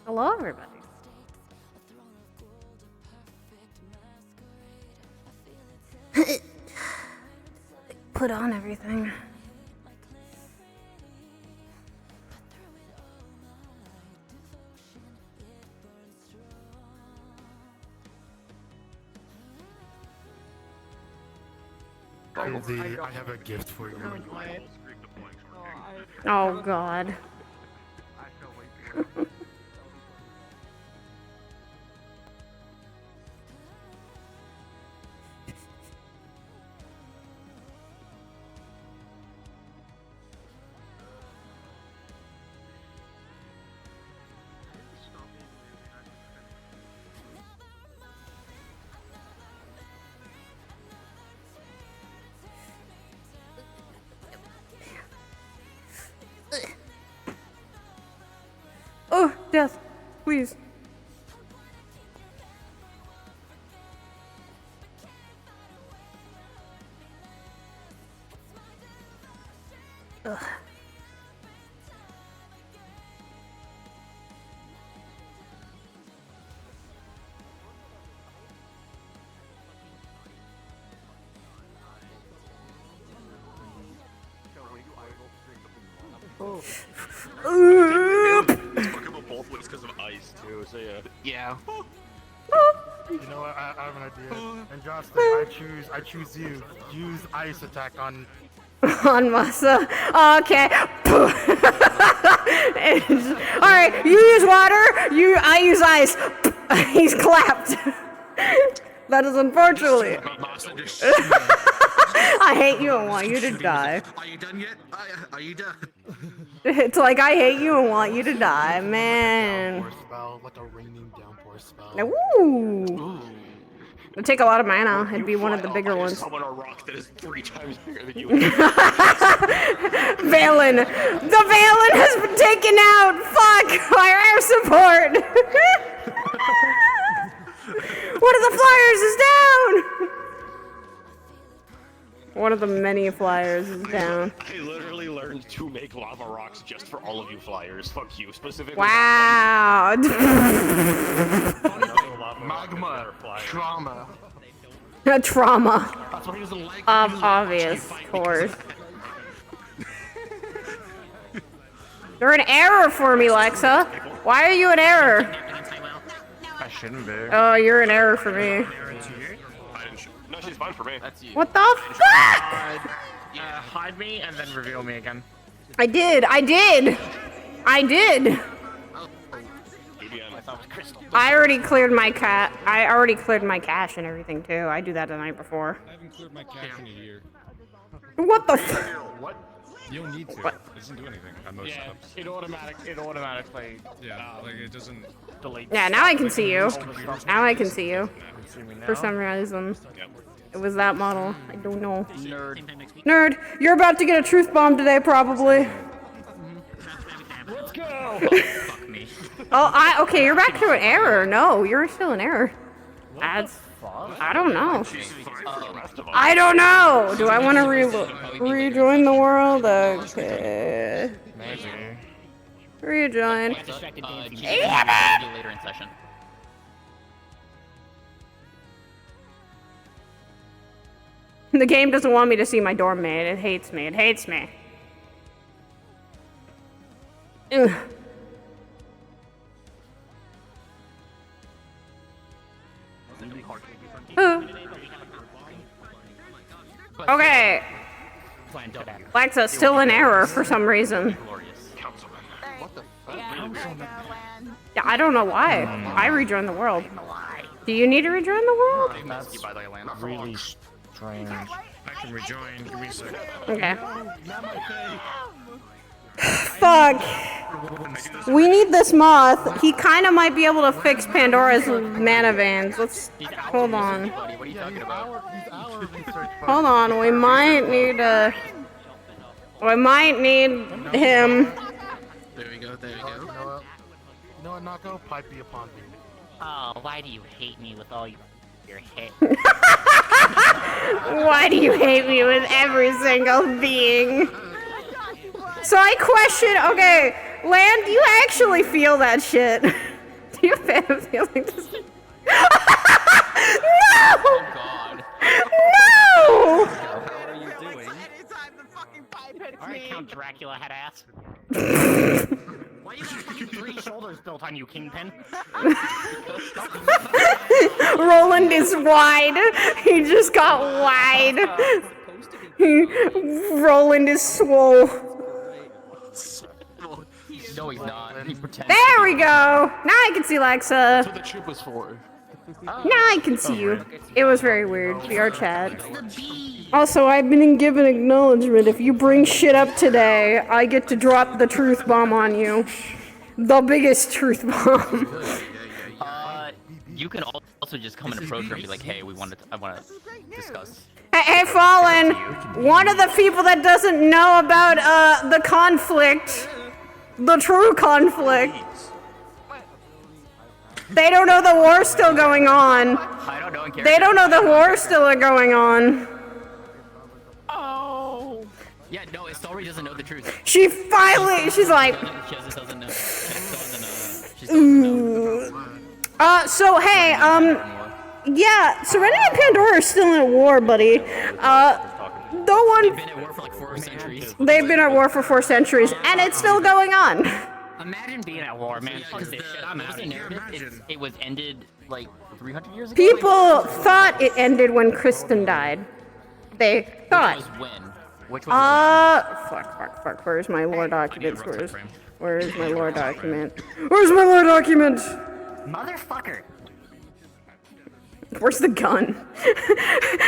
Hello, everybody. Put on everything. I have a gift for you. Oh, God. Oh, death, please. Ugh. It's workable both ways because of ice too. So yeah. You know what? I have an idea. Andraste, I choose you. Use ice attack on. On Masa. Okay. Alright, you use water, I use ice. He's clapped. That is unfortunately. I hate you and want you to die. Are you done yet? Are you done? It's like I hate you and want you to die, man. Downpour spell, like a raining downpour spell. Ooh. It'd take a lot of mana. It'd be one of the bigger ones. Summon a rock that is 3 times bigger than you. Valen! The Valen has been taken out! Fuck! My air support! One of the flyers is down! One of the many flyers is down. I literally learned to make lava rocks just for all of you flyers. Fuck you, specifically. Wow! Magma. Trauma. Trauma. That's what he doesn't like. Obvious, of course. You're an error for me, Lexa. Why are you an error? I shouldn't be. Oh, you're an error for me. No, she's fine for me. That's you. What the fuck? Hide me and then reveal me again. I did. I already cleared my cache and everything too. I do that the night before. I haven't cleared my cache in a year. What the What? You don't need to. It doesn't do anything on most Yeah, subs. it automatically. Yeah, like it doesn't. Delete. Yeah, now I can see you. Now I can see you. For some reason. It was that model. I don't know. Nerd, you're about to get a truth bomb today, probably. Let's go. Fuck me. Oh, okay, you're back to an error. No, you're still an error. That's... I don't know. I don't know! Do I want to rejoin the world? Okay. Rejoin. Later in session. The game doesn't want me to see my dorm mate. It hates me. It hates me. Ugh. Okay. Lexa, still in error for some reason. Yeah, I don't know why. I rejoined the world. Do you need to rejoin the world? That's really strange. I can rejoin. Give me a second. Okay. Fuck. We need this moth. He kind of might be able to fix Pandora's mana vans. Let's hold on. What are you talking about? Hold on. We might need him. There we go. You know what, Nako? Pipe be upon me. Oh, why do you hate me with all your hate? Why do you hate me with every single being? So I question, okay, Land, do you actually feel that shit? you have a feeling to say? Oh No! God. No! How are you doing? Alright, Count Dracula had ass. Why you got fucking 3 shoulders built on you, Kingpin? Roland is wide. He just got wide. Roland is swole. No, he's not. He pretends. There we go. Now I can see Lexa. That's what the chip was for. Now I can see you. It was very weird. VR chat. Also, I've been given acknowledgement. If you bring shit up today, I get to drop the truth bomb on you. The biggest truth bomb. You can also just come in a program and be like, hey, I want to discuss. Hey, Fallen. One of the people that doesn't know about the conflict, the true conflict. They don't know the war's still going on. I don't know. They don't know the war's still going on. Oh. Yeah, no, Story doesn't know the truth. She's like, She doesn't know. She doesn't know. So hey, yeah, Serenity and Pandora are still in war, buddy. No one. They've been at war for like 4 centuries. They've been at war for 4 centuries, and it's still going on. Imagine being at war, man. Fuck this shit, I'm out. The narrative, it was ended like 300 years ago. People thought it ended when Kristen died. They thought. Which was when? Which was Fuck. Where's my lore documents? Where's my lore document? Where's my lore document? Motherfucker. Where's the gun?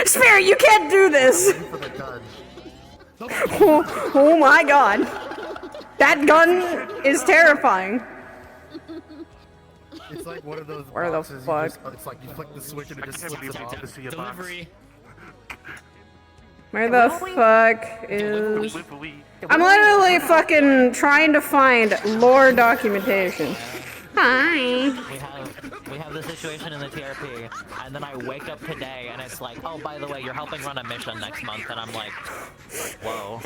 Spirit, you can't do this! For the gun. Oh my god. That gun is terrifying. It's like one of those Where the boxes, fuck? it's like you flick the switch and it just slips it off. To see a box. delivery. Where the fuck is... I'm literally fucking trying to find lore documentation. Hi. We have the situation in the TRP, and then I wake up today and it's like, oh, by the way, you're helping run a mission next month, and I'm like, whoa.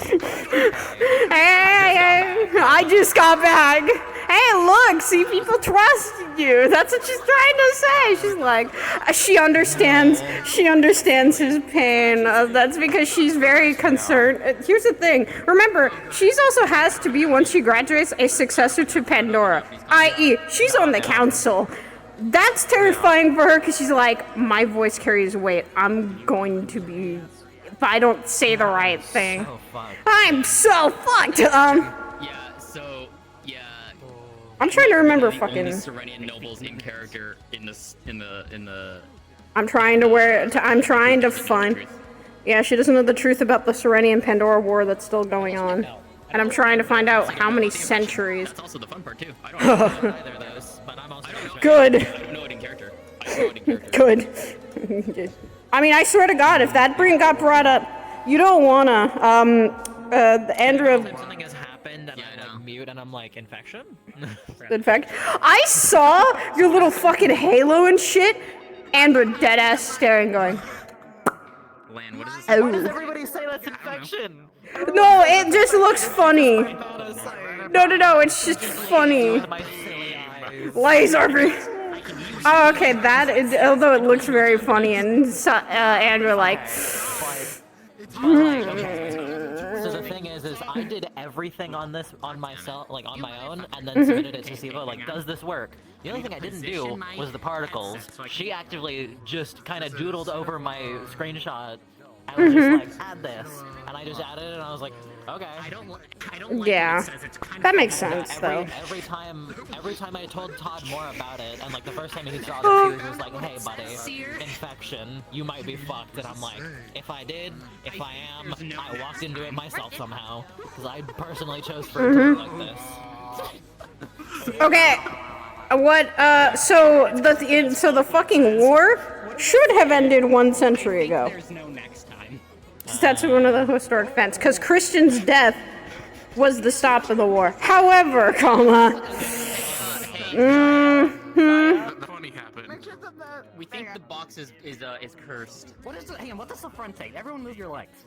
Hey, I just got back. Hey, look, see, people trust you. That's what she's trying to say. She's like, she understands his pain. That's because she's very concerned. Here's the thing. Remember, she's also has to be, once she graduates, a successor to Pandora, i.e., she's on the council. That's terrifying for her because she's like, my voice carries weight. I'm going to be, if I don't say the right thing, I'm so fucked. I'm trying to remember fucking. Serenian nobles in character in the. I'm trying to find. Yeah, she doesn't know the truth about the Serenian Pandora war that's still going on, and I'm trying to find out how many centuries. That's also the fun part too. I don't know either of those, but I'm also. Good. I don't know it in character. Good. I mean, I swear to God, if that got brought up, you don't wanna. Andrew. Something has happened and I'm like mute and I'm like, infection? In fact, I saw your little fucking halo and shit, and we're dead ass staring, going. Lan, what is this? Oh. Why does everybody say that's infection? No, it just looks funny. No, it's just funny. With my silly eyes. Laser beam. Oh, okay, that is, although it looks very funny, and Andrew like. So the thing is I did everything on this on myself, like on my own, and then submitted it to Siva. Like, does this work? The only thing I didn't do was the particles. She actively just kind of doodled over my screenshot and was just like, add this, and I just added it, and I was like, okay. I don't like Yeah, it says it's kind that of makes sense though. Every time I told Todd more about it, and like the first time he saw this, he was like, "Hey, buddy, infection, you might be fucked." And I'm like, "If I am, I walked into it myself somehow, because I personally chose for it to look like this." Okay, so the fucking war should have ended 1 century ago. There's no next time. That's one of the historic events, because Christian's death was the stop of the war. However, Funny happened. We think the box is cursed. What is it? Hang on, what does the front say? Everyone move your legs.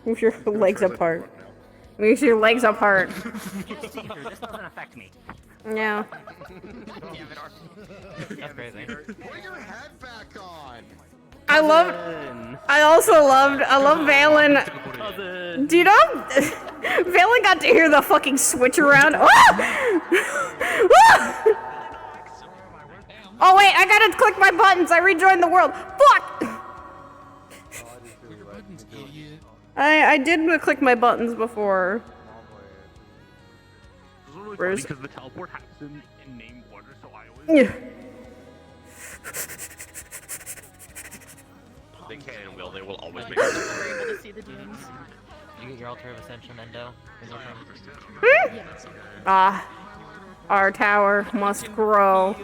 Move your legs apart. Makes your legs apart. Just see through. This doesn't affect me. Yeah. That's crazy. Put your head back on. I love Valen. Do you know? Valen got to hear the fucking switch around. Ah! Ah! Oh wait, I gotta click my buttons. I rejoined the world. Fuck! I did click my buttons before. Where's... Because the teleport happens in name order, so I always... Yeah. They can and will. They will always make We're it. able to see the dunes. You get your altar of ascension, Endo. Ah. Our tower must grow.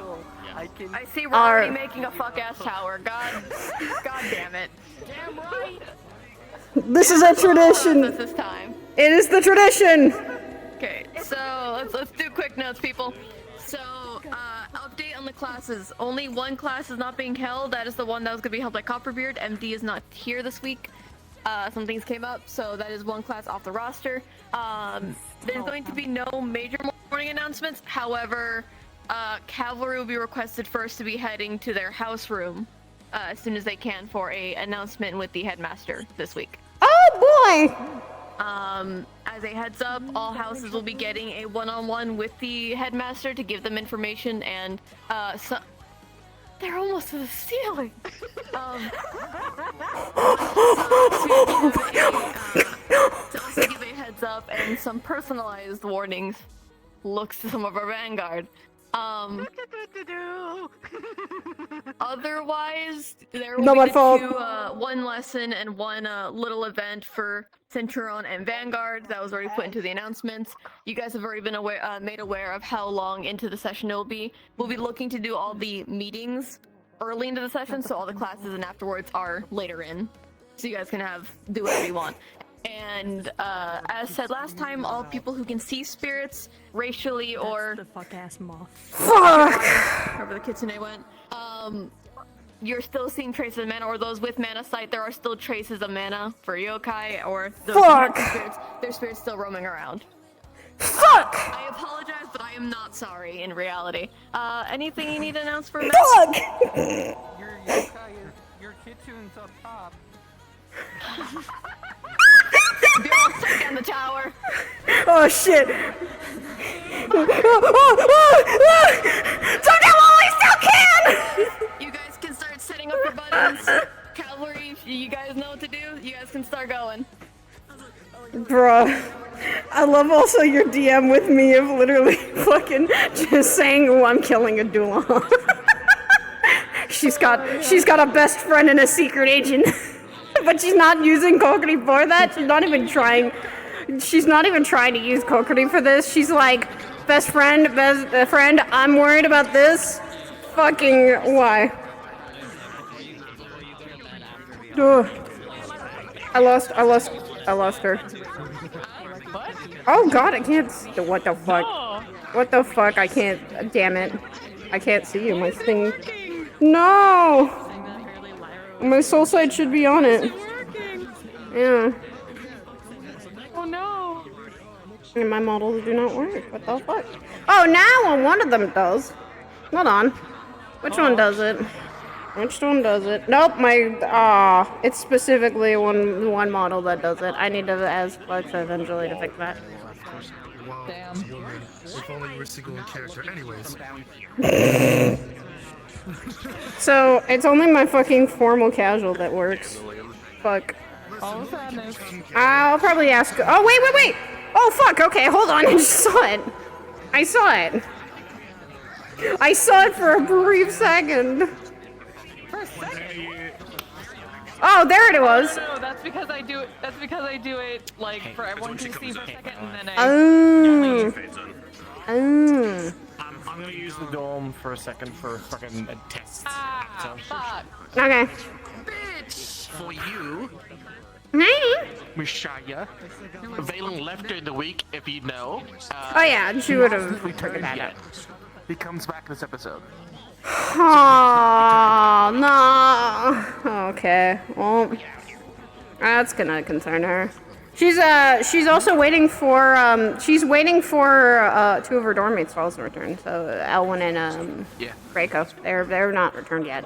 I see we're Our... already making a fuck-ass tower. God damn it. Damn right. This is a tradition. This time. It is the tradition. Okay, so let's do quick notes, people. So, update on the classes. Only one class is not being held. That is the one that was going to be held by Copperbeard. MD is not here this week. Some things came up, so that is one class off the roster. There's going to be no major morning announcements. However, Cavalry will be requested first to be heading to their house room as soon as they can for a announcement with the headmaster this week. Oh boy! As a heads up, all houses will be getting a one-on-one with the headmaster to give them information and, they're almost to the ceiling! To also give a heads up and some personalized warnings looks to some of our vanguard. Otherwise, there will be one lesson and one little event for Centurion and Vanguard that was already put into the announcements. You guys have already been made aware of how long into the session it will be. We'll be looking to do all the meetings early into the session, so all the classes and afterwards are later in, so you guys can do whatever you want. And as said last time, all people who can see spirits racially or the fuck ass moth. Fuck! Wherever the kitsune went. You're still seeing traces of mana, or those with mana sight, there are still traces of mana for yokai, or those spirits, their spirits still roaming around. Fuck! I apologize, but I am not sorry in reality. Anything you need to announce for me? Fuck! Your yokai is, your kitsune's up top. They're all stuck on the tower. Oh shit! Turn down while we still can! You guys can start setting up your buttons. Cavalry, you guys know what to do. You guys can start going. Bruh. I love also your DM with me of literally fucking just saying, oh, I'm killing a Dulon. She's got a best friend and a secret agent. But she's not using Kokiri for that. She's not even trying to use Kokiri for this. She's like, best friend, I'm worried about this. Fucking why? Ugh. I lost her. Oh god, I can't. What the fuck? What the fuck? I can't. Damn it. I can't see you. My thing. No! My soul side should be on it. Yeah. Oh no! And my models do not work. What the fuck? Oh, now one of them does. Hold on. Which one does it? Which one does it? Nope, it's specifically one model that does it. I need to ask Flex eventually to fix that. Damn. If only you were single in character. Anyways. So, it's only my fucking formal casual that works. Fuck. I'll probably ask. Oh, wait! Oh, fuck, okay, hold on, I just saw it. I saw it for a brief second. Oh, there it was. No, that's because I do it like for everyone to see for a second, and then I. I'm gonna use the dome for a second for fucking a test. Fuck. Okay. Bitch! For you, Hey. Mishaya. Valen left during the week, if you know. Oh yeah, she would have taken that out. He comes back this episode. Oh, no. Okay, well, that's gonna concern her. She's also waiting for two of her dorm mates to also return. So Elwin and Draco. They're not returned yet.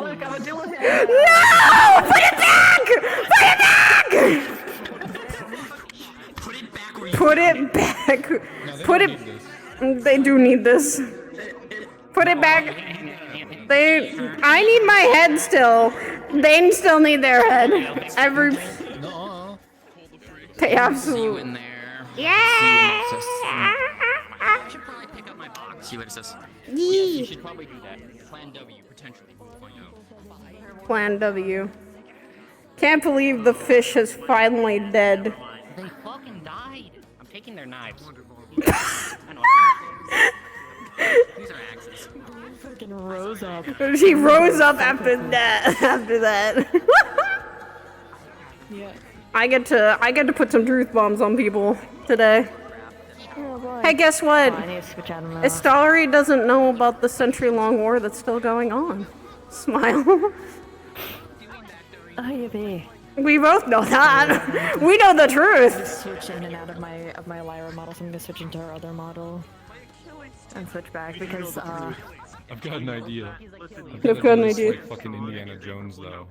Look, I'm a deal with him. No! Put it back! Put it back! Put it back. Put it. They do need this. Put it back. I need my head still. They still need their head. They absolutely. Yeah. should probably pick up my box. See what it says. Yee. Yes, you should probably do that. Plan W, potentially. We'll find out. Plan W. Can't believe the fish is finally dead. They fucking died. I'm taking their knives. I know. These are axes. Fucking rose up. She rose up after that. After that. Yeah. I get to put some truth bombs on people today. Oh boy. Hey, guess what? Oh, I need to switch out of my Estari doesn't know about the century-long war that's still going on. Smile. Oh, yippee. We both know that. We know the truth. Switch in and out of my Lyra model, so I'm gonna switch into our other model and switch back because I've got an idea. I've got an idea. Like fucking Indiana Jones though.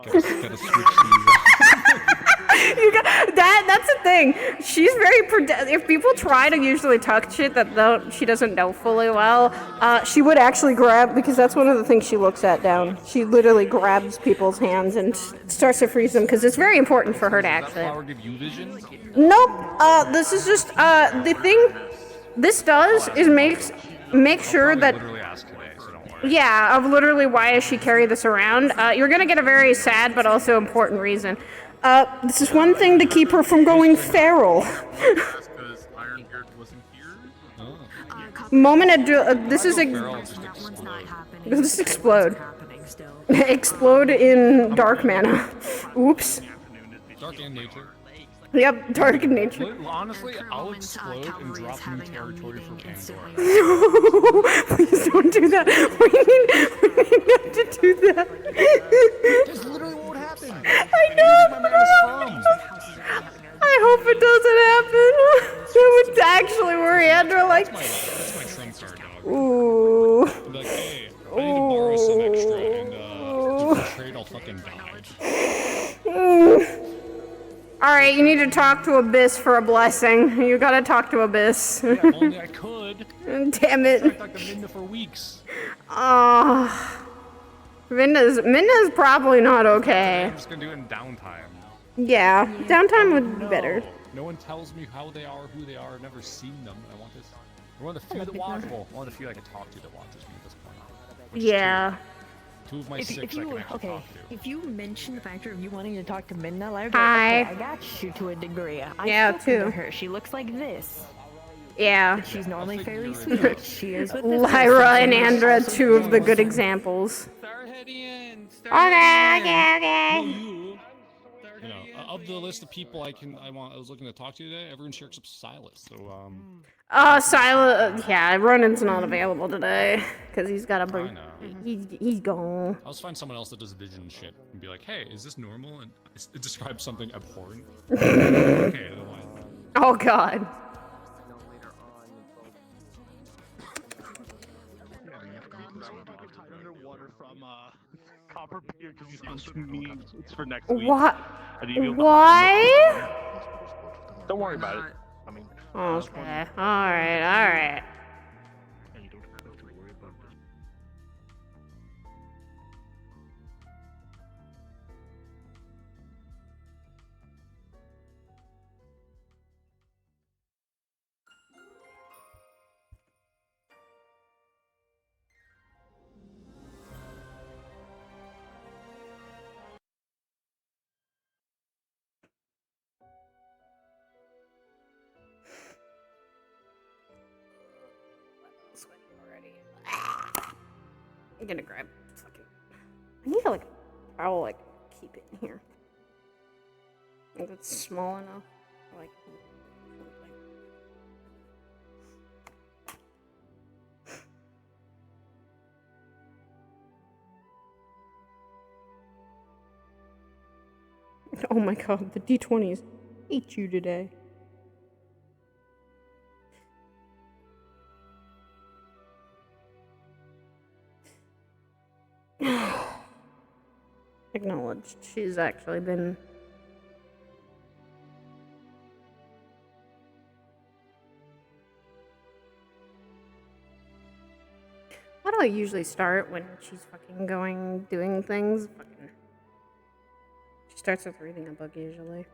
Gotta switch these. That's the thing. She's very if people try to usually talk shit that she doesn't know fully well, she would actually grab, because that's one of the things she looks at down. She literally grabs people's hands and starts to freeze them because it's very important for her to actually. Does that power give you vision? Nope. This is just the thing. This does is make sure that. Literally ask today, so don't worry. Yeah, of literally why does she carry this around? You're gonna get a very sad but also important reason. This is one thing to keep her from going feral. This is this explode. Explode in dark mana. Oops. Dark and nature. Yep, dark in nature. Honestly, I'll explode and drop new territory for Pandora. No, please don't do that. We need not to do that. This literally won't happen. I know. I hope it doesn't happen. It would actually worry Andra like. That's my trump card, dog. Ooh. I'm like, hey, I need to borrow some extra, and if you trade, I'll fucking die. Alright, you need to talk to Abyss for a blessing. You gotta talk to Abyss. Yeah, if only I could. Damn it. I've talked to Minda for weeks. Minda's probably not okay. I'm just gonna do it in downtime. Yeah, downtime would be better. No one tells me how they are, who they are. I've never seen them. I want the few that watch. Well, I want the few I can talk to that watches me at this point. Yeah. Two of my six I can actually talk to. If you mention the factor of you wanting to talk to Minna, Lyra, Hi. okay, I got you to a degree. Yeah, spoken to too. her. She looks like this. Yeah. But she's normally fairly sweet. She is with this Lyra and person. Andra, two of the good examples. Start heading in. Okay. You know, of the list of people I was looking to talk to today, everyone shares up Silas. So Silas, yeah, Ronan's not available today because he's got a break. I know. He's gone. I'll just find someone else that does vision shit and be like, hey, is this normal? And it describes something abhorrent. Okay, otherwise. Oh God. Copper beer because you sent me. It's for next week. What? Why? Don't worry about it. I mean. Okay. All right. I'm gonna grab fucking. I need to like, I'll like keep it in here. I think it's small enough. Like. Oh my god, the D20s hate you today. Acknowledged. She's actually been... How do I usually start when she's fucking doing things? Fucking... She starts with reading a book usually.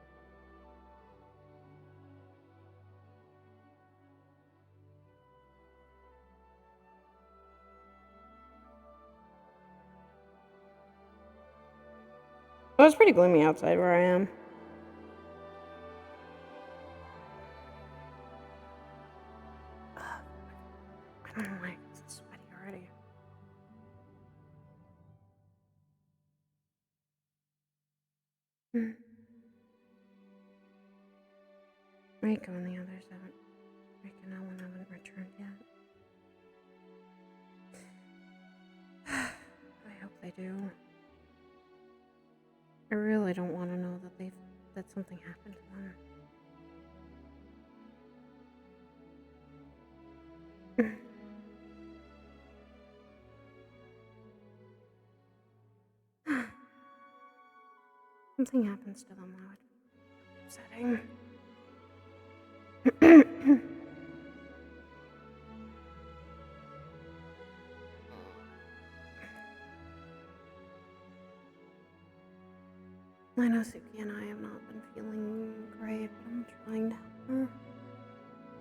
Oh, it's pretty gloomy outside where I am. I don't know why it's sweaty already. Rico and the others haven't. Rico and Ellen haven't returned yet. I hope they do. I really don't want to know that something happened to them. Something happens to them, that would be upsetting. I know Suki and I have not been feeling great, but I'm trying to help her.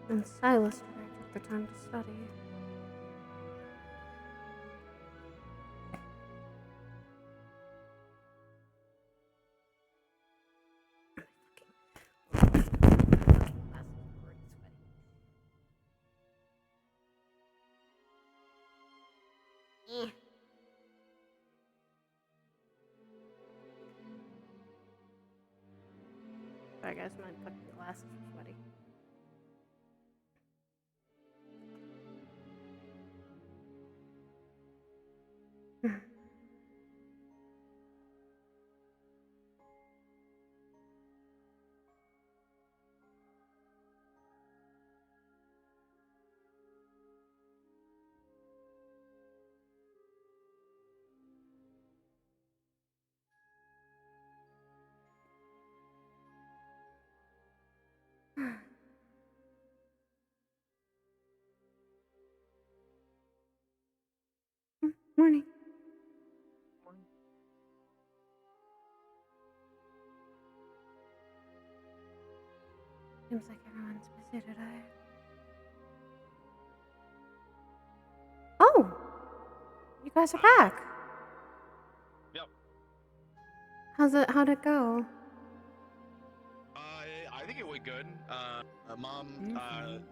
And Silas today took the time to study. Sorry guys, my fucking glasses are sweaty. Morning. Seems like everyone's busy today. Oh! You guys are back. Yep. How'd it go? I think it went good. Mom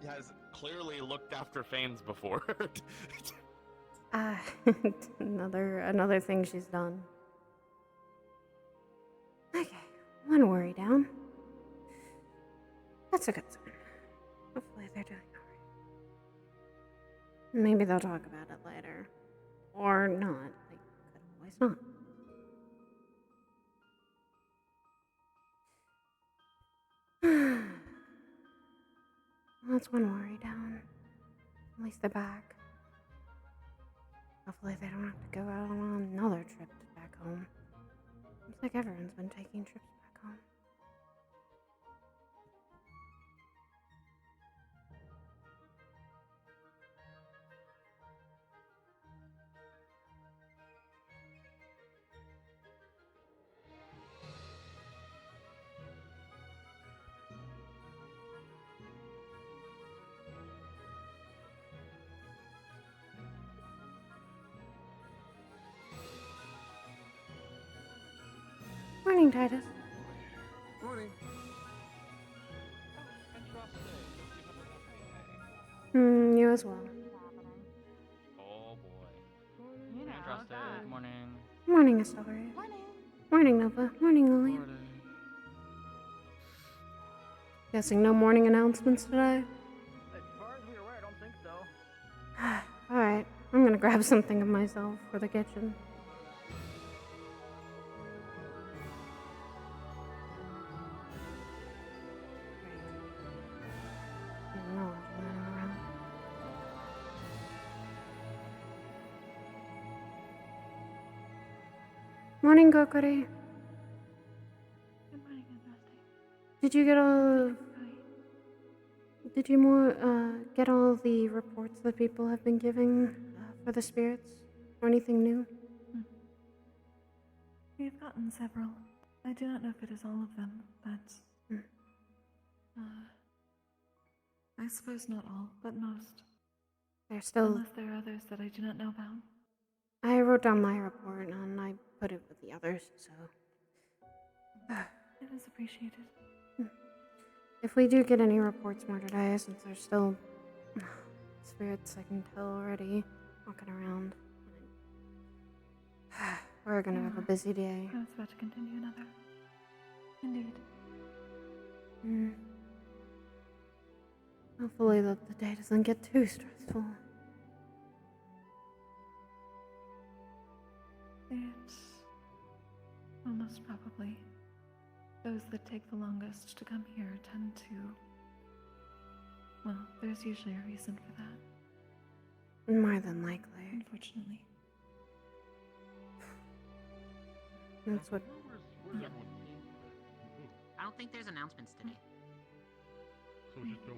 has clearly looked after fans before. Another thing she's done. Okay, one worry down. That's a good sign. Hopefully they're doing alright. Maybe they'll talk about it later. Or not. They could always not. That's one worry down. At least they're back. Hopefully they don't have to go out on another trip back home. Seems like everyone's been taking trips back home. Morning, Titus. Morning. You as well. Oh boy. Andraste, good morning. Morning, Astori. Morning, Nova. Morning, Lily. Guessing no morning announcements today? As far as we're aware, I don't think so. Alright, I'm gonna grab something of myself for the kitchen. Morning, Kokori. Good morning, Andraste. Did you get all? Did you get all the reports that people have been giving for the spirits, or anything new? We have gotten several. I do not know if it is all of them, but I suppose not all, but most. There's still. Unless there are others that I do not know about. I wrote down my report and I put it with the others, so. It is appreciated. If we do get any reports more today, since there's still spirits, I can tell already, walking around. We're gonna have a busy day. I was about to continue another. Indeed. Hopefully the day doesn't get too stressful. It's almost probably those that take the longest to come here tend to. Well, there's usually a reason for that. More than likely. Unfortunately. That's what. I don't think there's announcements today.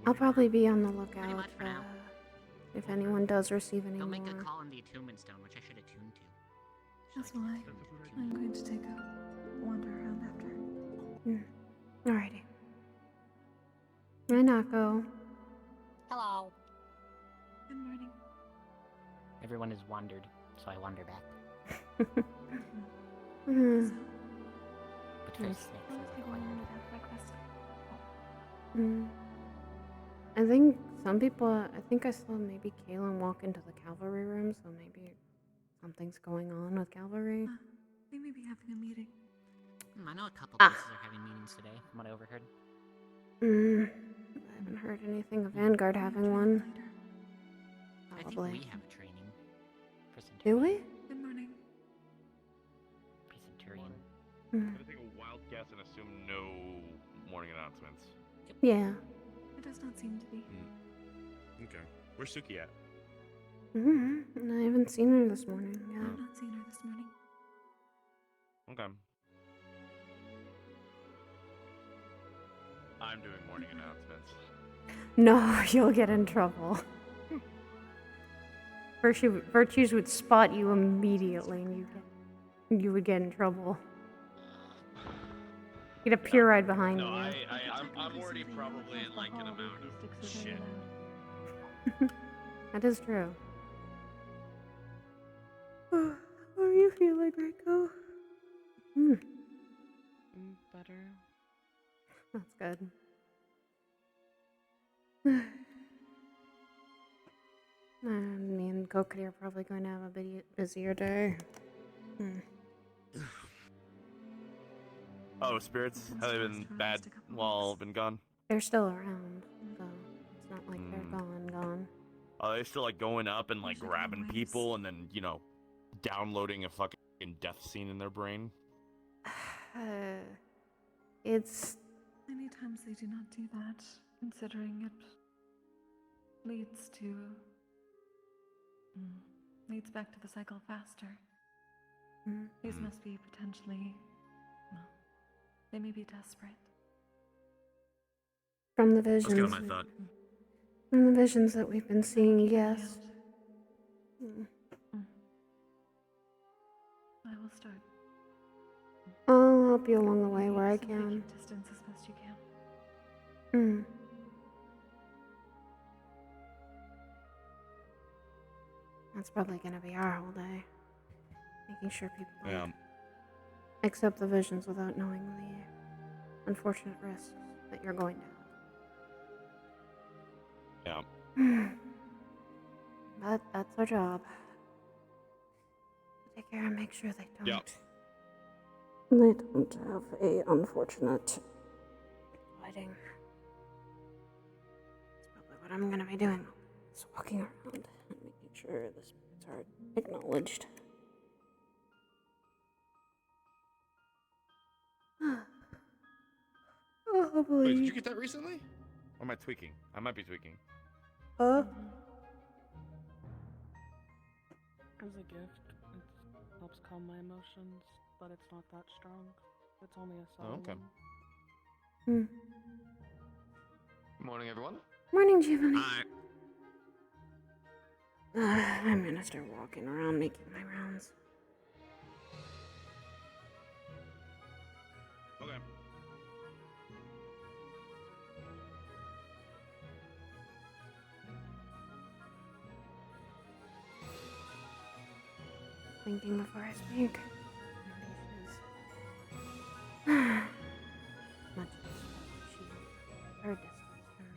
I'll probably be on the lookout Pretty much for now. if anyone does receive any They'll more. make a call in the attunement stone, which I should attune to. That's why I'm going to take a wander around after. Alrighty. Renako. Hello. Good morning. Everyone has wandered, so I wander back. But first, I think some people, I think I saw maybe Kaylin walk into the cavalry room, so maybe something's going on with cavalry. They may be having a meeting. I know a couple places are having meetings today, from what I overheard. I haven't heard anything of Vanguard having one. I think Probably. we have a training for Do Centurion. we? Good morning. For Centurion. I'm gonna take a wild guess and assume no morning announcements. Yeah. It does not seem to be. Okay. Where's Suki at? I haven't seen her this morning. I Yeah. have not seen her this morning. Okay. I'm doing morning announcements. No, you'll get in trouble. Virtues would spot you immediately, and you would get in trouble. He'd appear right behind No, you. I'm already probably in like an amount of shit. That is true. How are you feeling, Rico? Better. That's good. Me and Kokiri are probably going to have a busier day. Oh, spirits? Have they been bad while been gone? They're still around, so it's not like they're gone. Are they still like going up and like grabbing people and then, you know, downloading a fucking death scene in their brain? It's... Many times they do not do that, considering it leads to... leads back to the cycle faster. These must be potentially... well, they may be desperate. From the That's visions. kind of my thought. From the visions that we've been seeing, yes. I will start. I'll help you along the way where I Simply can. keep distance as best you can. That's probably gonna be our whole day. Making sure people Yeah. accept the visions without knowing the unfortunate risks that you're going to have. Yeah. But that's our job. Take care and make sure they don't. Yep. They don't have a unfortunate wedding. That's probably what I'm gonna be doing. Just walking around and making sure the spirits are acknowledged. Oh, hopefully. Wait, did you get that recently? Or am I tweaking? I might be tweaking. As a gift, it helps calm my emotions. but it's not that strong. It's only a Oh, solid. okay. one. Morning, everyone. Morning, Giovanni. I'm gonna start walking around making my rounds. Okay. Thinking before I speak. Much as she her distance from me.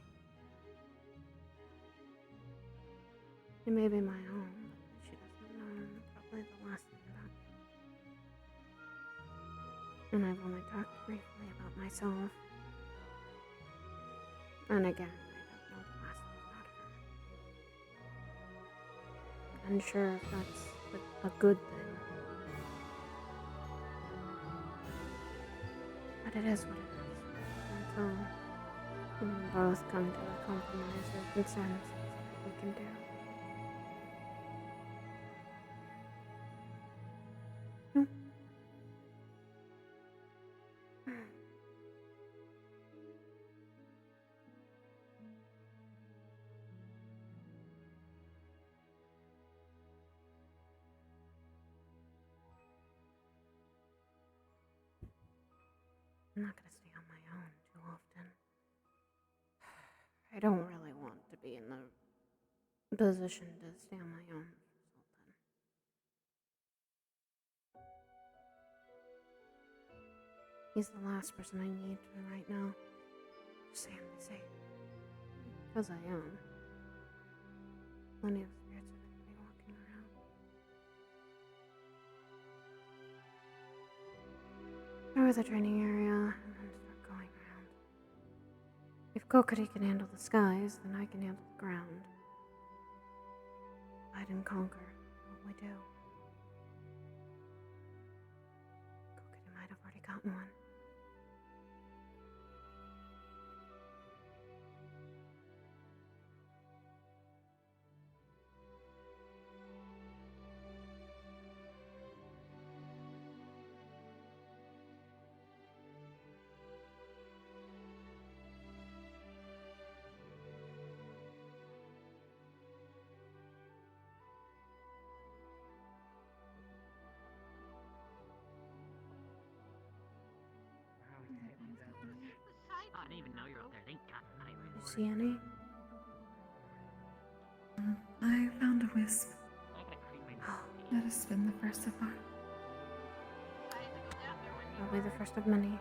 It may be my own, but she doesn't know probably the last thing about me. And I've only talked briefly about myself. And again, I don't know the last thing about her. Unsure if that's a good thing. But it is what it is. Until we both come to a compromise or consensus that we can do. I'm not gonna stay on my own too often. I don't really want to be in the position to stay on my own, Sultan. He's the last person I need right now. Just say, because I am. Plenty of spirits are gonna be walking around. Go to the training area and then start going around. If Kokiri can handle the skies, then I can handle the ground. Divide and conquer, what we do. Kokiri might have already gotten one. Oh, I didn't even know you were up there. Thank God. You see any? I found a wisp. That has been the first so far. Probably the first of many.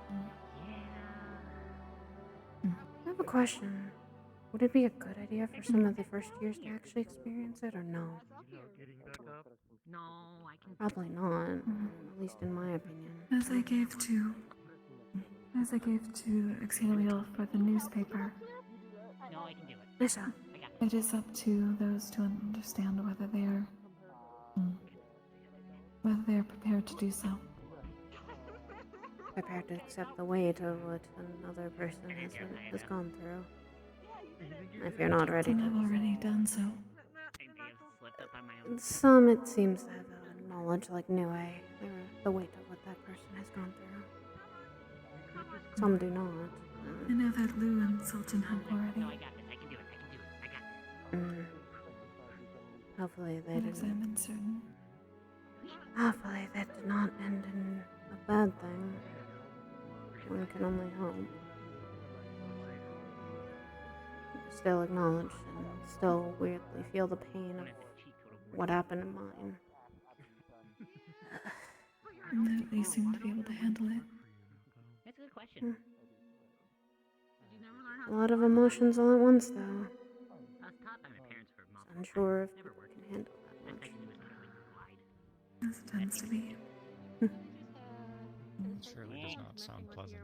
I have a question. Would it be a good idea for some of the first years to actually experience it, or no? No, I can. Probably not, at least in my opinion. As I gave to Exhale for the newspaper, No, I can do it. Yes, sir. I got it. it is up to those to understand whether they are prepared to do so. Prepared to accept the weight of what another person has gone through. If you're not ready Some have to. already done so. I may have slipped up on my own. Some, it seems, have knowledge like Niue, the weight of what that person has gone through. Some do not. I know that Lou and Sultan have already. No, I got this. I can do it. I got this. Hopefully they I've didn't. examined certain. Hopefully that did not end in a bad thing. One can only hope. Still acknowledge and still weirdly feel the pain of what happened in mine. And that they seem to be able to handle it. That's a good question. A lot of emotions all at once, though. I was taught by my parents for months. Unsure if people can handle that much. As it tends to be. Surely does not sound pleasant.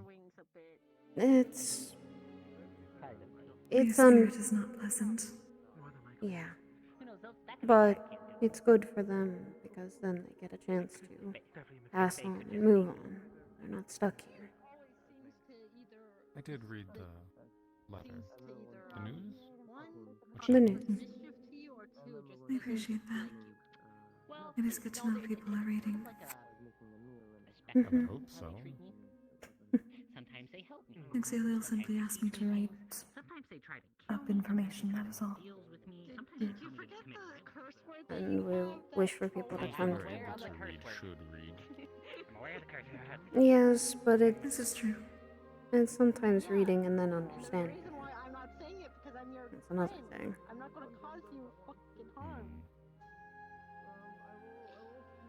It's The spirit is not pleasant. yeah. But it's good for them because then they get a chance to pass on and move on. They're not stuck here. I did read the letter. The news? The news. I appreciate that. It is good to know people are reading. I would hope so. Sometimes they help me. Exiliel simply asked me to write Sometimes they try to up information, that is all. deal with me. Sometimes you forget the curse word. And we wish for people to come Who to are it. able to read should read. I'm aware of the curse word. Yes, but This is true. it's sometimes reading and then understanding. reason why I'm not saying it because I'm your That's another friend. thing. I'm not gonna cause you fucking harm.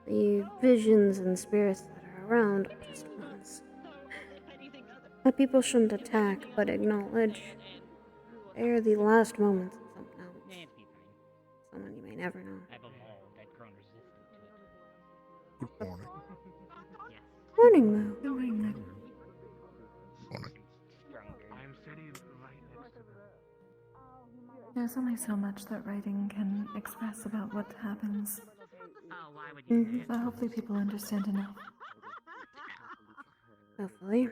The visions and spirits that are around are just ones that people shouldn't attack, but acknowledge. They are the last moments of something else. Someone you may never know. I've evolved. I've grown resistant to it. Good morning. Yes. Morning, Moo. Good morning, Nick. Morning. I'm sitting right next to them. There's only so much that writing can express about what happens. Oh, why would you say it? But hopefully people understand enough. Hopefully.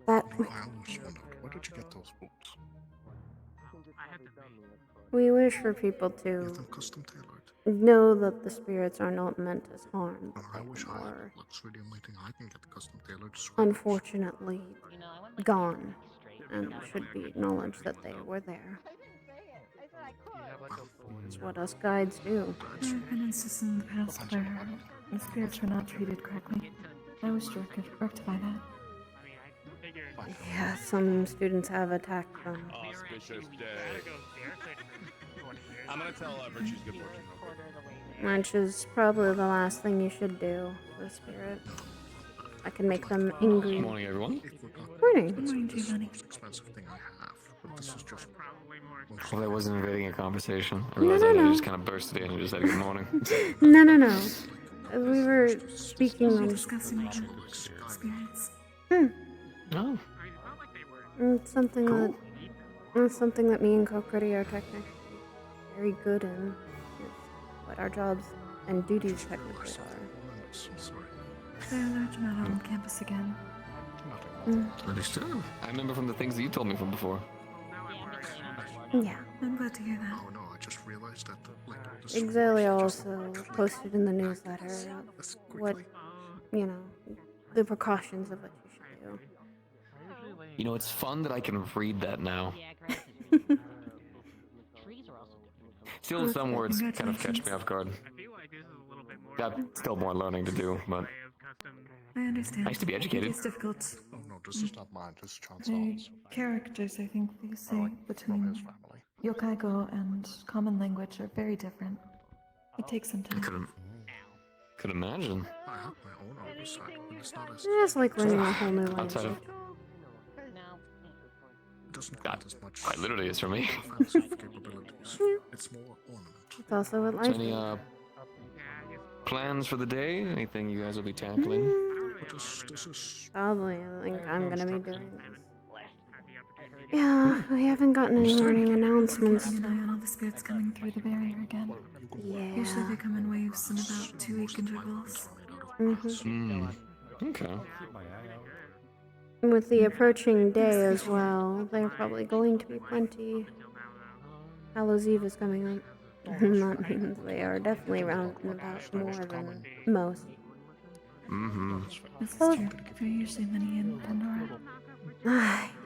That I always wondered, where did you get those books? we wish for people Get to them custom tailored. know that the spirits are not meant as harm. And I wish I had Or the luxury of anything I can get custom tailored. unfortunately You know, I want like gone straight and without should be acknowledged that they were there. I didn't say it. I said I could. It's what us guides do. There were penances in the past where the spirits were not treated correctly. I wish to rectify that. Yeah, some students have attacked them. Auspicious day. I'm gonna tell Virtue's good fortune. Which is probably the last thing you should do for a spirit. I can make them angry. Good morning, everyone. Morning. Good morning, Giovanni. Most expensive thing I have, but this is just Well, I wasn't invading a conversation. I No, realized no, I no. just kind of bursted in and just said good morning. No, no, no. We were speaking We were on discussing about spirits. Oh, it's something that it's something that me and Kokuri are technically very good in. It's what our jobs and duties technically are. sorry. There are a large amount on campus again. understood. I remember from the things that you told me from before. Yeah. I'm glad to hear that. Oh no, I just realized that like the Exilio also posted in the newsletter what, you know, the precautions of what you should do. You know, it's fun that I can read that now. Still, some words kind of catch me off guard. Got still more learning to do, but I understand. nice to be educated. It's difficult. Oh no, this is not mine. This is The Chancel's. characters, I think they say, From between his family. Yokaigo and common language are very different. It takes some I time. could imagine. I have my own oversight, but it's not as. It's like learning a whole new Outside language. of It doesn't count as much. quite literally is for me. Offensive capabilities. It's more ornament. It's also what So life any is. plans for the day? Anything you guys will be tackling? But this is. Probably, I think I'm gonna be doing this. Yeah, we haven't gotten any morning announcements. Keep an eye on all the spirits coming through the barrier again. Usually Yeah. they come in waves in about 2-week intervals. Mm-hmm. Okay. With the approaching day as well, there are probably going to be plenty. Hallows Eve is coming up. That means they are definitely round and about more than most. Mm-hmm. This is true. There are usually many in Pandora.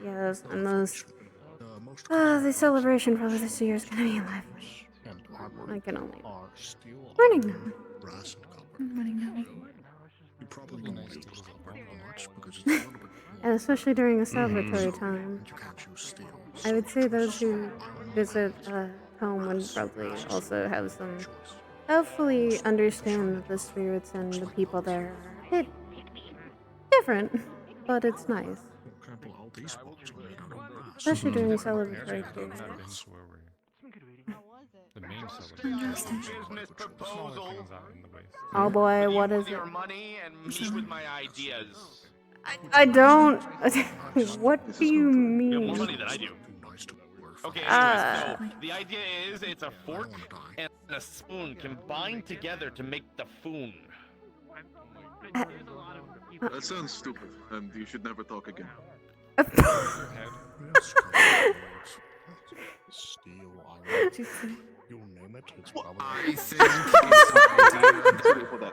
Yes, and those. Most The celebration probably this year is gonna be lively. and armor I can only. are steel, Morning, iron, Noah. brass, and copper. Good morning, Navi. You probably don't use copper that much because it's a little bit more. And especially during a celebratory time. And you can't use steel. I would say those who visit home would probably also have some. Hopefully, understand that the spirits and the people there are a bit different, but it's nice. For example, all these bolts are made out of brass. Especially during celebratory periods. The main celebration. Business proposal. Oh boy, what is it? Your money and me with my ideas. I don't. What do you You have more mean? money than I do. Okay, Ah. anyway, so the idea is it's a fork and a spoon combined together to make the foon. That sounds stupid, and you should never talk again. Steel, iron. Jutsu. You name it, it's probably. I think it's an idea.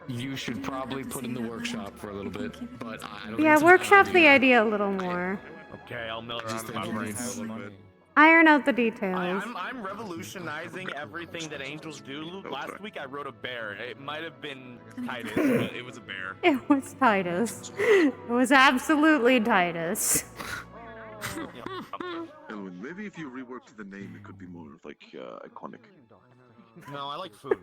You should probably put in the workshop for a little bit, but I don't Yeah, think it's a bad workshop the idea a little more. Okay, I'll melt I just around in my think brain. it's- Iron out the details. I'm revolutionizing everything that angels do. Last week I wrote a bear. It might have been Titus, but it was a bear. It was Titus. It was absolutely Titus. Elwin, maybe if you reworked the name, it could be more like iconic. No, I like food.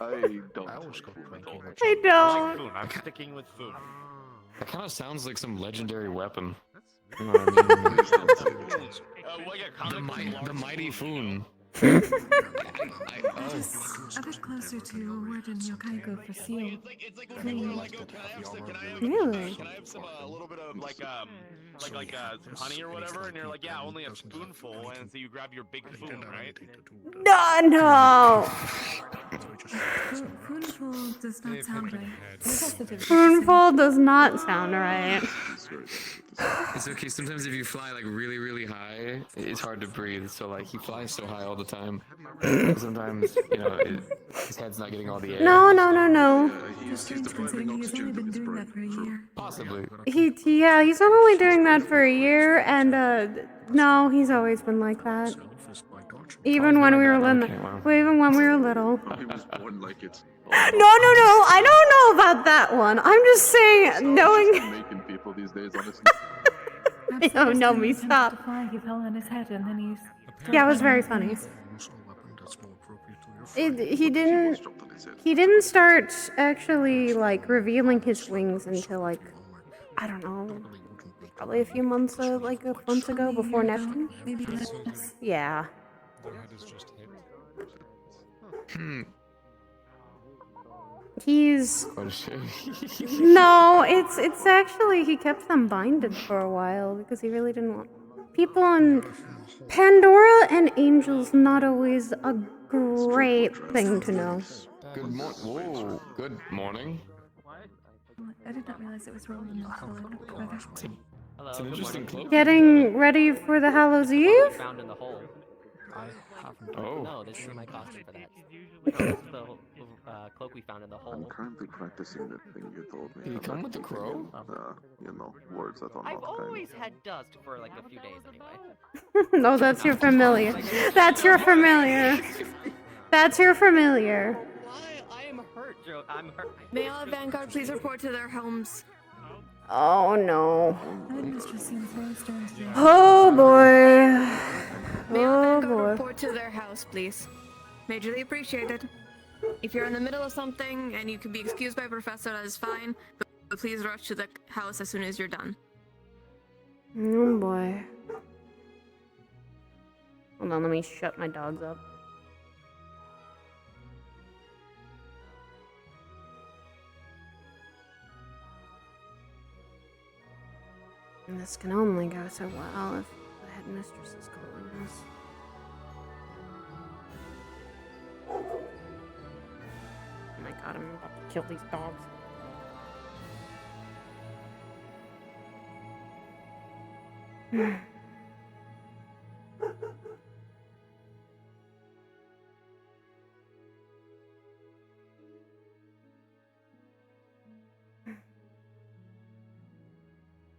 I don't. I always go drinking. I I don't. like food. I'm sticking with food. That kind of sounds like some legendary weapon. You know what I mean? Like a comic The mighty Foon. Just a bit closer to Warden Yokaigo for seal. Really? Can I have some a little bit of like some honey or whatever? And you're like, yeah, only a spoonful. And so you grab your big spoon, right? No. Spoonful does not sound right. Spoonful does not sound right. It's okay. Sometimes if you fly like really, really high, it's hard to breathe. So like he flies so high all the time. Sometimes his head's not getting all the air. No, no, no, no. Considering he's only been doing that for a year. Possibly. Yeah, he's not only doing that for a year, and no, he's always been like that. Even when we were little. Even when we were little. He was born like it. No, I don't know about that one. I'm just saying, knowing. Making people these days, honestly. Oh no, me stop. He fell on his head and then he's. Yeah, it was very funny. He didn't start actually like revealing his wings until like I don't know, probably a few months ago before Neptune. Maybe less. Yeah. He's no, it's actually he kept them binded for a while because he really didn't want people on Pandora and angels. Not always a great thing to know. Good morning. Whoa. Good morning. I did not realize it was rolling further. It's an interesting cloak. Getting ready for the Hallows Eve? Found in the hole. Oh. No, this is my costume for that. This is the cloak we found in the hole. I'm currently practicing the thing you told me. Did he come with the crow? Words that are I've not always had dust for like a few days anyway. No, that's your familiar. That's your familiar. That's your familiar. I am hurt, Joe. I'm hurt. May all Vanguard please report to their homes. Oh no. Mistress seems very stern today. Oh boy. May all Oh Vanguard boy. report to their house, please. Majorly appreciated. If you're in the middle of something and you can be excused by Professor, that is fine. But please rush to the house as soon as you're done. Oh boy. Hold on, let me shut my dogs up. And this can only go so well if the headmistress is calling us. Oh my god, I'm about to kill these dogs.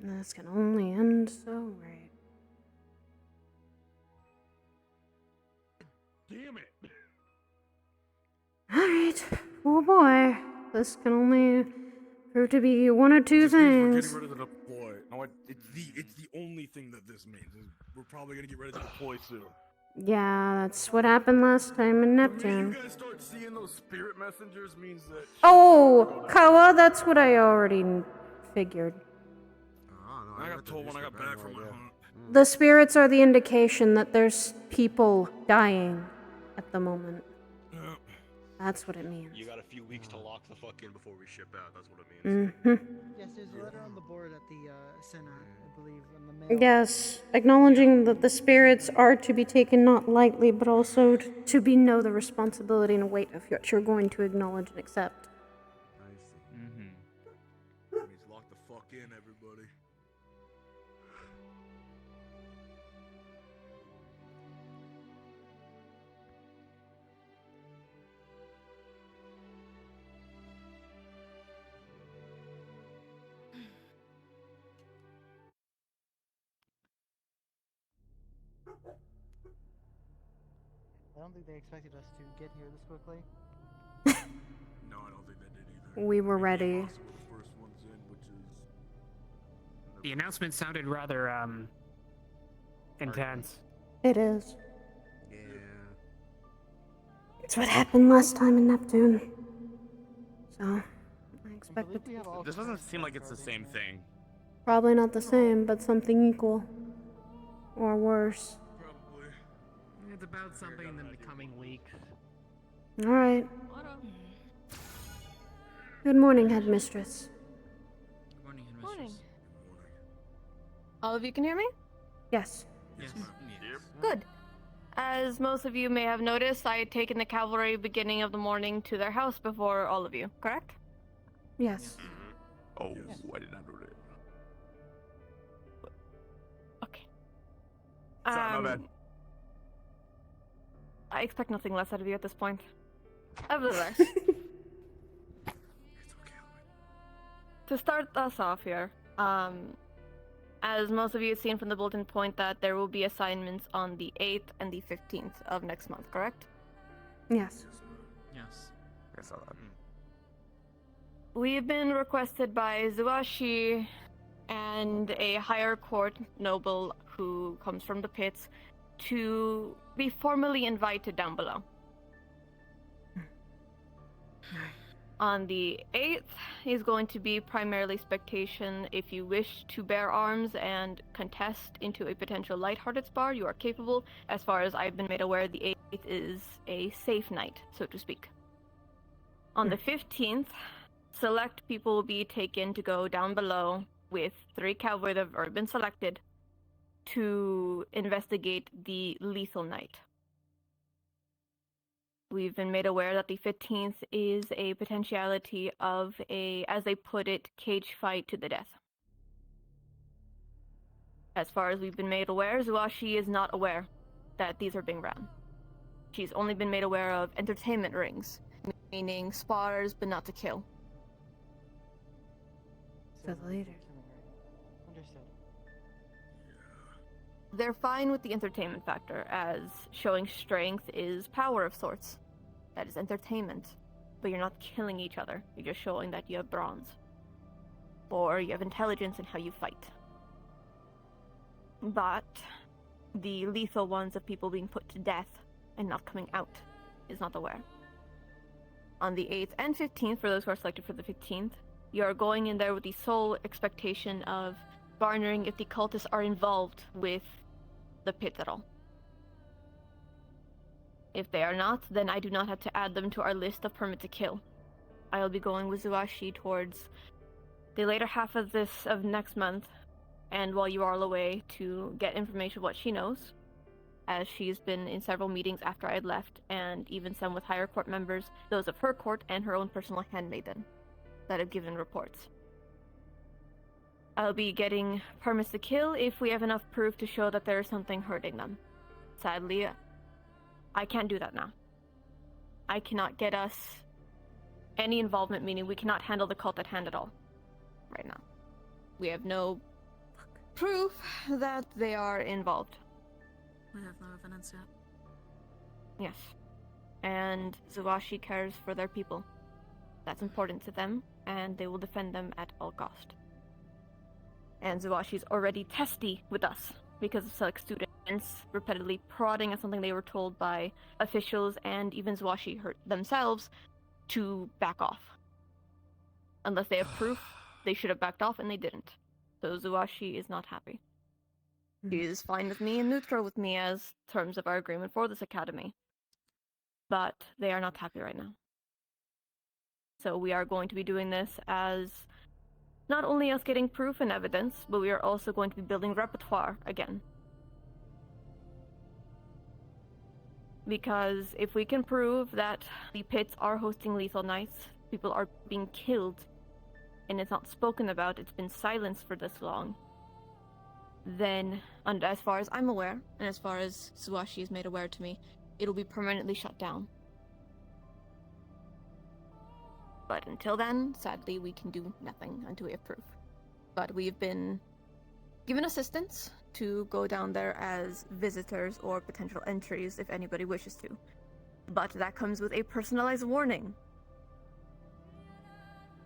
This can only end so right. Damn it! Alright. Oh boy. This can only prove to be one or two We're things. getting rid of the deploy. No, it's the only thing that this means. We're probably gonna get rid of the deploy soon. Yeah, that's what happened last time in Neptune. You guys start seeing those spirit messengers means that. Oh, Kawa, that's what I already figured. I got told when I got back from my hunt. The spirits are the indication that there's people dying at the moment. That's what it means. You got a few weeks to lock the fuck in before we ship out. That's what it means. Yes, there's a letter on the board at the center, I believe, in the mail. Yes, acknowledging that the spirits are to be taken not lightly, but also to be know the responsibility and weight of what you're going to acknowledge and accept. I see. That means lock the fuck in, everybody. I don't think they expected us to get here this quickly. No, I don't think they did either. We were ready. Also, we're the first ones in, which is The announcement sounded rather intense. It is. yeah. It's what happened last time in Neptune. So, I expect it to be This doesn't seem like it's the same thing. probably not the same, but something equal. Or worse. Probably. It's about something in the coming weeks. Alright. Good morning, headmistress. Good morning, Headmistress. All of you can hear me? Yes. Yes. Good. As most of you may have noticed, I had taken the cavalry beginning of the morning to their house before all of you, correct? Yes. Oh, I did not know that. Okay. Sorry, my bad. I expect nothing less out of you at this point. Nevertheless. To start us off here, as most of you have seen from the bulletin point that there will be assignments on the 8th and the 15th of next month, correct? Yes. Yes. I saw that. We've been requested by Zuashi and a higher court noble who comes from the pits to be formally invited down below. On the 8th is going to be primarily spectation. If you wish to bear arms and contest into a potential lighthearted spar, you are capable. As far as I've been made aware, the 8th is a safe night, so to speak. On the 15th, select people will be taken to go down below with 3 cavalry that have already been selected to investigate the lethal night. We've been made aware that the 15th is a potentiality of a, as they put it, cage fight to the death. As far as we've been made aware, Zuashi is not aware that these are being ran. She's only been made aware of entertainment rings, meaning spars but not to kill. For the leader. Understood. They're fine with the entertainment factor, as showing strength is power of sorts. That is entertainment. But you're not killing each other, you're just showing that you have bronze. Or you have intelligence in how you fight. But the lethal ones of people being put to death and not coming out is not aware. On the 8th and 15th, for those who are selected for the 15th, you are going in there with the sole expectation of garnering if the cultists are involved with the pit at all. If they are not, then I do not have to add them to our list of permit to kill. I'll be going with Zuashi towards the later half of next month, and while you are all away, to get information of what she knows, as she's been in several meetings after I had left, and even some with higher court members, those of her court and her own personal handmaiden, that have given reports. I'll be getting permits to kill if we have enough proof to show that there is something hurting them. Sadly, I can't do that now. I cannot get us any involvement, meaning we cannot handle the cult at hand at all. Right now. We have no proof that they are involved. We have no evidence yet. Yes. And Zuashi cares for their people. That's important to them, and they will defend them at all cost. And Zuashi's already testy with us because of select students repeatedly prodding at something they were told by officials and even Zuashi themselves to back off. Unless they have proof, they should have backed off, and they didn't. So Zuashi is not happy. She is fine with me and neutral with me as terms of our agreement for this academy. But they are not happy right now. So we are going to be doing this as not only us getting proof and evidence, but we are also going to be building repertoire again. Because if we can prove that the pits are hosting lethal nights, people are being killed, and it's not spoken about, it's been silenced for this long, then, and as far as I'm aware, and as far as Zuashi is made aware to me, it'll be permanently shut down. But until then, sadly, we can do nothing until we have proof. But we've been given assistance to go down there as visitors or potential entries if anybody wishes to. But that comes with a personalized warning.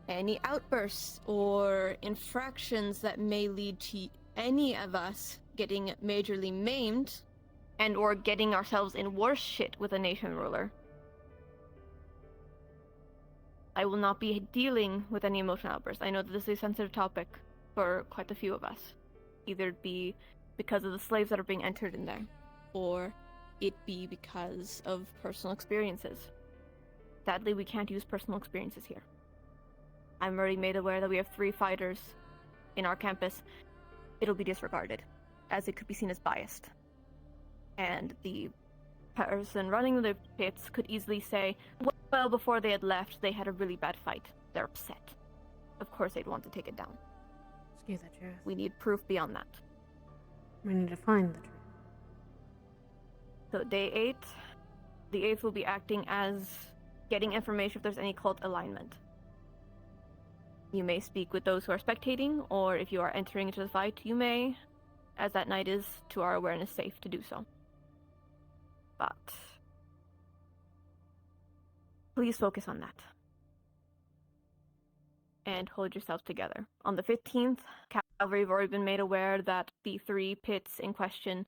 Any outbursts or infractions that may lead to any of us getting majorly maimed and or getting ourselves in worse shit with a nation ruler. I will not be dealing with any emotional outbursts. I know that this is a sensitive topic for quite a few of us. Either it be because of the slaves that are being entered in there, or it be because of personal experiences. Sadly, we can't use personal experiences here. I'm already made aware that we have 3 fighters in our campus. It'll be disregarded, as it could be seen as biased. And the person running the pits could easily say, well, before they had left, they had a really bad fight. They're upset. Of course they'd want to take it down. Excuse the truth. We need proof beyond that. We need to find the truth. So day 8, the 8th will be acting as getting information if there's any cult alignment. You may speak with those who are spectating, or if you are entering into the fight, you may, as that night is, to our awareness, safe to do so. But please focus on that. And hold yourselves together. On the 15th, Cavalry have already been made aware that the 3 pits in question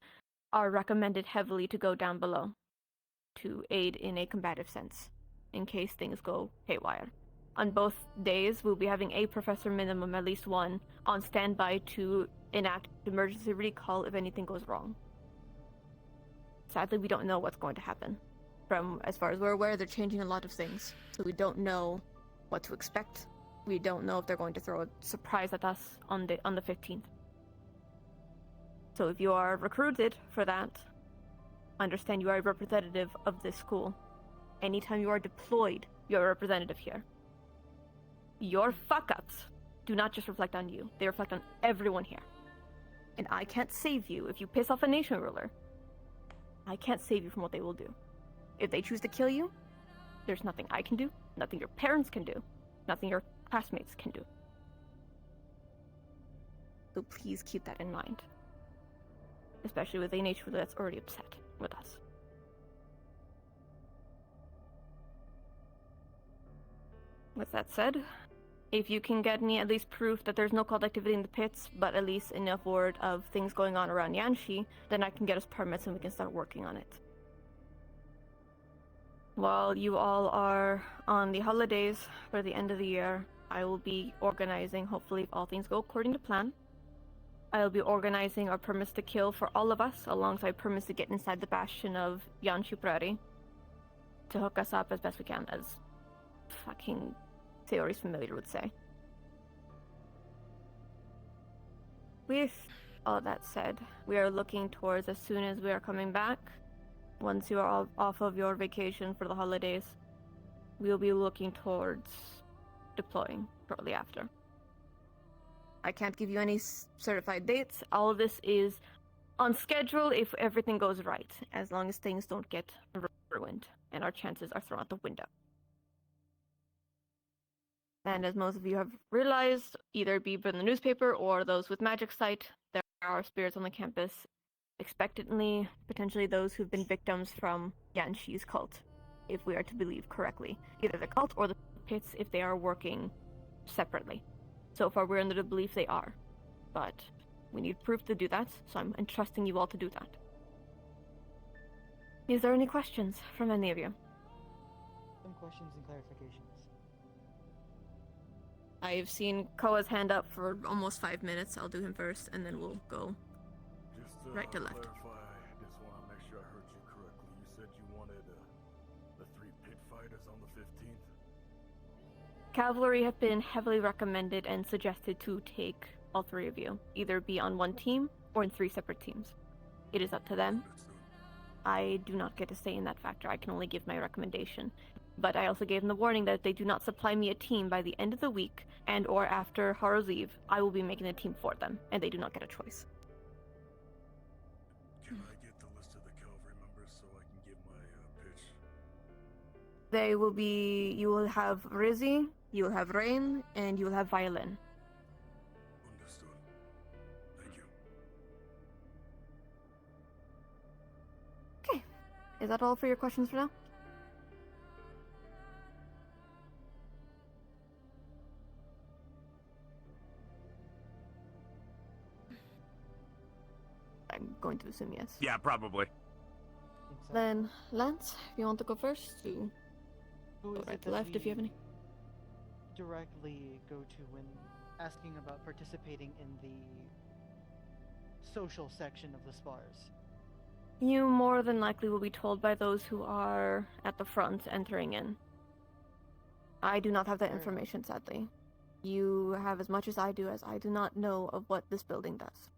are recommended heavily to go down below to aid in a combative sense, in case things go haywire. On both days, we'll be having a professor minimum, at least one, on standby to enact emergency recall if anything goes wrong. Sadly, we don't know what's going to happen. From as far as we're aware, they're changing a lot of things, so we don't know what to expect. We don't know if they're going to throw a surprise at us on the 15th. So if you are recruited for that, understand you are a representative of this school. Anytime you are deployed, you're a representative here. Your fuck-ups do not just reflect on you, they reflect on everyone here. And I can't save you if you piss off a nation ruler. I can't save you from what they will do. If they choose to kill you, there's nothing I can do, nothing your parents can do, nothing your classmates can do. So please keep that in mind. Especially with a nation ruler that's already upset with us. With that said, if you can get me at least proof that there's no cult activity in the pits, but at least enough word of things going on around Yanshi, then I can get us permits and we can start working on it. While you all are on the holidays for the end of the year, I will be organizing, hopefully if all things go according to plan, I'll be organizing our permits to kill for all of us, alongside permits to get inside the bastion of Yanshi Prairie, to hook us up as best we can, as fucking Theory's familiar would say. With all that said, we are looking towards, as soon as we are coming back, once you are all off of your vacation for the holidays, we'll be looking towards deploying shortly after. I can't give you any certified dates. All of this is on schedule if everything goes right, as long as things don't get ruined and our chances are thrown out the window. And as most of you have realized, either be in the newspaper or those with Magic Sight, there are spirits on the campus, expectantly, potentially those who've been victims from Yanshi's cult, if we are to believe correctly. Either the cult or the pits if they are working separately. So far we're under the belief they are, but we need proof to do that, so I'm entrusting you all to do that. Is there any questions from any of you? Some questions and clarifications. I've seen Koa's hand up for almost 5 minutes. I'll do him first, and then we'll go right to left. Clarify, just want to make sure I heard you correctly. You said you wanted the 3 pit fighters on the 15th? Cavalry have been heavily recommended and suggested to take all 3 of you, either be on one team or in 3 separate teams. It is up to them. I do not get to say in that factor. I can only give my recommendation. But I also gave them the warning that if they do not supply me a team by the end of the week and or after Haru's Eve, I will be making a team for them, and they do not get a choice. Can I get the list of the cavalry members so I can give my pitch? They will be, you will have Rizzy, you will have Rain, and you will have Violin. Understood. Thank you. Is that all for your questions for now? I'm going to assume yes. Yeah, probably. Then, Lance, if you want to go first, to Who go is right it to that left if you have any. directly go to when asking about participating in the social section of the spars? You more than likely will be told by those who are at the front entering in. I do not have that information, sadly. You have as much as I do, as I do not know of what this building does.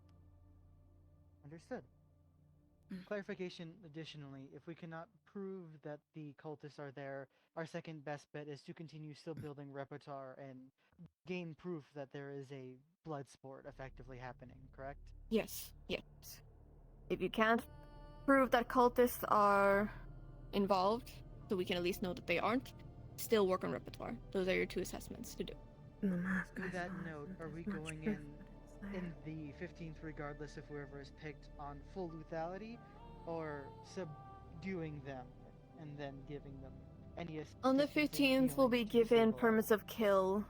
Understood. Clarification additionally, if we cannot prove that the cultists are there, our second best bet is to continue still building repertoire and gain proof that there is a blood sport effectively happening, correct? Yes, yes. If you can't prove that cultists are involved, so we can at least know that they aren't, still work on repertoire. Those are your two assessments to do. To that note, are we going in the 15th regardless of whoever is picked on full lethality, or subduing them and then giving them any assistance? On the 15th, we'll be given permits of kill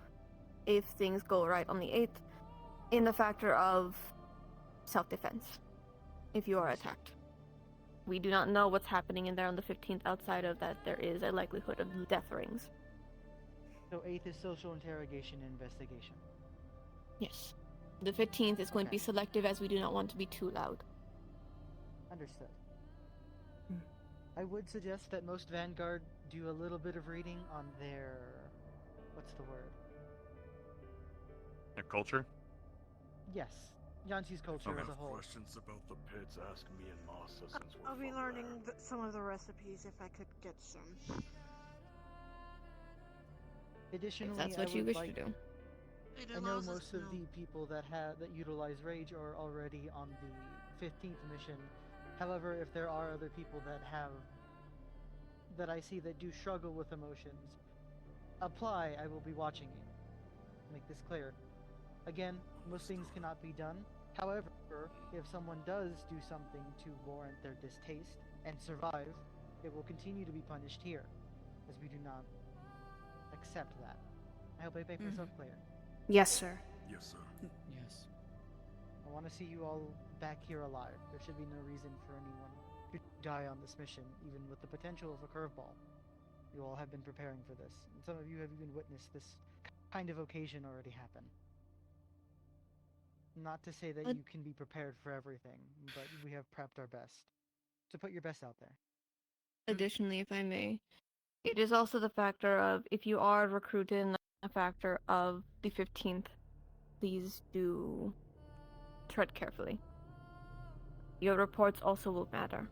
if things go right on the 8th, in the factor of self-defense, if you are attacked. We do not know what's happening in there on the 15th outside of that there is a likelihood of death rings. So 8th is social interrogation and investigation. Yes. The 15th is going to be selective as we do not want to be too loud. Understood. I would suggest that most Vanguard do a little bit of reading on their... what's the word? Their culture? Yes. Yanshi's culture as a whole. Questions about the pits, ask me and Masa since we're I'll be from learning there. some of the recipes if I could get some. Additionally, If that's what you wish to do. I know most of the people that utilize Rage are already on the 15th mission. However, if there are other people that I see that do struggle with emotions, apply, I will be watching you. Make this clear. Again, most things cannot be done. However, if someone does do something to warrant their distaste and survive, it will continue to be punished here, as we do not accept that. I hope I make myself clear. Yes, sir. Yes, sir. Yes. I want to see you all back here alive. There should be no reason for anyone to die on this mission, even with the potential of a curveball. You all have been preparing for this, and some of you have even witnessed this kind of occasion already happen. Not to say that you can be prepared for everything, but we have prepped our best. So put your best out there. Additionally, if I may, it is also the factor of if you are recruited in a factor of the 15th, please do tread carefully. Your reports also will matter.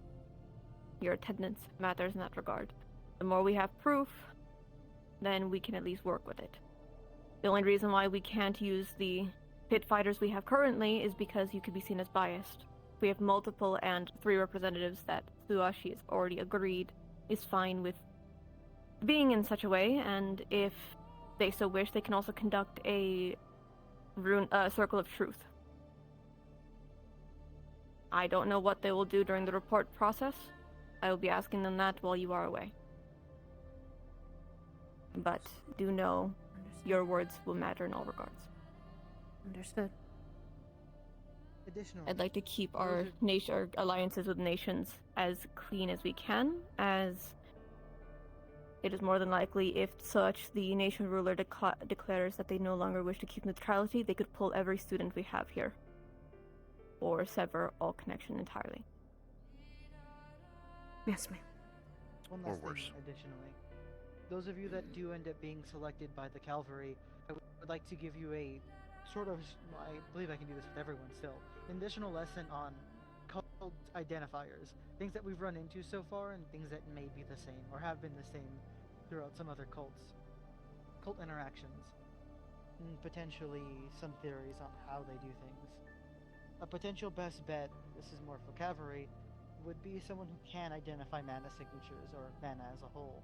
Your attendance matters in that regard. The more we have proof, then we can at least work with it. The only reason why we can't use the pit fighters we have currently is because you could be seen as biased. We have multiple and 3 representatives that Suashi has already agreed is fine with being in such a way, and if they so wish, they can also conduct a circle of truth. I don't know what they will do during the report process. I will be asking them that while you are away. But do know your words will matter in all regards. Understood. Additionally, I'd like to keep our alliances with nations as clean as we can, as it is more than likely if such the nation ruler declares that they no longer wish to keep neutrality, they could pull every student we have here, or sever all connection entirely. Yes, ma'am. One last thing, additionally. Those of you that do end up being selected by the cavalry, I would like to give you a sort of, I believe I can do this with everyone still, an additional lesson on cult identifiers. Things that we've run into so far and things that may be the same or have been the same throughout some other cults. Cult interactions. And potentially some theories on how they do things. A potential best bet, this is more for cavalry, would be someone who can identify mana signatures or mana as a whole.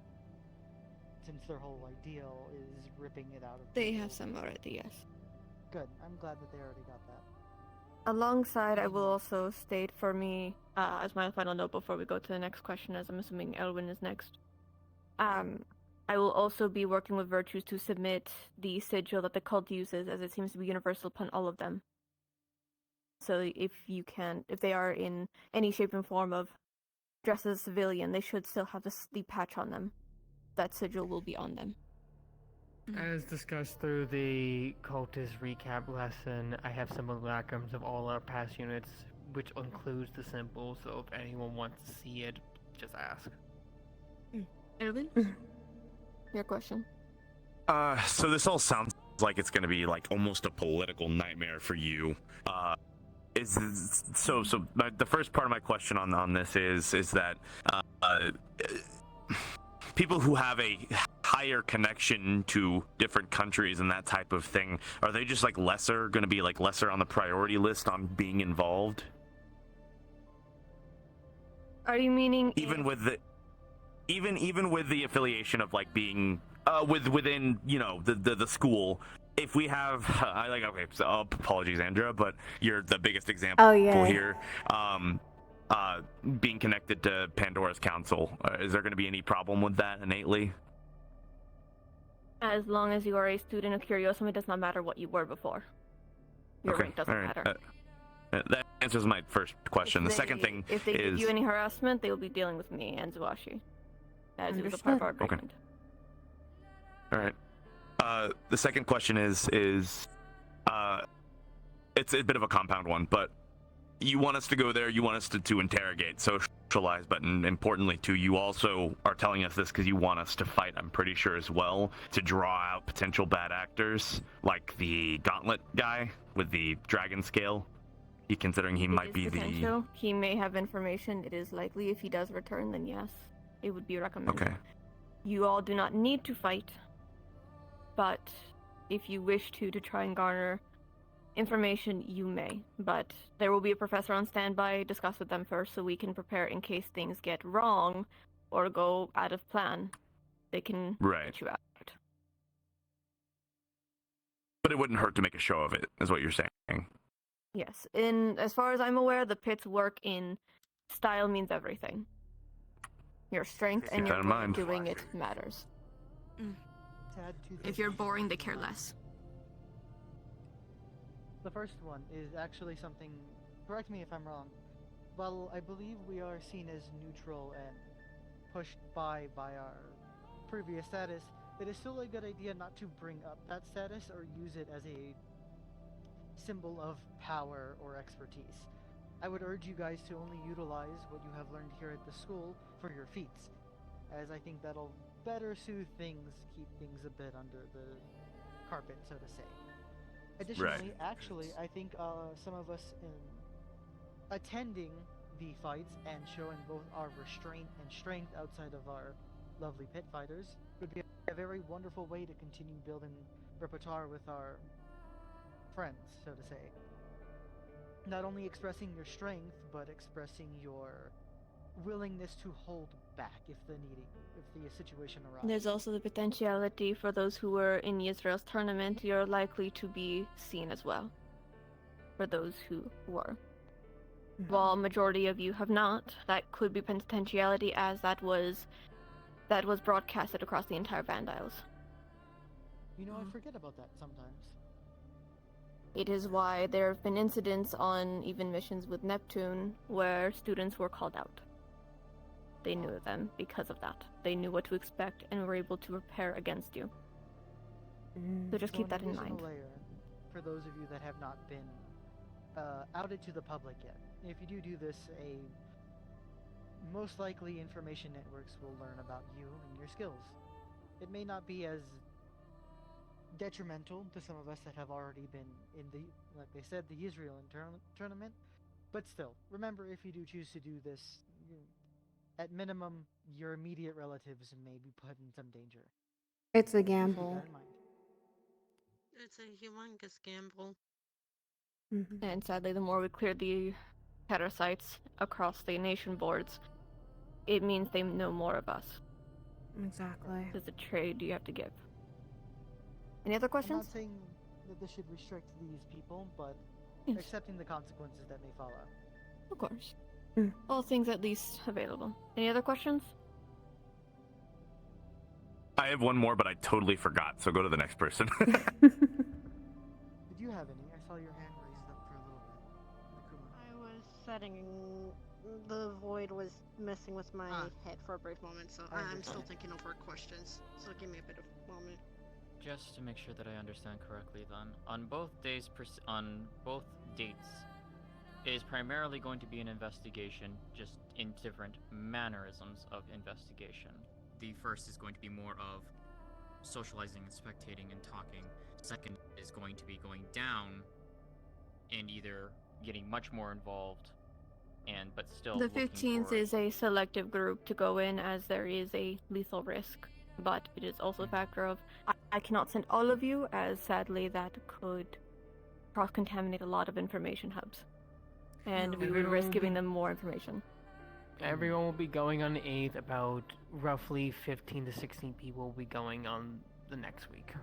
Since their whole ideal is ripping it out of They people. have some already, yes. Good. I'm glad that they already got that. Alongside, I will also state for me, as my final note before we go to the next question, as I'm assuming Elwin is next. I will also be working with Virtues to submit the sigil that the cult uses, as it seems to be universal upon all of them. So if they are in any shape and form of dressed as a civilian, they should still have the patch on them. That sigil will be on them. As discussed through the cultist recap lesson, I have simulacrums of all our past units, which includes the symbol, so if anyone wants to see it, just ask. Elvin? Your question? So this all sounds like it's going to be like almost a political nightmare for you. The first part of my question on this is that people who have a higher connection to different countries and that type of thing, are they just like going to be lesser on the priority list on being involved? Are you meaning even with the affiliation of like being within the school? If we have apologies, Andra, but you're the biggest example here. Being connected to Pandora's Council, is there going to be any problem with that innately? As long as you are a student of Curiosum, it does not matter what you were before. Your rank doesn't matter. That answers my first question. The second thing if they give you any harassment, they will be dealing with me and Zuashi, as it was a part of our agreement. All right. The second question is it's a bit of a compound one, but you want us to go there, you want us to interrogate, socialize, but importantly too, you also are telling us this because you want us to fight, I'm pretty sure as well, to draw out potential bad actors, like the Gauntlet guy with the dragon scale. Considering he might be potential. He may have information. It is likely if he does return, then yes, it would be recommended. Okay. You all do not need to fight, but if you wish to try and garner information, you may. But there will be a professor on standby. Discuss with them first so we can prepare in case things get wrong or go out of plan. They can get you out. But it wouldn't hurt to make a show of it, is what you're saying. Yes, as far as I'm aware, the pit's work in style means everything. Your strength and your way of doing it matters. If you're boring, they care less. The first one is actually something, correct me if I'm wrong, while I believe we are seen as neutral and pushed by our previous status, it is still a good idea not to bring up that status or use it as a symbol of power or expertise. I would urge you guys to only utilize what you have learned here at the school for your feats, as I think that'll better soothe things, keep things a bit under the carpet, so to say. Additionally, actually, I think some of us in attending the fights and showing both our restraint and strength outside of our lovely pit fighters would be a very wonderful way to continue building repertoire with our friends, so to say. Not only expressing your strength, but expressing your willingness to hold back if the situation arises. There's also the potentiality for those who were in Israel's tournament, you're likely to be seen as well. For those who were. While majority of you have not, that could be potentiality, as that was broadcasted across the entire Vandiles. You know, I forget about that sometimes. It is why there have been incidents on even missions with Neptune where students were called out. They knew them because of that. They knew what to expect and were able to prepare against you. So just keep that in mind. Layer, for those of you that have not been outed to the public yet, if you do this, most likely information networks will learn about you and your skills. It may not be as detrimental to some of us that have already been in the, like they said, the Israel tournament, but still, remember, if you do choose to do this, at minimum, your immediate relatives may be put in some danger. It's a gamble. It's a humongous gamble. And sadly, the more we clear the parasites across the nation boards, it means they know more of us. Exactly. There's a trade you have to give. Any other questions? I'm not saying that this should restrict these people, but accepting the consequences that may follow. Of course. All things at least available. Any other questions? I have one more, but I totally forgot. So go to the next person. Did you have any? I saw your hand raised up for a little bit. I was setting. The void was messing with my head for a brief moment, so I'm still thinking over questions. So give me a bit of a moment. Just to make sure that I understand correctly, then, on both days, on both dates, it is primarily going to be an investigation, just in different mannerisms of investigation. The first is going to be more of socializing and spectating and talking. Second is going to be going down and either getting much more involved, but still. The 15th is a selective group to go in, as there is a lethal risk. But it is also a factor of I cannot send all of you, as sadly that could cross-contaminate a lot of information hubs, and we would risk giving them more information. Everyone will be going on the 8th. About roughly 15 to 16 people will be going on the next week.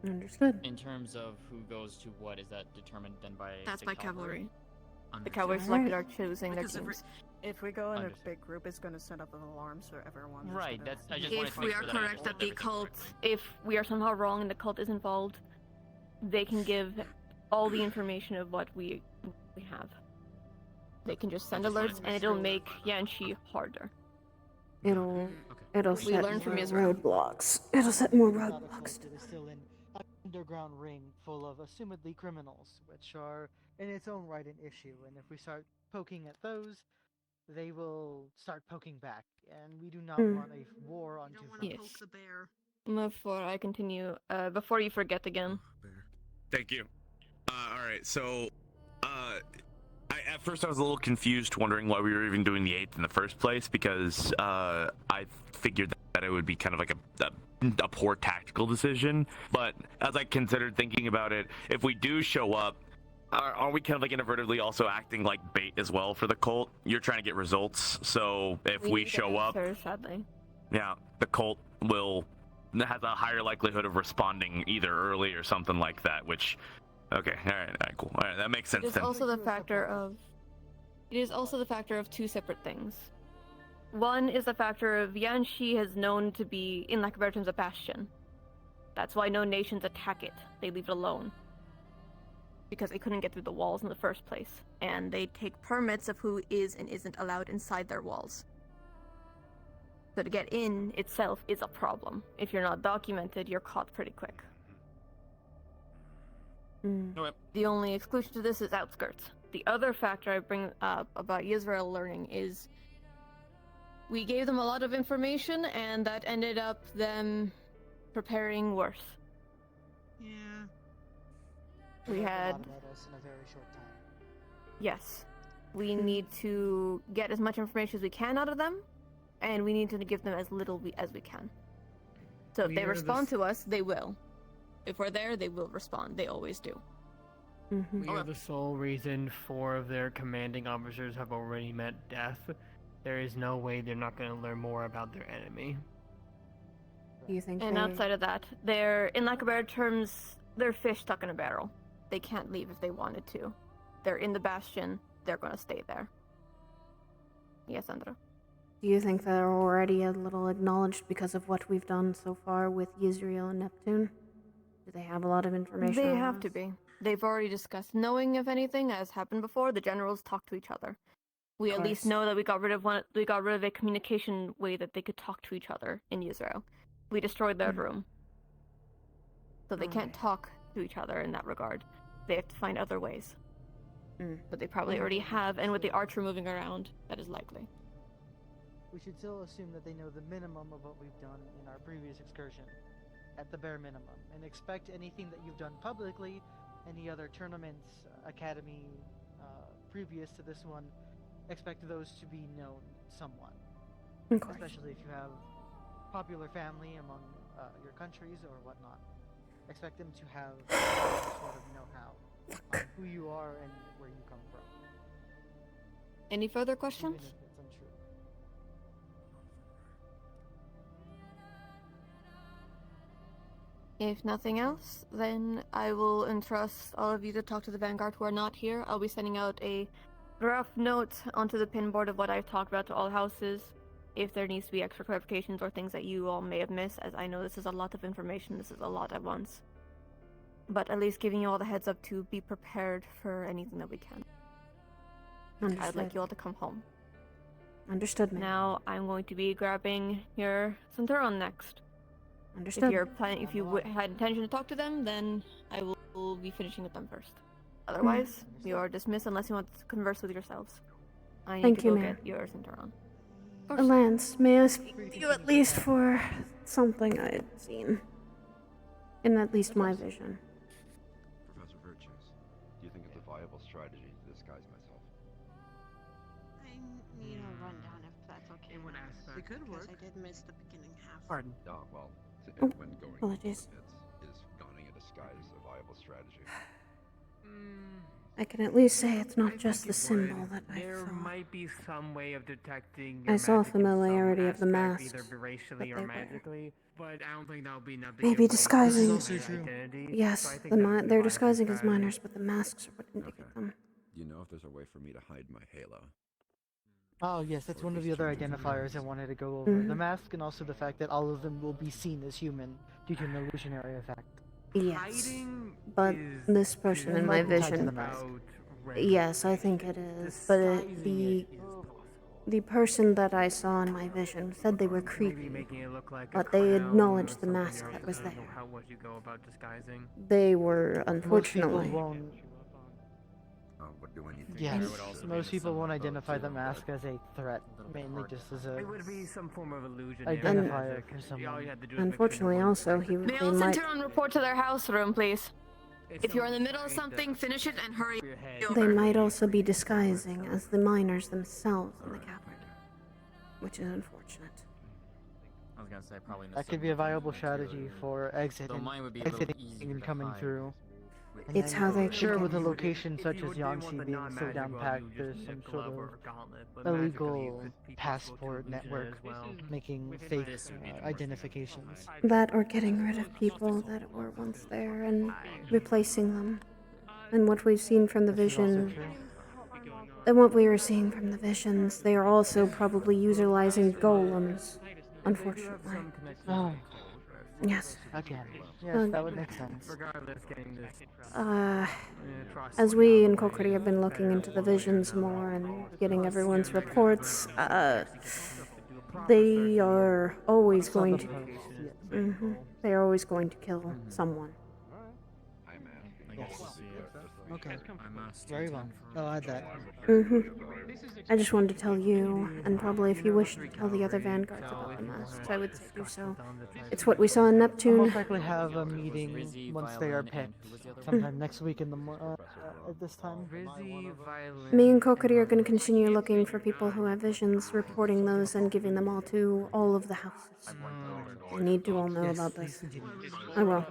Understood. In terms of who goes to what, is that determined then by That's the by cavalry. The Understood. cavalry selected are choosing their Because teams. if we go in a Understood. big group, it's going to set up an alarm so everyone. knows Right, what that's. it I is. just wanted If to we make are sure that I correct that understood the everything cult, correctly. if we are somehow wrong and the cult is involved, they can give all the information of what we have. They can just send alerts, and it'll make Yanshi harder. It'll We set learn from more Israel. roadblocks. It'll set more It's not a roadblocks. cult, it is still an underground ring full of assumedly criminals, which are in its own right an issue. And if we start poking at those, they will start poking back, and we do not want a war on two fronts. Yes. Before I continue, before you forget again. Thank you. All right, so at first I was a little confused, wondering why we were even doing the 8th in the first place, because I figured that it would be kind of like a poor tactical decision. But as I considered thinking about it, if we do show up, aren't we kind of like inadvertently also acting like bait as well for the cult? You're trying to get results, so if we need show up, answers, sadly. yeah, the cult has a higher likelihood of responding either early or something like that, which, okay, all right, cool. All right, that makes sense It is then. also the factor of. It is also the factor of two separate things. One is the factor of Yanshi has known to be, in lack of better terms, a bastion. That's why no nations attack it. They leave it alone. Because they couldn't get through the walls in the first place. And they take permits of who is and isn't allowed inside their walls. So to get in itself is a problem. If you're not documented, you're caught pretty quick. The only exclusion to this is outskirts. The other factor I bring up about Israel learning is we gave them a lot of information, and that ended up them preparing worse. Yeah. We learned a had. lot about us in a very short time. Yes. We need to get as much information as we can out of them, and we need to give them as little as we can. So if We they are respond to us, they will. If we're there, they will respond. They always do. We are the sole reason 4 of their commanding officers have already met death. There is no way they're not going to learn more about their enemy. Do you think And they... outside of that, they're, in lack of better terms, they're fish stuck in a barrel. They can't leave if they wanted to. They're in the bastion. They're going to stay there. Yes, Andra? Do you think they're already a little acknowledged because of what we've done so far with Yisrael and Neptune? Do they have a lot of information They on have us? to be. They've already discussed knowing if anything, as happened before, the generals talk to each other. We at least know that we got rid of a communication way that they could talk to each other in Israel. We destroyed their room. So they can't talk to each other in that regard. They have to find other ways. But they probably already have, and with the archer moving around, that is likely. We should still assume that they know the minimum of what we've done in our previous excursion, at the bare minimum, and expect anything that you've done publicly, any other tournaments, academy, previous to this one, expect those to be known somewhat. Especially if you have popular family among your countries or whatnot. Expect them to have some sort of know-how on who you are and where you come from. Any further questions? Even if it's untrue. If nothing else, then I will entrust all of you to talk to the Vanguard who are not here. I'll be sending out a rough note onto the pinboard of what I've talked about to all houses. If there needs to be extra clarifications or things that you all may have missed, as I know this is a lot of information, this is a lot at once. But at least giving you all the heads up to be prepared for anything that we can. Understood. I'd like you all to come home. Understood, ma'am. Now I'm going to be grabbing your Centauron next. Understood. If you're planning, if you had intention to talk to them, then I will be finishing with them first. Otherwise, you are dismissed unless you want to converse with yourselves. I need Thank to you, go ma'am. get your Centauron. Lance, may I speak to you at least for something I had seen? In at least my vision. Professor Virtues, do you think it's a viable strategy to disguise myself? I need a rundown if that's okay. In what aspect? It could work. I did miss the beginning half. Pardon? Oh, well, Oh, when going apologies. is donning a disguise a viable strategy? I can at least say it's not just the symbol that I There saw. might be some way of detecting. I your saw magic in some familiarity of the aspect, masks either racially that or they wear. magically, but I don't think that would be enough. to Maybe give away disguising. their identity. Yes, So I think that's they're a disguising as strategy. minors, but the masks are what indicate them. Do you know if there's a way for me to hide my halo? Oh yes, that's one of the other identifiers I wanted to go over. The mask and also the fact that all of them will be seen as human due to an illusionary effect. Yes, but this person in my vision. Yes, I think it is. But the person that I saw in my vision said they were creepy, but they acknowledged the mask that was there. How would you go about disguising? They were unfortunately. What do I need to Yes, most people won't identify the mask as a threat, mainly just as a It would be some form of illusion. identifier for someone. Unfortunately, also May they all might. Centauron report to their house room, please. If you're in the middle of something, finish it and hurry They over. might also be disguising as the miners themselves in the cavern, which is unfortunate. I was gonna say probably. That could be a viable strategy for Though mine would be a little exiting easier and to coming hide. through. And It's then, how they sure, could with a get- location such as Yanshi being so down packed, there's some sort of illegal passport network making fake identifications. That or getting rid of people that were once there and replacing them. And what we've seen from the vision. And what we were seeing from the visions, they are also probably utilizing golems, unfortunately. Oh. Yes. Again. Yes, that would make sense. As we in Kokiri have been looking into the visions more and getting everyone's reports, they are always going to. They are always going to kill someone. Okay. Very well. I'll add that. I just wanted to tell you, and probably if you wish to tell the other vanguards about the masks, I would say do so. It's what we saw in I'll Neptune. most likely have a meeting once they are picked, sometime next week in the at this time. Me and Kokiri are going to continue looking for people who have visions, reporting those, and giving them all to all of the houses. They need to all know about this. I will.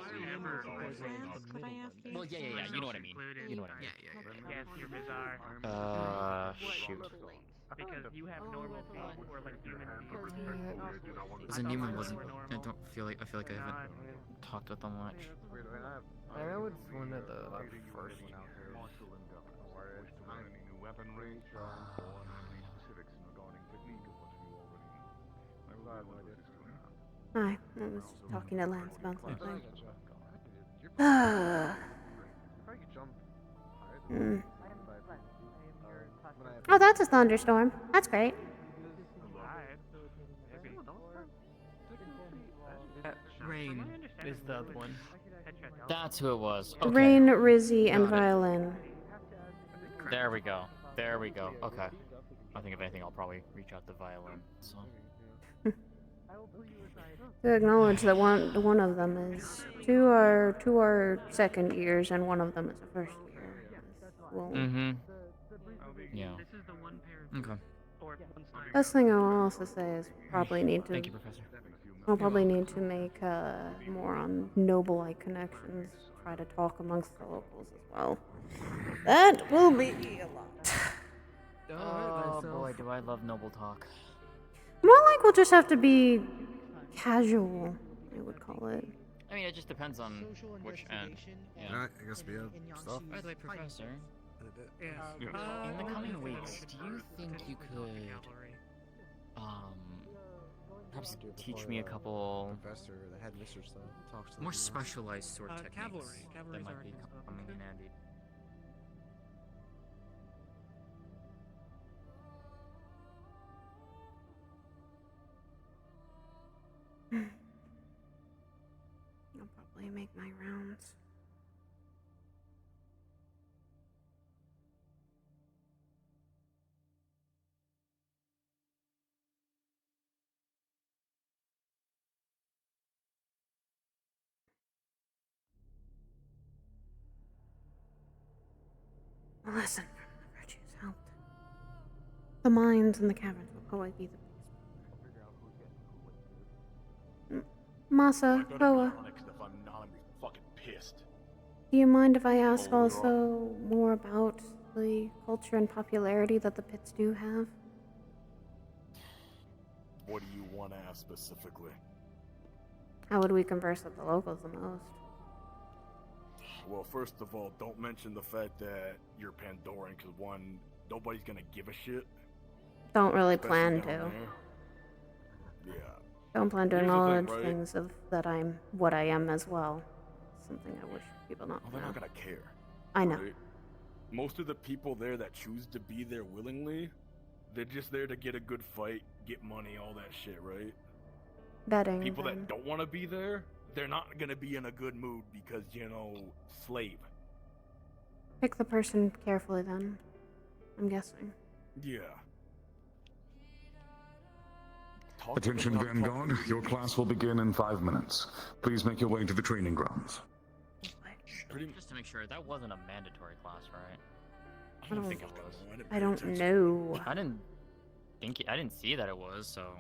Well, yeah, you know what I mean. You know what I mean. Yes, you're bizarre. Shoot. Because you have normal people or like human beings. Because Newman wasn't. I feel like I haven't talked with them much. I know it's one of the first Hi, I was talking to Lance about something. Oh, that's a thunderstorm. That's great. Rain is the other one. That's who it was. Okay. Rain, Rizzy, and Violin. There we go. There we go. Okay. I think if anything, I'll probably reach out to Violin. So. To acknowledge that one of them is two are second years and one of them is a first year. Well, Yeah. Okay. best thing I'll also say is probably need to. Thank you, Professor. I'll probably need to make more on noble-like connections. Try to talk amongst the locals as well. That will be a lot. Oh boy, do I love noble talk. More like we'll just have to be casual, I would call it. I mean, it just depends on which end. Yeah. Alright, I guess we have stuff. By the way, Professor, In the coming weeks, do you think you could, perhaps teach me a couple more specialized sword techniques that might be coming in handy? I'll probably make my rounds. A lesson from the virtues helped. The mines and the caverns will probably be the Masa, Koa. If I'm not, I'm fucking pissed. Do you mind if I ask also more about the culture and popularity that the pits do have? What do you want to ask specifically? How would we converse with the locals the most? Well, first of all, don't mention the fact that you're Pandoran, because one, nobody's gonna give a shit. Don't really Especially plan down to. there. Yeah. Don't plan to Here's the acknowledge thing, right? things of that I'm what I am as well. Something I wish people not Well, know. they're not gonna care. I know. right? Most of the people there that choose to be there willingly, they're just there to get a good fight, get money, all that shit, right? Betting. People then. that don't want to be there, they're not gonna be in a good mood because, you know, slave. Pick the person carefully then. I'm guessing. Yeah. Attention, Vanguard. Your class will begin in 5 minutes. Please make your way to the training grounds. Just to make sure, that wasn't a mandatory class, right? I don't think it was. I don't know. I didn't see that it was, so.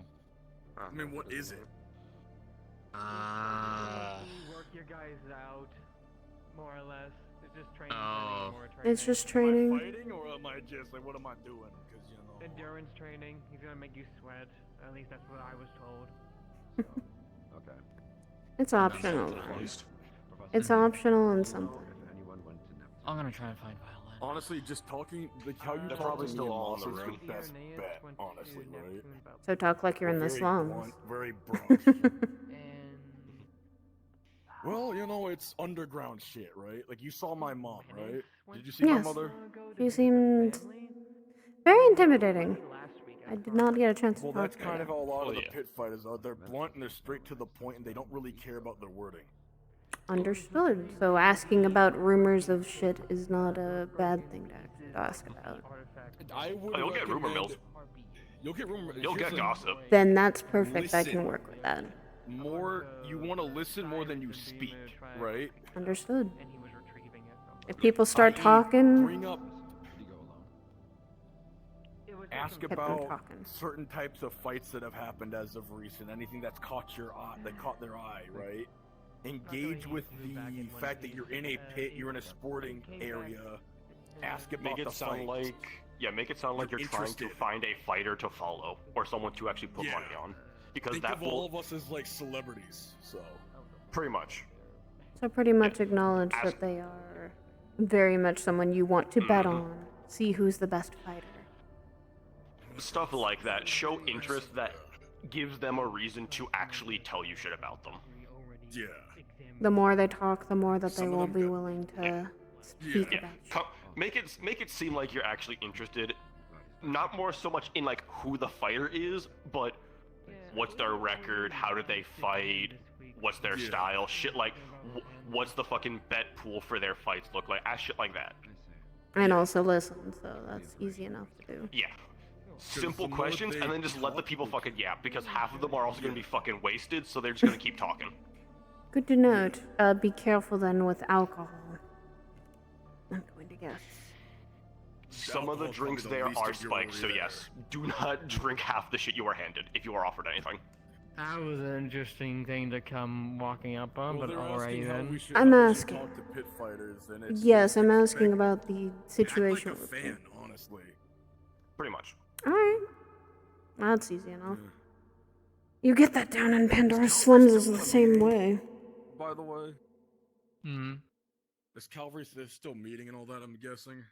I mean, what is it? Work your guys out, more or less. It's just training. Oh. More training. It's just training. Am I fighting or am I just like, what am I doing? Because, you know. Endurance training. He's gonna make you sweat. At least that's what I was told. Okay. It's optional. though. It's optional and something. I'm gonna try and find violin. Honestly, just talking, like how you They're talk probably to me still and all in Moss the is room. the best bet, honestly, right? So talk like you're in the Very slums. blunt, very blunt. Well, you know, it's underground shit, right? Like, you saw my mom, right? Did you see my Yes. mother? She seemed very intimidating. I did not get a chance to Well, talk that's to kind her. of how a lot of the pit fighters are. They're blunt and they're straight to the point, and they don't really care about their wording. Understood. So asking about rumors of shit is not a bad thing to actually ask about. I would You'll get rumor mills. You'll get rumor. You'll get gossip. Then that's perfect. I can Listen. work with that. More, you want to listen more than you speak, right? Understood. If people start talking, Bring up. Ask Kept them about talking. certain types of fights that have happened as of recent. Anything that's caught your eye, that caught their eye, right? Engage with the fact that you're in a pit, you're in a sporting area. Ask about Make it the sound fight. like make it sound like You're you're trying to interested. find a fighter to follow or someone to actually put Yeah. money on, because Think that of all will of us as like celebrities, so. pretty much. so pretty much acknowledge that they are very much someone you want to bet on. See who's the best fighter. Stuff like that. Show interest that gives them a reason to actually tell you shit about them. Yeah. The more they talk, the more that they will be willing to speak Yeah. about. Make it seem like you're actually interested, not more so much in like who the fighter is, but what's their record, how do they fight, what's their style, shit like what's the fucking bet pool for their fights look like, ask shit like that. And also listen, so that's easy enough to do. Yeah. Simple questions, and then just let the people fucking yap, because half of them are also gonna be fucking wasted, so they're just gonna keep talking. Good to note. Be careful then with alcohol. I'm going to guess. Some of the drinks there are spiked, so yes, do not drink half the shit you are handed if you are offered anything. That was an interesting thing to come walking up on, but alright then. I'm asking. Talk to pit fighters, and it's Yes, I'm asking about the situation. Act like a with fan, honestly. Pretty much. Alright. That's easy enough. You get that down in Pandora Slims is the same way. By the way, Hmm. is Calvary still meeting and all that? I'm guessing.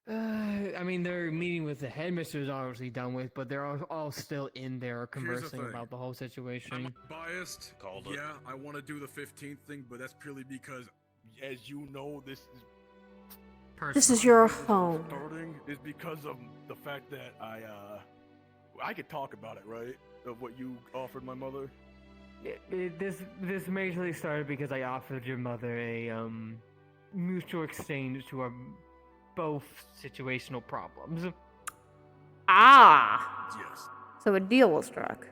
I mean, their meeting with the headmistress is obviously done with, but they're all still in there conversing thing. about the whole situation. I'm biased. Called it. Yeah, I want to do the 15th thing, but that's purely because, as you know, This is your home. starting is because of the fact that I could talk about it, right? Of what you offered my mother. This majorly started because I offered your mother a mutual exchange to our both situational problems. Ah. Yes. So a deal was struck.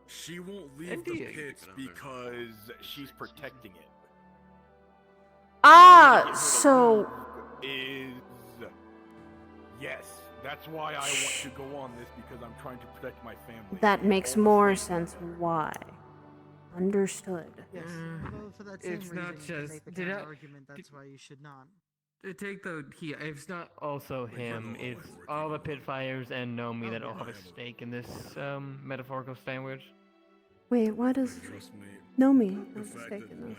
She won't leave the pits because she's protecting it. Ah, so Is yes. That's why I want to go on this because I'm trying to protect my family. that makes more sense. Why? Understood. Yes. Well, for that same It's reason, not you can just- make the did counter I- argument. That's why you should not. Take the key. It's not also him. It's all the pit fires and Nomi that all have a stake in this metaphorical sandwich. Wait, why does Trust me. Nomi The have a fact stake that in my this?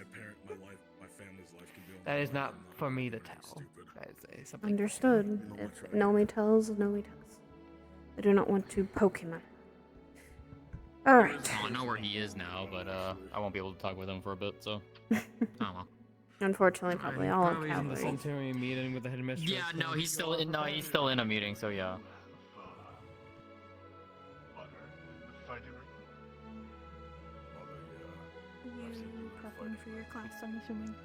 my family's life can be on That is not for me to tell. That is something. Understood. If Nomi tells, Nomi tells. I do not want to poke him. Alright. Well, I know where he is now, but I won't be able to talk with him for a bit, so I don't know. Unfortunately, probably all of Probably in the Calvary. Centurion meeting with the headmistress. Yeah, no, he's still in. No, he's still in a meeting. So yeah. You prepping for your class, I'm assuming.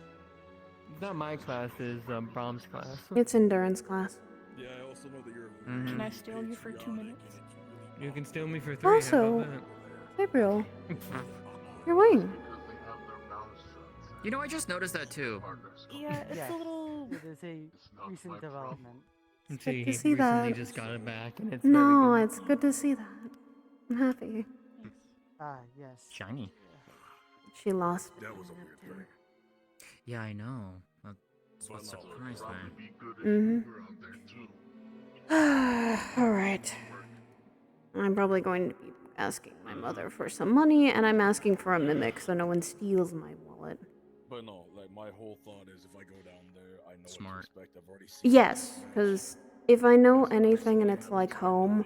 Not my class, is Brahm's class. It's endurance class. Yeah, I also know that you're. Can I steal you for 2 minutes? You can steal me for 3. How Also, about that? Gabriel, you're Wayne. You know, I just noticed that too. Yeah, it's Yes. a little. It is a recent development. Let's Good see, to he see recently that. just got it back, and it's No, very it's good to see that. I'm happy. Ah, yes. Shiny. She lost it. That was a weird thing. Yeah, I know. That's what surprised me. Mm-hmm. Alright. I'm probably going to be asking my mother for some money, and I'm asking for a mimic so no one steals my wallet. But no, like my whole thought is if I go down there, I know Smart. what to expect. I've already seen Yes, because if I know anything and it's like home,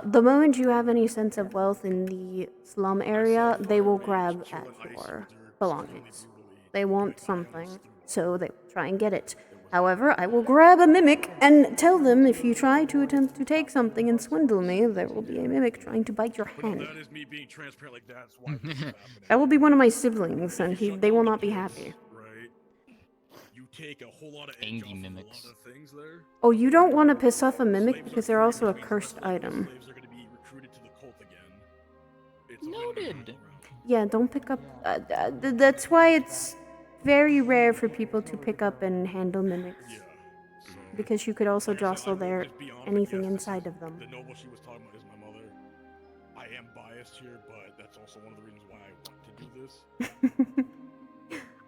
the moment you have any sense of wealth in the slum area, they will grab at your belongings. They want something, so they will try and get it. However, I will grab a mimic and tell them if you try to attempt to take something and swindle me, there will be a mimic trying to bite your hand. That is me being transparent, like that's why this is happening. That will be one of my siblings, and they will not be happy. Right? You take a whole lot of Angry mimics. things there. Oh, you don't want to piss off a mimic because they're also a cursed item. Slaves are going to be recruited to the cult again. It's Noted. Yeah, don't pick up. That's why it's very rare for people to pick up and handle mimics. Because you could also jostle anything inside of them. The noble she was talking about is my mother. I am biased here, but that's also one of the reasons why I want to do this.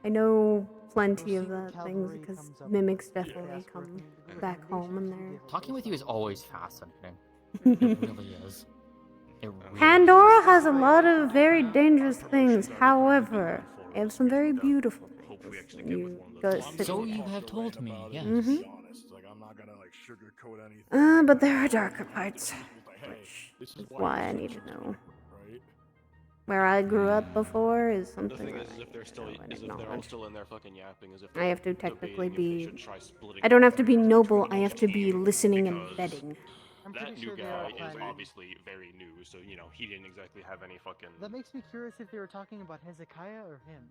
I know plenty of things because mimics definitely come back home and they're. Talking with you is always fascinating. It really is. It really Pandora has a lot of very dangerous things. However, they have some very beautiful things. You go sit So you have told me, yes. Like I'm not gonna like sugarcoat anything. But there are darker parts, which is why I need to know. Where I grew up before is The something thing that is, if they're still, I is if they're all acknowledge. still in there fucking yapping, as if I have to they're technically debating if they be. should try splitting I don't have to be up noble. I have to be listening and because betting. That new guy is obviously very new, so you know he didn't exactly have any fucking That makes me curious if they were talking about Hezekiah or him.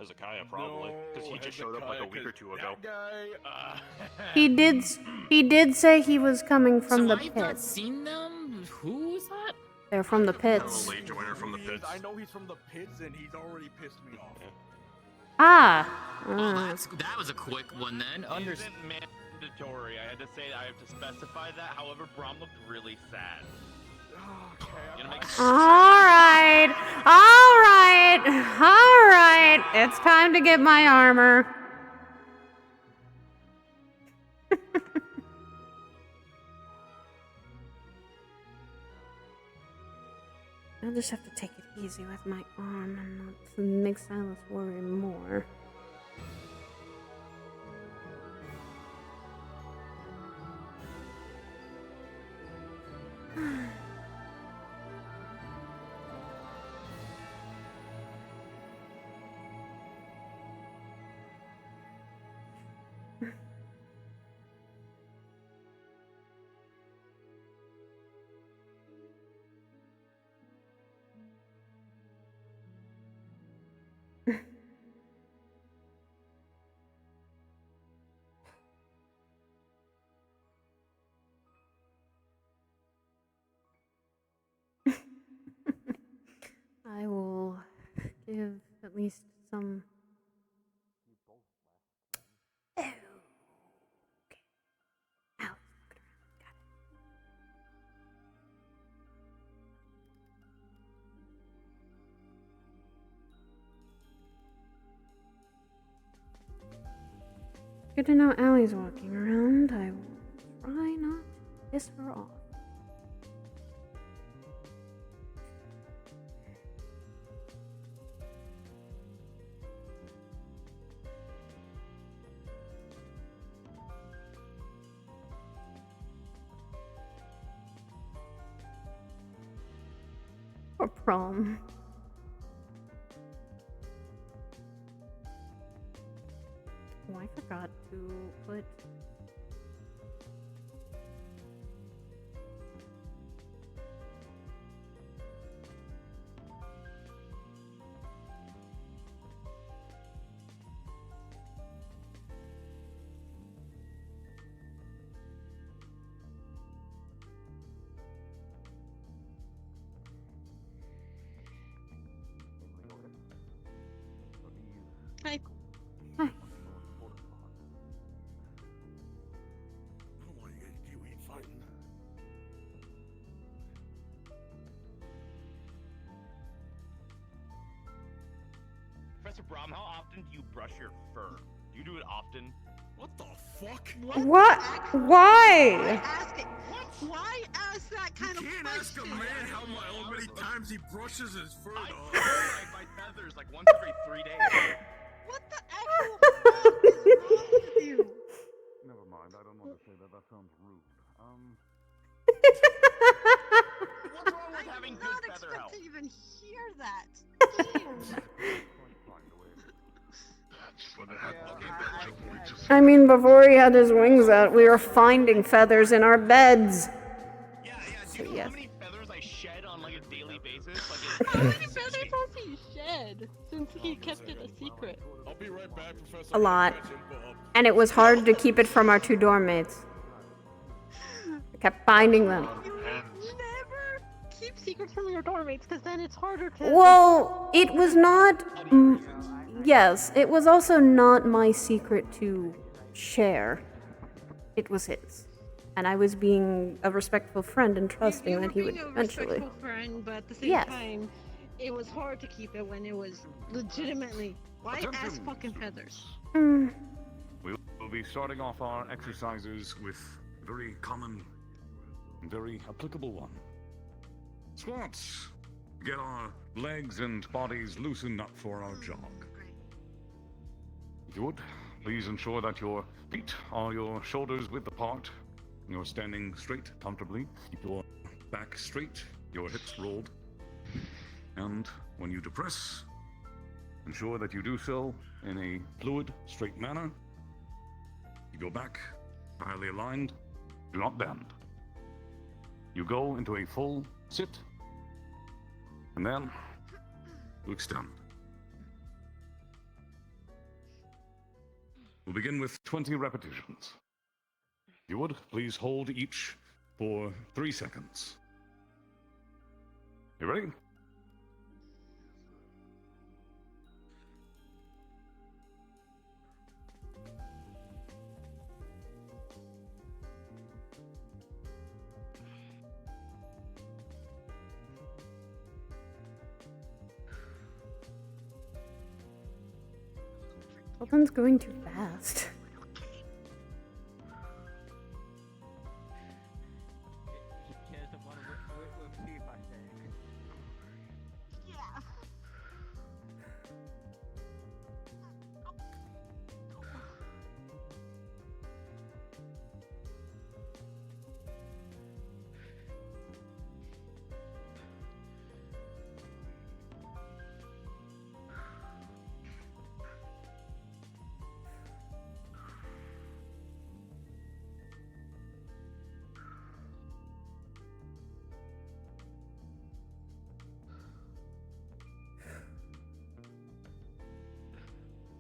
Hezekiah probably, because he just showed up like a week or two ago. He did say he was coming from the I've not pits. seen them. Who is that? They're from the pits. Late joiner from the pits. I know he's from the pits, and he's already pissed me off. Ah. Oh, that was a quick one then. Isn't mandatory. I had to say I have to specify that. However, Brom looked really sad. Alright. It's time to get my armor. I'll just have to take it easy with my arm and not make Silas worry more. I will give at least some. Oh. Okay. Ow. Got it. Good to know Allie's walking around. I will try not to piss her off. Or prom. Oh, I forgot to put. Hi. Hi. I don't want you guys to do ain't fighting. Professor Brom, how often do you brush your fur? Do you do it often? What the fuck? What? Why? Why ask that kind of Can't ask a question? man how many times he brushes his fur, I dog. my feathers like once every 3 days. What the actual fuck is wrong with you? Never mind, I don't want to say that. That sounds rude. What's wrong with having I'm good not feather health? expect to even hear that. I mean, before he had his wings out, we were finding feathers in our beds. Yeah. So, Do you know yes. how many feathers I shed on like a daily basis? How many feathers has he shed since he kept it a secret? I'll be right back, Professor. A lot. And it was hard to keep it from our 2 dorm mates. I kept finding them. Never keep secrets from your dorm mates, because then it's harder to. Well, it was not. Yes, it was also not my secret to share. It was his. And I was being a respectful friend and trusting that he would eventually. Respectful friend, but at the same Yes. time, it was hard to keep it when it was legitimately white ass fucking feathers. Mm. We will be starting off our exercises with a very common and very applicable one. Squats. Get our legs and bodies loosened up for our jog. If you would, please ensure that your feet are your shoulders width apart. You're standing straight, comfortably. Keep your back straight, your hips rolled. And when you depress, ensure that you do so in a fluid, straight manner. You go back, highly aligned, do not bend. You go into a full sit, and then you extend. We'll begin with 20 repetitions. If you would, please hold each for 3 seconds. You ready? Colton's going too fast.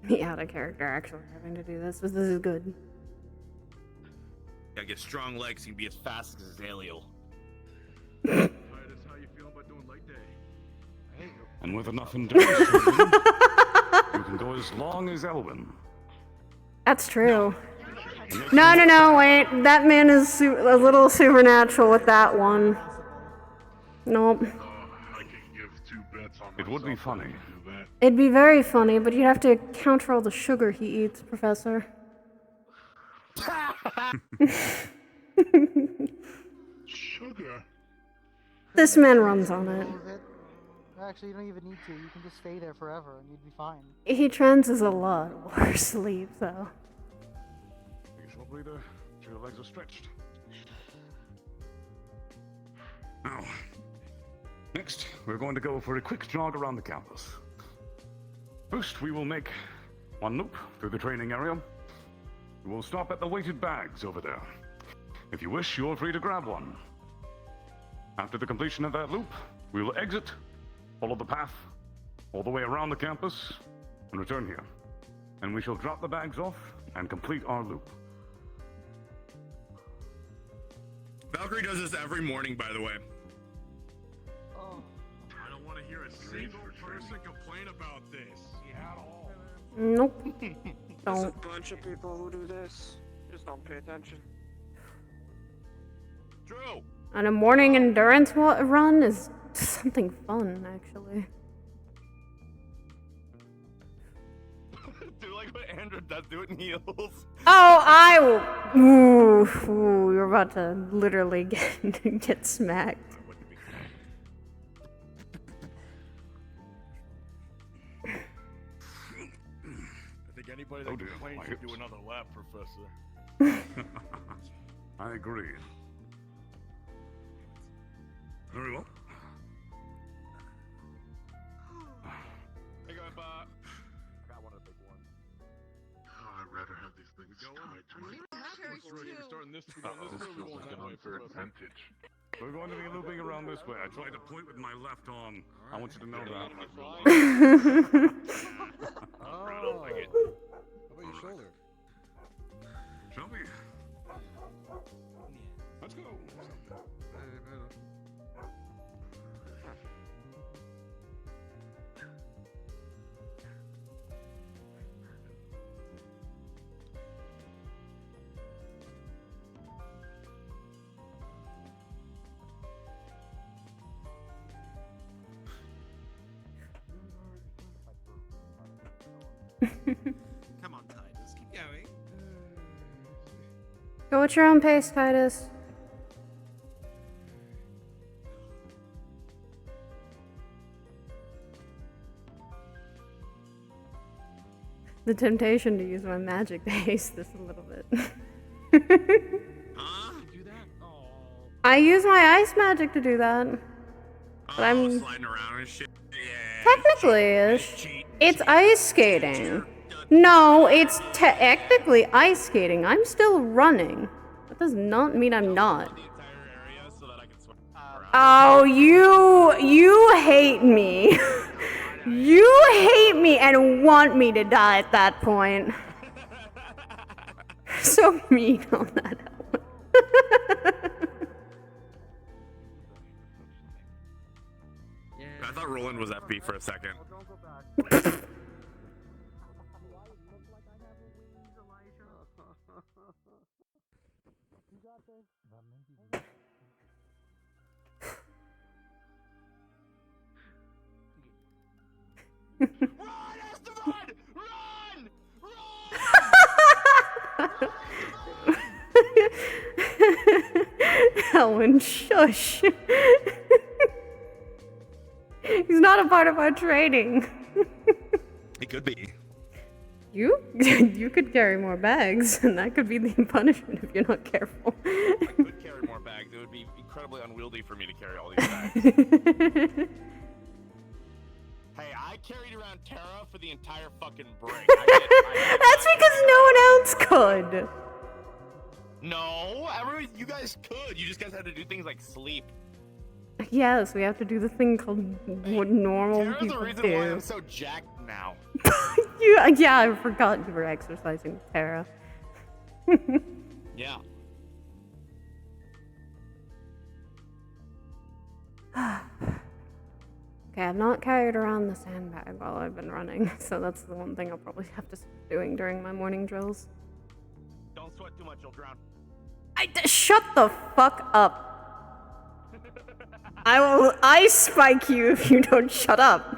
Me out of character actually having to do this, but this is good. Gotta get strong legs, you can be as fast as Azalea. Titus, how you feeling about doing leg day? Hey, And with enough endurance, you can go as long as Elwyn. That's true. No, wait. That man is a little supernatural with that one. Nope. It would be funny. It'd be very funny, but you'd have to counter all the sugar he eats, Professor. Sugar? This man runs on it. Actually, you don't even need to. You can just stay there forever and you'd be fine. He trances a lot worse sleep, though. Take a short breather. Your legs are stretched. Now, next, we're going to go for a quick jog around the campus. First, we will make one loop through the training area. We will stop at the weighted bags over there. If you wish, you're free to grab one. After the completion of that loop, we will exit, follow the path all the way around the campus, and return here. And we shall drop the bags off and complete our loop. Valkyrie does this every morning, by the way. I don't want to hear a single person complain about this. At all. Nope. There's a Don't. bunch of people who do this. Just don't pay attention. True. And a morning endurance run is something fun, actually. Do like what Andrew does, do it in heels. Oh, ooh, you're about to literally get smacked. I think anybody that complains should do another lap, Professor. I agree. Very well. Hey, go ahead, Got one of the big ones. Oh, I'd rather have these things tied to my... We're starting this, we're going that way for advantage. We're going to be looping around this way. I tried to point with my left arm. I want you to know that. Oh, I don't like it. How about your shoulder? Shall we? Let's go. Come on, Titus, keep going. Go at your own pace, Titus. The temptation to use my magic to haste this a little bit. I use my ice magic to do that. But I'm sliding around and shit. technically it's ice skating. No, it's technically ice skating. I'm still running. That does not mean I'm not. Oh, you hate me. You hate me and want me to die at that point. So mean on that I thought Roland was FB for a second. Ellen, shush. He's not a part of our training. It could be. You could carry more bags, and that could be the punishment if you're not careful. I could carry more bags. It would be incredibly unwieldy for me to carry all these bags. Hey, I carried around Terra for the entire fucking break. That's because no one else could. No, you guys could. You just guys had to do things like sleep. Yes, we have to do the thing called what normal Terra's people the reason do. why I'm so jacked now. Yeah, I forgot you were exercising with Tara. Yeah. Okay, I've not carried around the sandbag while I've been running, so that's the one thing I'll probably have to start doing during my morning drills. Don't sweat too much, you'll drown. Shut the fuck up. I will ice spike you if you don't shut up.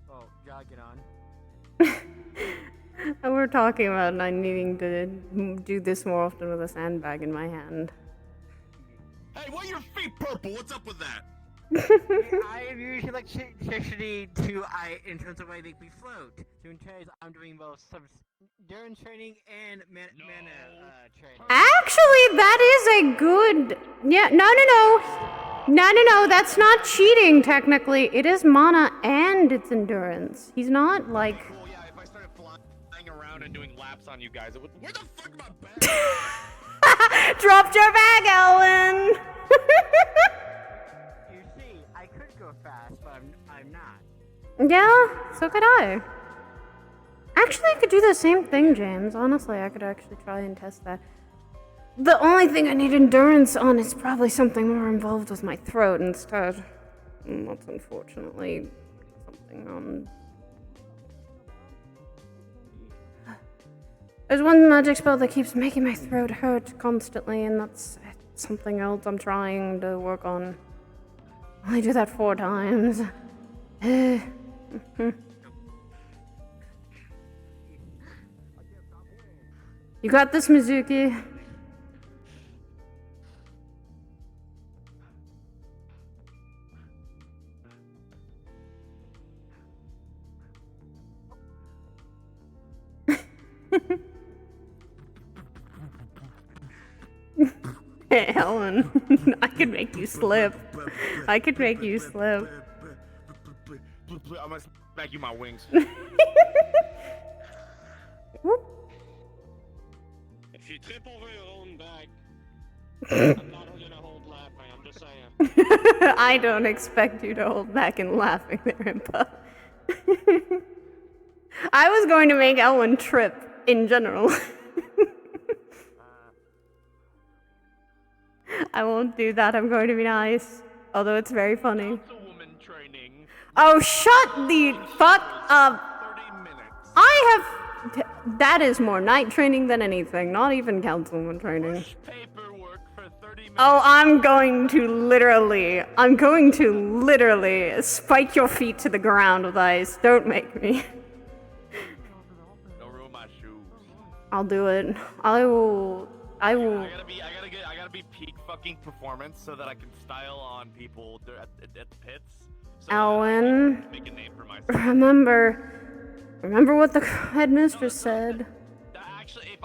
Oh, jog it on. And we're talking about not needing to do this more often with a sandbag in my hand. Hey, why are your feet purple? What's up with that? I am using electricity to in terms of why they make me float. So in terms, I'm doing both some endurance training and mana training. Actually, that is a good... Yeah, no, that's not cheating, technically. It is mana and it's endurance. He's not, like... Well, yeah, if I started flying around and doing laps on you guys, it would... Where the fuck my bag? Dropped your bag, Ellen! You see, I could go fast, but I'm not. Yeah, so could I. Actually, I could do the same thing, James. Honestly, I could actually try and test that. The only thing I need endurance on is probably something more involved with my throat instead. And that's unfortunately something on... There's one magic spell that keeps making my throat hurt constantly, and that's something else I'm trying to work on. I only do that 4 times. You got this, Mizuki. Hey, Ellen, I could make you slip. I could make you slip. I'm gonna smack you my wings. If you trip over your own back, I'm not gonna hold laughing, I'm just saying. I don't expect you to hold back in laughing there, Impa. I was going to make Ellen trip in general. I won't do that. I'm going to be nice. Although it's very funny. Oh, shut the fuck up. That is more night training than anything. Not even councilman training. Oh, I'm going to literally spike your feet to the ground with ice. Don't make me. Don't ruin my shoes. I'll do it. I will. I gotta be peak fucking performance so that I can style on people at the pits. So Ellen, make a name for myself. remember what the headmistress said. Actually,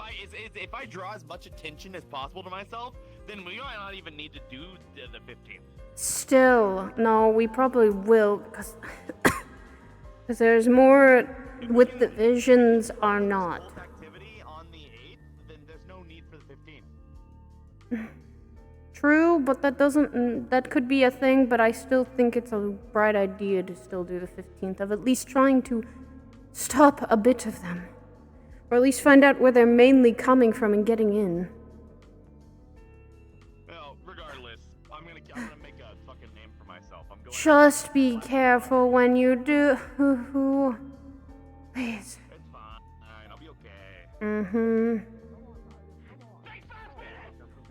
if I draw as much attention as possible to myself, then we might not even need to do the 15th. Still, no, we probably will because there's more with the visions are not. Activity on the 8th, then there's no need for the 15th. True, but that could be a thing, but I still think it's a bright idea to still do the 15th, of at least trying to stop a bit of them. Or at least find out where they're mainly coming from and getting in. Well, regardless, I'm gonna make a fucking name for myself. I'm going Just be careful when you do. Please. It's fine, I'll be okay. Mm-hmm.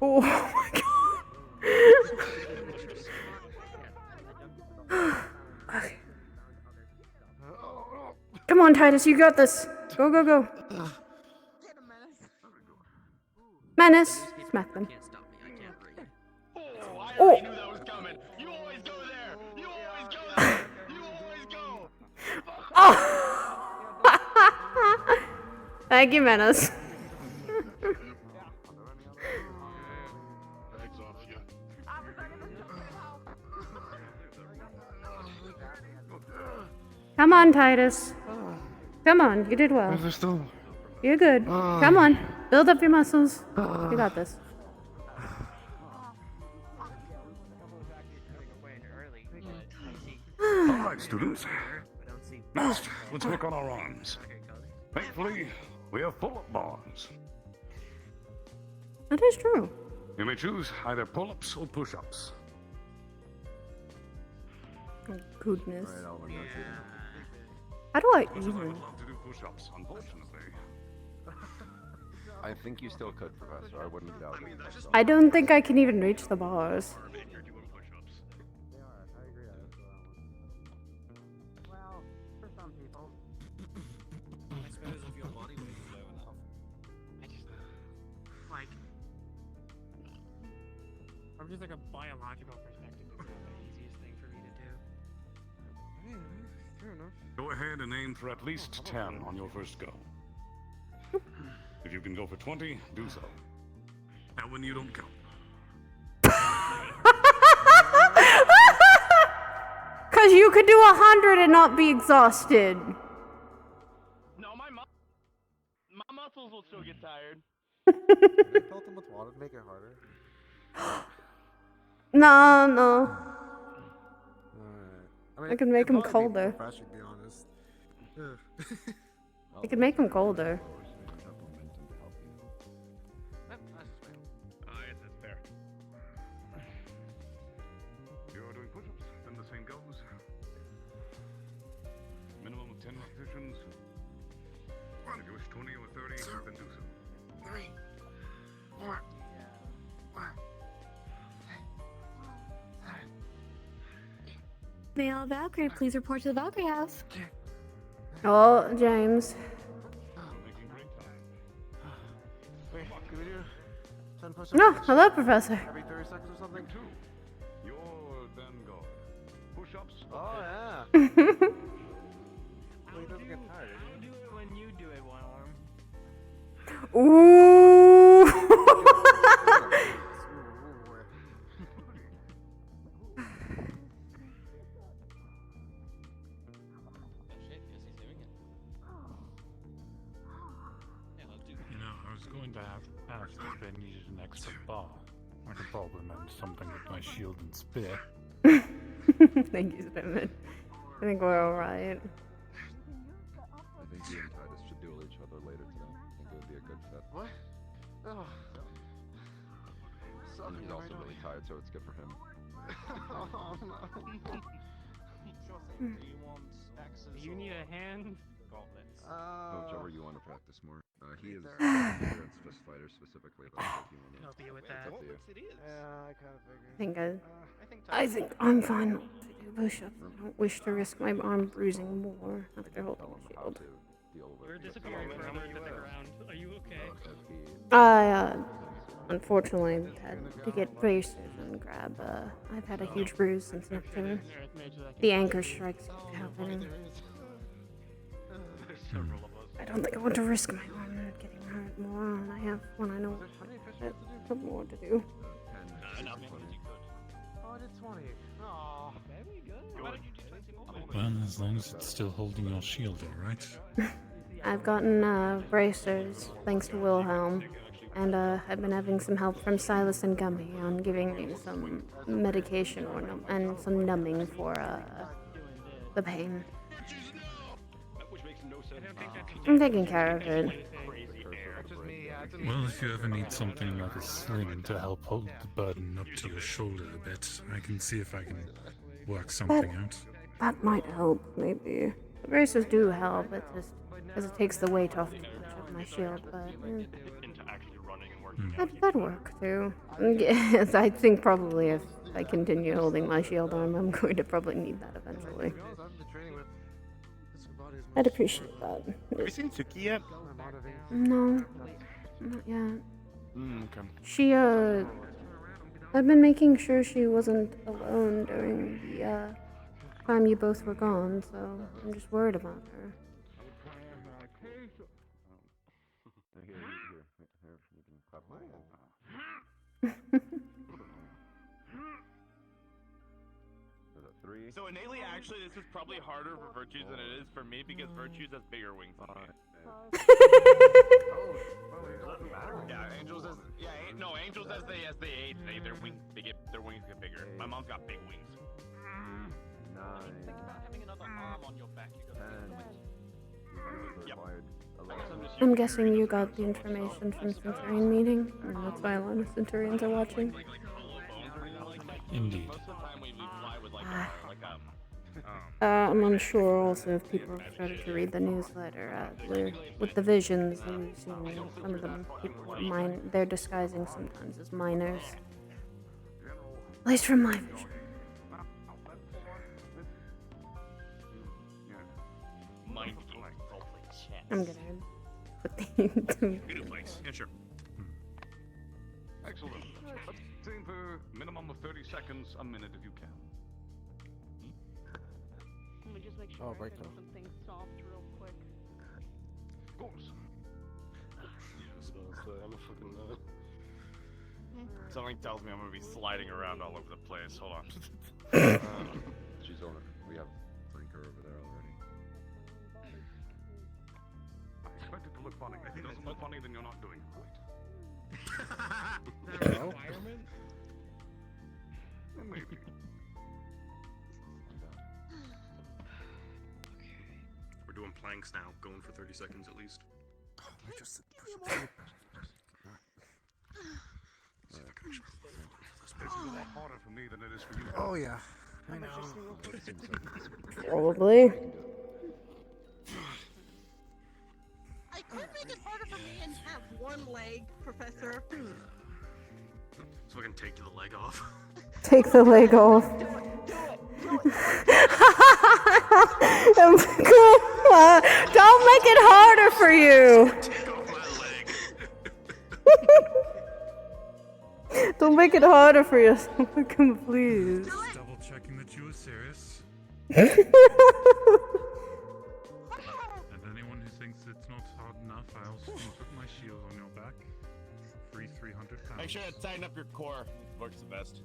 Oh my god. Okay. Come on, Titus, you got this. Go, go, go. Menace. Smack them. Oh. I knew that was coming. You always go there. You always go there. You always go. Oh. Thank you, Menace. Come on, Titus. Come on, you did well. You're good. Come on, build up your muscles. You got this. Alright, students. Next, let's work on our arms. Thankfully, we are full of bombs. That is true. You may choose either pull-ups or push-ups. Oh, goodness. Alright, I'll negotiate. How do I Most of us even? would love to do push-ups, unfortunately. I think you still could, Professor. I wouldn't doubt it. I don't think I can even reach the bars. Well, for some people. I suppose if your body weight is low enough. I just like from just like a biological perspective, it's not the easiest thing for me to do. Fair enough. Go ahead and aim for at least 10 on your first go. If you can go for 20, do so. And when you don't count. Cause you could do 100 and not be exhausted. No, my muscles will still get tired. Fill them with water to make it harder. No. Alright. I can make them it'd probably be colder. refreshing, to be honest. I could make them colder. Yes, that's fair. You are doing push-ups, then the same goes. Minimum of 10 repetitions. If you wish 20 or 30, then do so. 3, 4, 5. Male Valkyrie, please report to the Valkyrie house. Oh, James. Wait, can we do 10 push-ups? No, hello, Professor. Every 30 seconds or something? You're then God. Push-ups. Oh, yeah. I'll doesn't get tired. I'll do it when you do it, one arm. Ooh. You know, I was going to ask if I needed an extra bar. I could probably manage something with my shield and spear. Thank you, Spinman. I think we're alright. I think you and Titus should duel each other later today. I think it would be a good fit. What? Oh. And he's also really tired, so it's good for him. Oh, no. Sure thing. Do you want axes? You need a hand? Gauntlets. Whichever you want to practice more. He is endurance fist fighter specifically, but if you want to Help you with that. It's up to you. Yeah, I kind of figured. I think I'm fine to do push-ups. I don't wish to risk my arm bruising more after holding a shield. We're disappearing for hours at the ground. Are you okay? I, unfortunately had to get bracers and grab, I've had a huge bruise since Neptune. The anchor strikes keep happening. I don't think I want to risk my arm getting hurt more than I have when I know I have more to do. Oh, I did 20. Oh, very good. Why did you do 20 more? Well, as long as it's still holding your shield, alright? I've gotten bracers thanks to Wilhelm, and I've been having some help from Silas and Gummy on giving me some medication and some numbing for the pain. I'm taking care of it. Well, if you ever need something like a sling to help hold the burden up to your shoulder a bit, I can see if I can work something out. That might help, maybe. The bracers do help, it just because it takes the weight off too much of my shield, but Into actually running and working out. that'd work too. Yes, I think probably if I continue holding my shield arm, I'm going to probably need that eventually. I'd appreciate that. Have you seen Suki yet? No, not yet. Okay. She, I've been making sure she wasn't alone during the, time you both were gone, so I'm just worried about her. Here, you can clap my hand. Is it 3? So innately, actually, this is probably harder for Virtues than it is for me because Virtues has bigger wings than me. Yeah, Angels has Angels as they age, their wings get bigger. My mom's got big wings. 9. Think about having another arm on your back. You got 10. Required. I'm guessing you got the information from Centurion meeting, and that's why a lot of Centurions are watching. Indeed. I'm unsure also if people have started to read the newsletter. With the visions, we've seen some of them people they're disguising sometimes as miners. At least from my vision. I'm gonna put the Yeah, sure. Excellent. Aim for minimum of 30 seconds, a minute if you can. Let me just make sure I get something soft real quick. Of course. I'm a fucking. Something tells me I'm gonna be sliding around all over the place. Hold on. She's on it. We have Flinker over there already. I expect it to look funny. If it doesn't look funny, then you're not doing it right. Is that a requirement? Maybe. We're doing planks now, going for 30 seconds at least. It's harder for me than it is for you. Oh yeah, I know. Probably. I could make it harder for me and have one leg, Professor. So I can take the leg off. Take the leg off. Don't make it harder for you. Don't make it harder for yourself, please. Double checking that you are serious. And anyone who thinks it's not hard enough, I also can put my shield on your back. Free 300 pounds. Make sure to tighten up your core. Works the best.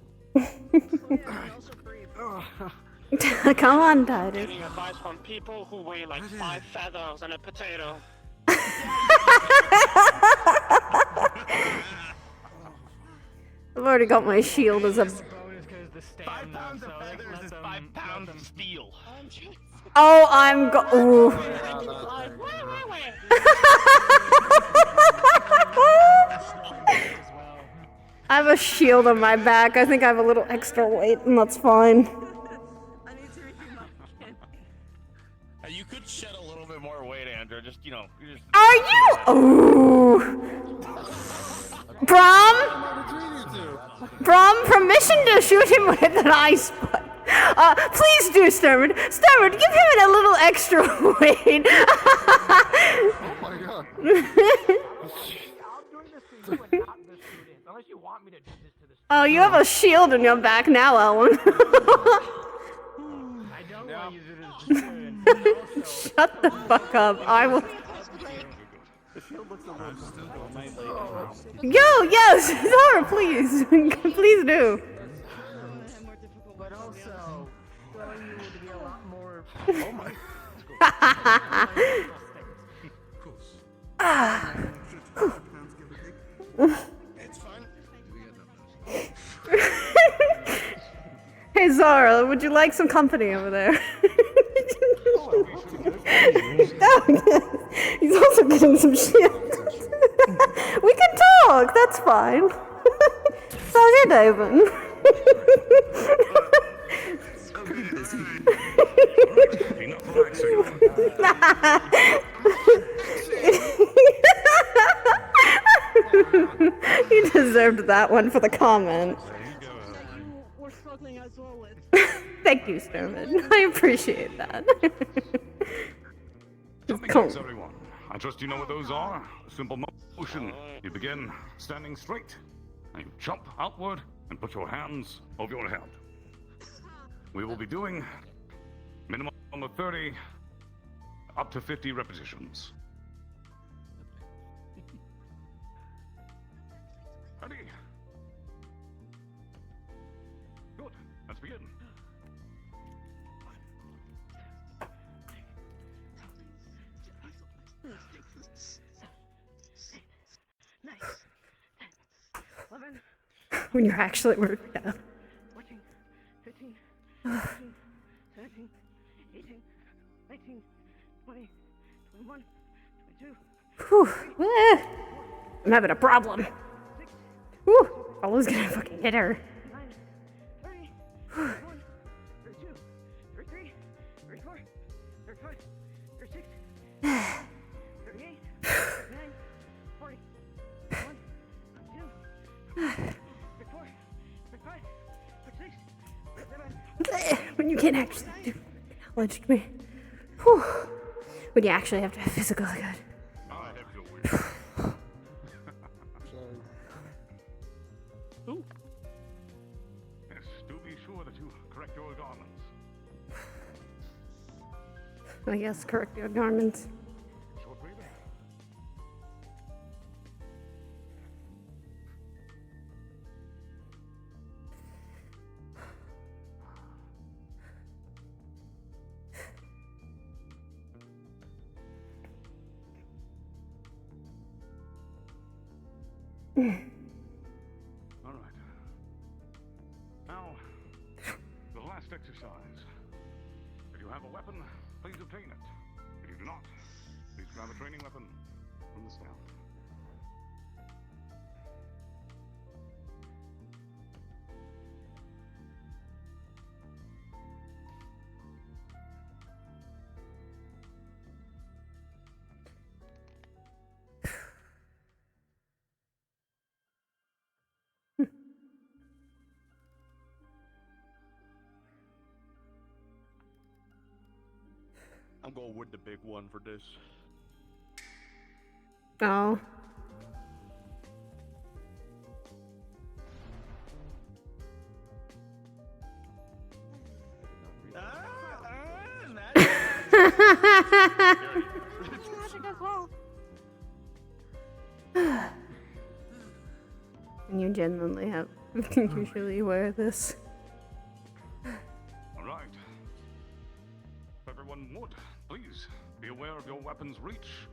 Come on, Titus. Getting advice from people who weigh like 5 feathers and a potato. I've already got my shield as a. 5 pounds of feathers is 5 pounds of steel. Oh, I'm Ooh. I have a shield on my back. I think I have a little extra weight, and that's fine. You could shed a little bit more weight, Andrew. Just, you know, you just. Are you? Ooh. Brom, permission to shoot him with an ice pick. Please do, Sturmid. Sturmid, give him a little extra weight. Oh my god. Oh, you have a shield on your back now, Elwin. I don't want you to do this. Shut the fuck up. I will. Yes, Zara, please. Please do. But also, well, you would be a lot more. Oh my. It's fun. Hey Zara, would you like some company over there? Oh, yes. He's also getting some shit. We can talk, that's fine. So you're David. You deserved that one for the comment. We're struggling as well with. Thank you, Sturmid. I appreciate that. Thanks, everyone. I trust you know what those are. A simple motion. You begin standing straight, and you jump outward and put your hands over your head. We will be doing minimum of 30, up to 50 repetitions. Ready? Good. Let's begin. When you're actually worked out. 14, 15, 16, 17, 18, 19, 20, 21, 22, Whew. I'm having a problem. Whew. Paula's gonna fucking hit her. 32, 33, 34, 35, 36, 38, 39, 40, 41, 42, 44, 45, 46, 47. When you can't actually do knowledge to me. Whew. When you actually have to have physical good. Ooh. Yes, do be sure that you correct your garments. I guess correct your garments. Short breathing. All right. Now, the last exercise. If you have a weapon, please obtain it. If you do not, please grab a training weapon from the stand. I'm going with the big one for this. Oh. And you genuinely have usually wear this. All right. If everyone would, please be aware of your weapon's reach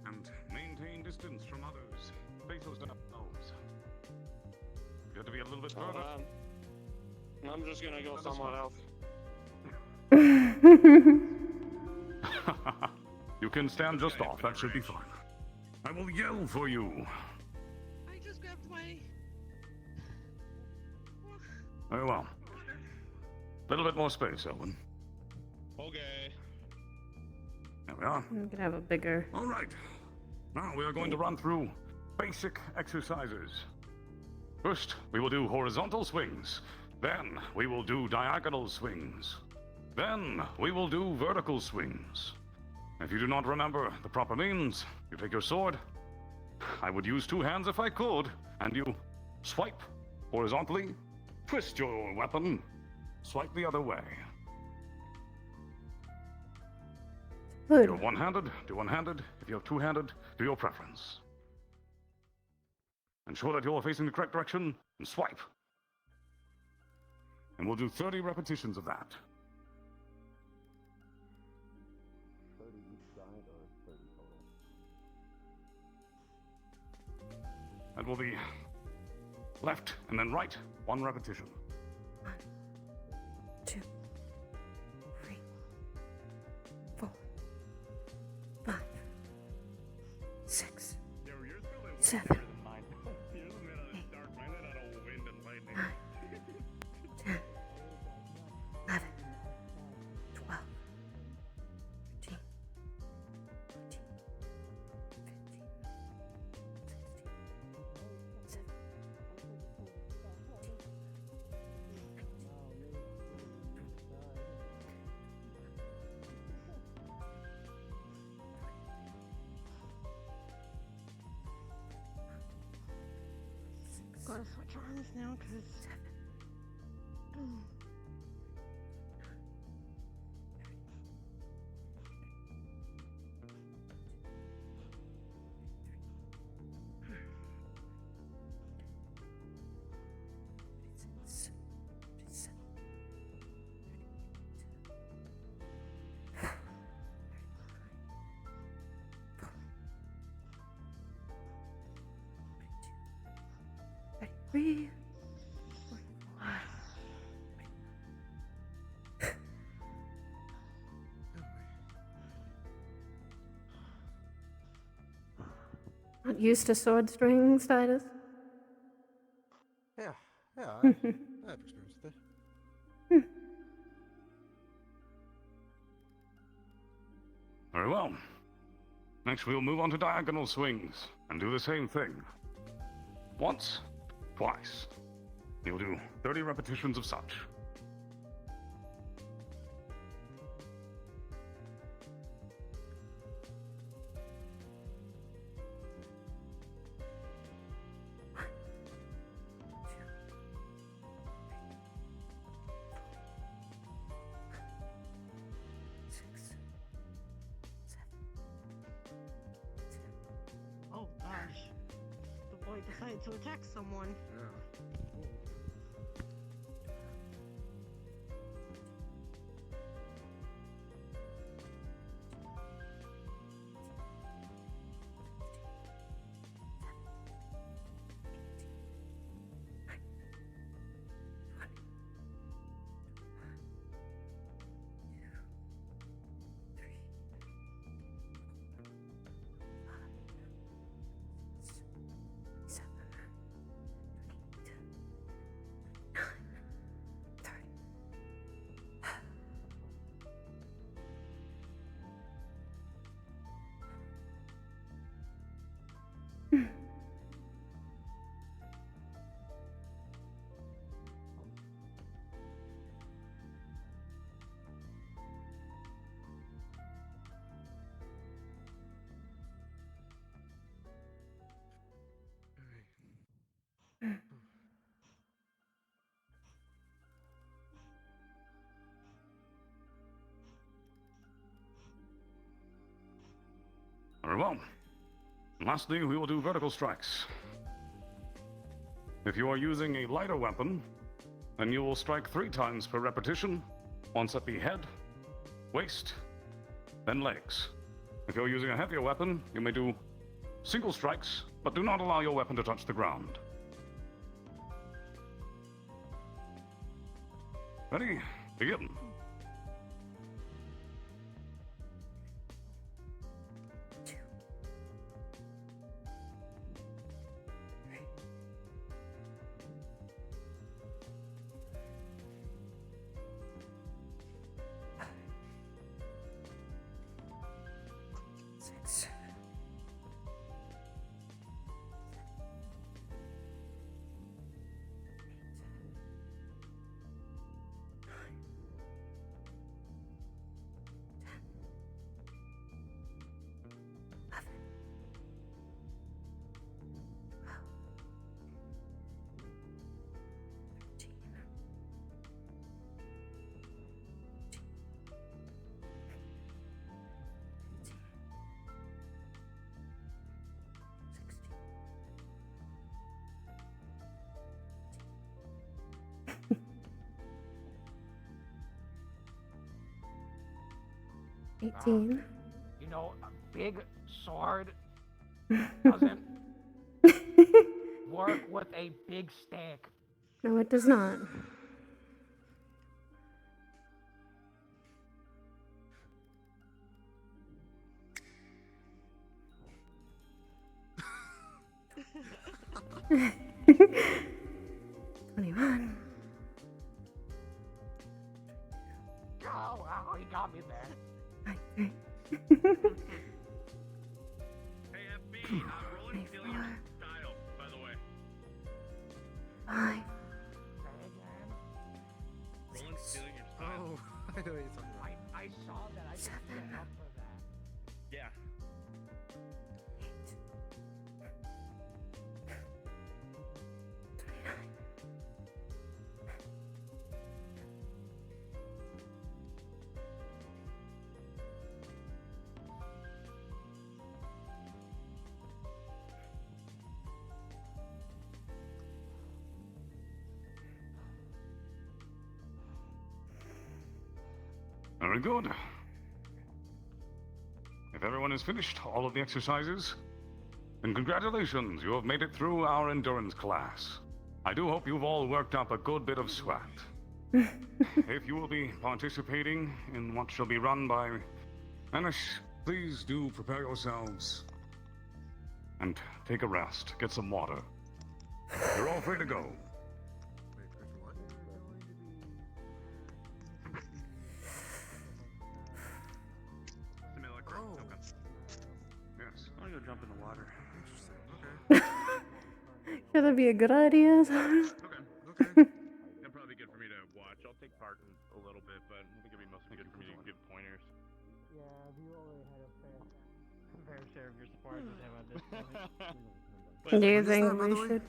and maintain distance from others. Face those elbows. You have to be a little bit further. I'm just gonna go somewhere else. You can stand just off. That should be fine. I will yell for you. I just grabbed my. Very well. A little bit more space, Elwin. Okay. There we are. I'm gonna have a bigger. All right. Now we are going to run through basic exercises. First, we will do horizontal swings. Then, we will do diagonal swings. Then, we will do vertical swings. If you do not remember the proper means, you take your sword. I would use two hands if I could, and you swipe horizontally, twist your weapon, swipe the other way. If you're one-handed, do one-handed. If you're two-handed, do your preference. Ensure that you're facing the correct direction and swipe. And we'll do 30 repetitions of that. 30 each side or 30 total? That will be left and then right, one repetition. 2, 3, 4, 5, 6, 7, 8, 10, 11, 12, 13, 14, 15, 16, 17, Gotta switch arms now, cause. Ready? used to sword swing status? Yeah, I have experience with it. Very well. Next, we'll move on to diagonal swings and do the same thing. Once, twice. You'll do 30 repetitions of such. Oh gosh. The boy decided to attack someone. Very well. Lastly, we will do vertical strikes. If you are using a lighter weapon, then you will strike 3 times per repetition, once at the head, waist, then legs. If you're using a heavier weapon, you may do single strikes, but do not allow your weapon to touch the ground. Ready? Begin. $18. You know, a big sword doesn't work with a big stick. No, it does not. $21. Oh, he got me there. $23. Hey, FB, rolling stealing your style, by the way. 5. Rolling stealing your style. Oh, I know what you're talking about. I saw that. I just get up for that. Yeah. Very good. If everyone has finished all of the exercises, then congratulations, you have made it through our endurance class. I do hope you've all worked up a good bit of sweat. If you will be participating in what shall be run by Anish, please do prepare yourselves and take a rest, get some water. You're all free to go. Yes. I'm gonna go jump in the water. Yeah, that'd be a good idea. Okay. It'll probably be good for me to watch. I'll take part in a little bit, but I think it'd be mostly good for me to give pointers. Yeah, you already had a fair share of your support with him at this point. Do you think we should?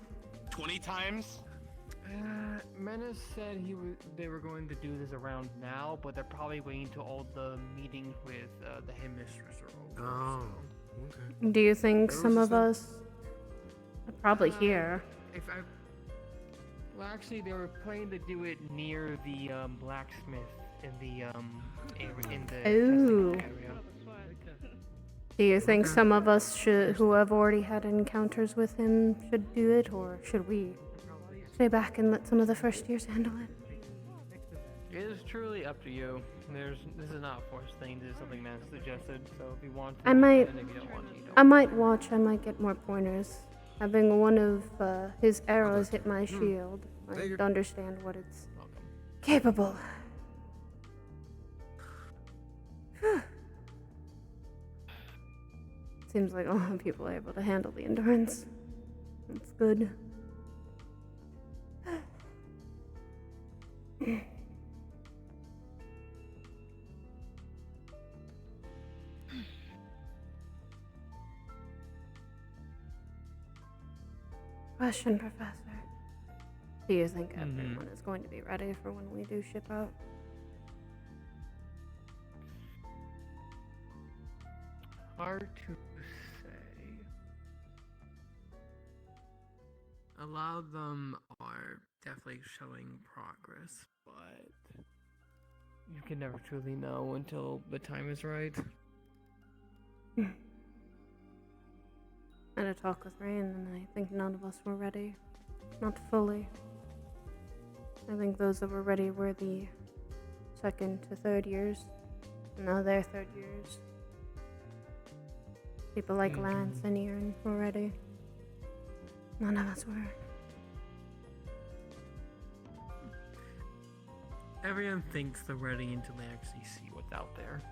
20 times? Menace said they were going to do this around now, but they're probably waiting till all the meetings with the headmistress are over. Oh, so. okay. Do you think Where some was of this us are probably here? Well, actually, they were planning to do it near the blacksmith in the Ooh. testing area. Do you think some of us who have already had encounters with him should do it, or should we stay back and let some of the first years handle it? It is truly up to you. This is not a forced thing. This is something Matt suggested. So if you want to, I might. and if you don't want to, you don't. I might watch. I might get more pointers. Having one of his arrows hit my shield, I understand what it's capable. Seems like a lot of people are able to handle the endurance. That's good. Question, Professor. Do you think everyone is going to be ready for when we do ship out? Hard to say. A lot of them are definitely showing progress, but you can never truly know until the time is right. I had a talk with Rain, and I think none of us were ready. Not fully. I think those that were ready were the second to third years. And now they're third years. People like Lance and Ian were ready. None of us were. Everyone thinks they're ready until they actually see what's out there.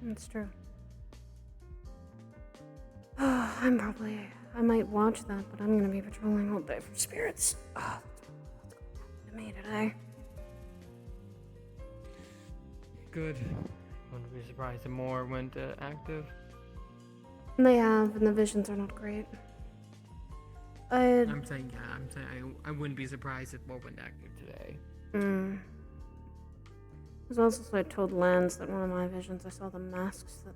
That's true. I might watch that, but I'm gonna be patrolling all day for spirits. Oh, that's to me today. Good. Wouldn't be surprised if more went active. They have, and the visions are not great. I'm saying I wouldn't be surprised if more went active today. There's also, so I told Lance that one of my visions, I saw the masks that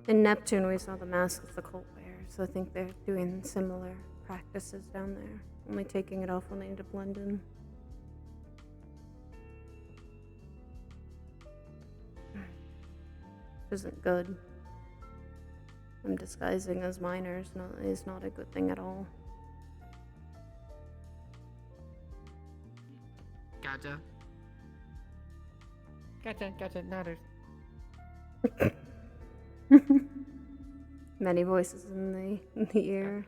in Neptune, we saw the masks the cult wears. So I think they're doing similar practices down there, only taking it off when they need to blend in. Isn't good. I'm disguising as minors is not a good thing at all. Gotcha. Noted. Many voices in the ear.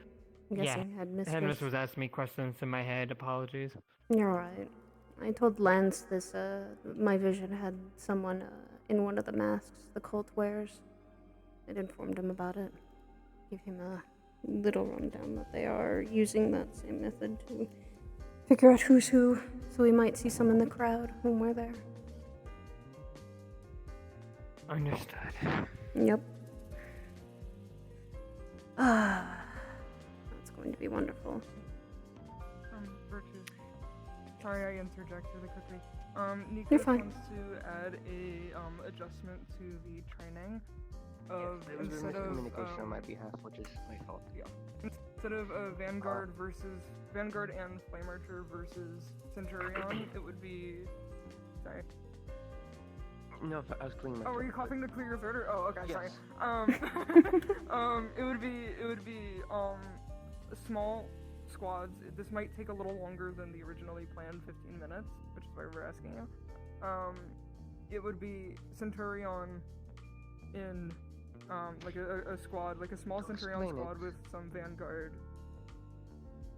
I'm guessing Yeah, headmistress. Headmistress was asking me questions in my head. Apologies. You're right. I told Lance this. My vision had someone in one of the masks the cult wears. It informed him about it. Give him a little rundown that they are using that same method to figure out who's who. So we might see some in the crowd when we're there. Understood. Yep. That's going to be wonderful. Virtue. Sorry, I interject really quickly. Nico You're fine. wants to add a adjustment to the training of There was a instead of miscommunication on my behalf, which is my fault. yeah, instead of Vanguard versus Vanguard and Flame Archer versus Centurion, it would be. Sorry. No, I was cleaning my Oh, were you throat, coughing to clear your throat? Or, oh, okay, Yes. sorry. It would be small squads. This might take a little longer than the originally planned 15 minutes, which is why we're asking you. It would be Centurion in like a squad, like a small Centurion explain it. squad with some Vanguard.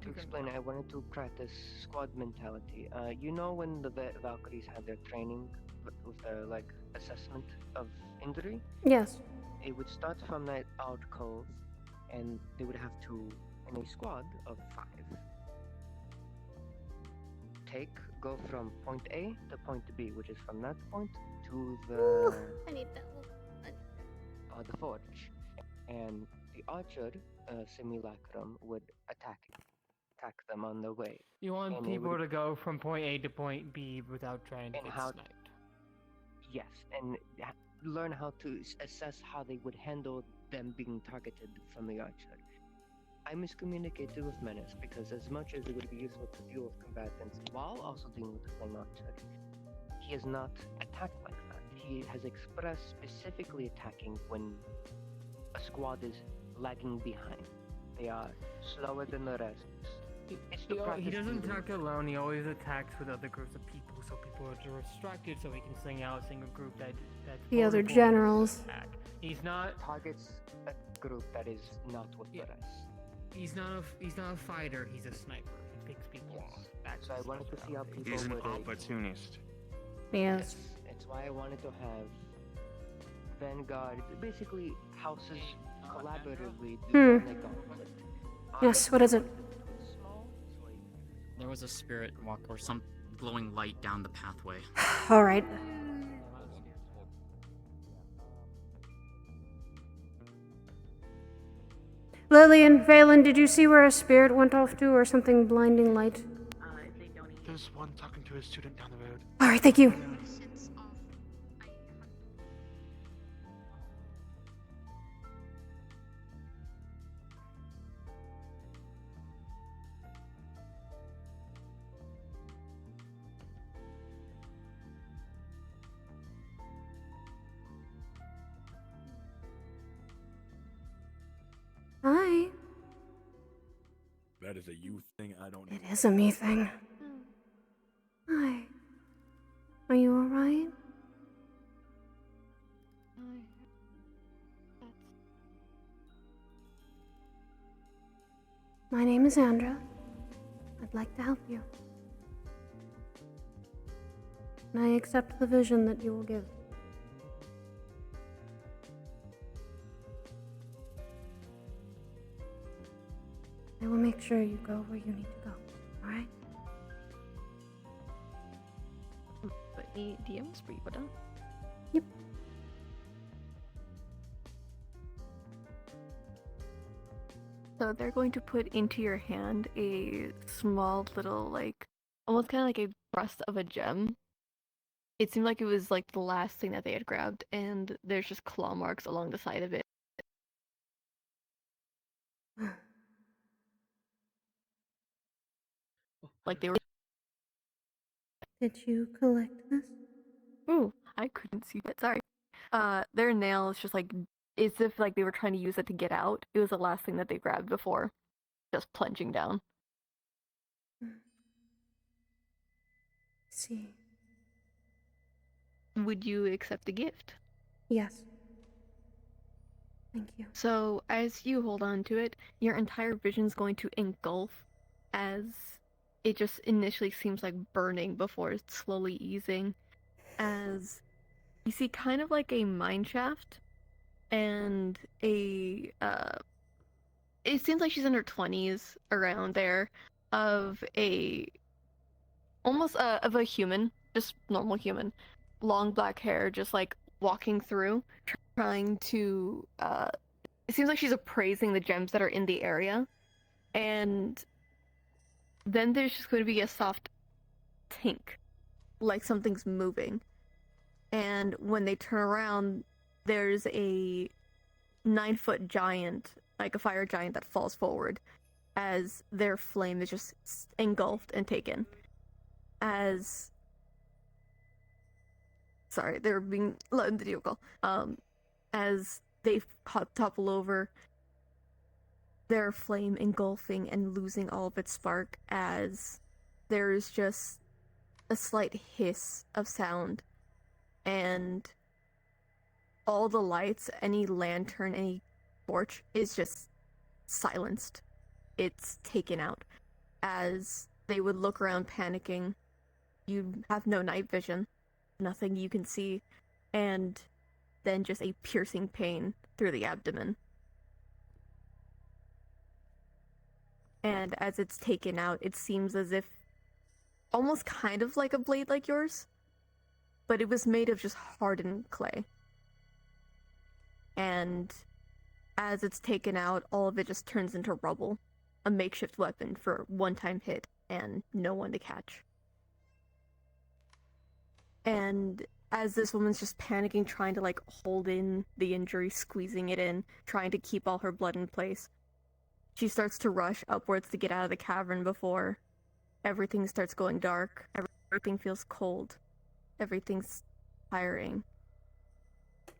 To explain, I wanted to practice squad mentality. You know when the Valkyries had their training with their like assessment of injury? Yes. They would start from that alcove, and they would have to, in a squad of 5, go from point A to point B, which is from that point to the I need that the forge, and the archer simulacrum would attack them on the way. You want And it people would- to go from point A to point B without trying to And get how- sniped. Yes, and learn how to assess how they would handle them being targeted from the archer. I miscommunicated with Menace because as much as it would be useful to deal with combatants while also dealing with the flame archer, he has not attacked like that. He has expressed specifically attacking when a squad is lagging behind. They are slower than the rest. It's to He practice doesn't dealing attack alone, he always attacks with other groups of people, so people are distracted, so he can sing out, sing a group that's The other vulnerable to generals. attack. He's not targets a group that is not with the rest. He's not a fighter, he's a sniper. He picks people off. That's So I his wanted to see how specialty. people He's an would opportunist. Yes. That's why I wanted to have Vanguard, basically houses collaboratively do Hmm. the gauntlet. Yes, what is it? There was a spirit walk or some glowing light down the pathway. Alright. Lillian, Valen, did you see where a spirit went off to or something blinding light? There's one talking to a student down the road. Alright, thank you. Hi. That is a you thing. I don't know. It is a me thing. Hi. Are you alright? My name is Andra. I'd like to help you. And I accept the vision that you will give. I will make sure you go where you need to go, alright? DM spree på den. Yep. So they're going to put into your hand a small little, like, almost kind of like a breast of a gem. It seemed like it was like the last thing that they had grabbed, and there's just claw marks along the side of it. Like they were. Did you collect this? Ooh, I couldn't see that. Sorry. Their nail is just like as if like they were trying to use it to get out. It was the last thing that they grabbed before just plunging down. See. Would you accept the gift? Yes. Thank you. So as you hold on to it, your entire vision's going to engulf as it just initially seems like burning before it's slowly easing. As you see kind of like a mine shaft and a it seems like she's in her 20s around there of a almost of a human, just normal human, long black hair, just like walking through trying to it seems like she's appraising the gems that are in the area, and then there's just going to be a soft tink, like something's moving. And when they turn around, there's a 9-foot giant, like a fire giant, that falls forward as their flame is just engulfed and taken. Sorry, they're being let in the vehicle. As they topple over, their flame engulfing and losing all of its spark, as there's just a slight hiss of sound, and all the lights, any lantern, any torch is just silenced. It's taken out. As they would look around panicking, you have no night vision, nothing you can see, and then just a piercing pain through the abdomen. And as it's taken out, it seems as if almost kind of like a blade like yours, but it was made of just hardened clay. And as it's taken out, all of it just turns into rubble, a makeshift weapon for one-time hit and no one to catch. And as this woman's just panicking, trying to like hold in the injury, squeezing it in, trying to keep all her blood in place, she starts to rush upwards to get out of the cavern before everything starts going dark. Everything feels cold. Everything's tiring.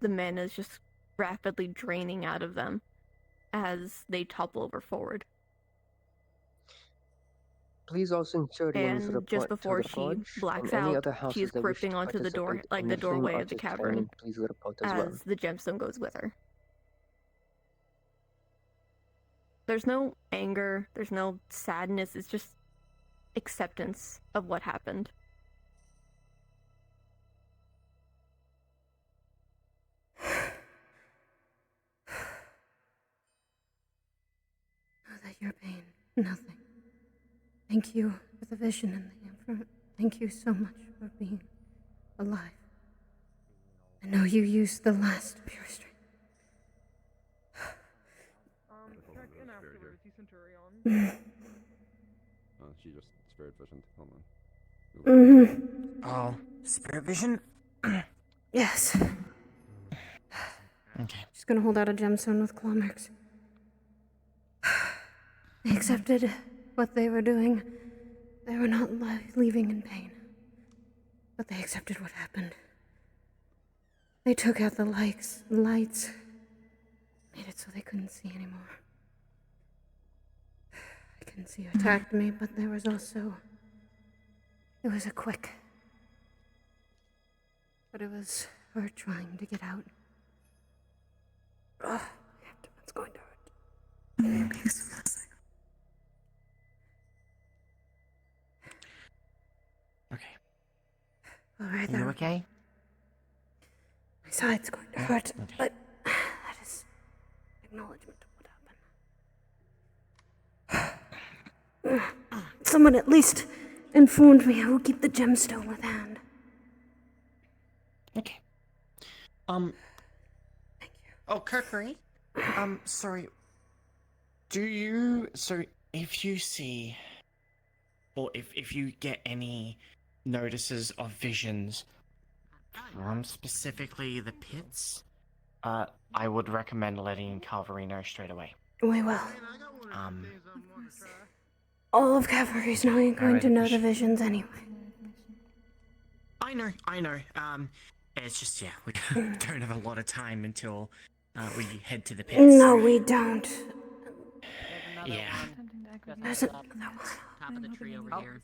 The mana is just rapidly draining out of them as they topple over forward. Please also ensure the names And report just to before the she forge blacks and any out, other houses she's that wish gripping to onto the door, participate like in the the flame doorway of the artist cavern, training. Please report as well. as the gemstone goes with her. There's no anger, there's no sadness, it's just acceptance of what happened. Know that your pain, nothing. Thank you for the vision and the info. Thank you so much for being alive. I know you used the last pure strength. Check in afterwards, you Centurion. She just spirit vision. Hold on. Mm-hmm. Oh, spirit vision? Yes. Okay. She's gonna hold out a gemstone with claw marks. They accepted what they were doing. They were not leaving in pain. But they accepted what happened. They took out the lights, made it so they couldn't see anymore. I couldn't see who attacked me, but there was also... It was a quick... But it was her trying to get out. Ugh, my abdomen's going to hurt. Okay. Alright, You okay? My side's going to hurt, but that is acknowledgement of what happened. Someone at least informed me I will keep the gemstone with hand. Okay. Oh, Kirkary? Sorry. So if you see, or if you get any notices of visions from specifically the pits, I would recommend letting Calvary know straight away. We will. All of Cavalry's not going to know the visions anyway. I know. It's just, yeah, we don't have a lot of time until we head to the pits. No, we don't. Yeah. There's another one. Top of the tree over here.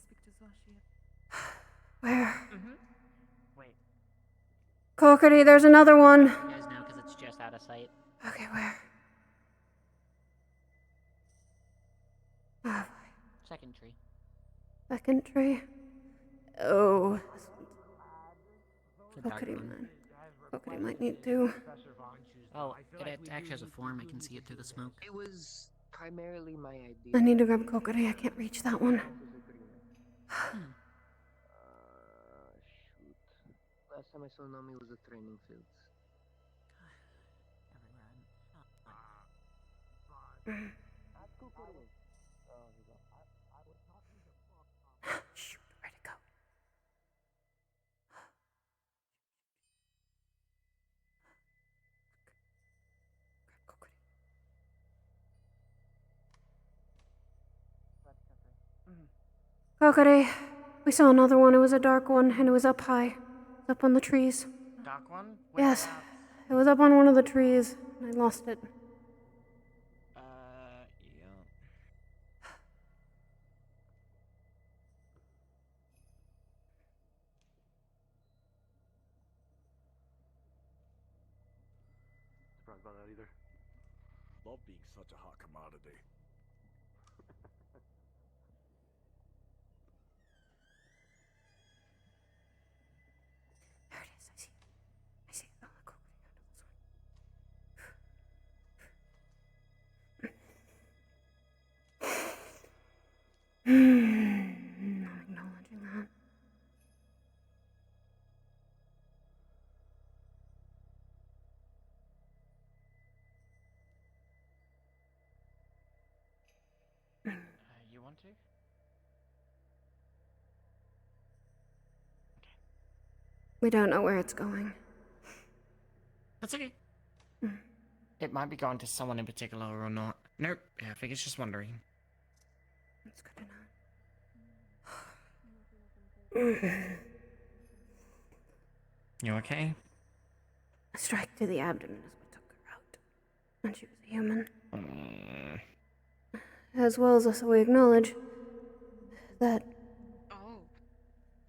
Where? Wait. Cockety, there's another one. You guys know because it's just out of sight. Okay, where? Oh, Second tree. second tree. Oh. The dark Cockety one. might need to. Oh, it actually has a form. I can see it through the smoke. It was primarily my idea. I need to grab Cockety. I can't reach that one. Shoot. Last time I saw Nami was the training fields. Shoot, where'd it go? Cockety, we saw another one. It was a dark one, and it was up high. It was up on the trees. Dark one? Yes, it was up on one of the trees, and I lost it. Yeah. surprised by that either. Love being such a hot commodity. There it is. I see it. I see it. Oh, cool. Not acknowledging that. You want to? We don't know where it's going. That's okay. Mm. It might be going to someone in particular or not. Nope. Yeah, I think it's just wandering. That's good to know. You okay? A strike to the abdomen is what took her out. And she was a human. As well as we acknowledge that Oh,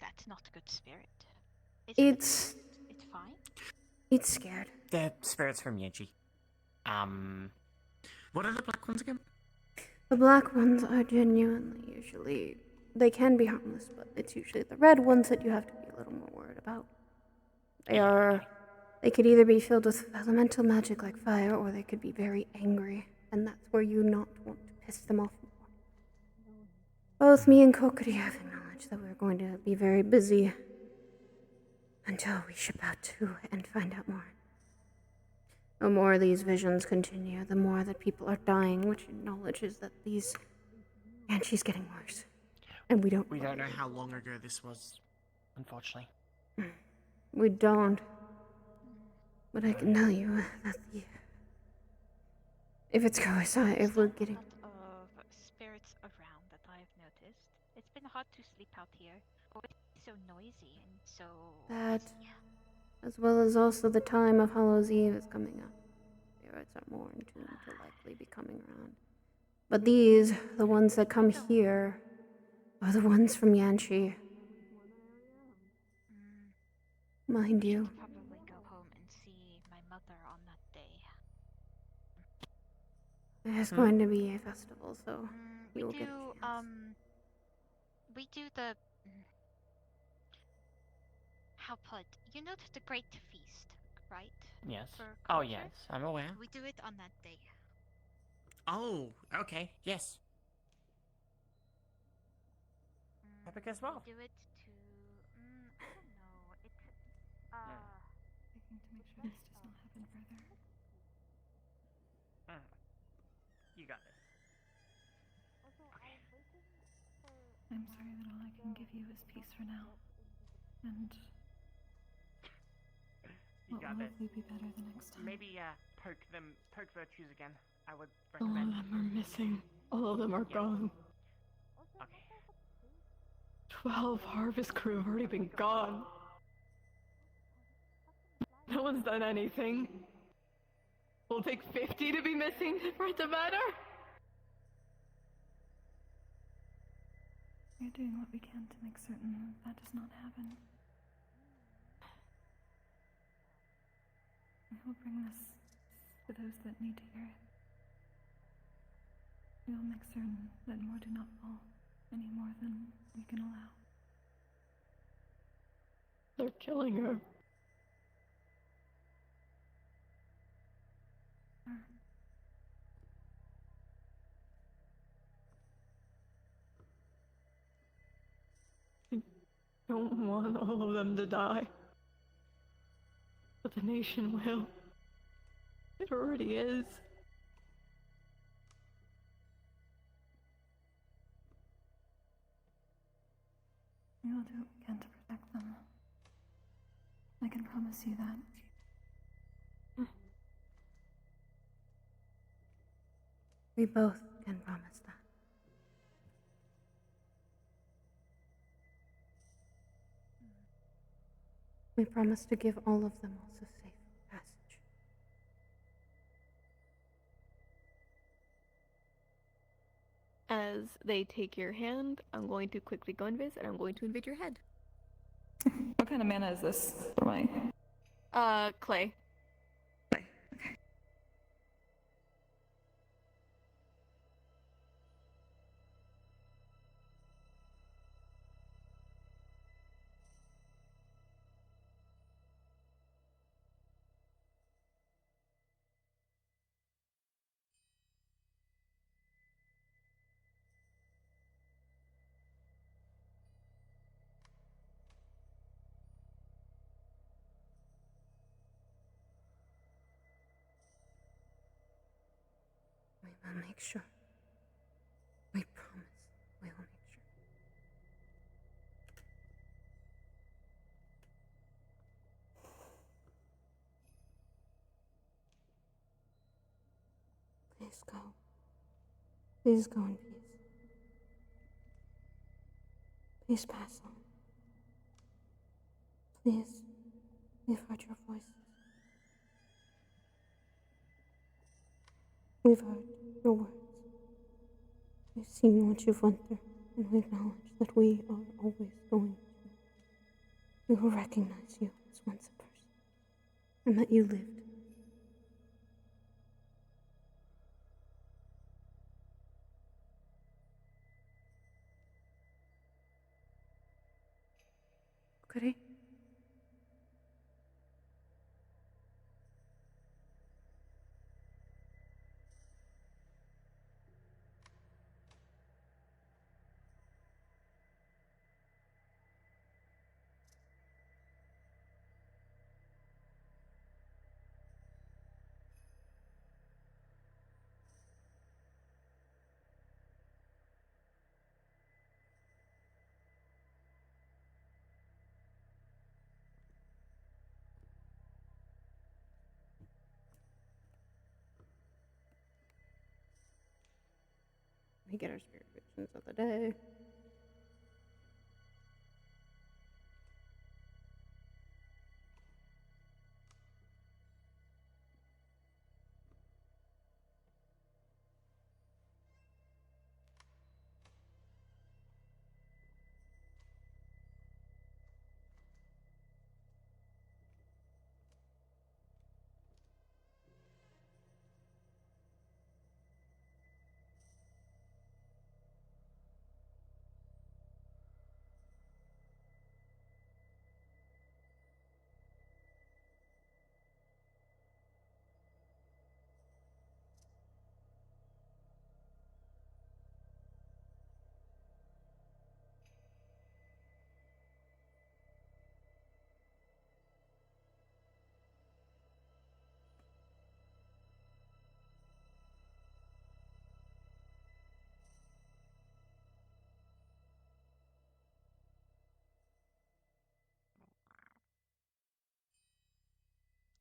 that's not a good spirit. it's fine. it's scared. They're spirits from Yanshi. What are the black ones again? The black ones are genuinely usually they can be harmless, but it's usually the red ones that you have to be a little more worried about. They could either be filled with elemental magic like fire, or they could be very angry, and that's where you not want to piss them off more. Both me and Kokiri have acknowledged that we're going to be very busy until we ship out to and find out more. The more these visions continue, the more that people are dying, which acknowledges that these Yanshi's getting worse. And we don't know how long ago this was, unfortunately. We don't. But I can tell you that if it's coincide, if we're getting Of spirits around that I've noticed. It's been hard to sleep out here. It's so noisy and so that, busy. as well as also the time of Hallows Eve is coming up. Spirits are more in tune to likely be coming around. But these, the ones that come here, are the ones from Yanshi. Mind you. Probably go home and see my mother on that day. There's going to be a festival, so you will get a chance. We do the how put you know the Great Feast, right? Yes. For Oh, culture? yes, I'm aware. We do it on that day. Oh, okay, yes. Epic as well. We do it to I don't know. It's Checking to make sure this does not happen further. You got this. I'm sorry that all I can give you is peace for now. And You what got will this. hopefully be better the next time. Maybe poke virtues again. I would All of recommend. them are missing. All of them are gone. Okay. 12 harvest crew have already been gone. No one's done anything. Will it take 50 to be missing for it to matter? We're doing what we can to make certain that does not happen. We will bring this to those that need to hear it. We will make certain that more do not fall any more than we can allow. They're killing her. I don't want all of them to die. But the nation will. It already is. We will do what we can to protect them. I can promise you that. We both can promise that. We promise to give all of them also safe passage. As they take your hand, I'm going to quickly go invis, and I'm going to invade your head. What kind of mana is this for my... Clay. will make sure. We promise we will make sure. Please go. Please go in peace. Please pass on. Please, we've heard your voices. We've heard your words. We've seen what you've went through, and we acknowledge that we are always going to. We will recognize you as once a person, and that you lived. Goody? We get our spirit visions of the day.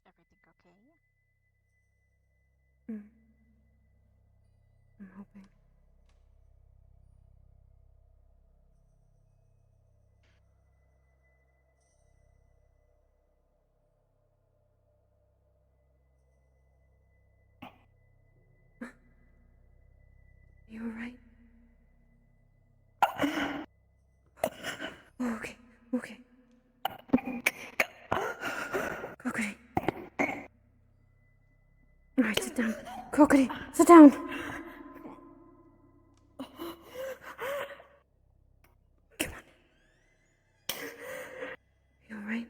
Everything okay? I'm hoping. You alright? Oh, okay, okay. Cockatoo. Alright, sit down. Cockatoo, sit down. Come on. You alright?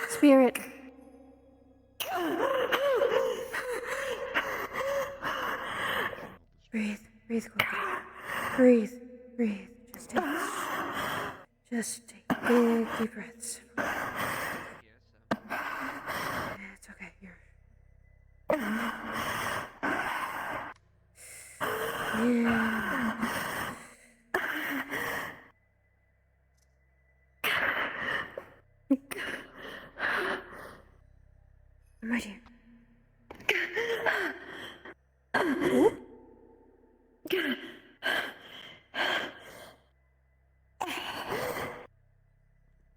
Spirit. Breathe, breathe, Cockatoo. Breathe, breathe. Just take big deep breaths. It's okay, you're. Yeah. I'm right here.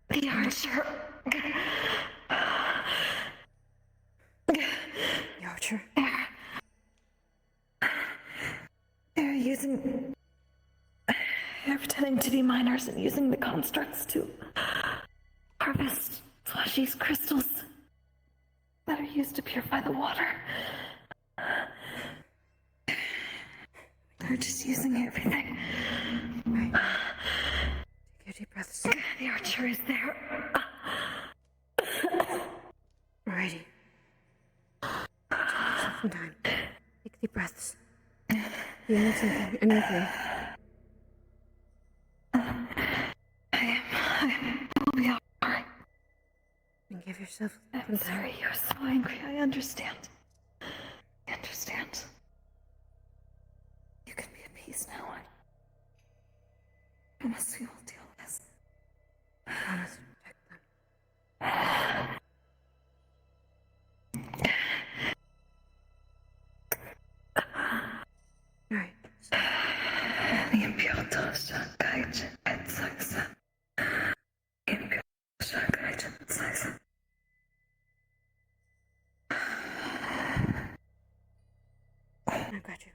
The archer. The archer. They're using. They're pretending to be miners and using the constructs to harvest fleshy's crystals that are used to purify the water. They're just using everything. Right. Take your deep breaths. The archer is there. Alrighty. Take yourself some time. Take deep breaths. You need something, anything. I will be alright. And give yourself I'm some time. sorry you're so angry. I understand. I understand. You can be at peace now. I promise we will deal with this. I promise to protect them. Alright, so... I got you.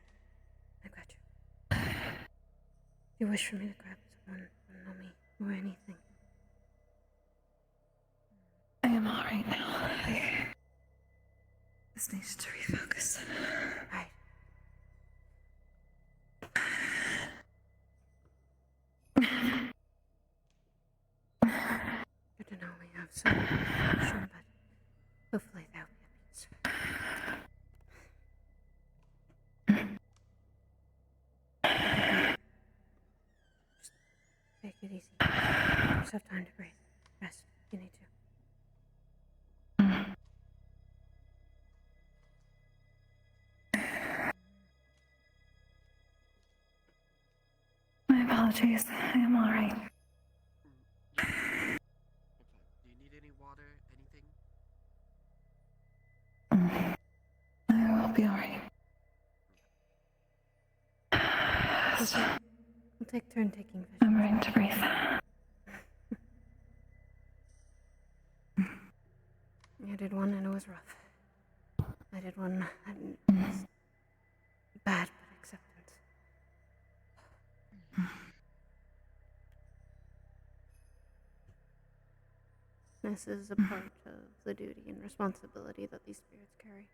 I got you. Do you wish for me to grab someone, Nomi, or anything? I am alright now. This needs to refocus. Right. Good to know we have some information, but hopefully that'll be a piece. Just take it easy. Just have time to breathe. Rest if you need to. My apologies. I am alright. Do you need any water? Anything? I will be alright. We'll take turn taking vision. I'm ready to breathe. I did one and it was rough. I did one that was bad, but acceptance. This is a part of the duty and responsibility that these spirits carry.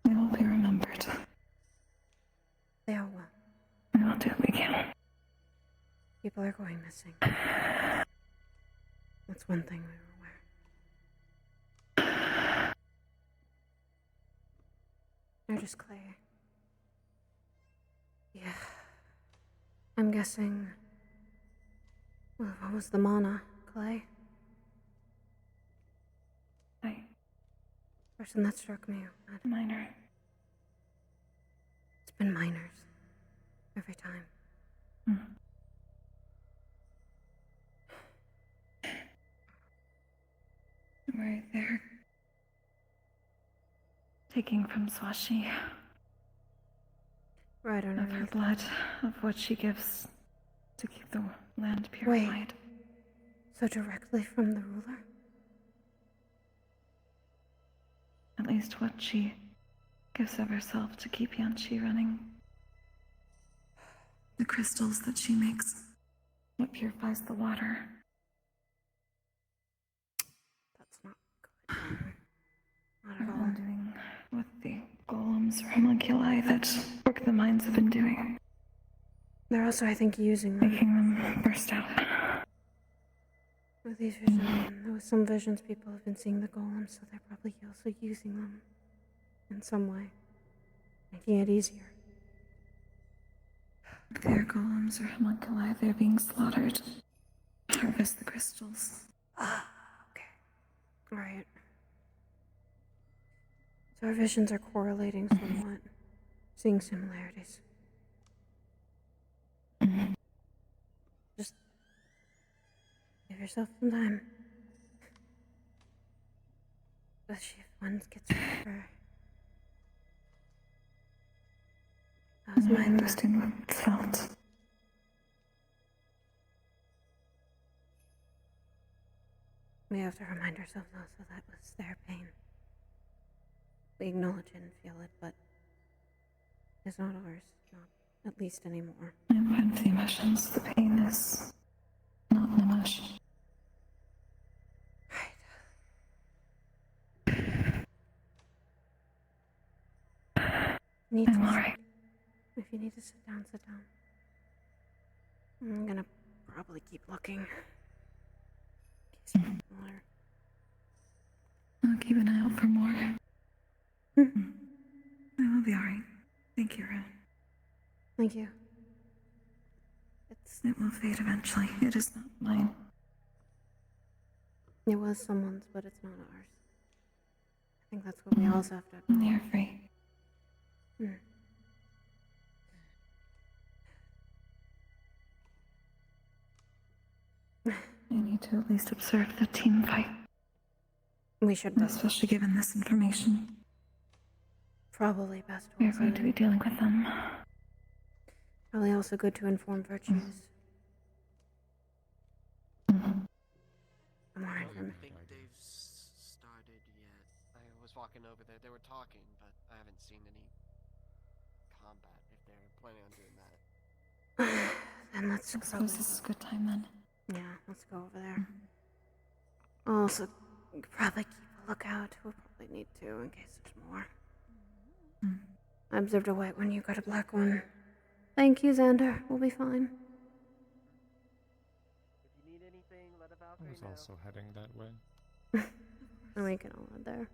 We will be remembered. They all will. We will do what we can. People are going missing. That's one thing we were aware. They're just clay. Yeah. I'm guessing... Well, what was the mana? Clay? Person that struck me. Minor. It's been minors. Every time. Right there. Taking from Swashi. Right Of her underneath. blood, of what she gives to keep the land purified. Wait. So directly from the ruler? At least what she gives of herself to keep Yanshi running. The crystals that she makes. What purifies the water. That's not good. Not at They're all. all doing what the golems or homunculi that work the mines have been doing. They're also, I think, using them. Making them burst out. With these visions, with some visions, people have been seeing the golems, so they're probably also using them in some way, making it easier. If they're golems or homunculi, they're being slaughtered to harvest the crystals. Okay. Alright. So our visions are correlating somewhat, seeing similarities. Just give yourself some time. Especially if one gets over. How's I mine? understand what it's felt. We have to remind ourselves also that was their pain. We acknowledge it and feel it, but it's not ours. Not at least anymore. I'm fine with the emotions. The pain is not an emotion. I'm alright. If you need to sit down, sit down. I'm gonna probably keep looking. In case you're familiar. I'll keep an eye out for more. I will be alright. Thank you, Red. Thank you. It will fade eventually. It is not mine. It was someone's, but it's not ours. I think that's what we also have to. They're free. I need to at least observe the team fight. We should. Especially given this information. Probably best. We're going to be dealing with them. Probably also good to inform virtues. More I don't information. think they've started yet. I was walking over there. They were talking, but I haven't seen any combat if they're planning on doing that. Then let's. I suppose this is a good time then. Yeah, let's go over there. Also, we could probably keep a lookout. We'll probably need to in case there's more. I observed a white one, you got a black one. Thank you, Xander. We'll be fine. If you need anything, let a I Valkyrie was know. also heading that way. And we can all head there.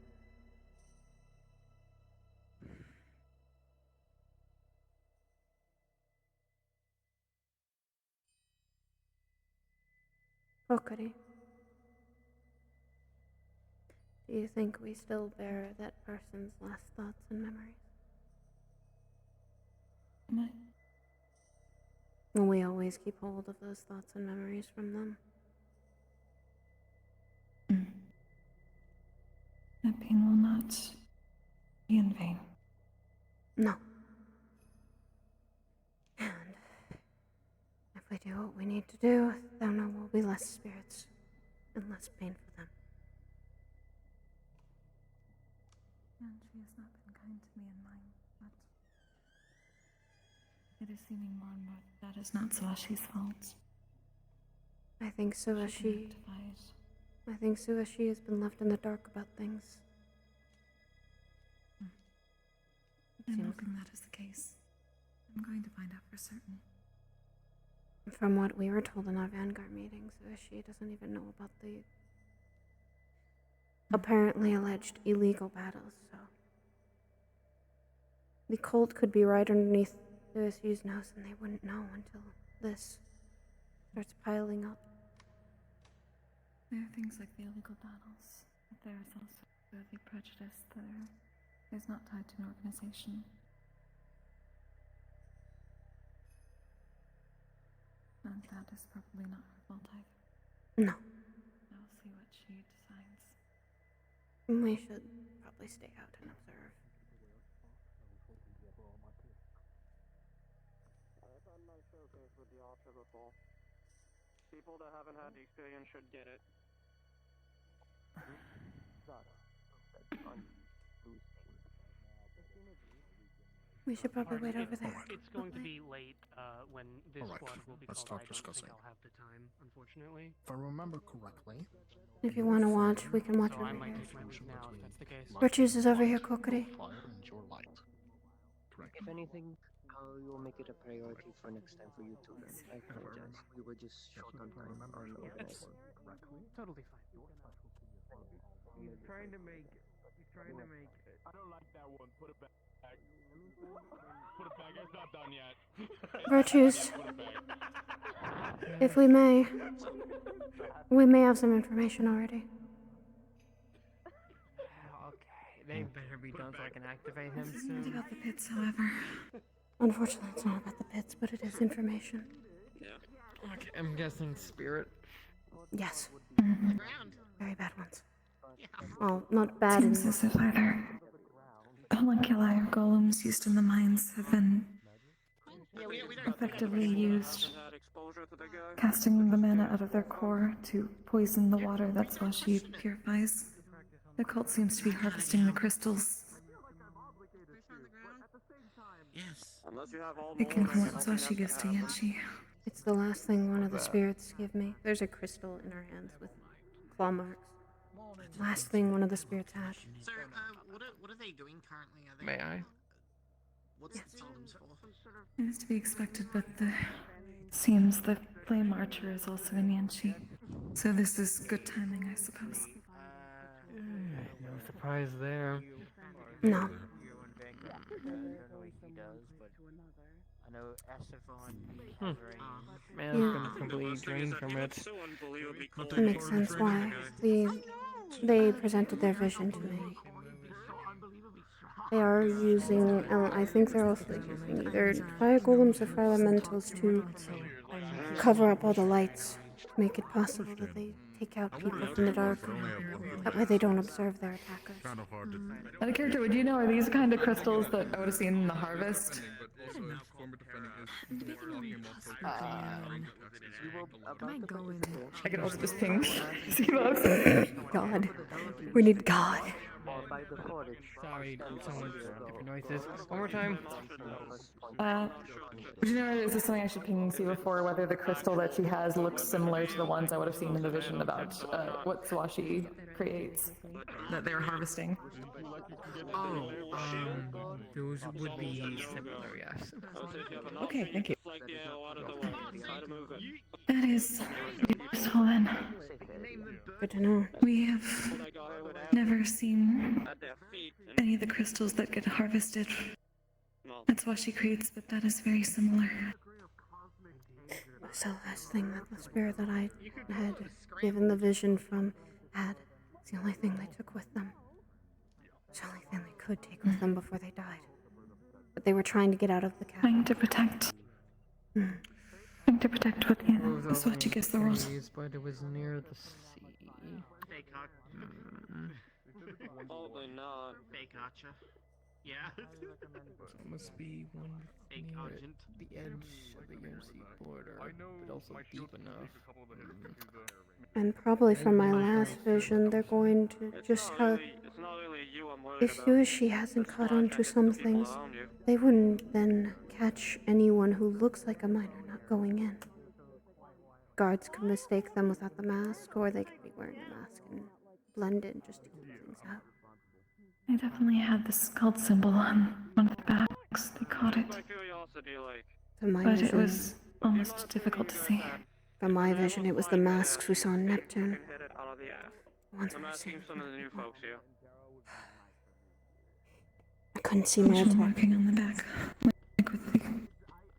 Kokiri. Do you think we still bear that person's last thoughts and memories? Will we always keep hold of those thoughts and memories from them? That pain will not be in vain. No. And if we do what we need to do, then there will be less spirits and less pain for them. Yanshi has not been kind to me and mine, but it is seeming more and more that is not Sawashi's fault. I think Suashi has been left in the dark about things. I'm hoping that is the case. I'm going to find out for certain. From what we were told in our Vanguard meeting, Suashi doesn't even know about the apparently alleged illegal battles, so the cult could be right underneath Suashi's nose and they wouldn't know until this starts piling up. There are things like the illegal battles, but there is also the prejudice that is not tied to an organization. And that is probably not her fault either. No. I'll see what she decides. We should probably stay out and observe. I've had my showcase with the Ultra before. People that haven't had the experience should get it. We should probably wait over there. It's going to be late when this Alright, squad will be let's called. start I don't discussing. think I'll have the time, unfortunately. If I remember correctly, If you want to watch, we can watch So I over might here. take my leave now if that's the case. Virtues is over here, Kokiri. fire and your light. Correct. If anything, I will make it a priority for next time for you to learn. I apologize. We were just short on time on organizing. Totally fine. He's trying to make. I don't like that one. Put it back. Put it back. It's not done yet. Virtues. Put it back. If we may have some information already. Okay, they better be done so I can activate him Not soon. about the pits, however. Unfortunately, it's not about the pits, but it is information. Yeah. Okay, I'm guessing spirit. Yes. Mm-hmm. Very bad ones. Well, not bad Seems as if either homunculi or golems used in the mines have been effectively used, casting the mana out of their core to poison the water that Swashi purifies. The cult seems to be harvesting the crystals. Yes. It can from what Swashi gives to Yanshi. It's the last thing one of the spirits give me. There's a crystal in her hands with claw marks. Last thing one of the spirits had. Sir, what are they doing currently? Are they, May I? What's the totems for? It is to be expected, but seems the flame archer is also in Yanshi. So this is good timing, I suppose. No surprise there. No. Your own Vanguard. I don't know if he does, but I know Estefan has range. Man, I'm gonna completely drain from it. It makes sense why they presented their vision to me. They are using, I think they're also using either fire golems or fire elementals to cover up all the lights to make it possible that they take out people from the dark. That way they don't observe their attackers. Out of character, would you know, are these the kind of crystals that I would have seen in the harvest? I can also just ping Searlas. God. We need God. Sorry, someone's different noises. One more time. Would you know, is this something I should ping Siva for, whether the crystal that she has looks similar to the ones I would have seen in the vision about what Swashi creates that they're harvesting? Oh, those would be similar, yes. Okay, thank you. That is useful then. Good to know. We have never seen any of the crystals that get harvested. That's what she creates, but that is very similar. So last thing that the spirit that I had given the vision from had, it's the only thing they took with them. It's the only thing they could take with them before they died. But they were trying to get out of the cabin. Trying to protect. Trying to protect what that's what she gives the world. But it was near the sea. Probably not. Fake gotcha. Yeah. So it must be one near the edge of the Yanshi border, but also deep enough. And probably from my last vision, they're going to just have... If Yoshi hasn't caught on to some things, they wouldn't then catch anyone who looks like a minor not going in. Guards could mistake them without the mask, or they could be wearing a mask and blend in just to keep things out. I definitely had the skull symbol on one of the backs. They caught it. But it was almost difficult to see. From my vision, it was the masks we saw on Neptune. Once we seen I couldn't see my attack. Marking on the back. Like with the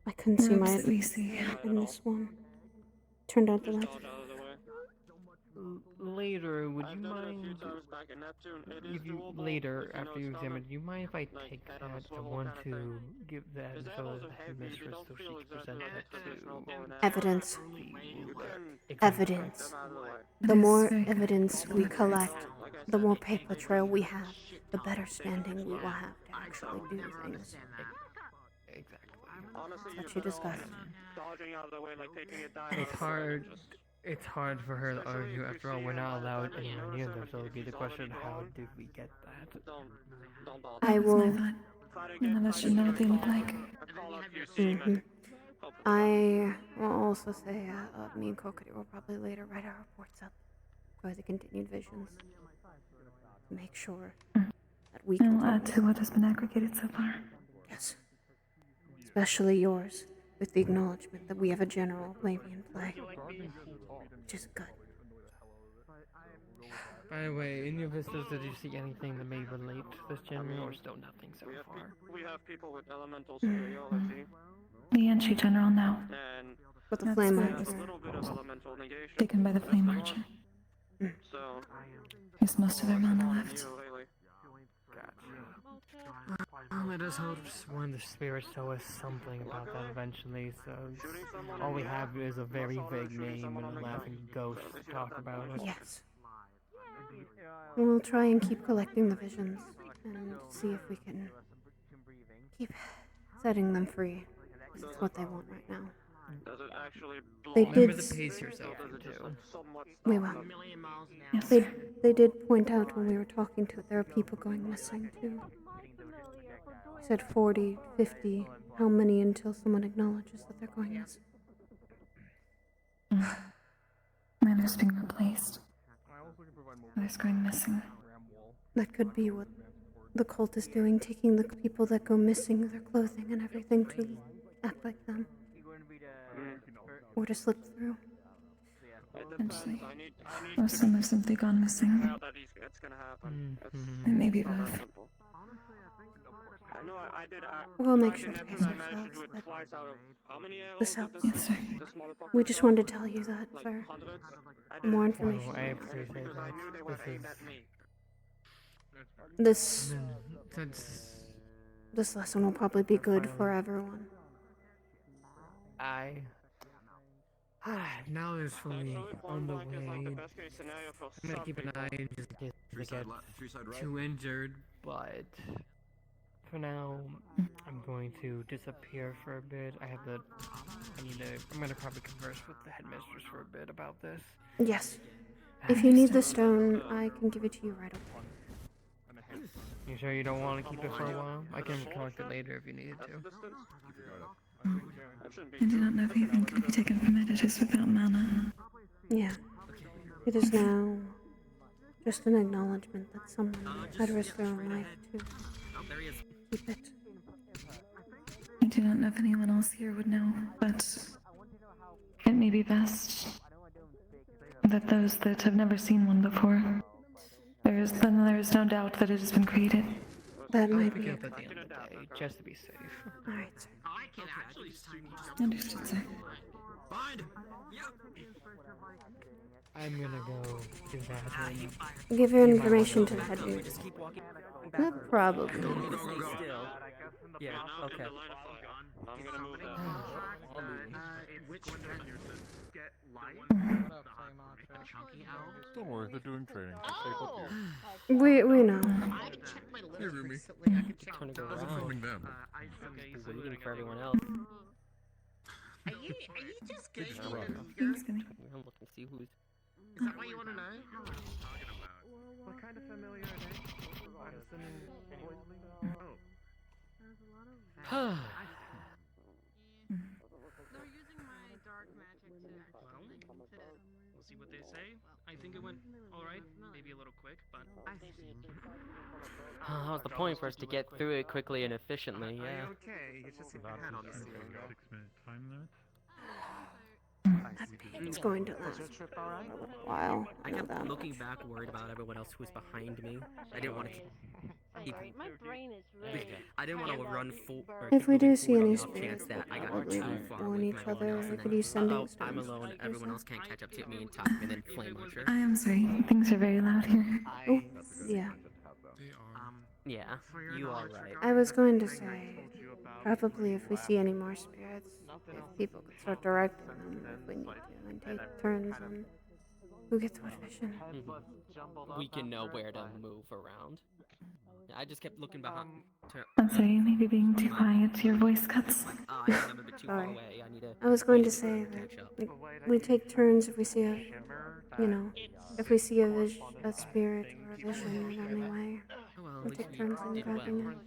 I couldn't see my that we see. in this one. Turned out the lights. Later, would you mind? If you later, after you examine, do you mind if I take that? I want to give that info to the mistress so she can present it to Evidence. Evidence. The more evidence we collect, the more paper trail we have, the better standing we will have to actually do things. Exactly. That's what she discussed. It's hard for her to argue. After all, we're not allowed anywhere near them, so it would be the question: how did we get that? I will. None of us should know what they look like. I will also say, me and Kokiri will probably later write our reports up for the continued visions. Make sure that we can add to what has been aggregated so far. Yes. Especially yours, with the acknowledgement that we have a general maybe in play. Which is good. By the way, in your vistas, did you see anything that may relate to this general, or still nothing so far? We have people with elemental superiority. The Yanshi general now. And with the flame a archer. little bit of elemental negation. Taken by the flame archer. So There's most of their mana left. Let us hope one of the spirits tell us something about that eventually, so all we have is a very vague name and a laughing ghost to talk about it. Yes. We'll try and keep collecting the visions and see if we can keep setting them free. That's what they want right now. Does it actually They did. Remember to pace yourself too. We will. They did point out when we were talking to it, there are people going missing too. He said 40, 50, how many until someone acknowledges that they're going missing? Manners being replaced. Others going missing. That could be what the cult is doing, taking the people that go missing, their clothing and everything to act like them. Or to slip through. Eventually. Or some have simply gone missing. It may be both. no, I did. We'll make sure to pace I managed to ourselves. do it But twice out of how many this hours helps. did this motherfucker We just throw? wanted to tell you that, Like sir. hundreds? More Oh, information. I appreciate Because I that. knew they would This aim is... at me. This Since this lesson will probably be good for everyone. now is for me on the way. Like the best case scenario for I'm gonna some keep an people. eye in just in case they get too injured, but for now, I'm going to disappear for a bit. I'm gonna probably converse with the headmistress for a bit about this. Yes. If you need the stone, I can give it to you right away. You sure you don't want to keep it for a while? I can collect it later if you needed to. I do not know if anything could be taken from it. It is without mana. Yeah. It is now just an acknowledgement that someone had risked their own life to keep it. I do not know if anyone else here would know, but it may be best that those that have never seen one before, there is no doubt that it has been created. That might pick be it a up at the end of the day, just to be safe. Alright, sir. I can actually Understood, sir. Find. Yep. I'm gonna go do that. Give your information to the headmistress. Probably. Yeah, okay. I'm gonna move that. Which Don't worry, they're doing training. We know. Hey, Rumi. Turn it How's it around. filming them? Waiting for everyone else. Are you just good? Thanks, Kenny. I'm looking to see who's. Is that what you want to know? What kind of familiar are they? We'll see what they say. I think it went alright, maybe a little quick, but... That was the point for us to get through it quickly and efficiently, yeah. Okay, you just hit your head on the ceiling. 6-minute time limit. It's going to last for a little while. I kept looking back, worried about everyone else who was behind me. I didn't want to keep. My brain is really. I didn't want to run full. If we do see any chance spirits, that I got probably too won't far warn with each everyone other. else, We and could then, use sending I'm stones. alone. Everyone else can't catch up to me and top me, then flame launcher. I am sorry. Things are very loud here. Oh, yeah. Yeah, you are right. I was going to say, probably if we see any more spirits, if people could start directing them if we need to, and take turns on who gets what vision. We can know where to move around. I just kept looking behind. I'm sorry, you may be being too quiet. Your voice cuts. I think I'm a bit too far Sorry. away. I need to. I was going to say that we take turns if we see a, if we see a spirit or a vision in any way. We'll take turns in grabbing it.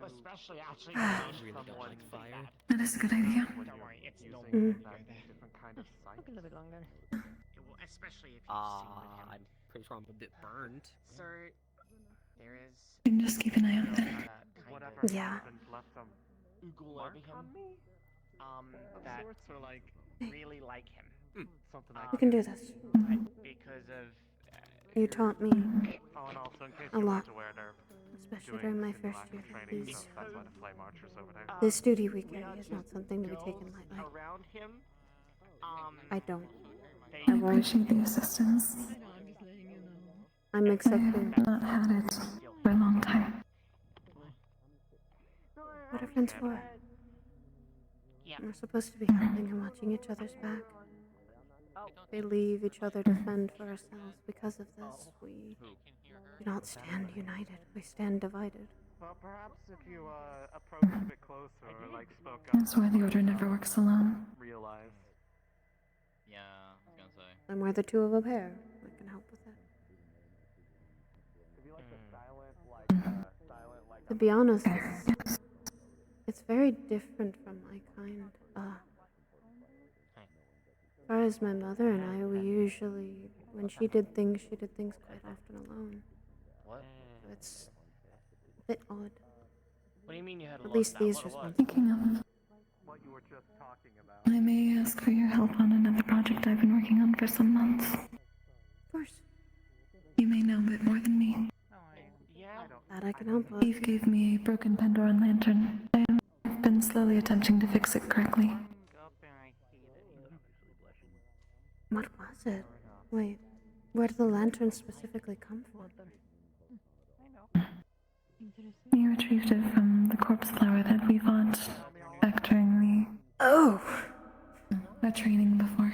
Especially actually, I really don't like fire. That is a good idea. Don't worry, it's no Mm. different kind of sight. A little bit longer. Well, especially if I'm pretty sure I'm a bit burned. Sir, there is. You can just keep an eye out there. Yeah. Oogle over him. That sort of like really like him. Something like We can do this. because of. You taught me Oh, and also in case a you lot, weren't aware, they're especially doing during my some first lack year. of training, These, so that's why the flame archers over there. this duty we carry is not something to be taken lightly. Around him. I don't. I I won't. appreciate the assistance. I'm I accepting. have not had it for a long time. What are friends for? Yeah. We're supposed to be helping and watching each other's back. We leave each other to fend for ourselves. Because of this, we do not stand united. We stand divided. Well, perhaps if you approached a bit closer or like spoke up. That's why the Order never works alone. Realize. Yeah, I was gonna say. And we're the two of a pair. We can help with it. To be honest, it's very different from my kind. As far as my mother and I, we usually, when she did things quite often alone. What? So it's a bit odd. What do you mean you had a At least these responses. Speaking of, What you were just talking about. I may ask for your help on another project I've been working on for some months. Of course. You may know a bit more than me. Yeah, That I can help with. Eve gave me a broken Pandoran lantern. I've been slowly attempting to fix it correctly. What was it? Wait, where did the lantern specifically come from? We retrieved it from the corpse flower that we fought back during the training before.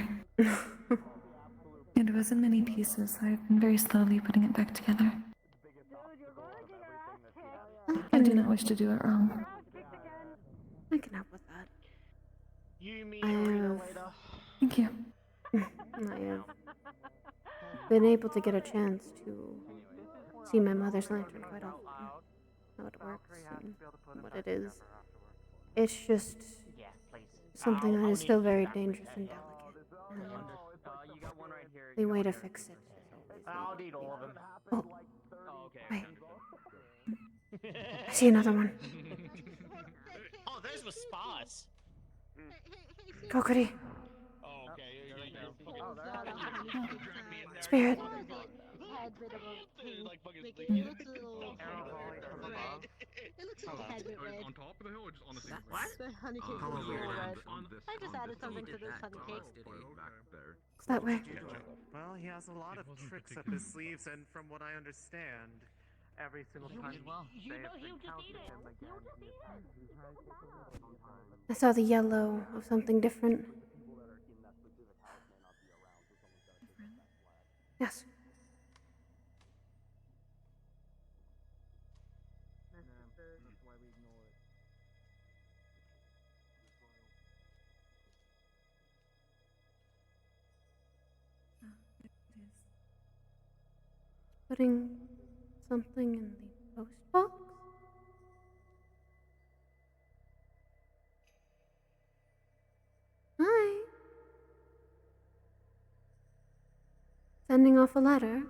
It was in many pieces. I've been very slowly putting it back together. I do not wish to do it wrong. I can help with that. You meet Arena later. Thank you. I have been able to get a chance to see my mother's lantern quite often. How it works and what it is. It's just something that is still very dangerous and delicate. And the way to fix it. I'll need all of them. Oh, wait. I see another one. Oh, those were spas. Go, Goody. Oh, okay. Spirit. On top of the hill or just on the same What? I just added something to this honey cake. It's that way. Well, he has a lot of tricks up his sleeves, and from what I understand, every single time they have encountered him again, I saw the yellow of something different. Yes. Putting something in the post box? Hi. Sending off a letter?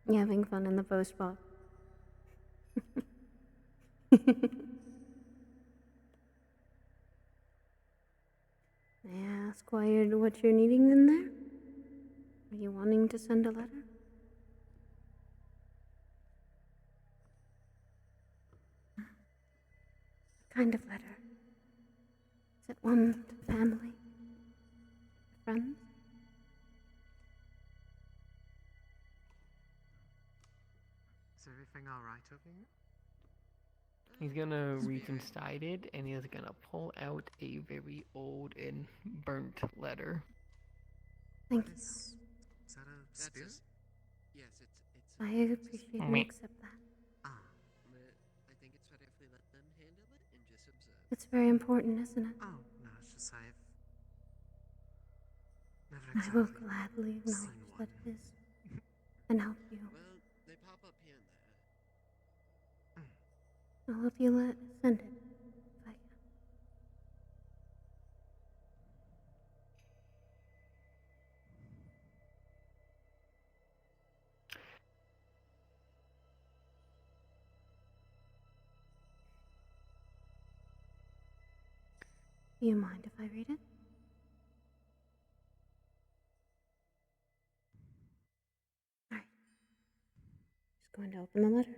You having fun in the post box? May I ask what you're needing in there? Are you wanting to send a letter? What kind of letter? Is it one to family? Friends? Is everything alright over here? He's gonna reach inside it and he's gonna pull out a very old and burnt letter. Thank you. Is that a spirit? Yes, it's I appreciate and accept that. I think it's better if we let them handle it and just observe. It's very important, isn't it? Oh, no, it's just I've never I exactly will gladly acknowledge seen that one. it is and help you. Well, they pop up here and there. I'll help you send it. If I can. Do you mind if I read it? Alright. Just going to open the letter.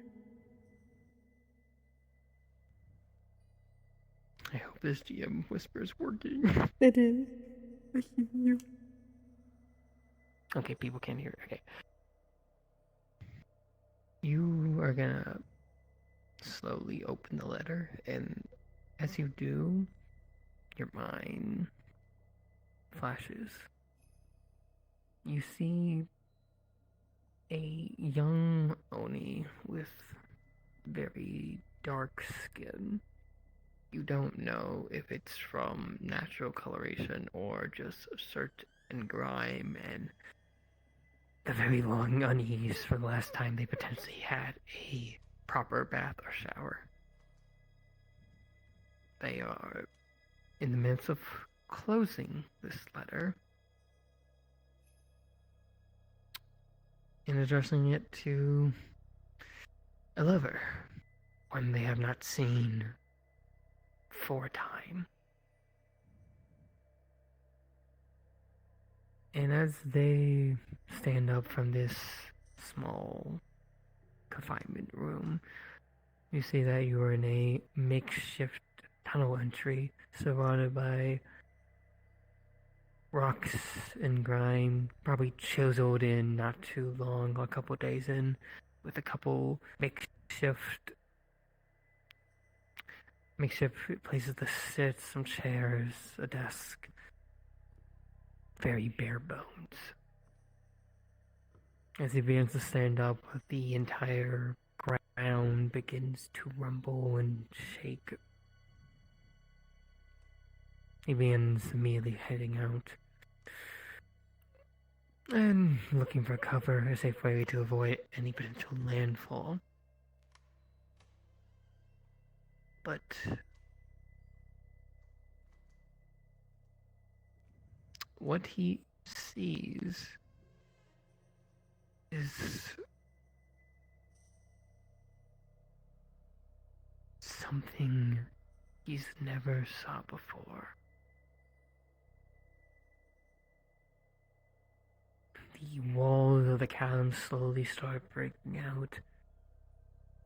I hope this GM whisper is working. It is. I hear you. Okay, people can hear. Okay. You are gonna slowly open the letter, and as you do, your mind flashes. You see a young Oni with very dark skin. You don't know if it's from natural coloration or just soot and grime and the very long unease for the last time they potentially had a proper bath or shower. They are in the midst of closing this letter and addressing it to a lover, one they have not seen for time. And as they stand up from this small confinement room, you see that you are in a makeshift tunnel entry surrounded by rocks and grime, probably chiseled in not too long, a couple days in, with a couple makeshift places to sit, some chairs, a desk. Very bare bones. As he begins to stand up, the entire ground begins to rumble and shake. He begins immediately heading out and looking for cover, a safe way to avoid any potential landfall. But what he sees is something he's never saw before. The walls of the chasm slowly start breaking out,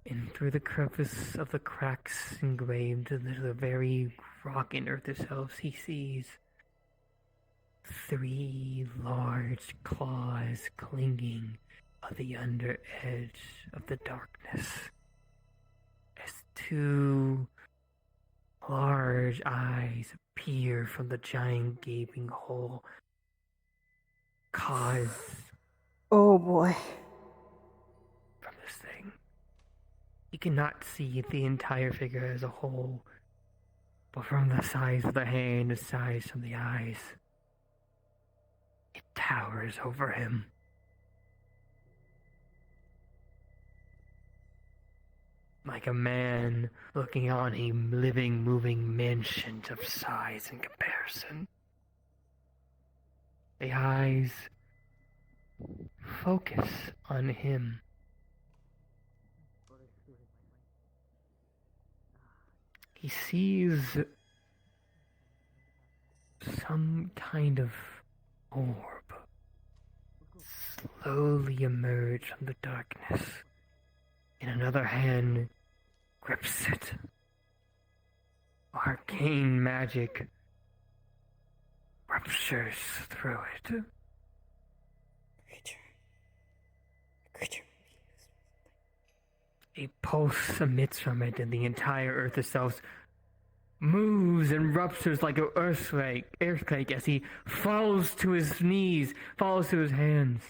and through the crevice of the cracks engraved into the very rock and earth itself, he sees 3 large claws clinging on the under edge of the darkness, as 2 large eyes appear from the giant gaping hole. Cause Oh boy. from this thing. You cannot see the entire figure as a whole, but from the size of the hand, the size from the eyes, it towers over him. Like a man looking on a living, moving mansion of size and comparison. The eyes focus on him. He sees some kind of orb slowly emerge from the darkness. In another hand grips it. Arcane magic ruptures through it. Creature. A pulse emits from it, and the entire earth itself moves and ruptures like an earthquake as he falls to his knees, falls to his hands.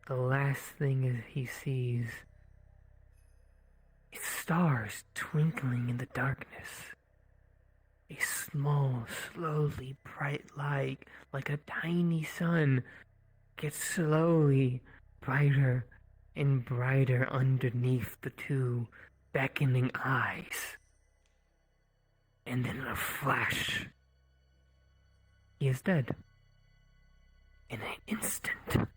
The last thing he sees is stars twinkling in the darkness. A small, slowly bright light, like a tiny sun, gets slowly brighter and brighter underneath the 2 beckoning eyes. And then in a flash, he is dead. In an instant.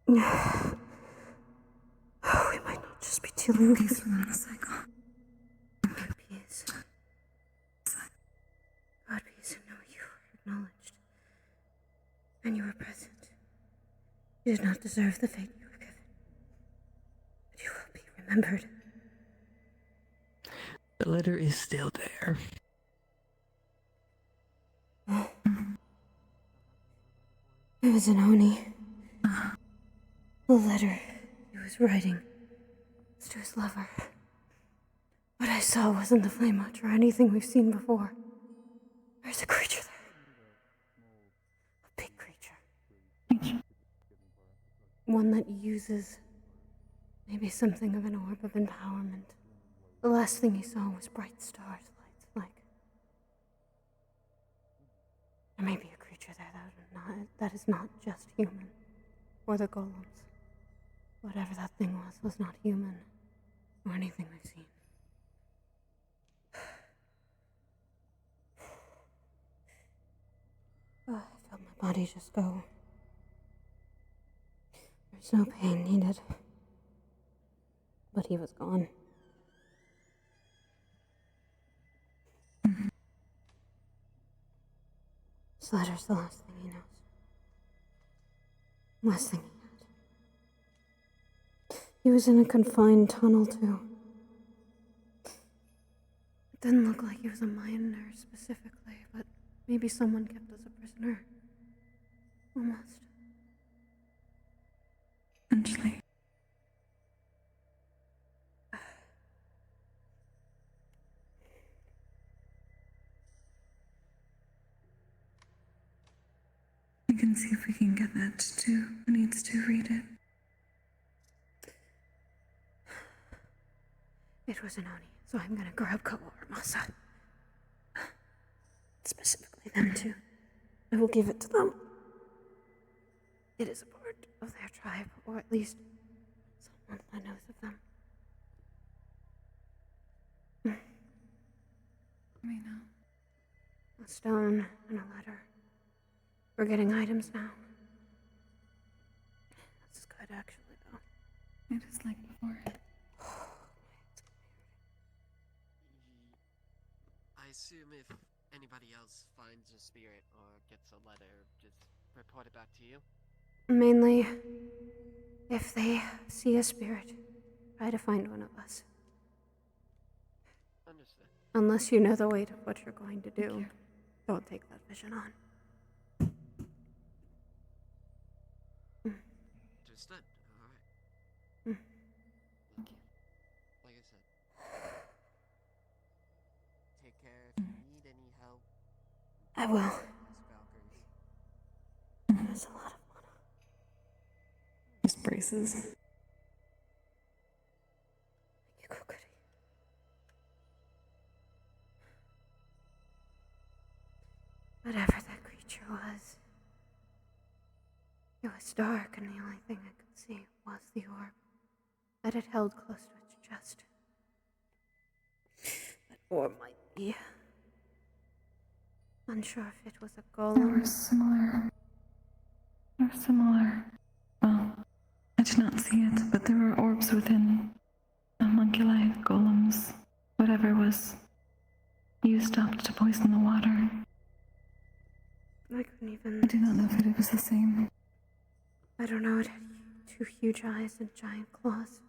We might not just be dealing with the cycle. God peace. God peace, and know you were acknowledged. And you were present. You did not deserve the fate you were given. But you will be remembered. The letter is still there. It was an Oni. The letter he was writing was to his lover. What I saw wasn't the flame watch or anything we've seen before. There's a creature there. A big creature. One that uses maybe something of an orb of empowerment. The last thing he saw was bright stars, lights like. There may be a creature there that is not just human. Or the golems. Whatever that thing was not human. Or anything we've seen. Oh, I felt my body just go. There's no pain needed. But he was gone. This letter's the last thing he knows. Last thing he had. He was in a confined tunnel, too. It didn't look like he was a miner specifically, but maybe someone kept us a prisoner. Almost. Eventually. We can see if we can get that to who needs to read it. It was an Oni, so I'm gonna grab Koa or Masa. Specifically them two. I will give it to them. It is a part of their tribe, or at least someone that knows of them. We know. A stone and a letter. We're getting items now. This is good, actually, though. It is like before. I assume if anybody else finds a spirit or gets a letter, just report it back to you? Mainly, if they see a spirit, try to find one of us. Understood. Unless you know the weight of what you're going to do, don't take that vision on. Understood. Alright. Mm. Thank you. Like I said, take care if you need any help. I will. Ask Valkyrie. There's a lot of mana. Just braces. You go, goody. Whatever that creature was, it was dark, and the only thing I could see was the orb that it held close to its chest. That orb might be unsure if it was a They golem. were similar. They were similar. Well, I did not see it, but there were orbs within homunculi, golems, whatever was used up to poison the water. I couldn't even... I do not know if it was the same. I don't know, it had two huge eyes and giant claws.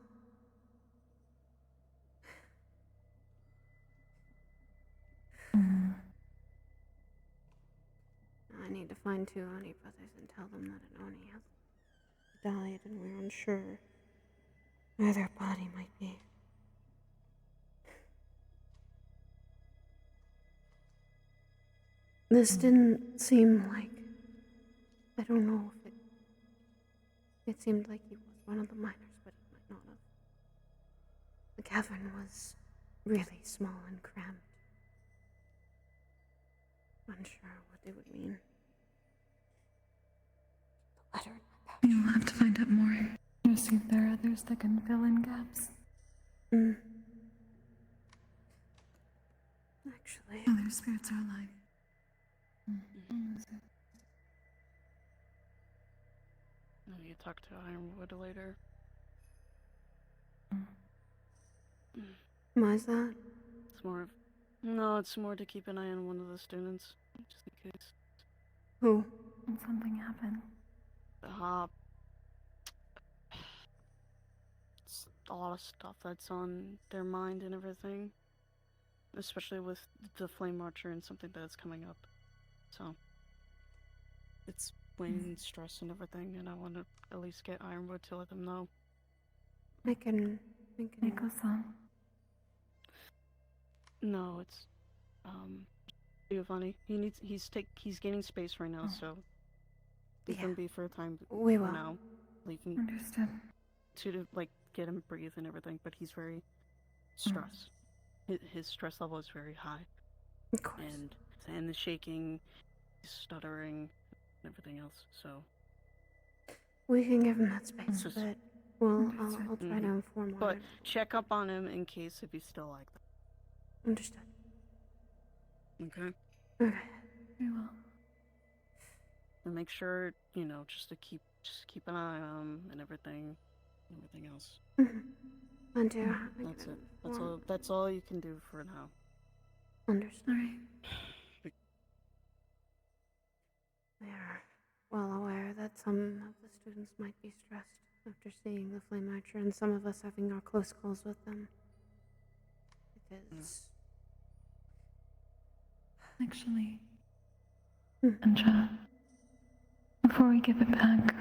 I need to find two Oni brothers and tell them that an Oni has died and we're unsure where their body might be. This didn't seem like... I don't know if it... It seemed like he was one of the miners, but he might not have. The cavern was really small and cramped. Unsure what it would mean. The letter in my pouch. You'll have to find out more. To see if there are others that can fill in gaps. Actually... Other spirits are alive. You talk to Ironwood later. Why is that? It's more of... No, it's more to keep an eye on one of the students, just in case. Who? When something happened. The hop. It's a lot of stuff that's on their mind and everything. Especially with the Flame Archer and something that's coming up. So... It's weighing stress and everything, and I want to at least get Ironwood to let them know. I can... Nico-san. No, it's Giovanni. He's gaining space right now, so leave him be for a time. We for will. now. Leave him Understood. to like get him breathe and everything, but he's very stressed. His stress level is very high. Of course. And the shaking, stuttering and everything else. So We can give him that space, it's just- but I'll try to inform But him. check up on him in case if he's still like that. Understood. Okay. Okay. Very well. And make sure, you know, just keep an eye on him and everything else. And do That's it. That's all you can do for now. Understood. All right. We are well aware that some of the students might be stressed after seeing the flame archer, and some of us having our close calls with them. Because Actually, Andra, before we give it back,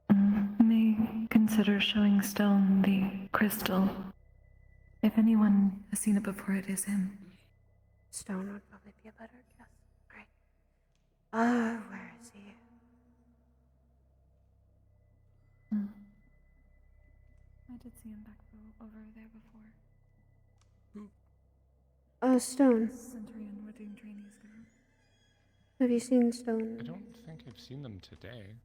you may consider showing Stone the crystal. If anyone has seen it before, it is him. Stone would probably be a better guess. Right. Where is he? I did see him back over there before. Stone. Centurion, we're doing trainees now. Have you seen Stone? I don't think I've seen them today.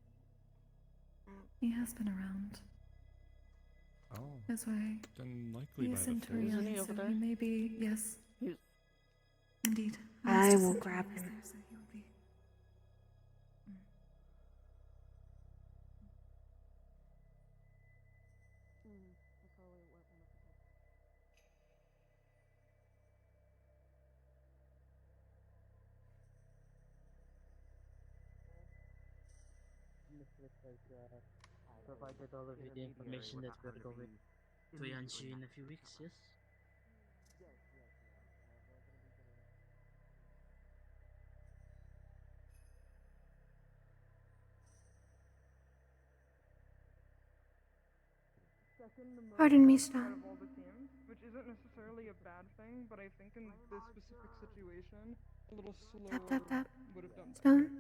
He has been around. Oh. That's why. Then likely He by is the Centurion, Isn't he so over there? he may be, yes. Indeed. I Yes, will Centurion grab is him. there, so he will be. Provided all of the information that we're going to Yanshi in a few weeks, yes? Pardon me, Out Stone. of all the teams, which isn't necessarily a bad thing, but I think in this specific situation, a little slower Tap. would have done better. Stone?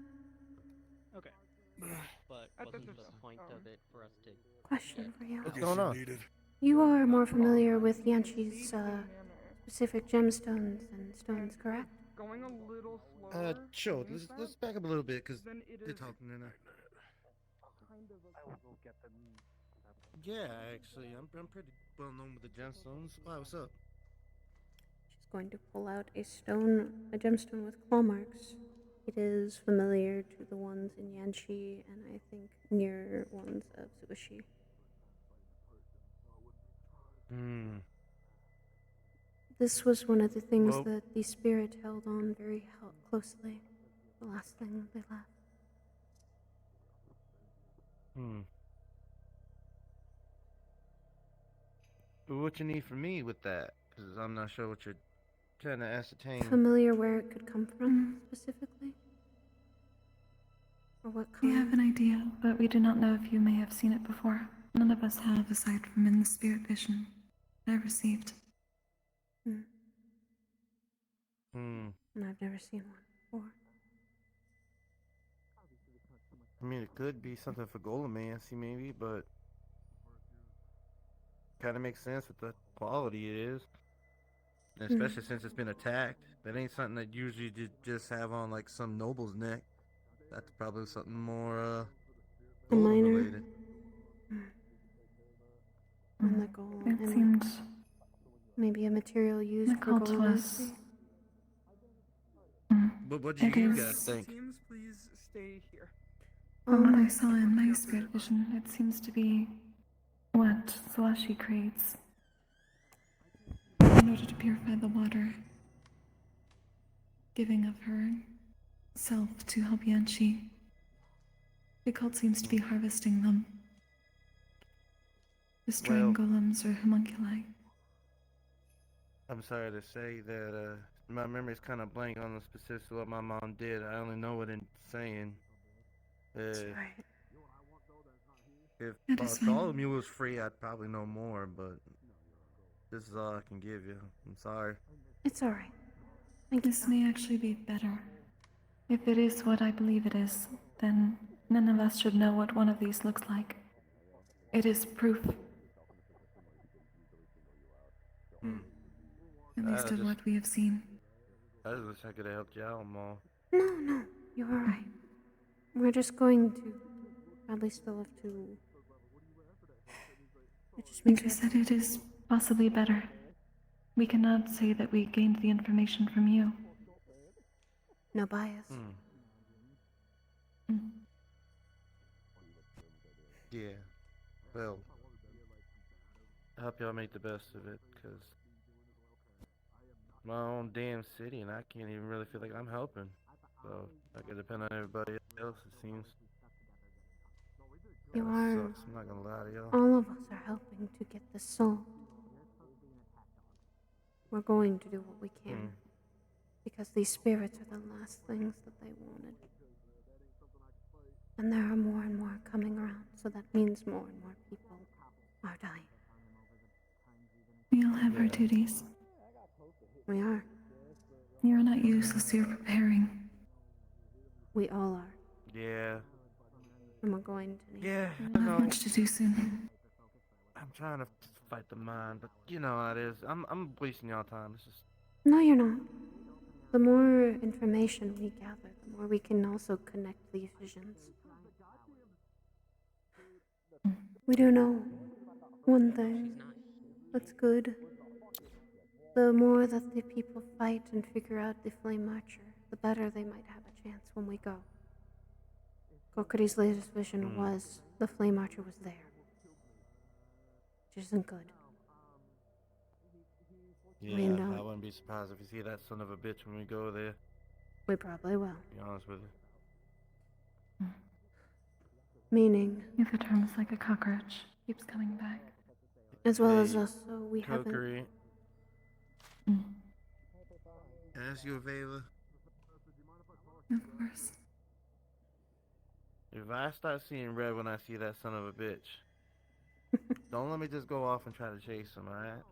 Okay. But At the wasn't the system. point of it for us to... Question for you. What's going on? You are more familiar with Yanshi's specific gemstones and stones, correct? Going a little slower. Sure. means Let's that, back up a little bit, because then it they're is talking in there. kind of a... I will go get them. Yeah, actually, I'm pretty well known with the gemstones. Why, what's up? She's going to pull out a gemstone with claw marks. It is familiar to the ones in Yanshi and I think near ones of Zuishi. This was one of the things that the spirit held on very closely. The last thing they left. What you need from me with that? Because I'm not sure what you're trying to ascertain. Familiar where it could come from, specifically? Or what We kind? have an idea, but we do not know if you may have seen it before. None of us have, aside from in the spirit vision I received. And I've never seen one before. I mean, it could be something for Golomancy, maybe, but kind of makes sense with the quality it is. And especially since it's been attacked. That ain't something that usually just have on, like, some noble's neck. That's probably something more, golem related. And the goal. It seemed maybe a material used the for cult was. Golomancy. But what do you guys think? Teams, please stay here. From what I saw in my spirit vision, it seems to be what Searlas creates in order to purify the water, giving of herself to help Yanshi. The cult seems to be harvesting them, destroying golems or homunculi. I'm sorry to say that my memory's kind of blank on the specifics of what my mom did. I only know it in saying. If Bartholomew was free, I'd probably know more, but this is all I can give you. I'm sorry. It's alright. This may actually be better. If it is what I believe it is, then none of us should know what one of these looks like. It is proof. At least of what we have seen. I just wish I could have helped you out more. No, you're alright. We're just going to probably still have to. It just means Like I said, it is possibly better. We cannot say that we gained the information from you. No bias. Yeah. Well, I hope y'all make the best of it, because my own damn city, and I can't even really feel like I'm helping. So I could depend on everybody else, it seems. You Kinda are. sucks, I'm not gonna lie to y'all. All of us are helping to get this solved. We're going to do what we can. Because these spirits are the last things that they wanted. And there are more and more coming around, so that means more and more people are dying. We all have our duties. We are. You're not useless, you're preparing. We all are. Yeah. And we're going to need. Yeah, We'll have much to do soon. I'm trying to fight the mind, but you know how it is. I'm wasting y'all time. It's just. No, you're not. The more information we gather, the more we can also connect these visions. We do know one thing that's good. The more that the people fight and figure out the Flame Archer, the better they might have a chance when we go. Kokuri's latest vision was the Flame Archer was there. Which isn't good. Yeah, I wouldn't be surprised if you see that son of a bitch when we go there. We probably will. To be honest with you. Meaning? If the term is like a cockroach, keeps coming back. As well as us, so we haven't. Kokuri. Can I ask you a favor? Of course. If I start seeing red when I see that son of a bitch, don't let me just go off and try to chase him, alright?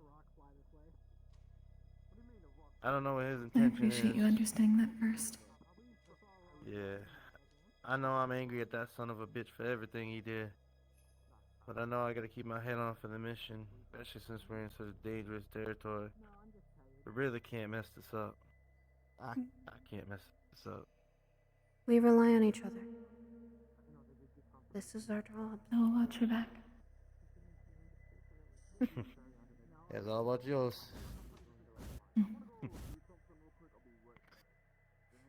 I don't know what his I intention appreciate is. you understanding that first. Yeah. I know I'm angry at that son of a bitch for everything he did. But I know I gotta keep my head on for the mission, especially since we're in such dangerous territory. We really can't mess this up. I can't mess this up. We rely on each other. This is our job. I'll watch your back. It's all about yours.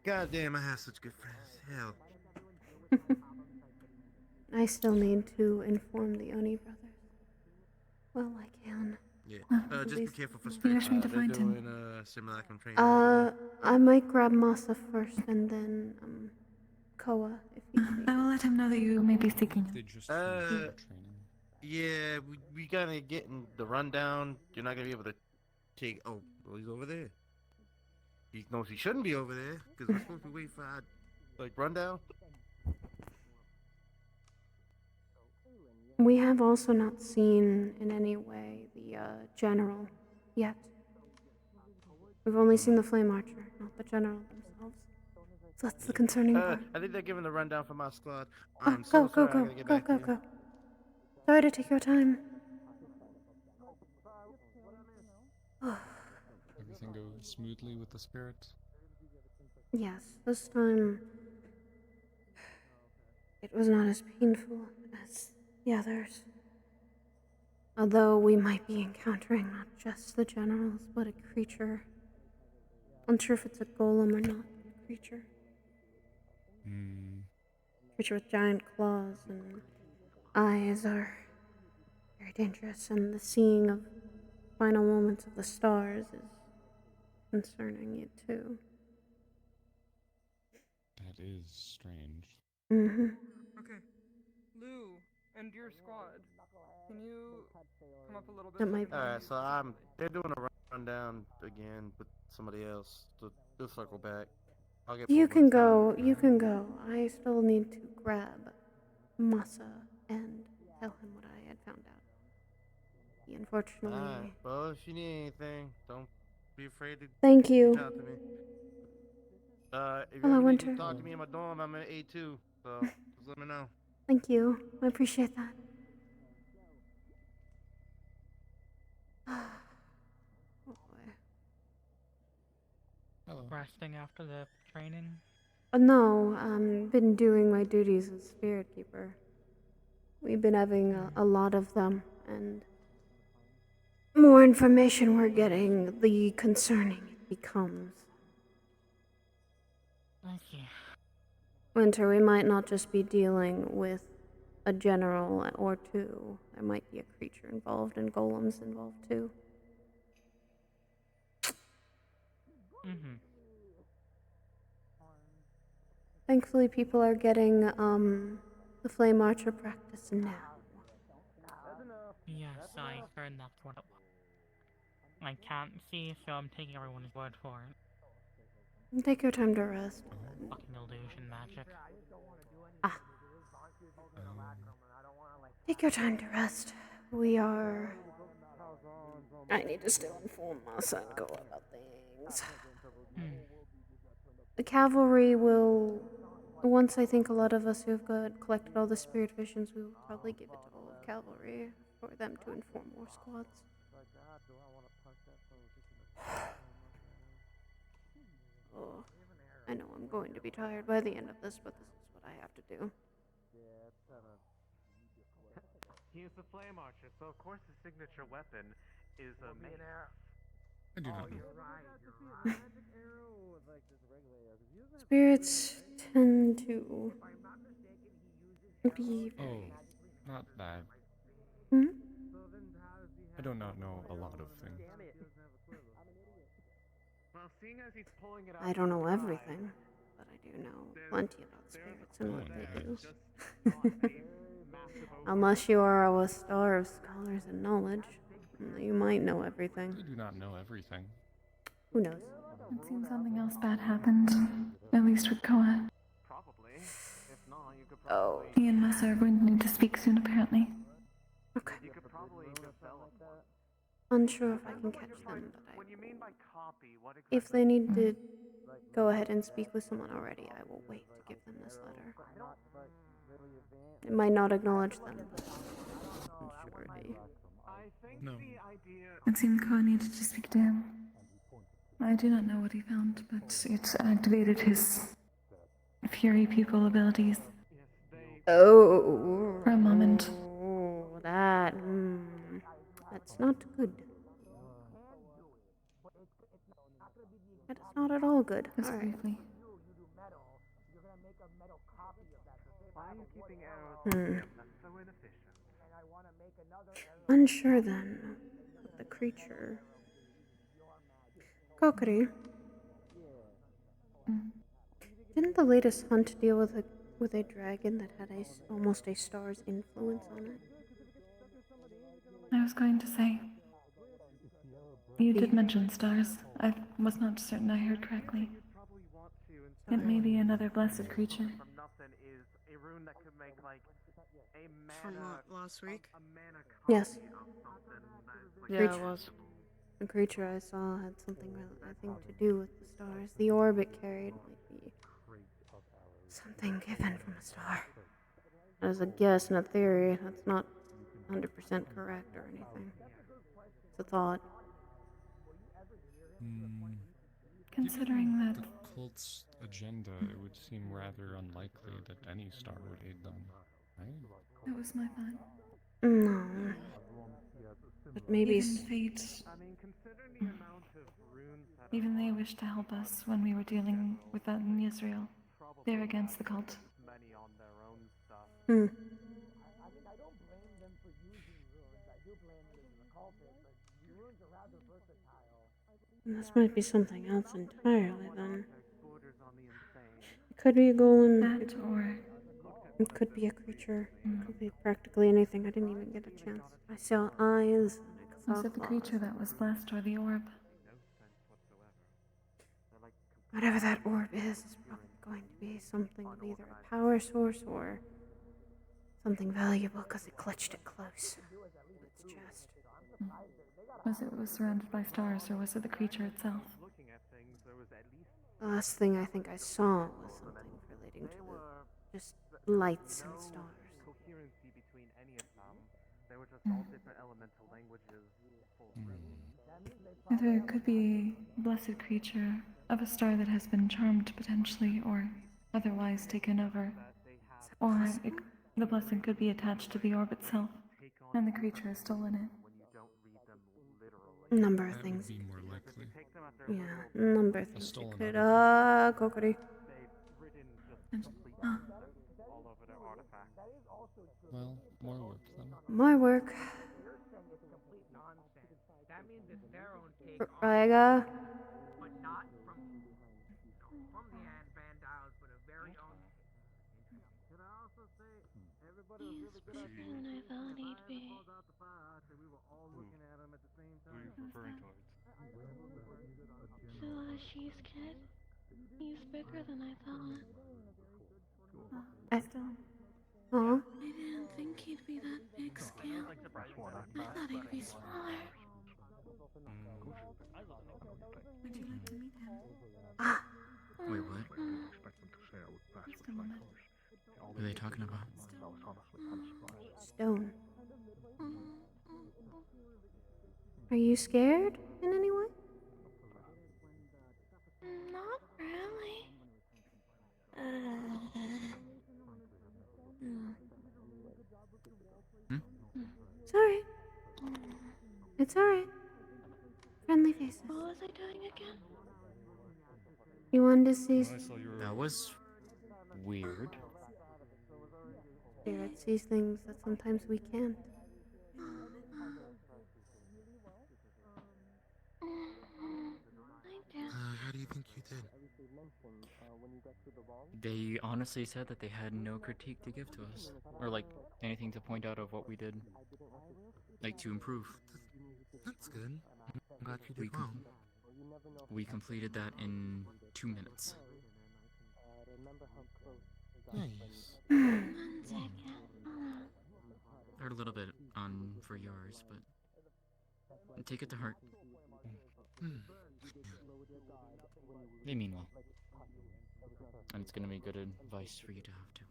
God damn, I have such good friends. Hell. I still need to inform the Oni brothers. Well, I can. Yeah. At Just be least- careful for You sprits. wish me to They're find him? doing simulacrum training over I might grab Masa first and then, Koa, if you I will let him know that you may be seeking him. there. Yeah, we gotta get in the rundown. You're not gonna be able to take. Oh, well, he's over there. He knows he shouldn't be over there because we're supposed to wait for our rundown. We have also not seen in any way the general yet. We've only seen the Flame Archer, not the general themselves. So that's the concerning part. I think they're giving the rundown for my squad. Oh, I'm go, so go, sorry. I go, gotta get go, back go, to you. go. Sorry to take your time. Everything goes smoothly with the spirit? Yes, this time it was not as painful as the others. Although we might be encountering not just the generals, but a creature. Unsure if it's a golem or not. Creature. Creature with giant claws and eyes are very dangerous, and the seeing of final moments of the stars is concerning you too. That is strange. Mm-hmm. Okay. Lou and your squad, can you come up a little bit? That might be. Alright, so they're doing a rundown again with somebody else. So they'll circle back. I'll get You pulled can next time. go, you can go. I still need to grab Masa and tell him what I had found out. He unfortunately. Alright, well, if you need anything, don't be afraid to Thank you. reach out to me. If you Hello, ever need Winter. to talk to me in my dorm, I'm at A2, so just let me know. Thank you. I appreciate that. Oh boy. Hello. Resting after the training. No, been doing my duties as spirit keeper. We've been having a lot of them, and more information we're getting, the concerning it becomes. Thank you. Winter, we might not just be dealing with a general or two. There might be a creature involved and golems involved too. Mm-hmm. Thankfully, people are getting the Flame Archer practice now. Yes, I heard that's what it was. I can't see, so I'm taking everyone's word for it. Take your time to rest. Fucking illusion magic. Ah. Take your time to rest. We are... I need to still inform my son go about things. The cavalry will... Once I think a lot of us who have collected all the spirit visions, we will probably give it to all of cavalry for them to inform more squads. Oh, I know I'm going to be tired by the end of this, but this is what I have to do. He is the Flame Archer, so of course his signature weapon is a mace. I do not know. Spirits tend to be Oh, very... not that. Hmm? I do not know a lot of things. Well, seeing as he's pulling it out I don't know everything, but I do know plenty about spirits and what they do. Unless you are a star of scholars and knowledge, you might know everything. I do not know everything. Who knows? It seems something else bad happened, at least with Koa. Probably. If not, you could Oh. He and Messa are going to need to speak soon, apparently. Okay. You could probably develop Unsure if I can catch them, but when you mean by copy, what exactly? if they need to go ahead and speak with someone already, I will wait to give them this letter. It might not acknowledge them, but surely. No. It seemed Koa needed to speak to him. I do not know what he found, but it activated his Fury Pupil abilities. Oh. For a moment. Oh, that. That's not good. That is not at all good. Just All right. briefly. Why are you keeping arrows? That's so inefficient. Unsure then. The creature. Kokiri. Didn't the latest hunt deal with a dragon that had almost a star's influence on it? I was going to say. You did mention stars. I was not certain I heard correctly. It may be another blessed creature. From last week? Yes. Yeah, it was. The creature I saw had something, I think, to do with the stars. The orb it carried might be something given from a star. As a guess and a theory, that's not 100% correct or anything. It's a thought. Considering that the cult's agenda, it would seem rather unlikely that any star would aid them, right? that was my thought. No. But maybe... Even fate. Even they wished to help us when we were dealing with that in Israel. They're against the cult. Hmm. This might be something else entirely, then. It could be a golem. That or... It could be a creature. It could be practically anything. I didn't even get a chance. I saw eyes. And I saw Was it the creature that was blessed or the orb? Whatever that orb is probably going to be something of either a power source or something valuable because it clutched it close to its chest. Was it surrounded by stars, or was it the creature itself? The last thing I think I saw was something relating to just lights and stars. Either it could be a blessed creature of a star that has been charmed potentially, or otherwise taken over. Or the blessing could be attached to the orb itself, and the creature is still in it. Number of That things. would be more likely. Yeah, number of A things. stolen Could artifact. Kokori. Well, more work then. More work. That means it's their own take Raiga. but not from the Vandiles, but a very own take. Can I also say everybody was really good at He's bigger than I thought he'd be. We were all looking at him at the same Who are you time. referring towards? Flashy's kid. He's bigger than I thought. I Aw. I didn't think he'd be that big scale. I thought he'd be smaller. Would you like to meet him? Wait, what? Just a moment. What are they talking about? Stone. Are you scared in any way? Not really. It's alright. It's alright. Friendly faces. What was I doing again? You wanted to see That was weird. Spirit sees things that sometimes we can't. How do you think you did? They honestly said that they had no critique to give to us. Or, like, anything to point out of what we did. Like, to improve. That's good. I'm glad you did well. We completed that in 2 minutes. Nice. One second. They're a little bit on for yours, but take it to heart. They mean well. And it's gonna be good advice for you to have too.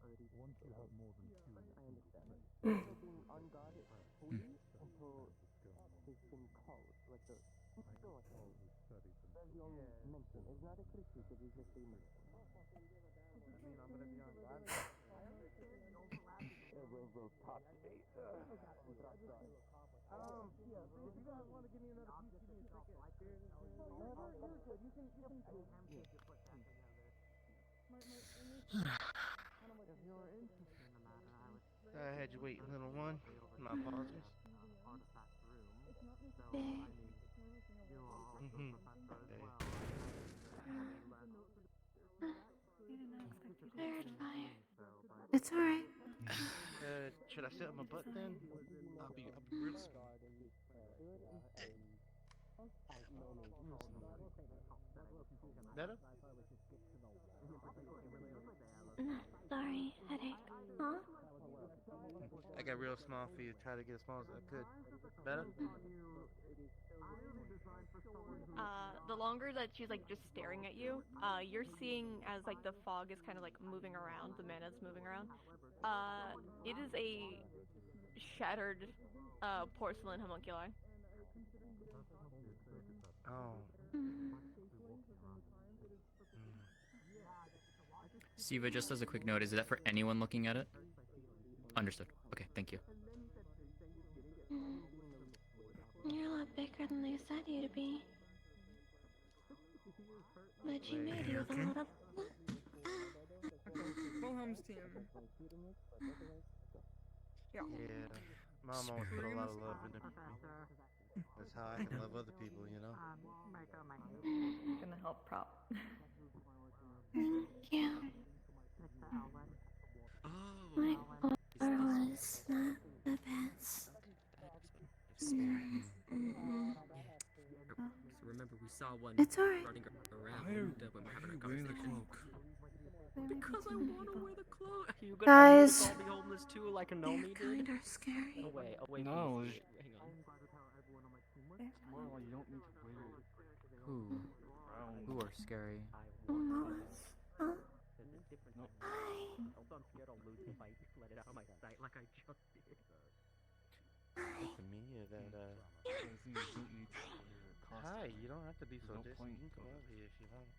I had you wait, little one. My apologies. It's alright. Should I sit on my butt then? I'll be real Better? Sorry, headache. Huh? I got real small for you. Try to get as small as I could. Better? The longer that she's like just staring at you, you're seeing as like the fog is kind of like moving around, the mana's moving around. It is a shattered porcelain homunculi. Oh. Siva, just as a quick note, is that for anyone looking at it? Understood. Okay, thank you. You're a lot bigger than they said you to be. But you made you with a lot of... Wilhelm's team. Yeah. Yeah. Mom always put a lot of love into me. That's how I can love other people, you know? Gonna help prop. Yeah. My car was not the best. So remember, we saw one It's alright. running around when we're having our conversation. Because I want to wear the clothes. you Guys. All be homeless too, like a Nomi did. Kind of scary. Away, No. please. Hang on. Well, you don't need to wear it. Who are scary? Almost. Huh? No. Hi. I'm scared I'll lose the fight. Let it out of my sight like I just did. To me, that, You don't need to wear a costume. Hi. Hi, you don't have to be so no distant. point You can come to over here if you want.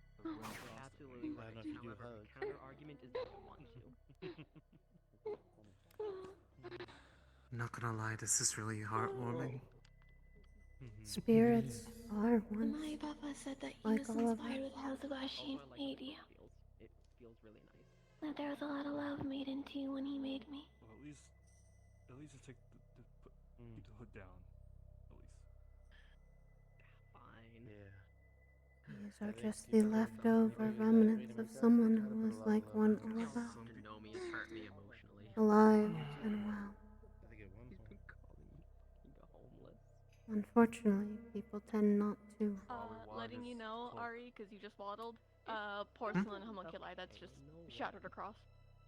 Absolutely I right. don't know if you do However, hugs. counter argument is that I want to. I'm not gonna lie, this is really heartwarming. Spirits are one. My papa said that he Like was all of inspired us. with how Zubashi Also, I like made the way you. it feels really nice. That there was a lot of love made into you when he made me. Well, at least just take the hood down. At least. Fine. Yeah. These are just the leftover remnants of someone who was like one all of us. To know me has hurt me emotionally. Alive and well. I think at one He's point. been calling me homeless. Unfortunately, people tend not to. Letting you know, Ari, because you just waddled, porcelain homunculi that's just shattered across.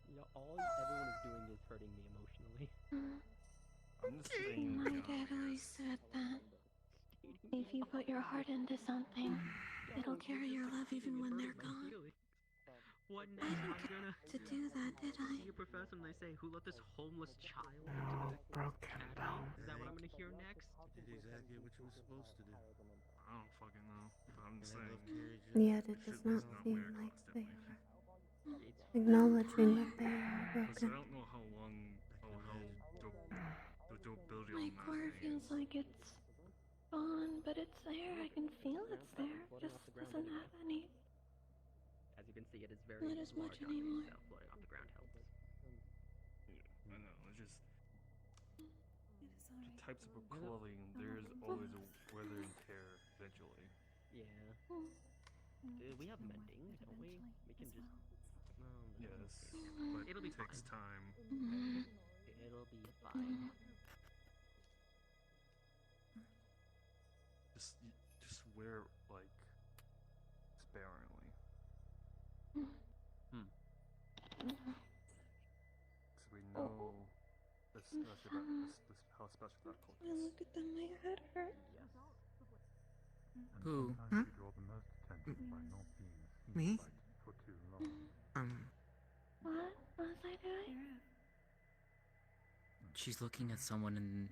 You know, all everyone is doing is hurting me emotionally. I'm just saying. My dad always said that if you put your heart into something, it'll carry your love even when they're gone. What I next? didn't I'm gonna get to do that, did I? see a professor and they say, who let this homeless child into the academy? Is that what I'm gonna hear next? You did exactly what you were supposed to do. I don't fucking know. But I'm And saying. love carried you. Yet it does not seem like they are acknowledging that they are Because I broken. don't know how long. The durability My on that core thing feels is. like it's gone, but it's there. I can feel it's there. Just doesn't have any. As you can see, it is very Not as much large on me, anymore. so floating off the ground helps. Yeah, I know. It's just. The types of clothing, there's always a weather and tear eventually. Yeah. We have mending, don't we? We can just. Yes, okay. but It'll be it takes fine. time. It'll be fine. Just wear like sparingly. Because we know how special that cult When I is. look at them, my head hurts. Who? Me? What was I doing? She's looking at someone and...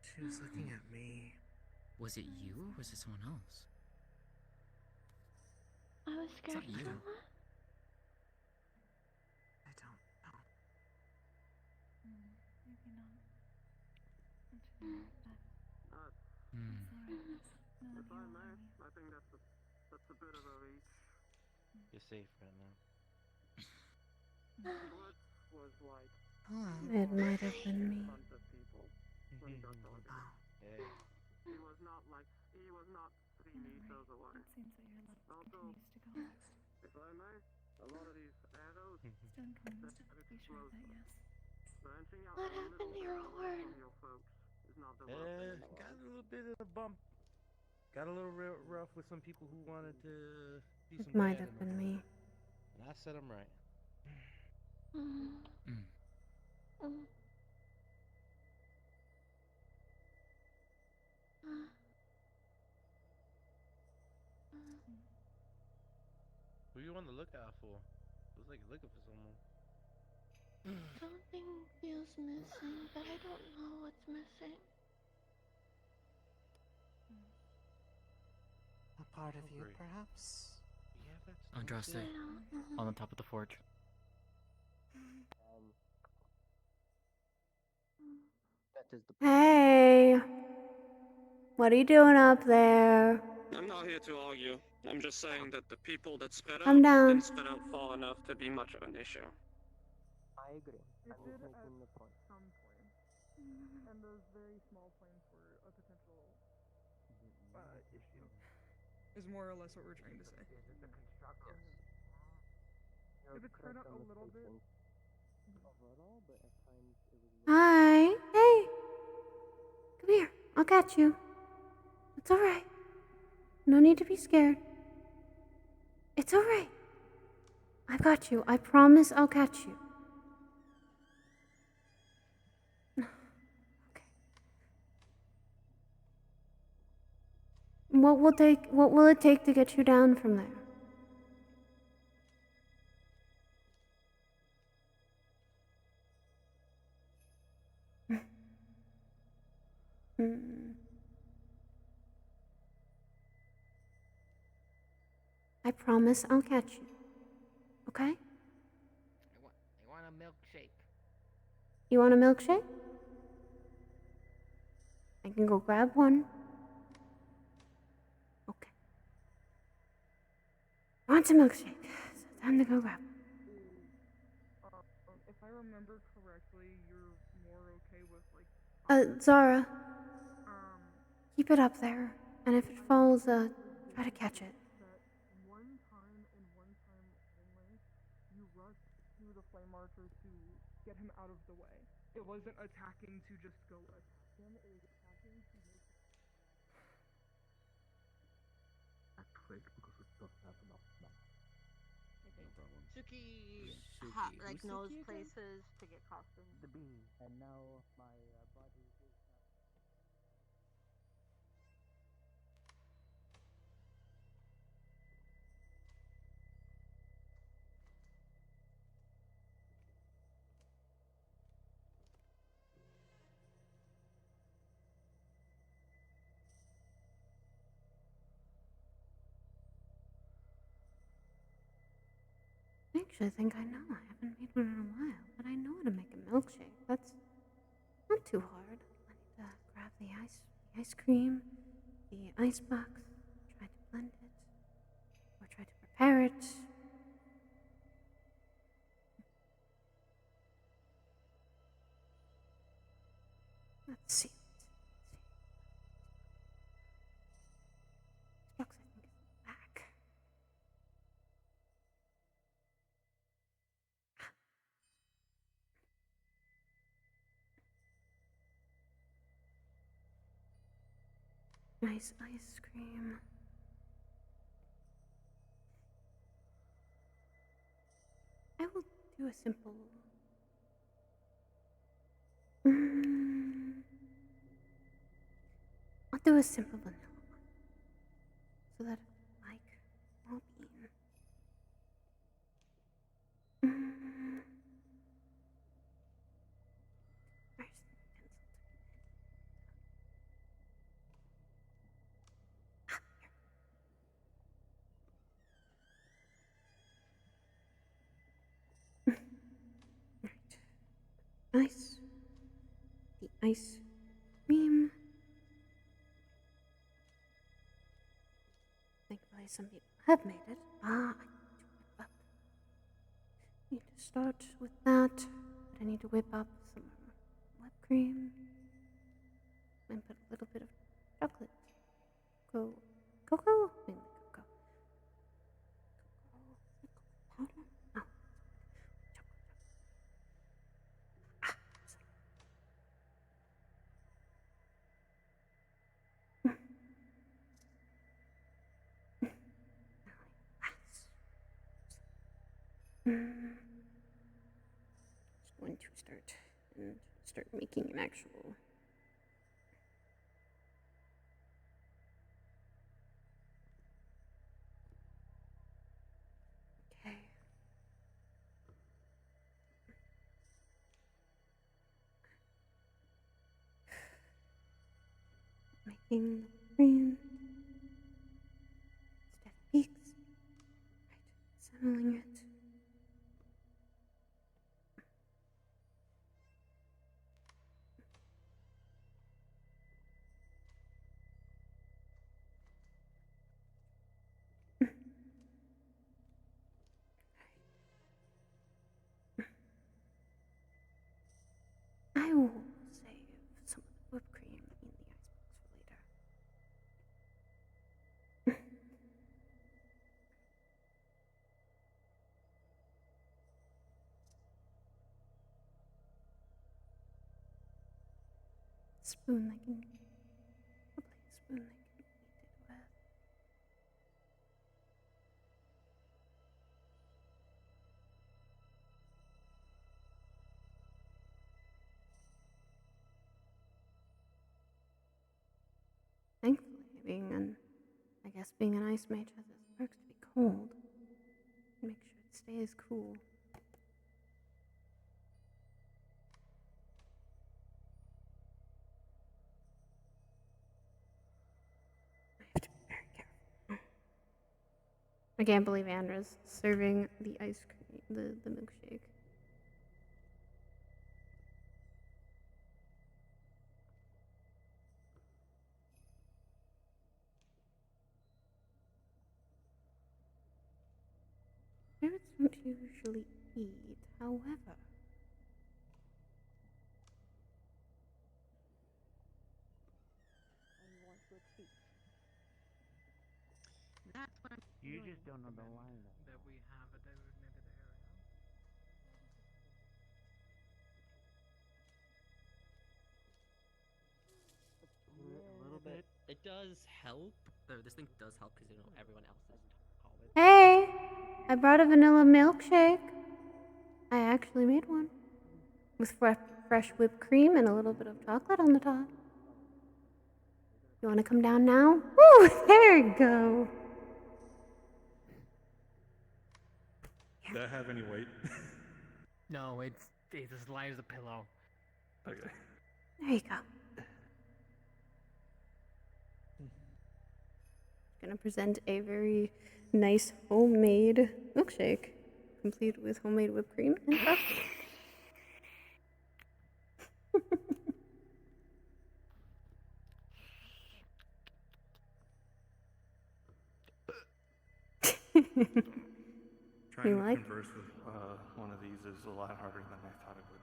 She was looking at me. Was it you or was it someone else? I was It's scared not you. of someone. I don't know. Maybe not. If I may, I think that's a bit of a reach. You're safe right now. What was like? It might have been me. In front of people when he got targeted. Hey. He was not 3 meters away. It seems that your love Also, continues to go. if I may, a lot of these arrows Stone comes to be sure of that, yes. branching out What a happened little to your bit horn? from your folks is not the worst thing in the Got world. a little bit of a bump. Got a little rough with some people who wanted to see It some might bad have in the been world. me. And I set them right. Who you on the lookout for? Looks like you're looking for someone. Something feels missing, but I don't know what's missing. A part of you, perhaps? Yeah, that's Andraste, I don't know. on the top of the forge. Hey! What are you doing up there? I'm not here to argue. I'm just saying that the people that spread out I'm down. didn't spread out far enough to be much of an issue. I agree. It did at some point. And those very small points were a potential issue. Is more or less what we're trying to say. If it spread out a little bit. Hi! Hey! Come here. I'll catch you. It's alright. No need to be scared. It's alright. I got you. I promise I'll catch you. Okay. What will it take to get you down from there? I promise I'll catch you. Okay? I want a milkshake. You want a milkshake? I can go grab one. Okay. Want a milkshake? So time to go grab one. If I remember correctly, you're more okay with like. Zara. Keep it up there, and if it falls, try to catch it. That one time and one time only, you rushed to the flame marcher to get him out of the way. It wasn't attacking to just go attack him. It was attacking to make him act quick because it doesn't have enough mana. No problem. Suki, Who's knows Suki again? places to get costumes. The bee, and now my body is not. I actually think I know. I haven't made one in a while, but I know how to make a milkshake. That's not too hard. I need to grab the ice cream, the ice box, try to blend it, or try to prepare it. Let's see. This box, I think, is back. Nice ice cream. I will do a simple. I'll do a simple vanilla one, so that I like all bean. Where's the pencil? Nice. The ice cream. Thankfully, some people have made it. I need to whip up. Need to start with that, but I need to whip up some whipped cream and put a little bit of chocolate. Cocoa? Mainly cocoa. Powder? Oh, just going to start making an actual. Okay. Making the cream instead of peaks. Right. Settling it. I will save some of the whipped cream in the icebox for later. Spoon I can. Probably a spoon I can eat it with. Thankfully, being an ice mage has its perks to be cold. Make sure it stays cool. I have to be very careful. I can't believe Andra's serving the ice cream, the milkshake. Spirits don't usually eat, however. You just don't know the line. That we have a designated area. A little bit. It does help. Or this thing does help because everyone else is college. Hey, I brought a vanilla milkshake. I actually made one with fresh whipped cream and a little bit of chocolate on the top. You want to come down now? Woo! There you go. Did that have any weight? No, it just lies as a pillow. Okay. There you go. Gonna present a very nice homemade milkshake, complete with homemade whipped cream and chocolate. Trying You to like? converse with one of these is a lot harder than I thought it would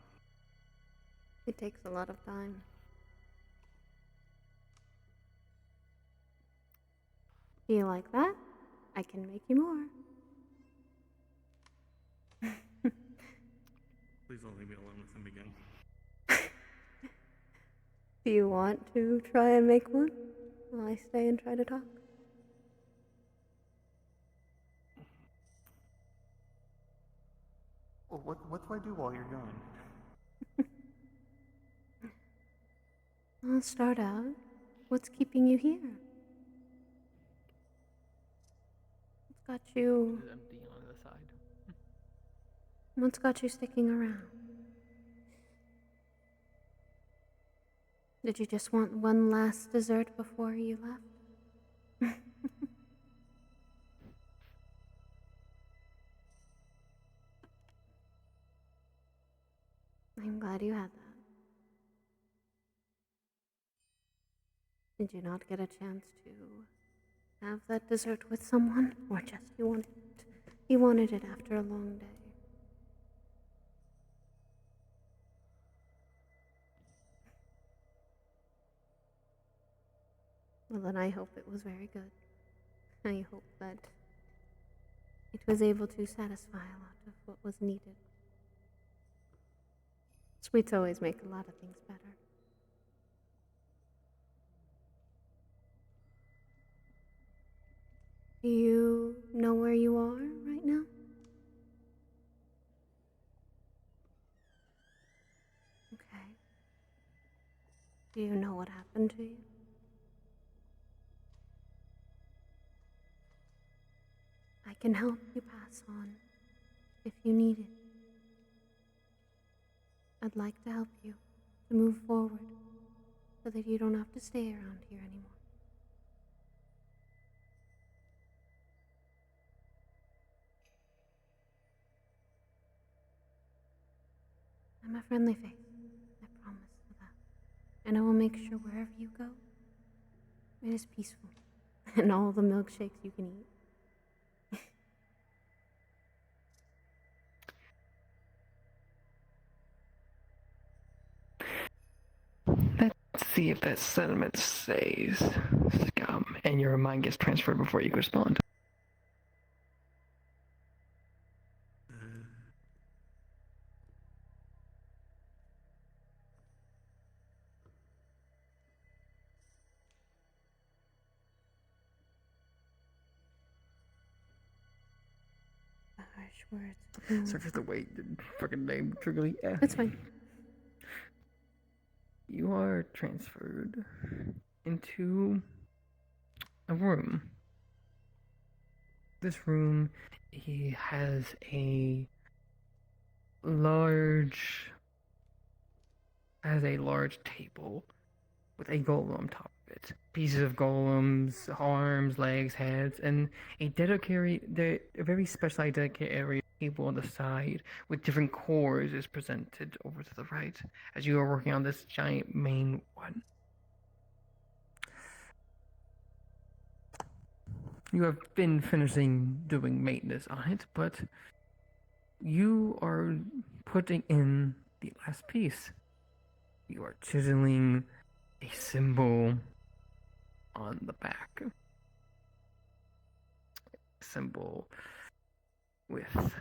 be. It takes a lot of time. Do you like that? I can make you more. Please don't leave me alone with him again. Do you want to try and make one while I stay and try to talk? Well, what do I do while you're gone? I'll start out. What's keeping you here? What's got you? It's empty on the side. What's got you sticking around? Did you just want one last dessert before you left? I'm glad you had that. Did you not get a chance to have that dessert with someone, or just you wanted it after a long day? Well, then I hope it was very good. I hope that it was able to satisfy a lot of what was needed. Sweets always make a lot of things better. Do you know where you are right now? Okay. Do you know what happened to you? I can help you pass on if you need it. I'd like to help you to move forward so that you don't have to stay around here anymore. I'm a friendly face, I promise you that. And I will make sure wherever you go, it is peaceful and all the milkshakes you can eat. Let's see if that sentiment stays. Scum. And your mind gets transferred before you respond. Harsh words. Sorry for the wait. Fucking name triggering. Yeah. That's fine. You are transferred into a room. This room has a large table with a golem on top of it. Pieces of golems, arms, legs, heads, and a very specialized dedicated area table on the side with different cores is presented over to the right as you are working on this giant main one. You have been finishing doing maintenance on it, but you are putting in the last piece. You are chiseling a symbol on the back. Symbol with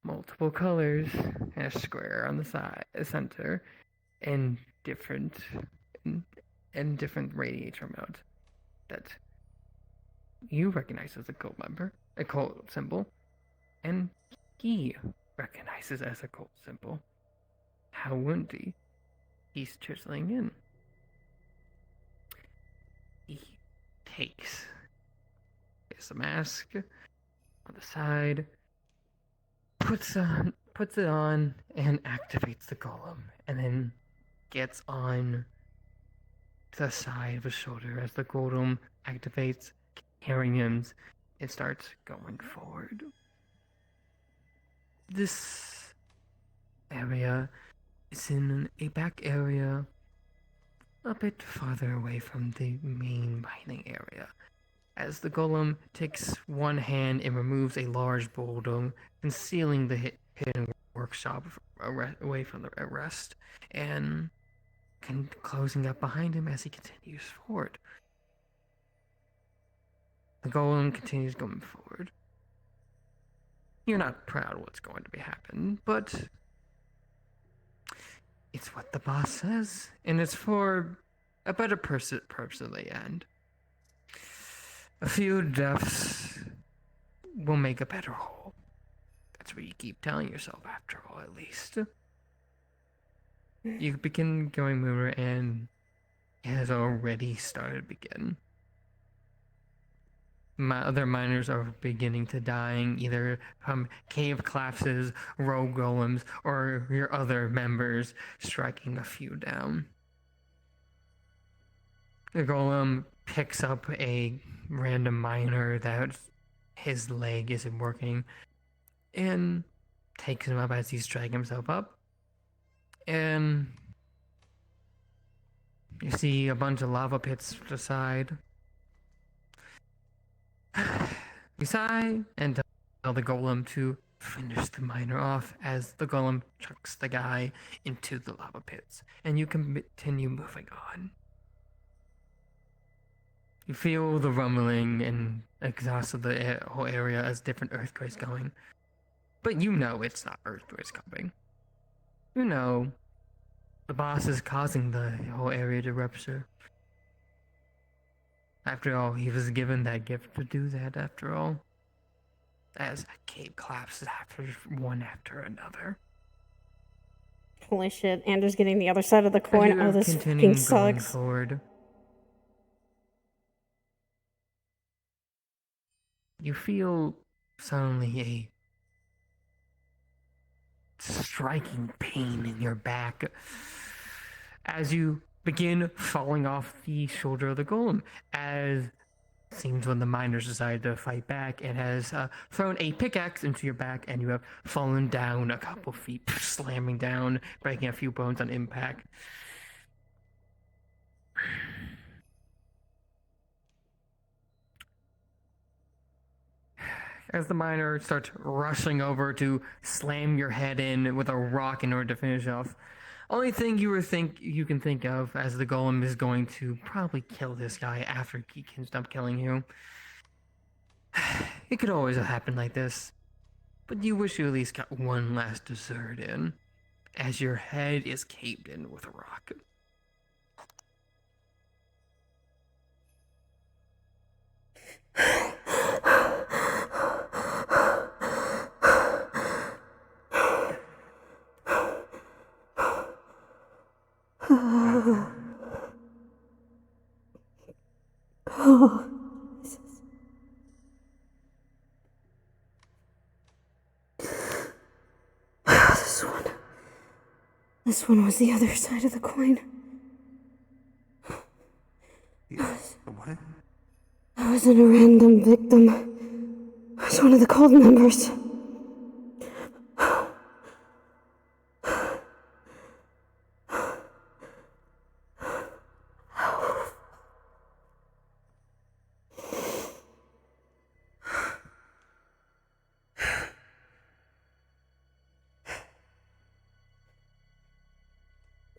multiple colors and a square on the side, center, and different radiator amounts that you recognize as a cult member, a cult symbol, and he recognizes as a cult symbol. How wouldn't he? He's chiseling in. He takes his mask on the side, puts it on, and activates the golem, and then gets on the side of his shoulder as the golem activates, carrying him, and starts going forward. This area is in a back area a bit farther away from the main mining area, as the golem takes one hand and removes a large boulder, concealing the hidden workshop away from the rest, and closing up behind him as he continues forward. The golem continues going forward. You're not proud of what's going to be happening, but it's what the boss says, and it's for a better purpose at the end. A few deaths will make a better whole. That's what you keep telling yourself, after all, at least. You begin going over, and it has already started to begin. Other miners are beginning to dying, either from cave collapses, rogue golems, or your other members striking a few down. The golem picks up a random miner that his leg isn't working and takes him up as he's dragging himself up. And you see a bunch of lava pits to the side. You sigh and tell the golem to finish the miner off as the golem chucks the guy into the lava pits, and you continue moving on. You feel the rumbling and exhaust of the whole area as different earthquakes going, but you know it's not earthquakes coming. You know the boss is causing the whole area to rupture. After all, he was given that gift to do that, after all. As a cave collapses one after another. Holy shit, Andrew's getting the other side of the coin. Oh, this fucking sucks. Forward, you feel suddenly a striking pain in your back as you begin falling off the shoulder of the golem, as it seems when the miners decided to fight back, it has thrown a pickaxe into your back, and you have fallen down a couple feet, slamming down, breaking a few bones on impact. As the miner starts rushing over to slam your head in with a rock in order to finish off, only thing you can think of as the golem is going to probably kill this guy after he can stop killing you. It could always have happened like this, but you wish you at least got one last dessert in, as your head is caved in with a rock. Oh, this one was the other side of the coin. What? I wasn't a random victim. I was one of the cult members.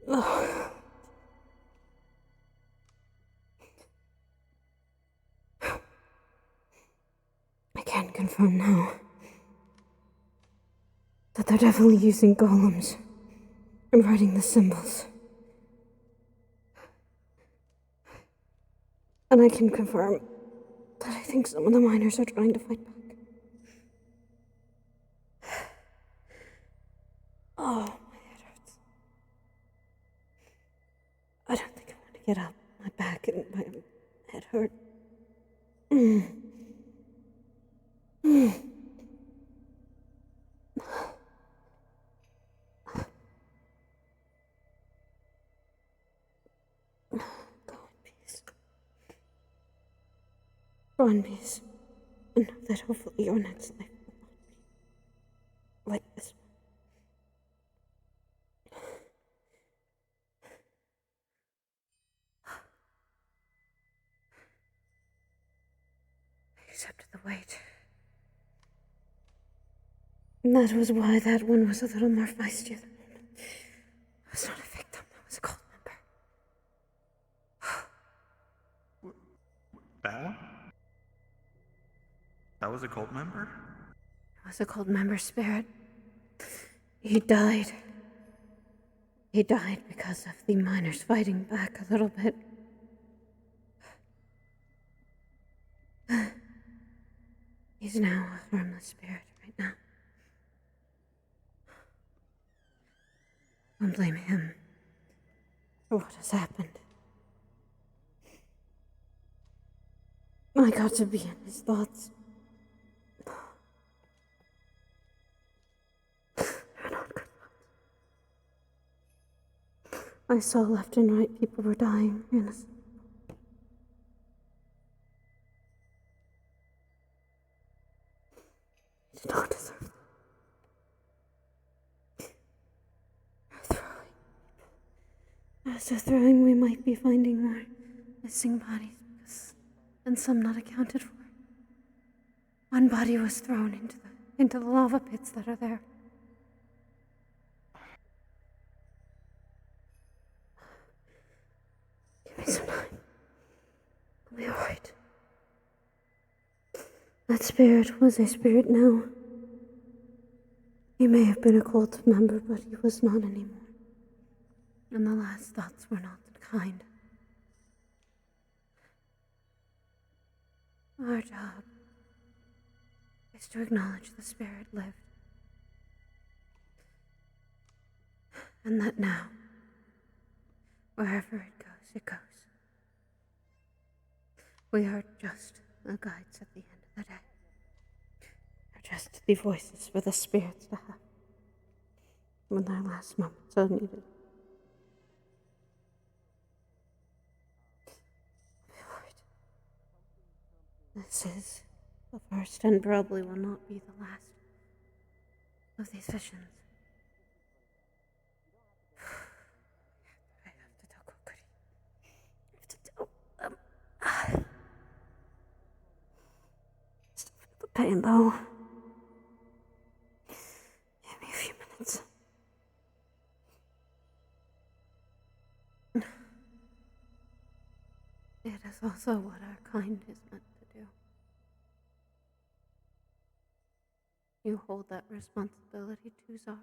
Oh. I can confirm now that they're definitely using golems and writing the symbols. And I can confirm that I think some of the miners are trying to fight back. Oh, my head hurts. I don't think I want to get up. My back and my head hurt. Go in peace. And know that hopefully your next life will not be like this one. I accepted the weight. And that was why that one was a little more feisty than I was not a victim, I was a cult member. That one? That was a cult member? I was a cult member spirit. He died. He died because of the miners fighting back a little bit. He's now a harmless spirit right now. Don't blame him for what has happened. I got to be in his thoughts. They're not good thoughts. I saw left and right people were dying, innocent. I did not deserve that. As they're throwing, we might be finding more missing bodies and some not accounted for. One body was thrown into the lava pits that are there. Give me some time. I'll be alright. That spirit was a spirit now. He may have been a cult member, but he was not anymore. And the last thoughts were not kind. Our job is to acknowledge the spirit lived. And that now, wherever it goes, it goes. We are just the guides at the end of the day. We're just the voices for the spirits to have when their last moments are needed. This is the first and probably will not be the last of these visions. I have to tell Kokiri. I have to tell them. Still feel the pain though. Give me a few minutes. It is also what our kind is meant to do. You hold that responsibility too, Zara.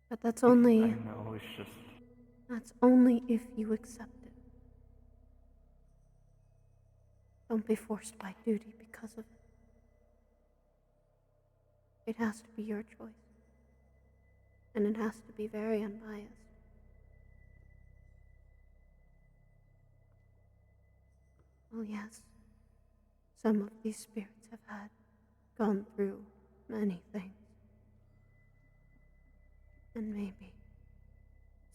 But that's only... I know, it's just... That's only if you accept it. Don't be forced by duty because of it. It has to be your choice. And it has to be very unbiased. Well, yes, some of these spirits have gone through many things. And maybe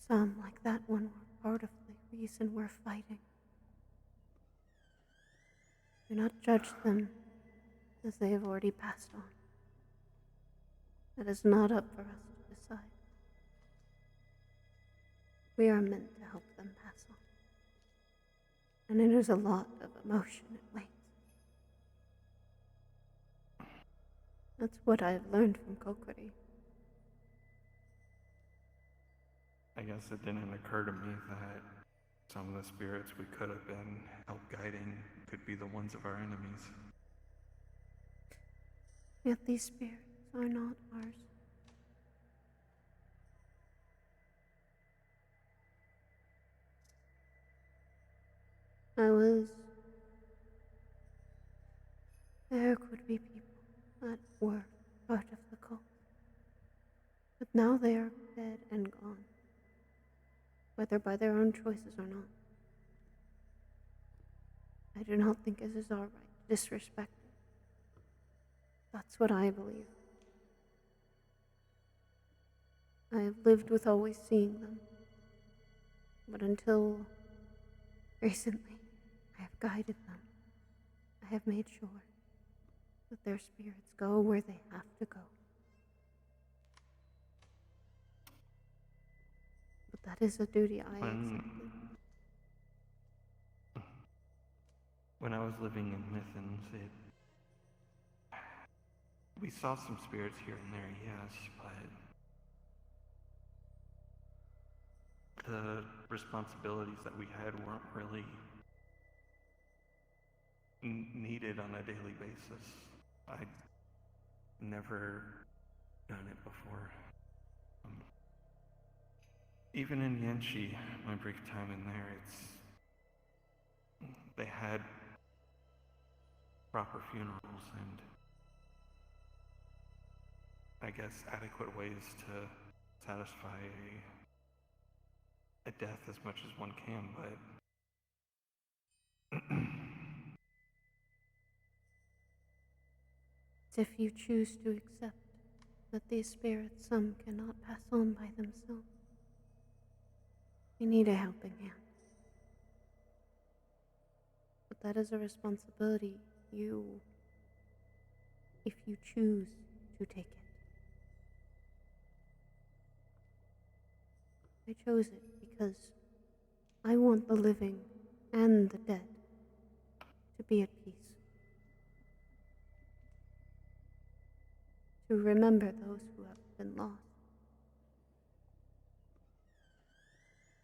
Some, like that one, were part of the reason we're fighting. Do not judge them, as they have already passed on. That is not up for us to decide. We are meant to help them pass on. And it is a lot of emotion it waits. That's what I have learned from Kokiri. I guess it didn't occur to me that some of the spirits we could have been help guiding could be the ones of our enemies. Yet these spirits are not ours. There could be people that were part of the cult. But now they are dead and gone, whether by their own choices or not. I do not think it is our right to disrespect it. That's what I believe. I have lived with always seeing them, but until recently, I have guided them. I have made sure that their spirits go where they have to go. But that is a duty I accepted. When I was living in Mithens, we saw some spirits here and there, yes, but the responsibilities that we had weren't really needed on a daily basis. I'd never done it before. Even in Yanshi, my brief time in there, they had proper funerals and I guess adequate ways to satisfy a death as much as one can, but If you choose to accept that these spirits, some cannot pass on by themselves, you need a helping hand. But that is a responsibility if you choose to take it. I chose it because I want the living and the dead to be at peace. To remember those who have been lost.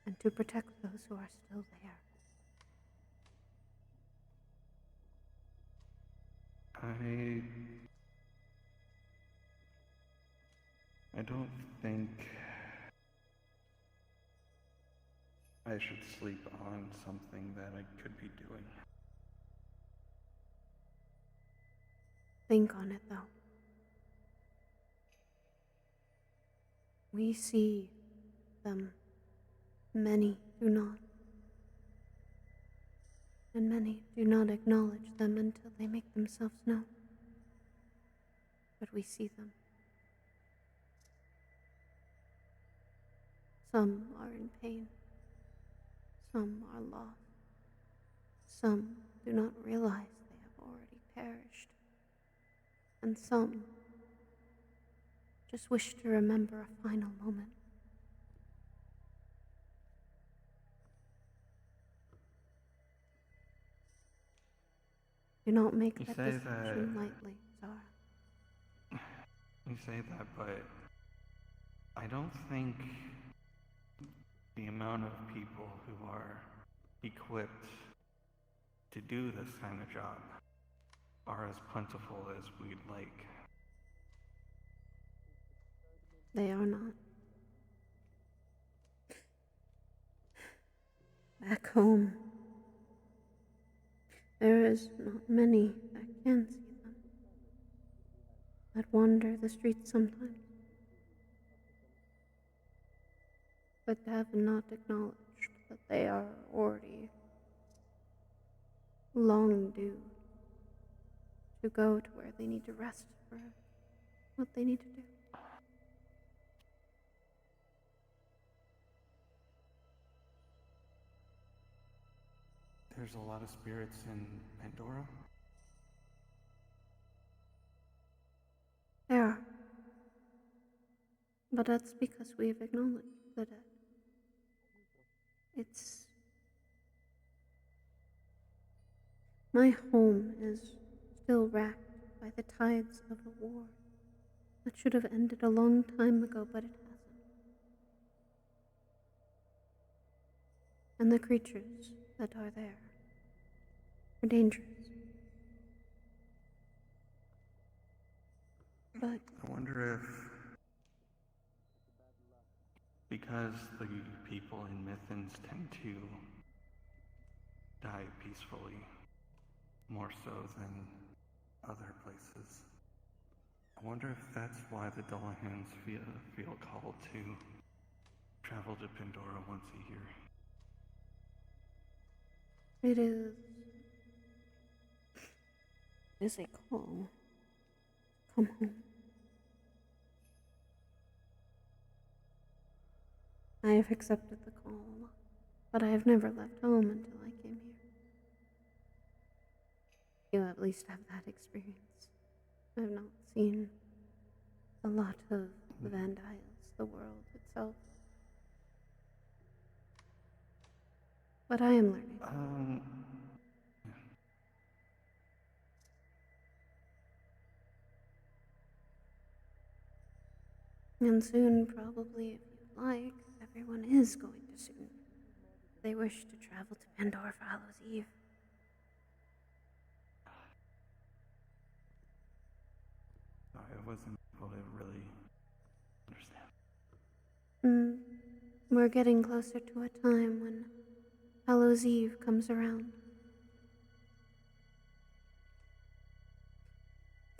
And to protect those who are still there. I don't think I should sleep on something that I could be doing. Think on it, though. We see them. Many do not. And many do not acknowledge them until they make themselves known. But we see them. Some are in pain. Some are lost. Some do not realize they have already perished. And some just wish to remember a final moment. Do not make that decision lightly, Zara. You say that, but I don't think the amount of people who are equipped to do this kind of job are as plentiful as we'd like. They are not. Back home, there is not many that can see them, that wander the streets sometimes, but have not acknowledged that they are already long due to go to where they need to rest for what they need to do. there's a lot of spirits in Pandora? There are. But that's because we've acknowledged the dead. It's... My home is still racked by the tides of a war that should have ended a long time ago, but it hasn't. And the creatures that are there are dangerous. But I wonder if, because the people in Mythins tend to die peacefully, more so than other places, I wonder if that's why the Dullahans feel called to travel to Pandora once a year. it is a call. Come home. I have accepted the call, but I have never left home until I came here. You at least have that experience. I have not seen a lot of Van Isles, the world itself. But I am learning. And soon, probably, if you'd like, everyone is going to soon. They wish to travel to Pandora for Hallows Eve. I wasn't able to really understand. We're getting closer to a time when Hallows Eve comes around.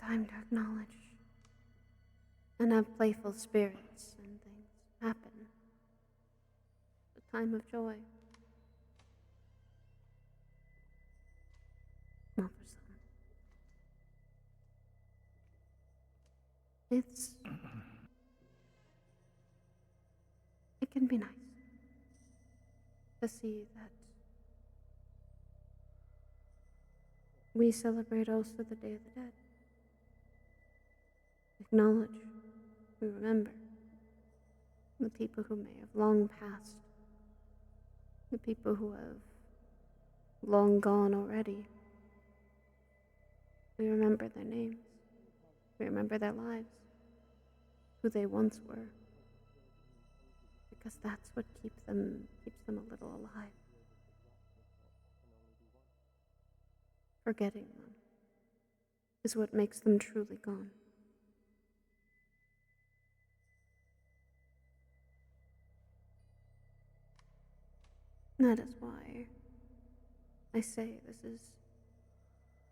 Time to acknowledge and have playful spirits and things happen. A time of joy. Not for some. It can be nice to see that we celebrate also the Day of the Dead. Acknowledge, we remember the people who may have long passed, the people who have long gone already. We remember their names. We remember their lives, who they once were, because that's what keeps them a little alive. Forgetting them is what makes them truly gone. That is why I say this is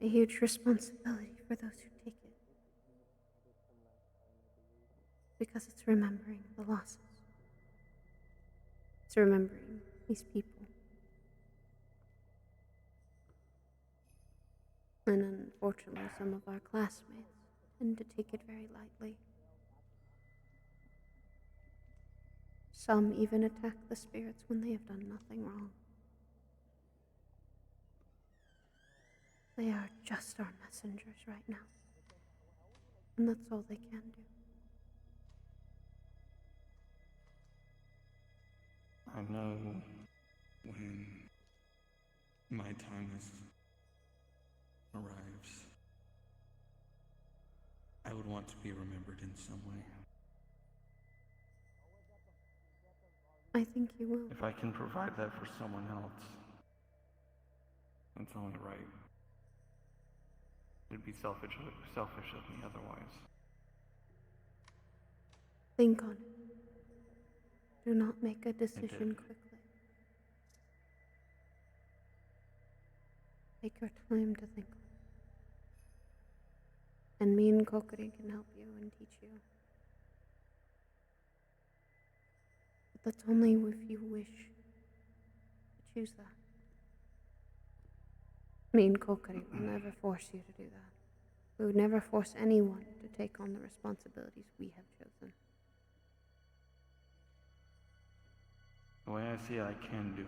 a huge responsibility for those who take it. Because it's remembering the losses. It's remembering these people. And unfortunately, some of our classmates tend to take it very lightly. Some even attack the spirits when they have done nothing wrong. They are just our messengers right now. And that's all they can do. I know when my time arrives, I would want to be remembered in some way. I think you will. If I can provide that for someone else, it's only right. It'd be selfish of me otherwise. Think on it. Do not make a decision quickly. Take your time to think on it. And me and Kokiri can help you and teach you. But that's only if you wish to choose that. Me and Kokiri will never force you to do that. We would never force anyone to take on the responsibilities we have chosen. The way I see it, I can do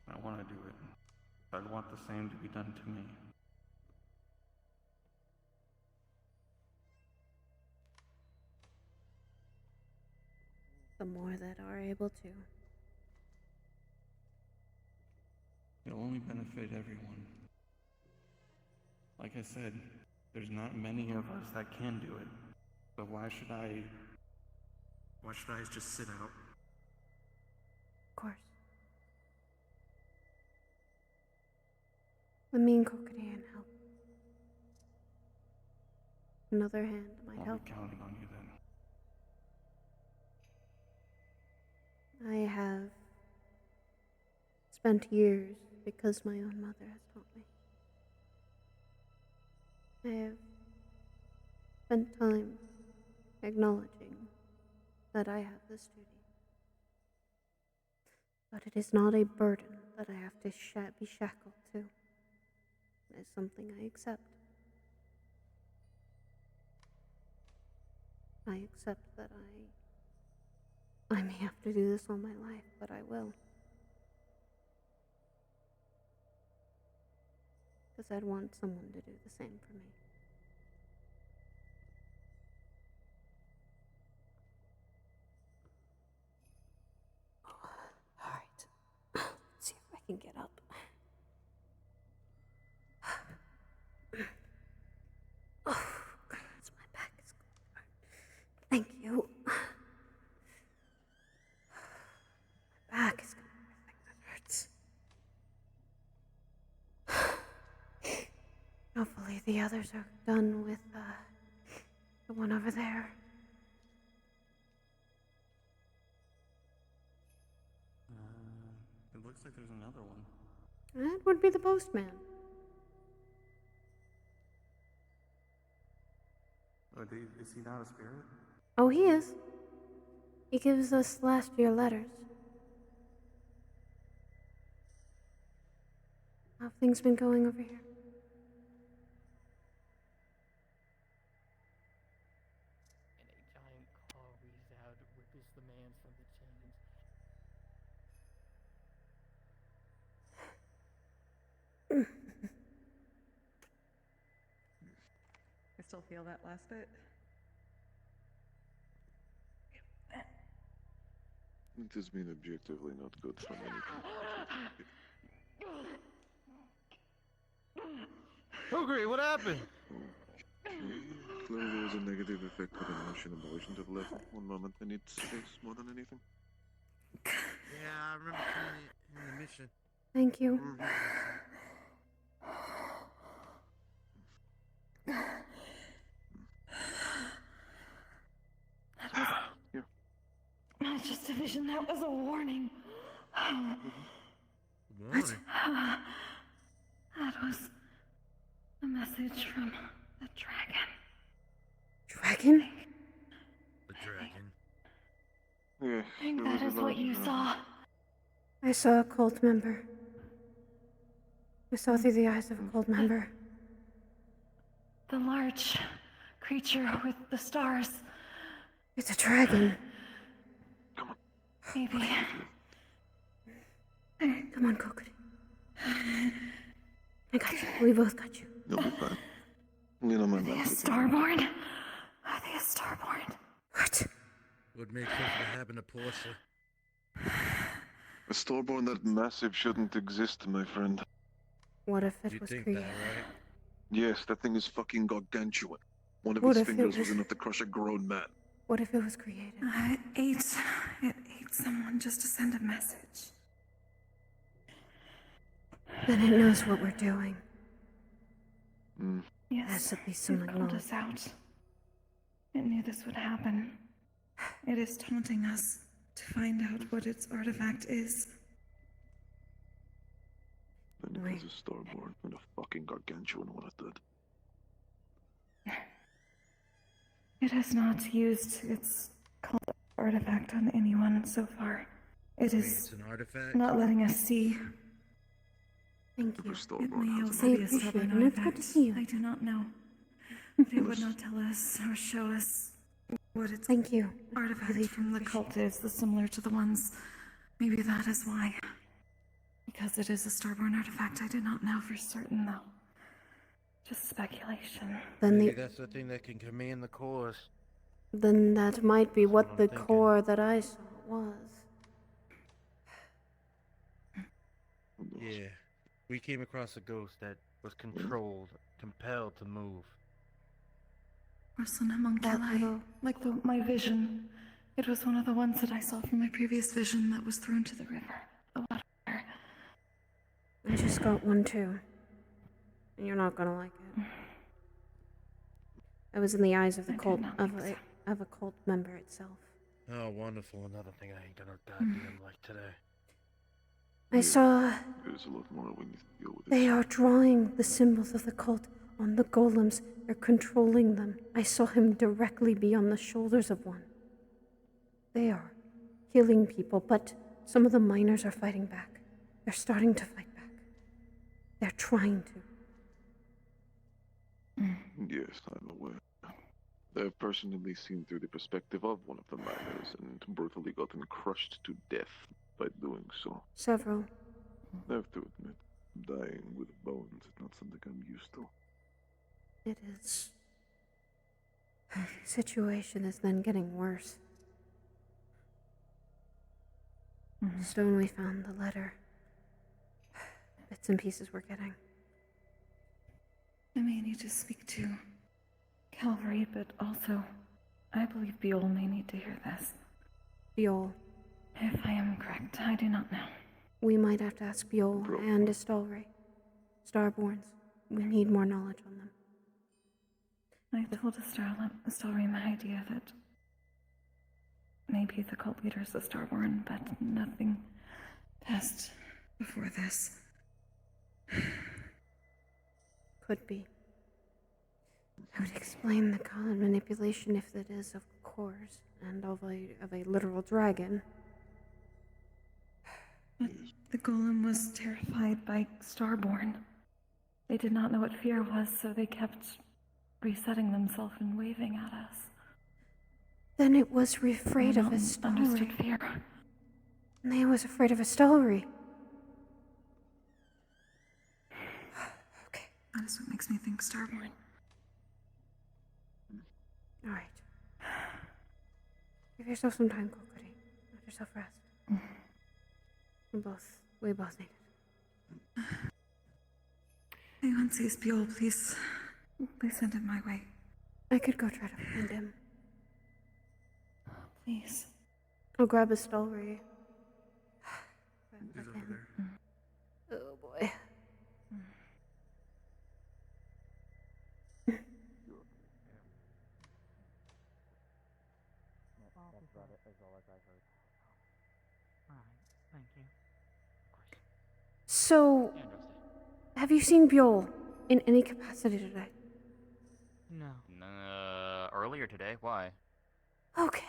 it. I want to do it. I'd want the same to be done to me. The more that are able to. It'll only benefit everyone. Like I said, there's not many of us that can do it. So why should I just sit out? Of course. Let me and Cocaine help. Another hand might I'll help. be counting on you then. I have spent years because my own mother has taught me. I have spent time acknowledging that I have this duty. But it is not a burden that I have to be shackled to. It is something I accept. I accept that I may have to do this all my life, but I will. Because I'd want someone to do the same for me. Alright. Let's see if I can get up. Oh, goodness, my back is going. Thank you. My back is going to everything that hurts. Hopefully the others are done with the one over there. It looks like there's another one. That would be the postman. Oh, is he not a spirit? Oh, he is. He gives us last year letters. How have things been going over here? And a giant claw reaches out, ripples the man from the chains. I still feel that last bit. It has been objectively not good for many people. Ogre, what happened? Okay. Clearly there was a negative effect with an Russian abolishment of left. One moment, I need space more than anything. Yeah, I remember seeing it in the mission. Thank you. Here. Not just a vision, that was a warning. Warning? That was a message from the dragon. Dragon? The dragon. Yes, I think there was that a is what large you dragon. saw. I saw a cult member. I saw through the eyes of a cult member. The large creature with the stars. It's a dragon. Maybe. Come on, Coconut. I got you. We both got you. You'll be fine. Lean on my Are they a back. starborn? Are they a starborn? What? Would make something happen to Portia. A starborn that massive shouldn't exist, my friend. What if it You was think created? that, right? Yes, that thing is fucking gargantuan. One of What his if it fingers was- was enough to crush a grown man. What if it was created? It ate someone just to send a message. Then it knows what we're doing. Yes, Has at least it some called knowledge. us out. It knew this would happen. It is taunting us to find out what its artifact is. And it was a starborn and a fucking gargantuan one at that. It has not used its cult artifact on anyone so far. It Wait, is it's an artifact? not letting us see. Thank you. It may also I be a appreciate stubborn it, and it's good artifact. to see you. I do not know. It would not tell us or show us what its Thank you. artifact from the cult is, similar to the ones. Maybe that is why. Because it is a starborn artifact, I do not know for certain, though. Just speculation. Then Maybe that's the thing that can command the cores. Then that might be what I'm the thinking. core that I saw was. Yeah. We came across a ghost that was controlled, compelled to move. Or an homunculi, like my vision. It was one of the ones that I saw from my previous vision that was thrown to the river. The water. I just got one too. And you're not gonna like it. I was in the eyes of the cult of a cult member itself. Oh, wonderful. Another thing I ain't gonna goddamn like today. I saw There's a lot more we need to deal with. they are drawing the symbols of the cult on the golems. They're controlling them. I saw him directly be on the shoulders of one. They are killing people, but some of the miners are fighting back. They're starting to fight back. They're trying to. Yes, I'm aware. I've personally seen through the perspective of one of the miners and brutally gotten crushed to death by doing so. Several. I have to admit, dying with bones is not something I'm used to. It is. The situation is then getting worse. Stone, we found the letter. Bits and pieces we're getting. I may need to speak to Calvary, but also, I believe Biol may need to hear this. Biol. If I am correct, I do not know. We might have to ask Biol and Istalre. Starborns. We need more knowledge on them. I told Istalre my idea that maybe the cult leader is a Starborn, but nothing passed before this. Could be. I would explain the common manipulation if it is of cores and of a literal dragon. But the golem was terrified by Starborn. They did not know what fear was, so they kept resetting themselves and waving at us. Then it was afraid of understood Istalre. fear. And they was afraid of Istalre. Okay, that is what makes me think Starborn. Alright. Give yourself some time, Kokuri. Let yourself rest. We both need it. If anyone sees Biol, please send him my way. I could go try to find him. Please. I'll grab a Istalre. He's over there. Oh boy. Thank you. So, have you seen Biol in any capacity today? No. Earlier today? Why? Okay.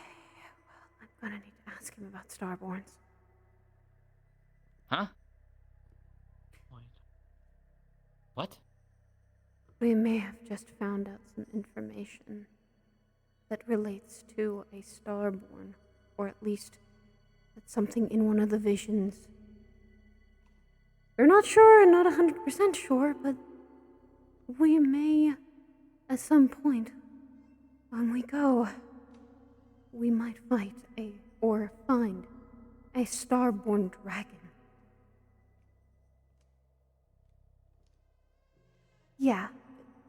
Well, I'm gonna need to ask him about Starborns. Huh? What? We may have just found out some information that relates to a Starborn, or at least that's something in one of the visions. We're not sure and not 100% sure, but we may, at some point, when we go, we might find a Starborn dragon. Yeah,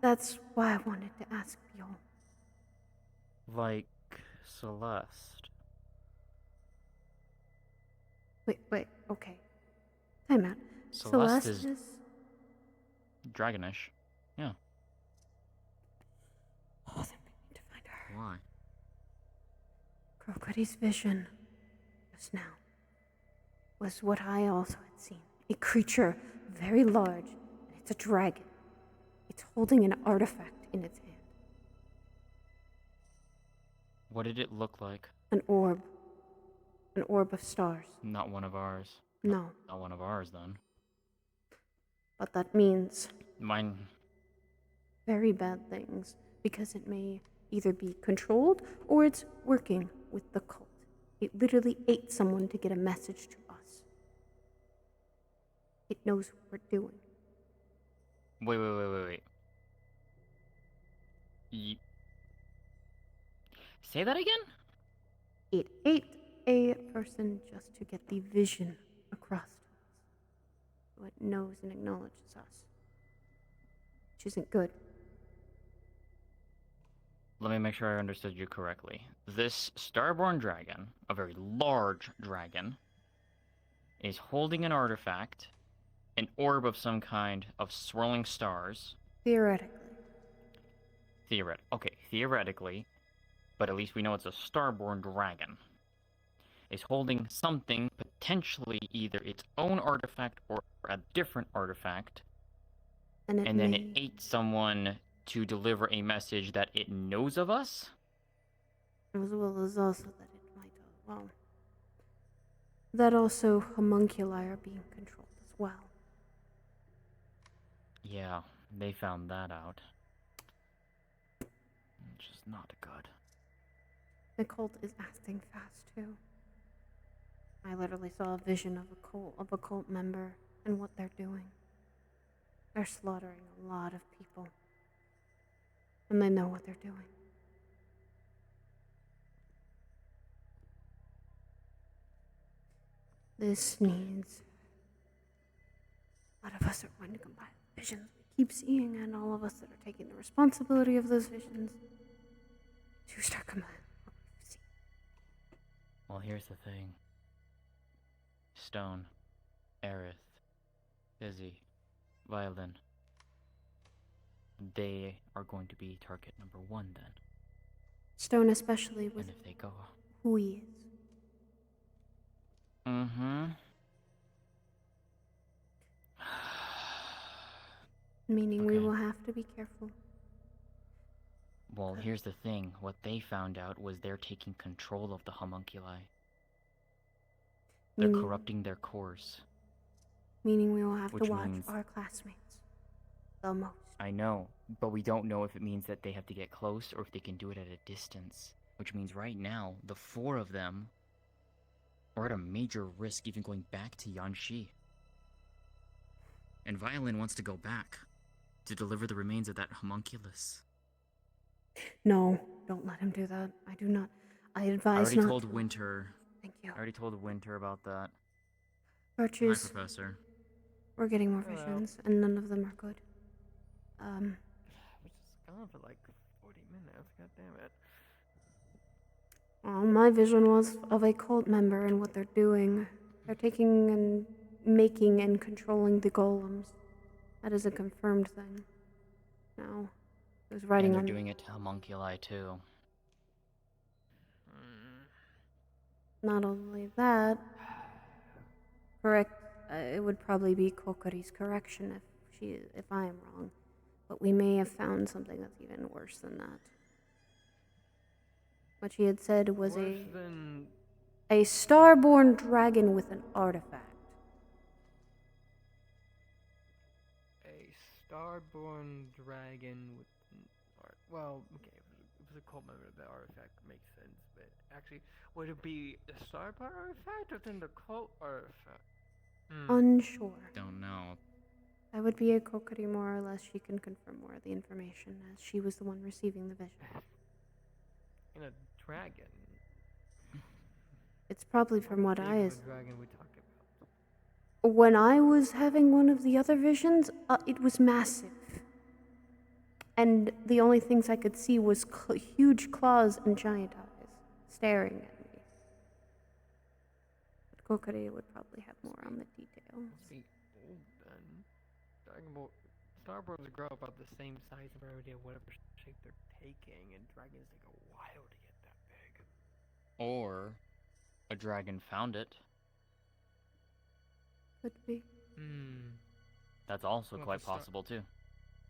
that's why I wanted to ask Biol. Like Celeste. Wait, okay. Time out. Celeste is dragonish. Yeah. Oh, then we need to find her. Why? Crocodile's vision just now was what I also had seen. A creature very large, and it's a dragon. It's holding an artifact in its hand. What did it look like? An orb. An orb of stars. Not one of ours. No. Not one of ours, then. But that means Mine. very bad things, because it may either be controlled or it's working with the cult. It literally ate someone to get a message to us. It knows what we're doing. Wait. Say that again? It ate a person just to get the vision across to us. So it knows and acknowledges us. Which isn't good. Let me make sure I understood you correctly. This starborn dragon, a very large dragon, is holding an artifact, an orb of some kind of swirling stars. Theoretically. Okay, theoretically, but at least we know it's a starborn dragon. Is holding something, potentially either its own artifact or a different artifact, and then it ate someone to deliver a message that it knows of us? As well as also that it might, well, that also homunculi are being controlled as well. Yeah, they found that out. Which is not good. The cult is acting fast too. I literally saw a vision of a cult member and what they're doing. They're slaughtering a lot of people. And they know what they're doing. This needs... A lot of us are going to compile visions we keep seeing, and all of us that are taking the responsibility of those visions to start compiling what we've seen. Well, here's the thing. Stone, Aerith, Izzy, Violin. They are going to be target number 1 then. Stone especially with and if they go... who he is. Mm-hmm. Meaning we will have to be careful. Well, here's the thing. What they found out was they're taking control of the homunculi. They're corrupting their cores. Meaning we will have to Which watch means- our classmates. The most. I know, but we don't know if it means that they have to get close or if they can do it at a distance. Which means right now, the 4 of them are at a major risk even going back to Yanshi. And Violin wants to go back to deliver the remains of that homunculus. No, don't let him do that. I do not. I advise I already not told to. Winter. Thank you. I already told Winter about that. Virtues. Hi, Professor. We're getting more visions, and none of them are good. Which is gone for like 40 minutes, god damn it. My vision was of a cult member and what they're doing. They're taking and making and controlling the golems. That is a confirmed thing. Now, it was writing And they're on... doing it to homunculi too. Not only that, correct, it would probably be Kokori's correction if I am wrong, but we may have found something that's even worse than that. What she had said was a starborn dragon with an artifact. A starborn dragon with an art. Well, okay, if it was a cult member, the artifact makes sense, but actually, would it be the starborn artifact or then the cult artifact? Unsure. Don't know. That would be a Kokori more or less. She can confirm more of the information as she was the one receiving the vision. In a dragon. It's probably from what I is. Dragon we talked about. When I was having one of the other visions, it was massive. And the only things I could see was huge claws and giant eyes staring at me. But Kokori would probably have more on the details. Must be old then. Starborns grow about the same size of already of whatever shape they're taking, and dragons take a while to get that big. Or a dragon found it. Could be. That's also Well, quite the possible too.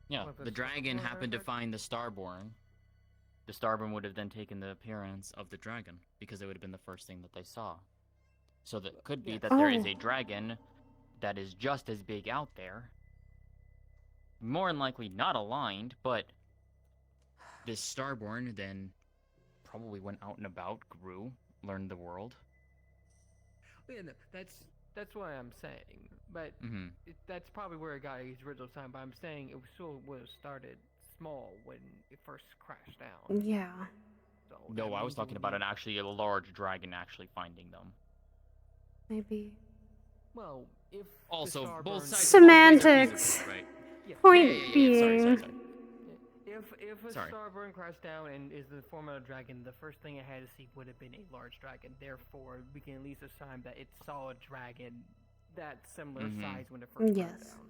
Yeah, Well, if the the dragon Starborn happened to artifact- find the Starborn. The Starborn would have then taken the appearance of the dragon because it would have been the first thing that they saw. So that could be that there is a dragon that is just as big out there. More than likely not aligned, but this Starborn then probably went out and about, grew, learned the world. Well, yeah, no, that's That's what I'm saying. But Mm-hmm. that's probably where it got its original time. But I'm saying it still would have started small when it first crashed down. Yeah. So No, that I was means it talking would about be- an actually a large dragon actually finding them. Maybe. Well, if Also, the both Starburn... sides both ways are Semantics. feasible, right? Point Yeah. being. Sorry. If a Sorry. Starburn crashed down and is the form of a dragon, the first thing it had to see would have been a large dragon. Therefore, we can at least assign that it saw a dragon that similar size when it first crashed down.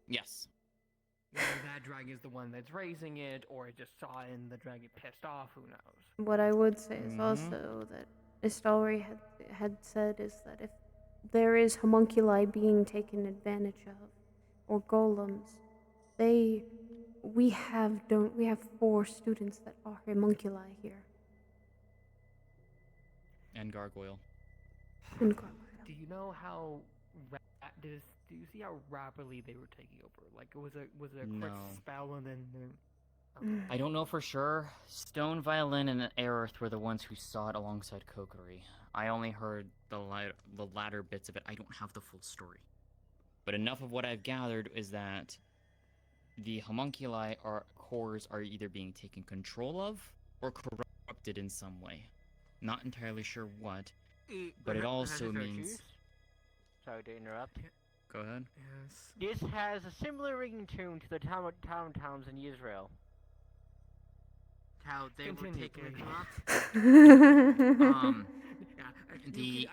Yes. Whether that dragon is the one that's raising it, or it just saw it and the dragon pissed off, who knows? What I would say is also that Istalri had said is that if there is homunculi being taken advantage of, or golems, we have 4 students that are homunculi here. And gargoyle. And gargoyle. Do you know how? Do you see how rapidly they were taking over? Like, was it a quick No. spell and then? I don't know for sure. Stone Violin and Aerith were the ones who saw it alongside Kokiri. I only heard the latter bits of it. I don't have the full story. But enough of what I've gathered is that the homunculi cores are either being taken control of or corrupted in some way. Not entirely sure what, but it also means... Sorry to interrupt. Go ahead. This has a similar ringing tune to the towns in Israel. How they were taking a drop.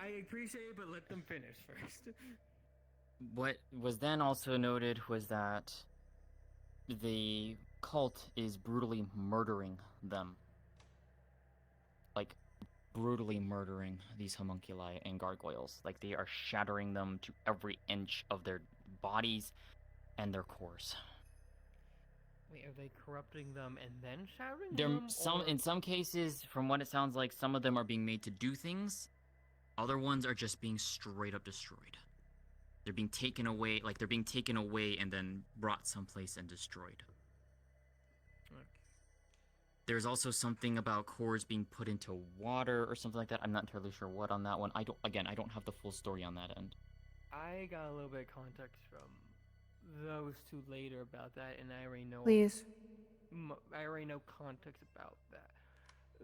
I appreciate it, but let them finish first. What was then also noted was that the cult is brutally murdering them. Like, brutally murdering these homunculi and gargoyles. Like, they are shattering them to every inch of their bodies and their cores. Wait, are they corrupting them and then shattering In them? some cases, from what it sounds like, some of them are being made to do things. Other ones are just being straight up destroyed. They're being taken away, and then brought someplace and destroyed. Okay. There's also something about cores being put into water or something like that. I'm not entirely sure what on that one. I don't have the full story on that end. I got a little bit of context from those two later about that, and I already know. Please. I already know context about that.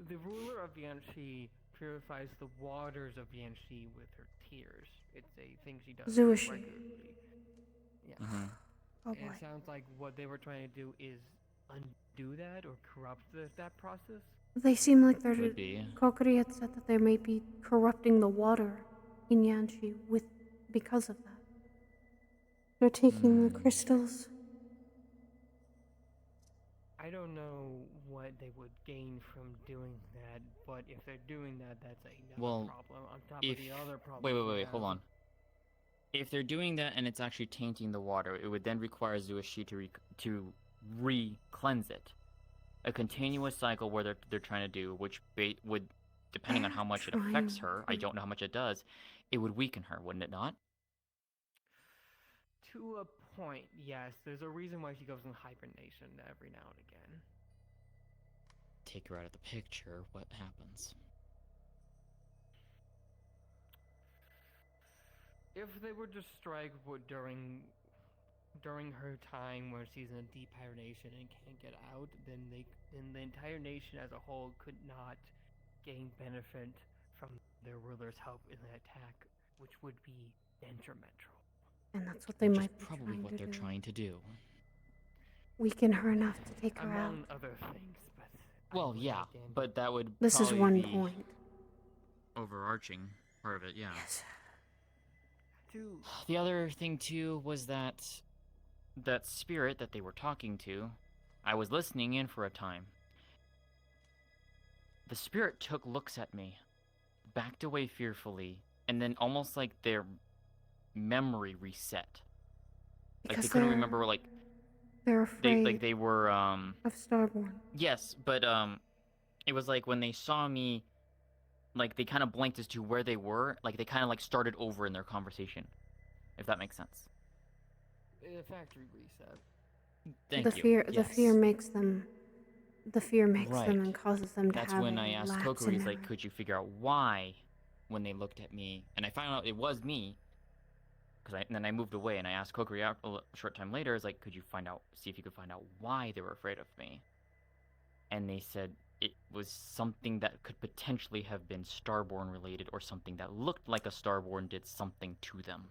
The ruler of Yanshi purifies the waters of Yanshi with her tears. It's a thing she does Zuishi. regularly. Yeah. Oh And boy. it sounds like what they were trying to do is undo that or corrupt that process. They seem like they're. Could be. Kokiri had said that they may be corrupting the water in Yanshi because of that. They're taking the crystals. I don't know what they would gain from doing that, but if they're doing that, that's another problem on top of the other problem. Wait, hold on. If they're doing that and it's actually tainting the water, it would then require Zuishi to re-cleanse it. A continuous cycle where they're trying to do, which would, depending on how much it affects her, I don't know how much it does, it would weaken her, wouldn't it not? To a point, yes. There's a reason why she goes in hibernation every now and again. Take her out of the picture, what happens? If they were to strike during her time where she's in a deep hibernation and can't get out, then the entire nation as a whole could not gain benefit from their ruler's help in the attack, which would be detrimental. And that's what they Which might is be probably what they're trying to do. Weaken her enough to take her out. Among other things, but... Well, yeah, but that would This is probably one be point. overarching part of it, yeah. Yes. The other thing, too, was that spirit that they were talking to, I was listening in for a time. The spirit took looks at me, backed away fearfully, and then almost like their memory reset. Like Because they couldn't remember, like they're afraid they were of Starborn. Yes, but it was like when they saw me, like they kind of blanked as to where they were, like they kind of like started over in their conversation, if that makes sense. The factory reset. Thank The you. fear, Yes. the fear makes them Right. and causes them to That's have when a I asked lapse Kokiri, in like, memory. could you figure out why when they looked at me? And I found out it was me, and then I moved away and I asked Kokiri out a short time later, is like, could you see if you could find out why they were afraid of me? And they said it was something that could potentially have been Starborn related, or something that looked like a Starborn did something to them.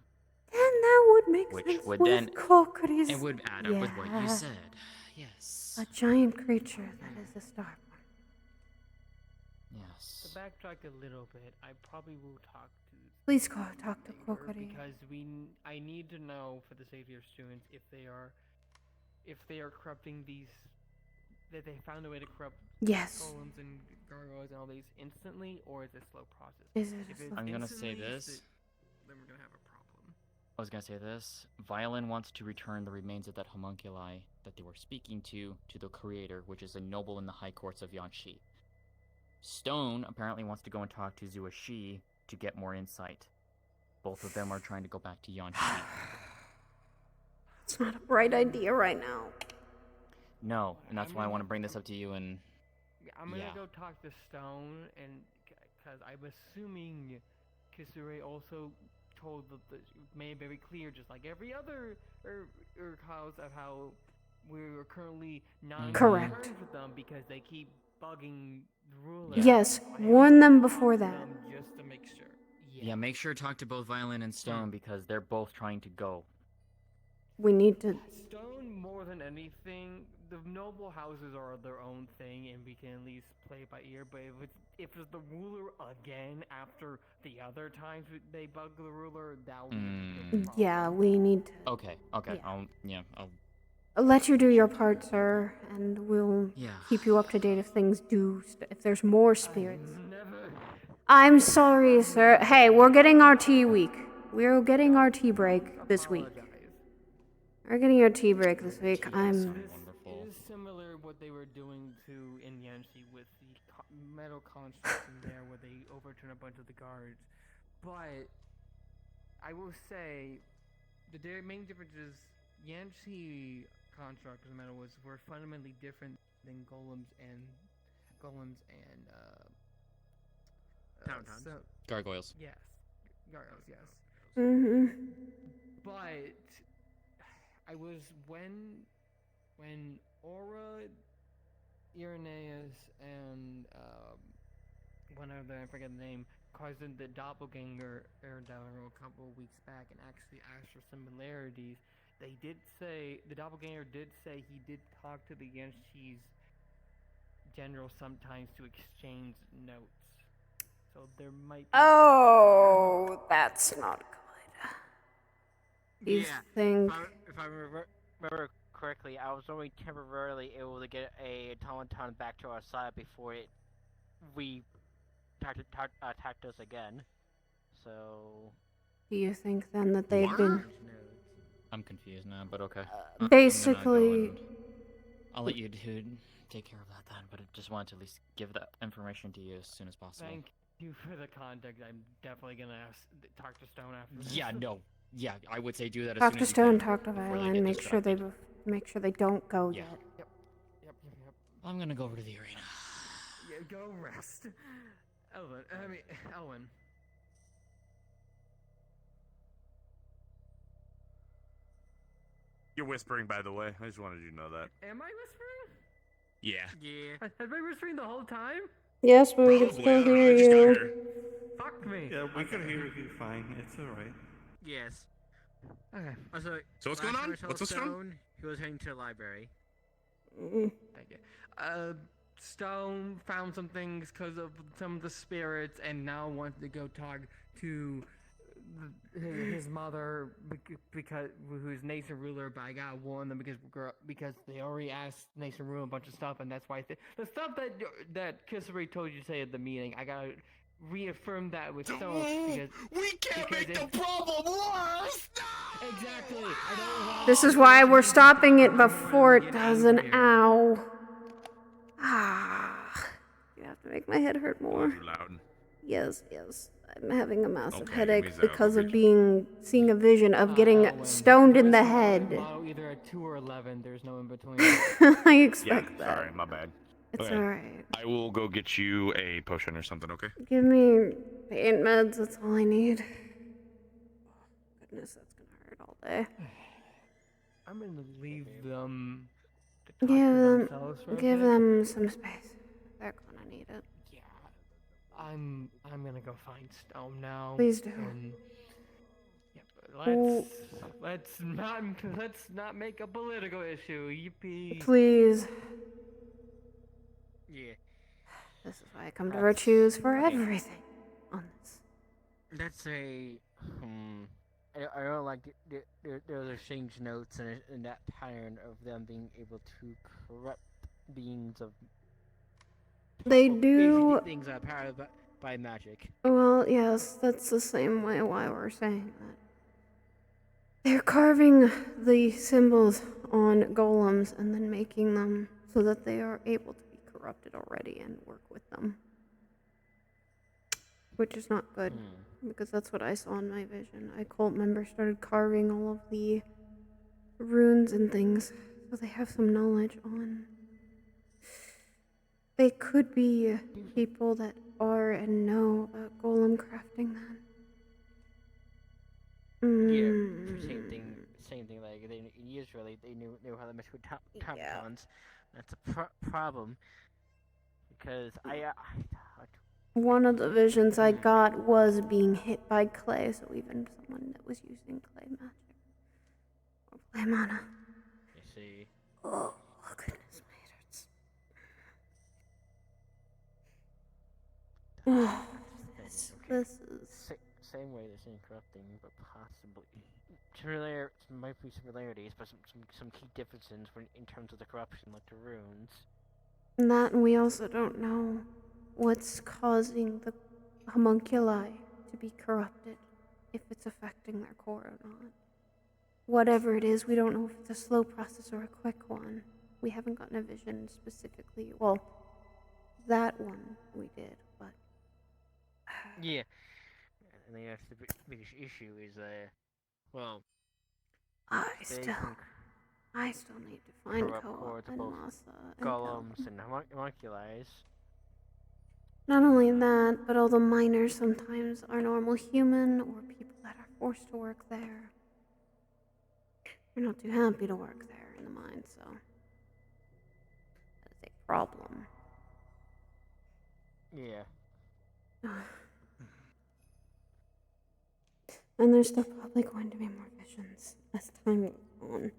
And that would make Which sense would with then Kokiri's. it would add up with what you said. Yes. A giant creature that is a Starborn. Yes. To backtrack a little bit, I probably will talk to. Please go talk to Kokiri. Because I need to know for the safety of students if they are corrupting these, that they found a way to corrupt golems and gargoyles and all these instantly, or is it a slow process? Is it if a it's I'm gonna say instantly, this. then we're gonna have a problem. I was gonna say this. Violin wants to return the remains of that homunculi that they were speaking to the creator, which is a noble in the high courts of Yanshi. Stone apparently wants to go and talk to Zuashi to get more insight. Both of them are trying to go back to Yanshi. It's not a bright idea right now. No, and that's why I want to bring this up to you and... I'm gonna go talk to Stone, and because I'm assuming Kisure also told made very clear, just like every other cause of how we're currently not Correct. friends with them because they keep bugging the ruler. Yes, warn them before that. Just to make sure. Yeah, make sure to talk to both Violin and Stone because they're both trying to go. We need to. Stone, more than anything, the noble houses are their own thing, and we can at least play it by ear. But if it's the ruler again after the other times they bug the ruler, that would be a problem. Yeah, we need to. Okay. Yeah. I'll let you do your part, sir, and we'll keep you up to date if things if there's more spirits. I'm sorry, sir. Hey, we're getting our tea week. We're getting our tea break this week. We're getting our tea break this week. It is similar what they were doing in Yanshi with the metal constructs in there where they overturn a bunch of the guards. But I will say the main difference is Yanshi constructs and metal were fundamentally different than golems and Gargoyles. Yes. Gargoyles, yes. Mm-hmm. But I was when Aura, Irenaeus, and one other, I forget the name, caused the doppelganger a couple of weeks back and actually asked for similarities. They did say, the doppelganger did say he did talk to the Yanshi's general sometimes to exchange notes. So there might be... Oh, that's not good. These things... If I remember correctly, I was only temporarily able to get a automaton back to our side before it attacked us again. So... Do you think then that they've been... I'm confused now, but okay. Basically... I'll let you take care of that then, but I just wanted to at least give that information to you as soon as possible. Thank you for the context. I'm definitely gonna talk to Stone after this. Yeah, no. Yeah, I would say do that as Talk soon to as you Stone, can, talk to before they Violin, get make sure they don't go yet. Yep. I'm gonna go over to the arena. Yeah, go rest. Elwin. You're whispering, by the way. I just wanted you to know that. Am I whispering? Yeah. Have I been whispering the whole time? Yes, but we can still hear you. Fuck me. Yeah, we can hear you fine. It's alright. Yes. Okay. Also, so what's going on? What's this Stone? He was heading to the library. Thank you. Stone found some things because of some of the spirits, and now wants to go talk to his mother who's nation ruler. But I gotta warn them because they already asked nation ruler a bunch of stuff, and that's why the stuff that Kissery told you to say at the meeting. I gotta reaffirm that with Stone because we can't make the problem worse. No! Exactly. I don't want This is why we're stopping it before it does an ow. You have to make my head hurt more. Too loud. Yes. I'm having a massive headache means that because I'll of seeing a vision of getting stoned in the head. Either a 2 or 11. There's no in between. I expect that. Sorry, my bad. It's Okay. alright. I will go get you a potion or something, okay? Give me pain meds, that's all I need. Goodness, that's gonna day. I'm gonna leave them to talk Give to them, themselves for a give bit. them some space. They're gonna need it. Yeah, I'm gonna go find Stone now. Please do. And yeah, but Oh. let's not make a political issue. Yippee! Please. Yeah. This is why I come to Virtues for okay. everything on this. That's a I don't like there's exchange notes and that pattern of them being able to corrupt beings of. They well, do. basically things that are powered by magic. Well, yes, that's the same way why we're saying that. They're carving the symbols on golems and then making them so that they are able to be corrupted already and work with them. Which is not good, because that's what I saw in my vision. A cult member started carving all of the runes and things, so they have some knowledge on. They could be people that are and know about golem crafting then. Yeah, same thing. Like in Israel, they knew how to mess with tampons. That's a problem because One of the visions I got was being hit by clay, so even someone that was using clay magic or clay mana. You see. Oh goodness, my head hurts. Oh, this is same way they're saying corrupting, but possibly might be similarities, but some key differences in terms of the corruption, like the runes. That, and we also don't know what's causing the homunculi to be corrupted, if it's affecting their core or not. Whatever it is, we don't know if it's a slow process or a quick one. We haven't gotten a vision specifically. Well, that one we did, but yeah. And then that's the biggest issue is well. I still need to find Co-op and Masa and golems and homunculi. Not only that, but all the miners sometimes are normal human or people that are forced to work there. They're not too happy to work there in the mine, so that is a problem. Yeah. And there's still probably going to be more visions as time goes on.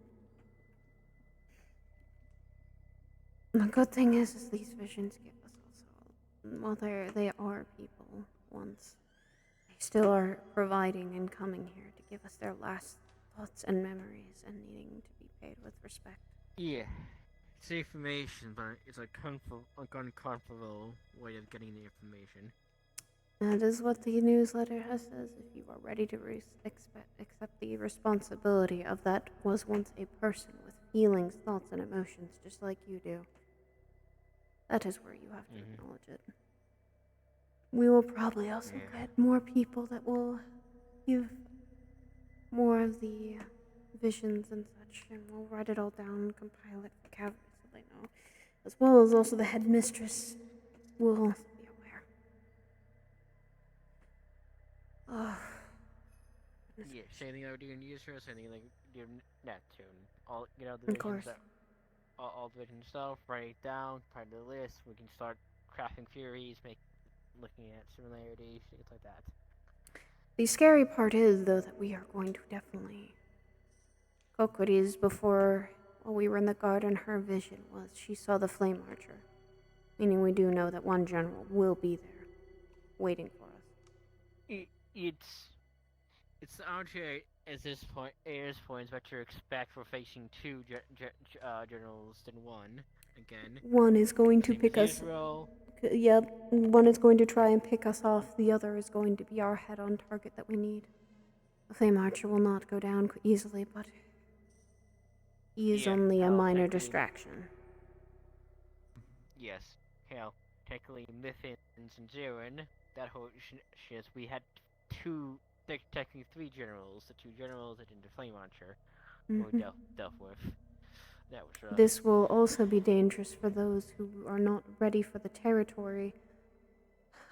The good thing is these visions give us also, while they are people once, they still are providing and coming here to give us their last thoughts and memories and needing to be paid with respect. Yeah. It's information, but it's a uncomfortable way of getting the information. That is what the newsletter has says. If you are ready to accept the responsibility of that was once a person with feelings, thoughts, and emotions just like you do, that is where you have to acknowledge it. We will probably also get more people that will give more of the visions and such, and we'll write it all down, compile it for Cavalry so they know, as well as also the headmistress will also be aware. Oh. Yeah, same thing I would do in Israel, same thing like do Neptune. All the Of visions course. all the vision stuff, write it down, part of the list. We can start crafting theories, looking at similarities, things like that. The scary part is, though, that we are going to definitely. Kokori's while we were in the garden, her vision was she saw the flame archer, meaning we do know that one general will be there, waiting for us. It's archer at this point. What to expect for facing two generals than one again. One is going to pick us. Israel. Yep, one is going to try and pick us off. The other is going to be our head-on target that we need. The flame archer will not go down easily, but he is only a minor distraction. Yes, hell, technically Mithins and Jiren, that whole shit, we had technically three generals, the two generals and the flame archer, we dealt with. That was rough. This will also be dangerous for those who are not ready for the territory.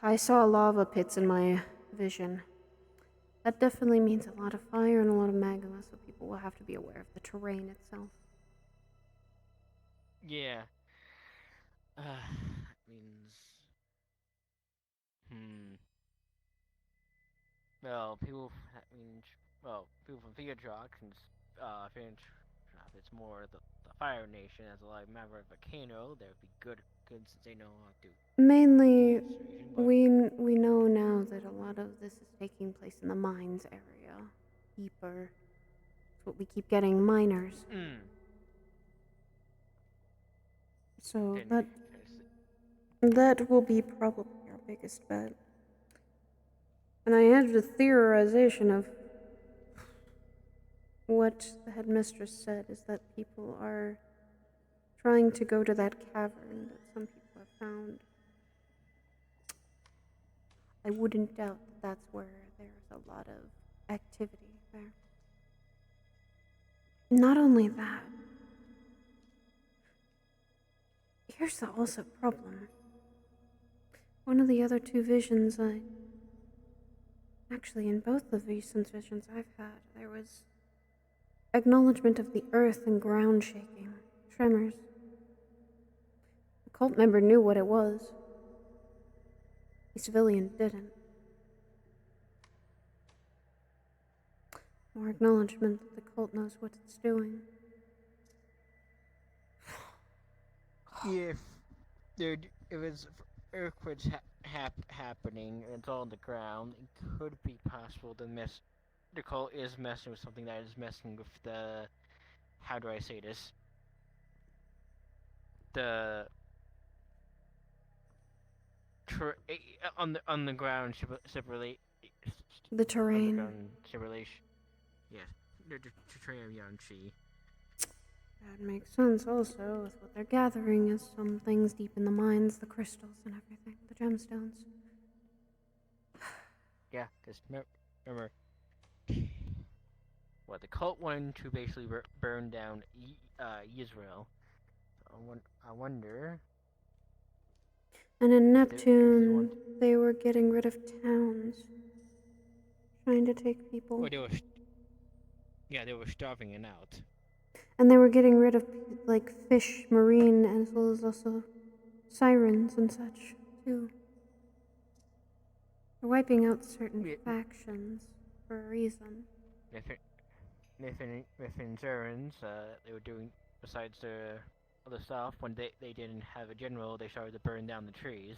I saw lava pits in my vision. That definitely means a lot of fire and a lot of magma, so people will have to be aware of the terrain itself. Yeah. That means. Well, people from Theodrox and it's more the Fire Nation as a member of Volcano. That would be good since they know how to. Mainly, we know now that a lot of this is taking place in the mines area. Deeper. That's what we keep getting, miners. So that will be probably our biggest bet. And I had the theorization of what the headmistress said is that people are trying to go to that cavern that some people have found. I wouldn't doubt that that's where there's a lot of activity there. Not only that, here's the also problem. One of the other two visions actually in both of the recent visions I've had, there was acknowledgement of the earth and ground shaking, tremors. The cult member knew what it was. The civilian didn't. More acknowledgement that the cult knows what it's doing. If it's earthquakes happening and it's all on the ground, it could be possible the cult is messing with something that is messing with the. How do I say this? The on the ground separately. The terrain. Yes, the terrain of Yanshi. That makes sense also with what they're gathering is some things deep in the mines, the crystals and everything, the gemstones. Yeah, because remember, the cult wanted to basically burn down Israel. I wonder. And in Neptune, they were getting rid of towns, trying to take people. They were starving it out. And they were getting rid of like fish, marine, as well as also sirens and such too. They're wiping out certain factions for a reason. Within Sirens, they were doing, besides the other stuff, when they didn't have a general, they started to burn down the trees.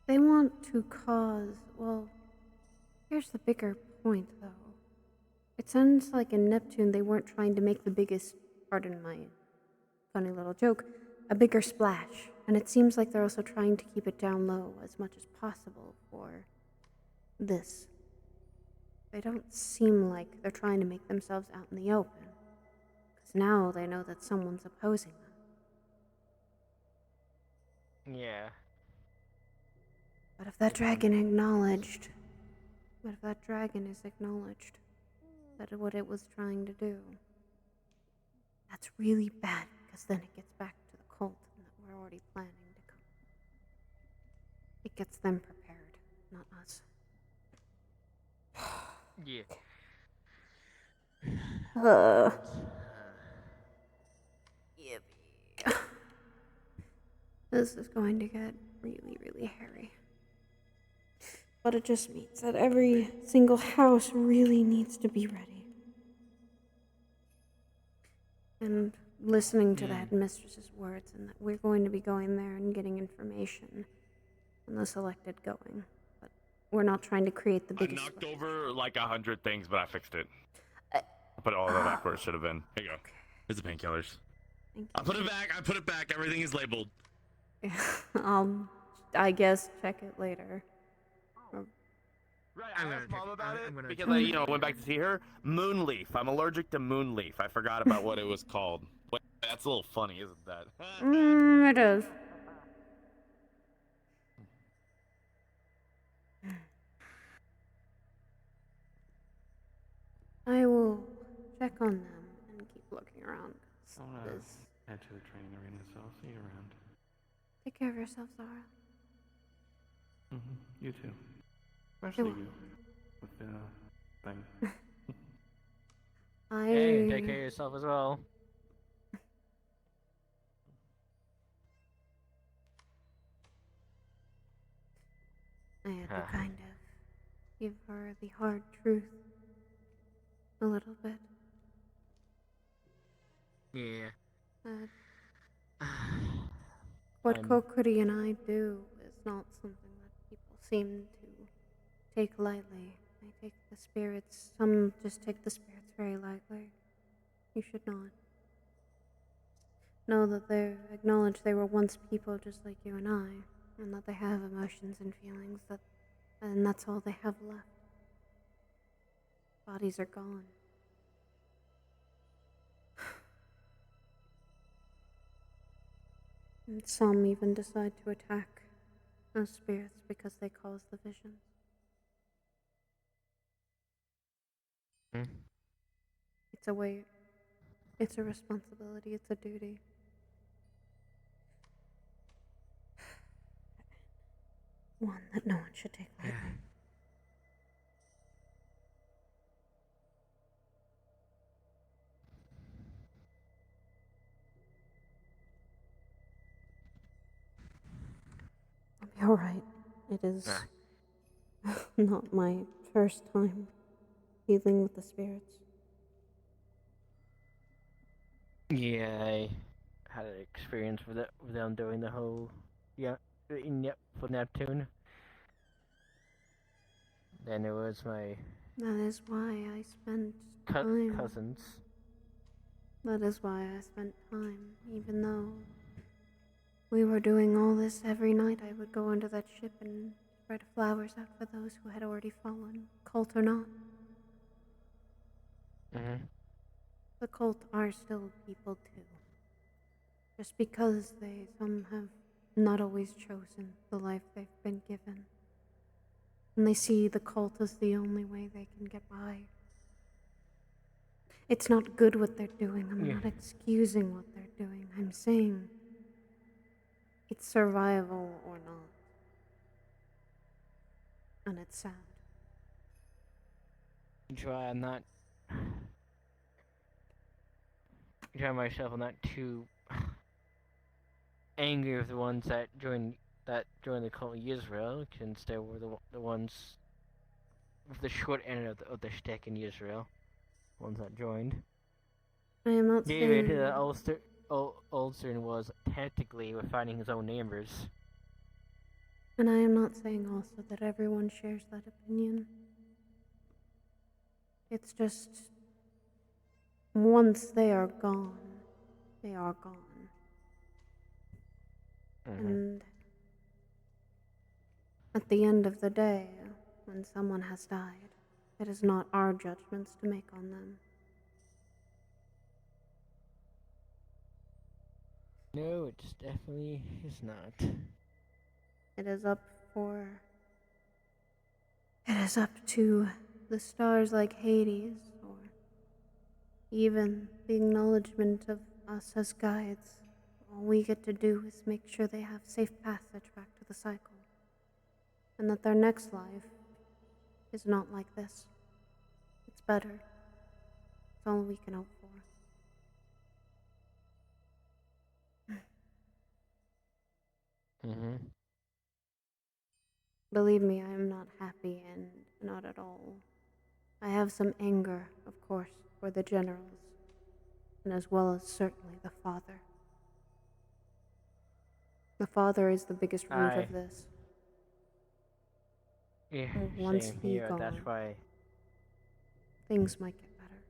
They want to cause, well, here's the bigger point though. It sounds like in Neptune they weren't trying to make the biggest, pardon my funny little joke, a bigger splash. And it seems like they're also trying to keep it down low as much as possible for this. They don't seem like they're trying to make themselves out in the open. Because now they know that someone's opposing them. Yeah. But if that dragon is acknowledged that what it was trying to do, that's really bad, because then it gets back to the cult and that we're already planning to come. It gets them prepared, not us. Yeah. Yippee. This is going to get really, really hairy. But it just means that every single house really needs to be ready. And listening to the headmistress's words, and that we're going to be going there and getting information on the selected going. But we're not trying to create the biggest. I knocked over like 100 things, but I fixed it. I put all of it back where it should have been. Here you go. Here's the painkillers. I put it back. Everything is labeled. I guess check it later. Right, I asked Mom about it because I, went back to see her. Moonleaf. I'm allergic to moonleaf. I forgot about what it was called. That's a little funny, isn't that? It is. I will check on them and keep looking around. Head to the training arena, so I'll see you around. Take care of yourself, Zara. You too. Especially you. with the thing. Hey, take care of yourself as well. I had to kind of give her the hard truth. A little bit. Yeah. What Kokuri and I do is not something that people seem to take lightly. I take the spirits, some just take the spirits very lightly. You should not. Know that acknowledge they were once people just like you and I, and that they have emotions and feelings, and that's all they have left. Bodies are gone. And some even decide to attack those spirits because they cause the visions. It's a weight. It's a responsibility. It's a duty. One that no one should take lightly. I'll be alright. It is not my first time dealing with the spirits. Yeah, I had an experience with them doing the whole for Neptune. Then it was my That is why I spent time. cousins. That is why I spent time, even though we were doing all this every night. I would go into that ship and spread flowers out for those who had already fallen, cult or not. The cult are still people too. Just because some have not always chosen the life they've been given. And they see the cult as the only way they can get by. It's not good what they're doing. I'm not excusing what they're doing. I'm saying it's survival or not. And it's sad. I'm not myself. I'm not too angry with the ones that joined the cult in Israel, since they were the ones with the short end of the stick in Israel, ones that joined. I am not David saying... Olsen was technically finding his own neighbors. And I am not saying also that everyone shares that opinion. It's just, once they are gone, they are gone. And at the end of the day, when someone has died, it is not our judgments to make on them. No, it definitely is not. It is up to the stars like Hades, or even the acknowledgement of us as guides. All we get to do is make sure they have safe passage back to the cycle, and that their next life is not like this. It's better. It's all we can hope for. Believe me, I am not happy, and not at all. I have some anger, of course, for the generals, and as well as certainly the father. The father is the biggest root of this. Yeah, once same he here. gone, That's why things might get better.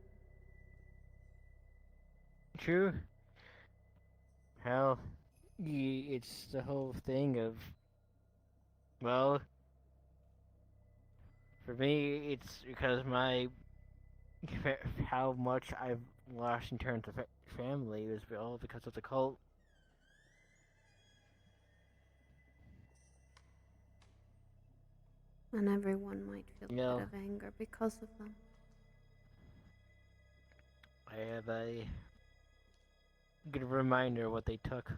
True. Hell, it's the whole thing of, well, for me, it's because how much I've lost in terms of family is all because of the cult. And everyone might feel a bit of anger because of them. I have a good reminder of what they took.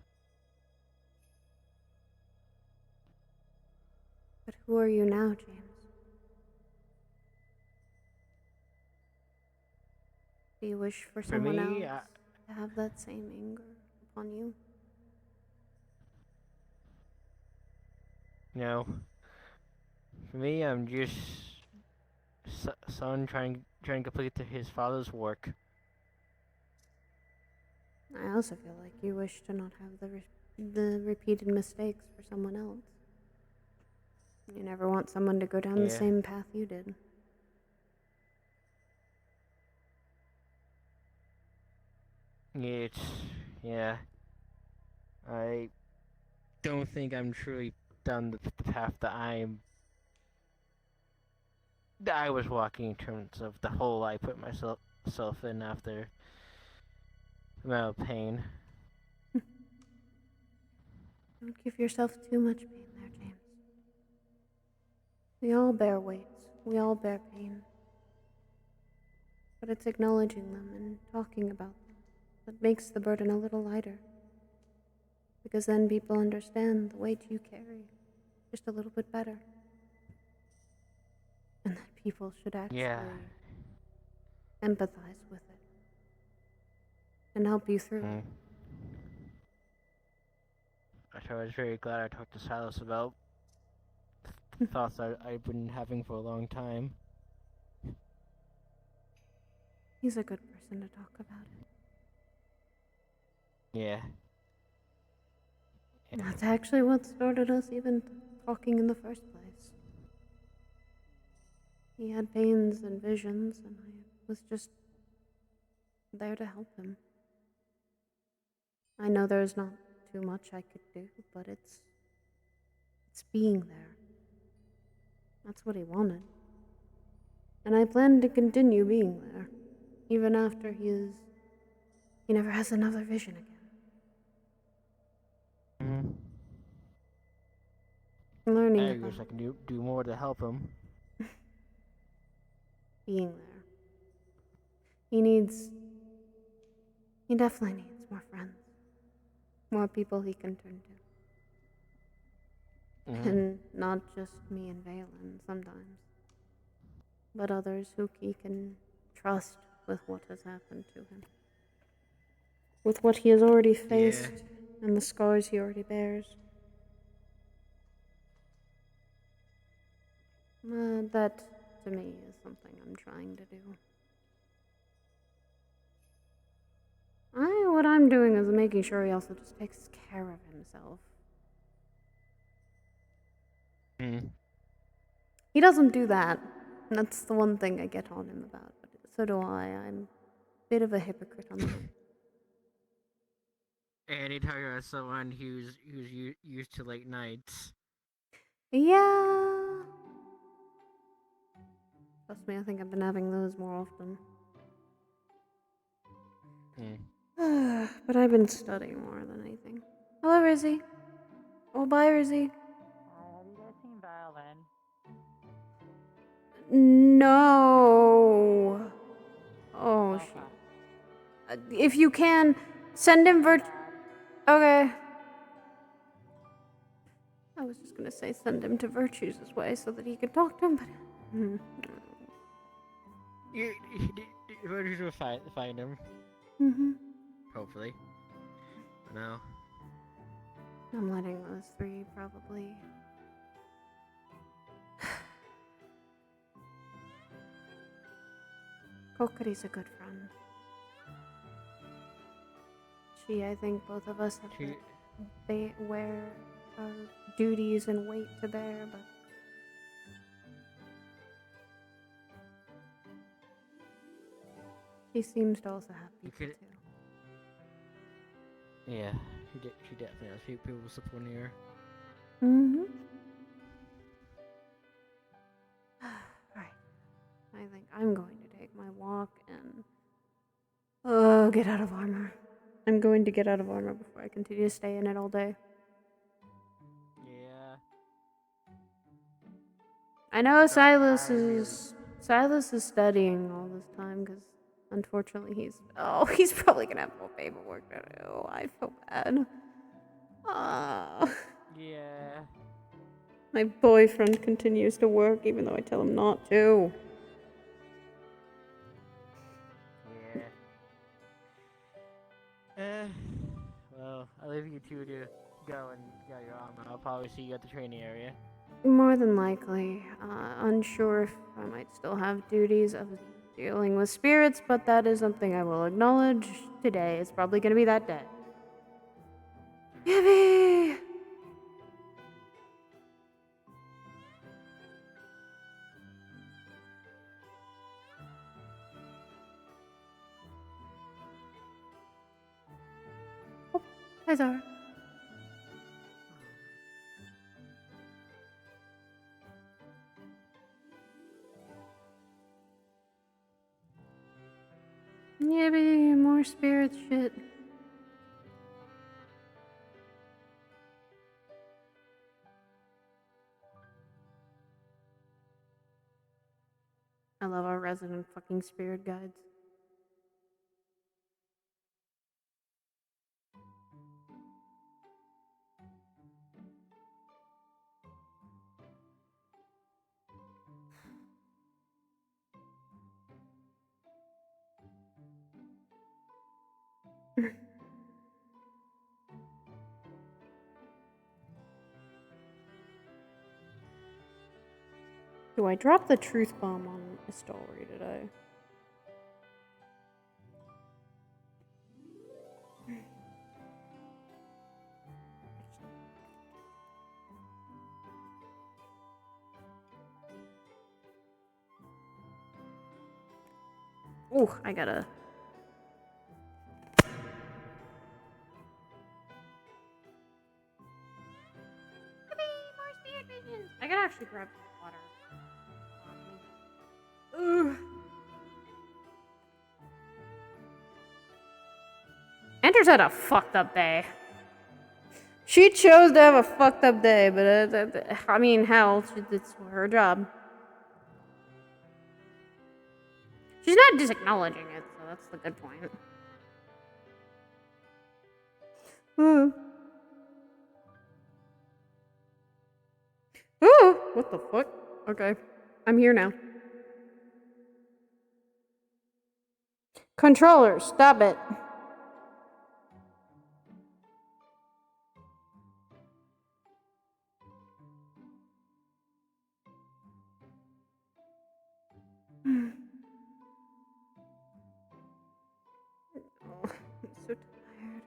But who are you now, James? Do you wish for For someone me, else to have that same anger upon you? No. For me, I'm just son trying to complete his father's work. I also feel like you wish to not have the repeated mistakes for someone else. You never want someone to go down the Yeah. same path you did. Yeah. I don't think I'm truly done the path that I was walking in terms of the hole I put myself in after the amount of pain. Don't give yourself too much pain there, James. We all bear weights. We all bear pain. But it's acknowledging them and talking about them that makes the burden a little lighter. Because then people understand the weight you carry just a little bit better. And that people should actually empathize with it and help you through it. I was very glad I talked to Silas about thoughts I've been having for a long time. He's a good person to talk about it. Yeah. That's actually what started us even talking in the first place. He had pains and visions, and I was just there to help him. I know there's not too much I could do, but it's being there. That's what he wanted. And I plan to continue being there, even after he never has another vision again. Learning I about wish I can do more to help him. being there. He definitely needs more friends. More people he can turn to. And not just me and Valen sometimes, but others who he can trust with what has happened to him. With what he has already faced and the scars he already bears. That, to me, is something I'm trying to do. What I'm doing is making sure he also just takes care of himself. He doesn't do that. That's the one thing I get on him about, but so do I. I'm a bit of a hypocrite on that. Anytime you're someone who's used to late nights. Yeah. Trust me, I think I've been having those more often. But I've been studying more than anything. Hello, Rizzy. Oh, bye, Rizzy. Have you guys seen Violin? No. Oh, shit. If you can, send him Okay. I was just gonna say send him to Virtue's way so that he could talk to him, but... Virtue's will find him. Hopefully. No. I'm letting those three probably... Kokari's a good friend. I think both of us have to wear our duties and weight to bear, but... She seems to also have people, too. Yeah, she definitely has people supporting her. Right. I think I'm going to take my walk and... get out of armor. I'm going to get out of armor before I continue to stay in it all day. Yeah. I know Silas is studying all this time because unfortunately he's probably gonna have more paperwork to do. I feel bad. Yeah. My boyfriend continues to work even though I tell him not to. Well, I'll leave you two to go and get your armor. I'll probably see you at the training area. More than likely. Unsure if I might still have duties of dealing with spirits, but that is something I will acknowledge today. It's probably gonna be that day. Yippee! Oh, hi Zara. Yippee, more spirit shit. I love our resident fucking spirit guides. Do I drop the truth bomb on a story today? Ooh, I gotta. I could actually grab some water. Ugh. Andrews had a fucked up day. She chose to have a fucked up day, but I mean, hell, it's her job. She's not just acknowledging it, so that's the good point. Ooh, what the fuck? Okay, I'm here now. Controller, stop it. Oh, I'm so tired.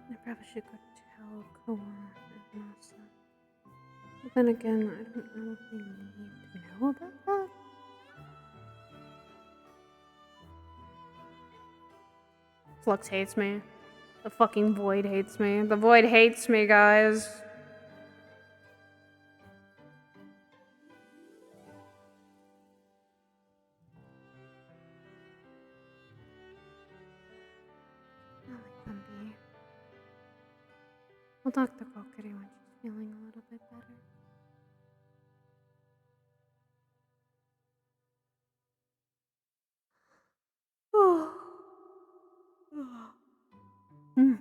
I probably should go tell Kawan and Masa. But then again, I don't know if they need to know about that. Flux hates me. The fucking void hates me. The void hates me, guys. I like Thumbie. I'll talk to Kokiri when she's feeling a little bit better. Oh. Mm.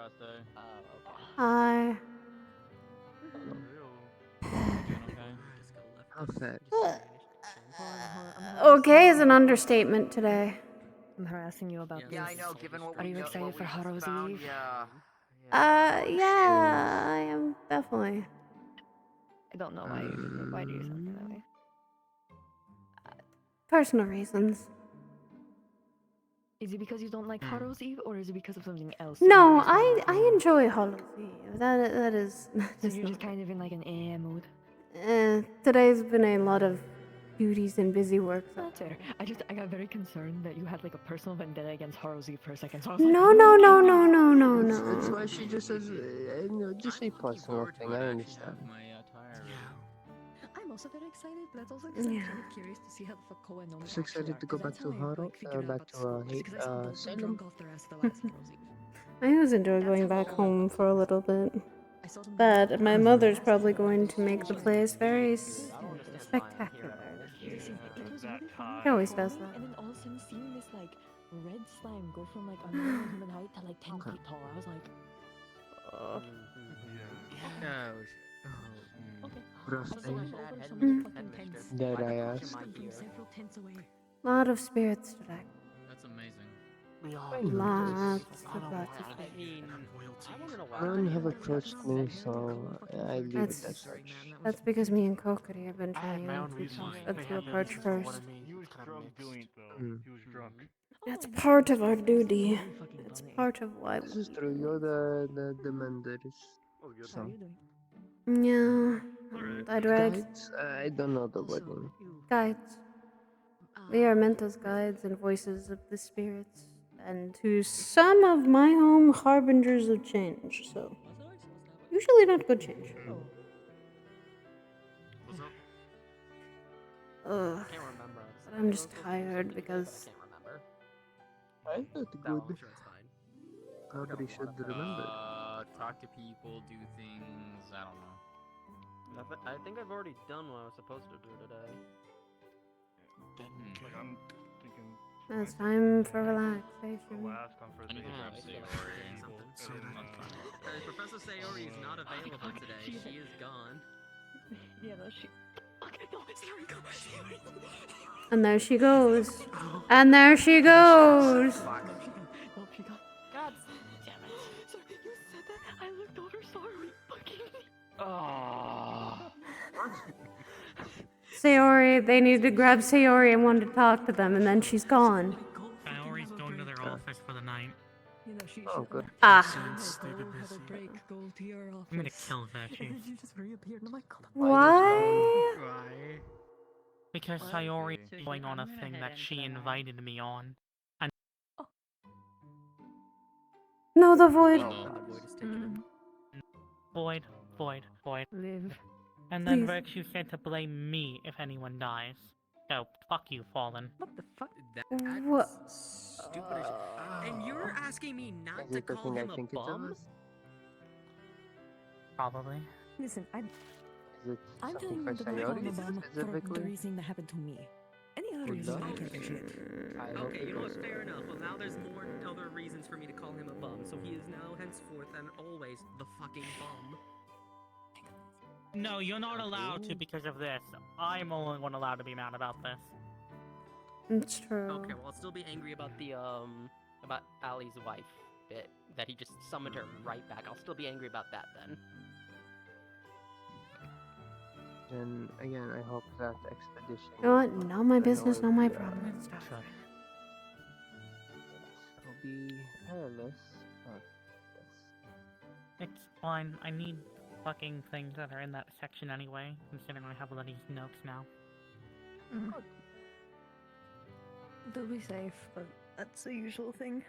Andraste. Hi. How's that? Okay is an understatement today. I'm harassing you about Yeah, this. I know. Given what Are we you know, excited what for we just Haro's found, Eve? yeah. Yeah, I am definitely. I don't know why. Why do you something that way? Personal reasons. Is it because you don't like Haro's Eve, or is it because of something else? No, I enjoy Hallows Eve. That is. So you're just kind of in like an mood. Today's been a lot of duties and busy work. So. That's fair. I got very concerned that you had like a personal vendetta against Haro's Eve for a second. So I was No, like, no. That's why she just says, just a personal thing. I understand. I'm also very excited, but that's also because I'm Yeah. kind of curious to see how the fuck Koa and Nomi Just excited to go back to Haro, back to Salem. I always enjoy going back home for a little bit. But my mother's probably going to make the place very spectacular. She always does that. And then all of a sudden seeing this like red slime go from like a normal human height to like 10 feet tall, I was like, oh. Did I ask? Lot of spirits today. That's amazing. Lots of None have approached me, so I leave it as such. That's because me and Kokiri have been trying to approach first. He was drunk doing it though. He was drunk. That's part of our duty. It's part of why. This is true. You're the menders. So. Yeah. I'd read Guides? I don't know the wording. guides. We are meant as guides and voices of the spirits, and to some of my home, harbingers of change. So, usually not good change. Ugh. But I'm just tired because. I thought good. Nobody should remember. Talk to people, do things. I don't know. I think I've already done what I was supposed to do today. Like I'm thinking. It's time for relaxation. I need to grab Professor Sayori is not available today. She is gone. Yeah, no, she. Okay, no, Sayori, go. Sayori. And there she goes. And there she goes. No, she got. God damn it. So you said that. I looked over, sorry. Sayori, they need to grab Sayori and wanted to talk to them, and then she's gone. Sayori's going to their office for the night. You know, she Oh, good. Ah. Go to your office. I'm gonna kill Vachi. And then you just reappeared, and I'm like, God, Why? Because Sayori is going on a thing that she invited me on. And No, the void. Void. Live. And then Please. Rex, you said to blame me if anyone dies. So, fuck you, Fallen. What the fuck? What? Stupid as And you're asking me not Is to it the call thing I him a think it bum? is? Probably. Listen, Is it I'm telling something you for to go on the Sayori bomb for the specifically? reason that happened to me. Any other Who reason, I does? can't give a shit. Okay, you know what's fair enough. Well, now there's more other reasons for me to call him a bum, so he is now henceforth and always the fucking bum. No, you're not allowed to because of this. I'm only one allowed to be mad about this. It's true. Okay, well, I'll still be angry about the, about Ali's wife bit, that he just summoned her right back. I'll still be angry about that then. Then again, I hope that expedition. You know what? Not my business, not my problem. Stuff. Will be hairless. It's fine. I need fucking things that are in that section anyway, considering I have all of these notes now. They'll be safe, but that's the usual thing.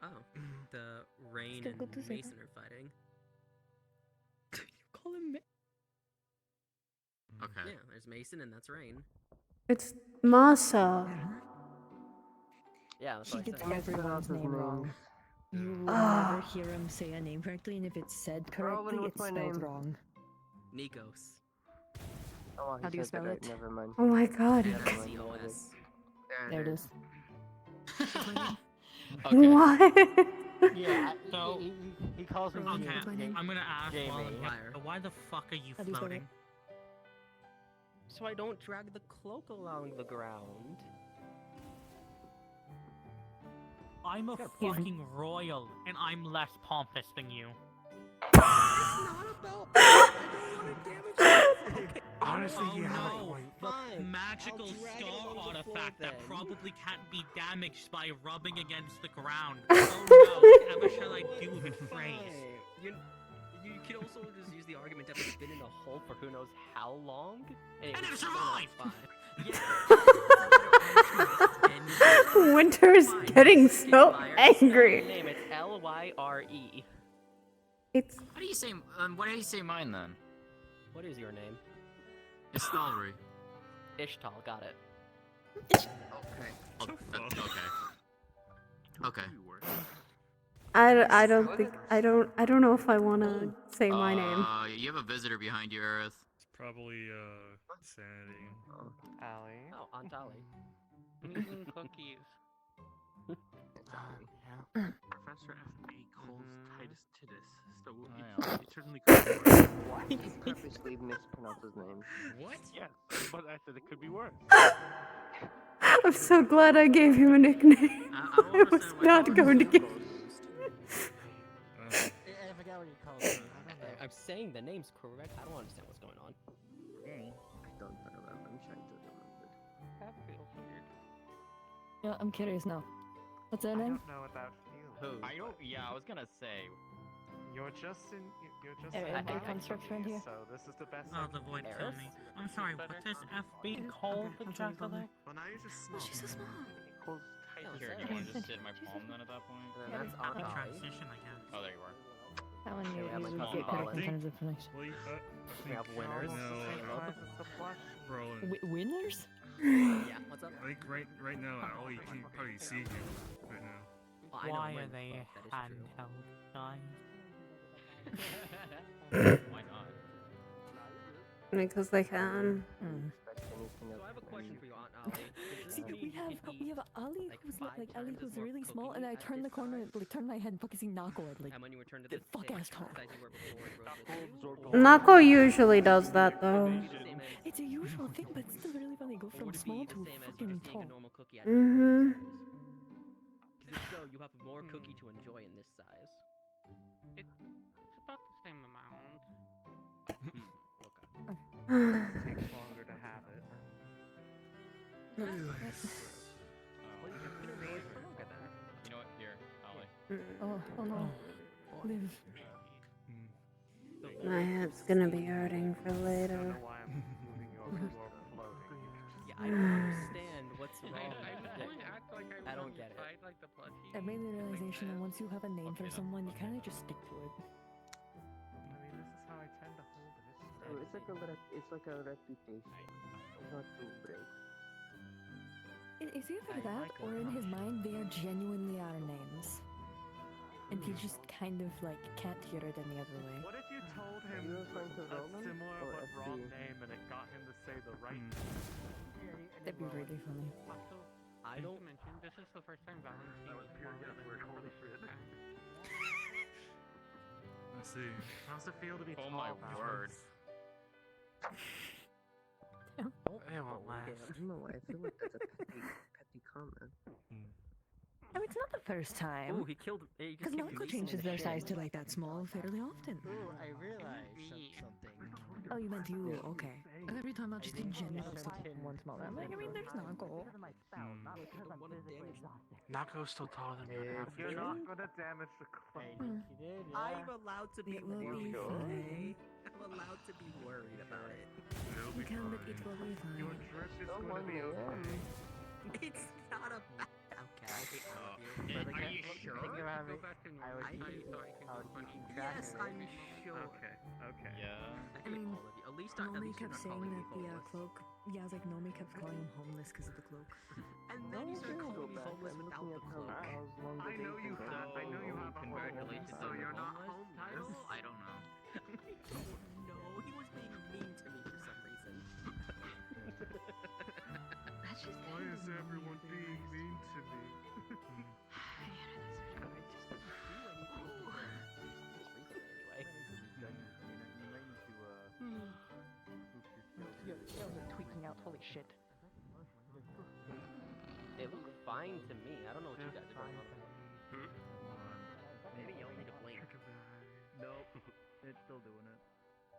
Oh, the Rain Still and good to say Mason are fighting. You call him Okay. Yeah, there's Mason and that's Rain. It's Masa. Yeah, that's He what I gets said. everyone's name wrong. You will Ah. never hear him say a name correctly, and if it's said correctly, what's it's my spelled name? wrong. Nikos. Oh, How do you spell it? Never mind. Oh my god. C-O-S. There it is. Okay. What? Yeah, So, he calls him okay, Jamie. I'm gonna ask Jamie. while I'm here, why the fuck are you floating? So I don't drag the cloak along the ground. I'm a fucking royal, and I'm less pompous than you. It's not about that. I don't want to damage it. Honestly, Oh yeah. no, the Fine, magical I'll drag it star along the floor artifact that then. probably can't be damaged by rubbing against the ground. Oh no, whatever shall I do with it phrase? You can also just use the argument that it's been in a hole for who knows how long. And it's it still survived! fine. Winter's getting so angry. Name it's Lyre. It's How do you say? What do you say mine then? What is your name? Istalry. Ishtal, got it. Okay. Oh, okay. Okay. I don't think I don't know if I want to say my name. You have a visitor behind you, Aerith. It's probably Sanity. Allie. Oh, Aunt Allie. Cookies. Professor FB calls Titus Titus, so it certainly could be worse. Why did you purposely mispronounce his name? What? Yes, but I said it could be worse. I'm so glad I gave him a nickname. I was not going to give. I forgot what you called it. I'm saying the name's correct. I don't understand what's going on. I don't remember. I'm trying to remember. That feels weird. Yeah, I'm curious now. What's their name? I don't know about you. I don't. Yeah, I was gonna say. You're just Eric, in your construct friend here. so this is the best. Oh, the void killed me. I'm sorry, what does FB call the jackalope? Well, now you're just small. She's so small. Calls Here, Titus. do you want to just sit in my palm then at that point? That's Aunt The Allie. transition, I guess. Oh, there you are. That one you we have usually like get correct in Ollie. terms of information. Well, We have winners. Roland. Winners? Yeah, what's up? I think right now, Ollie can probably see you right now. Well, I know Why when are they that is true. handheld, guys? Why not? Because they can. So I have a question for you, Aunt Allie. See, we have Ali who's Ali who's really small, and I turn the corner, like turn my head and fucking see Nako at like And when you return to the this fuck ass tall. as you were before, you wrote Nako usually does that though. It's a usual thing, but it's still really funny. Go from small to fucking tall. Mm-hmm. If so, you have more cookie to enjoy in this size. It's about the same amount. It takes longer to have it. You know what? Here, Ollie. Oh no. Live. My head's gonna be hurting for later. Yeah, I don't understand what's wrong. I don't get it. I made the realization that once you have a name for someone, you kind of just stick to it. I mean, this is how I tend to hold it. It's like a reputation. It's not to break. It's either that, or in his mind, they are genuinely our names. And he just kind of like can't hear it any other way. What if you told him a similar but wrong name and it got him to say the right name? That'd be really funny. Also, I don't mention this is the first time Valentine was holy shit. I see. How's it feel to be Oh tall, my Valence? word. It won't last. I don't know why I feel like that's a petty comment. Oh, it's not the first time. Ooh, he just Because killed Nako me changes in the their shin. size to like that small fairly often. Ooh, I realized something. Oh, you meant you? Okay. And every time I'll just in general stop one smaller. I'm like, I mean, there's Nako. Nako's still taller than me. You're not gonna damage the clone. I'm allowed to be It will be worried. fine. I'm allowed to be worried about it. You can, but it will be fine. Your drip is gonna be okay. It's not a bad. Okay. Are you sure? Go back and read so I can go funny. Yes, I'm sure. Okay, okay. Yeah. I mean, all of you. At least, Nomi you're kept not saying calling me that the homeless. cloak. Yeah, I was like, Nomi kept calling him homeless because of the cloak. And then you started calling me homeless without the cloak. I know you have. I know you have a Congratulations, so you're not homeless homeless. title? I don't know. No, he was being mean to me for some reason. That's just Why is everyone being mean to me? tails are tweaking out. Holy shit. They look fine to me. I don't know what you guys are going on about. Maybe y'all need a blame. Nope. It's still doing it.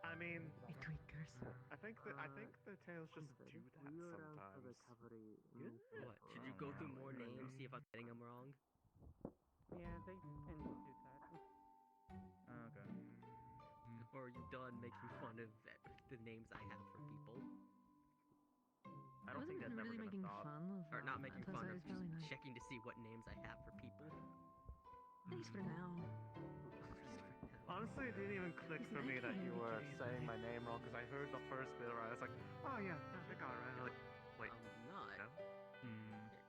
I mean, I think the tails just do that sometimes. What? Should you go through more names, see if I'm getting them wrong? Yeah, they can do that. Okay. Or are you done making fun of the names I have for people? I don't think that's ever really gonna making stop. fun of Or not making fun of, It's really just nice. checking to see what names I have for people. At least for now. Honestly, it didn't even click for me that you were saying my name wrong, because I heard the first bit right. I was like, oh yeah, I got it right. Like, wait. I'm not. No?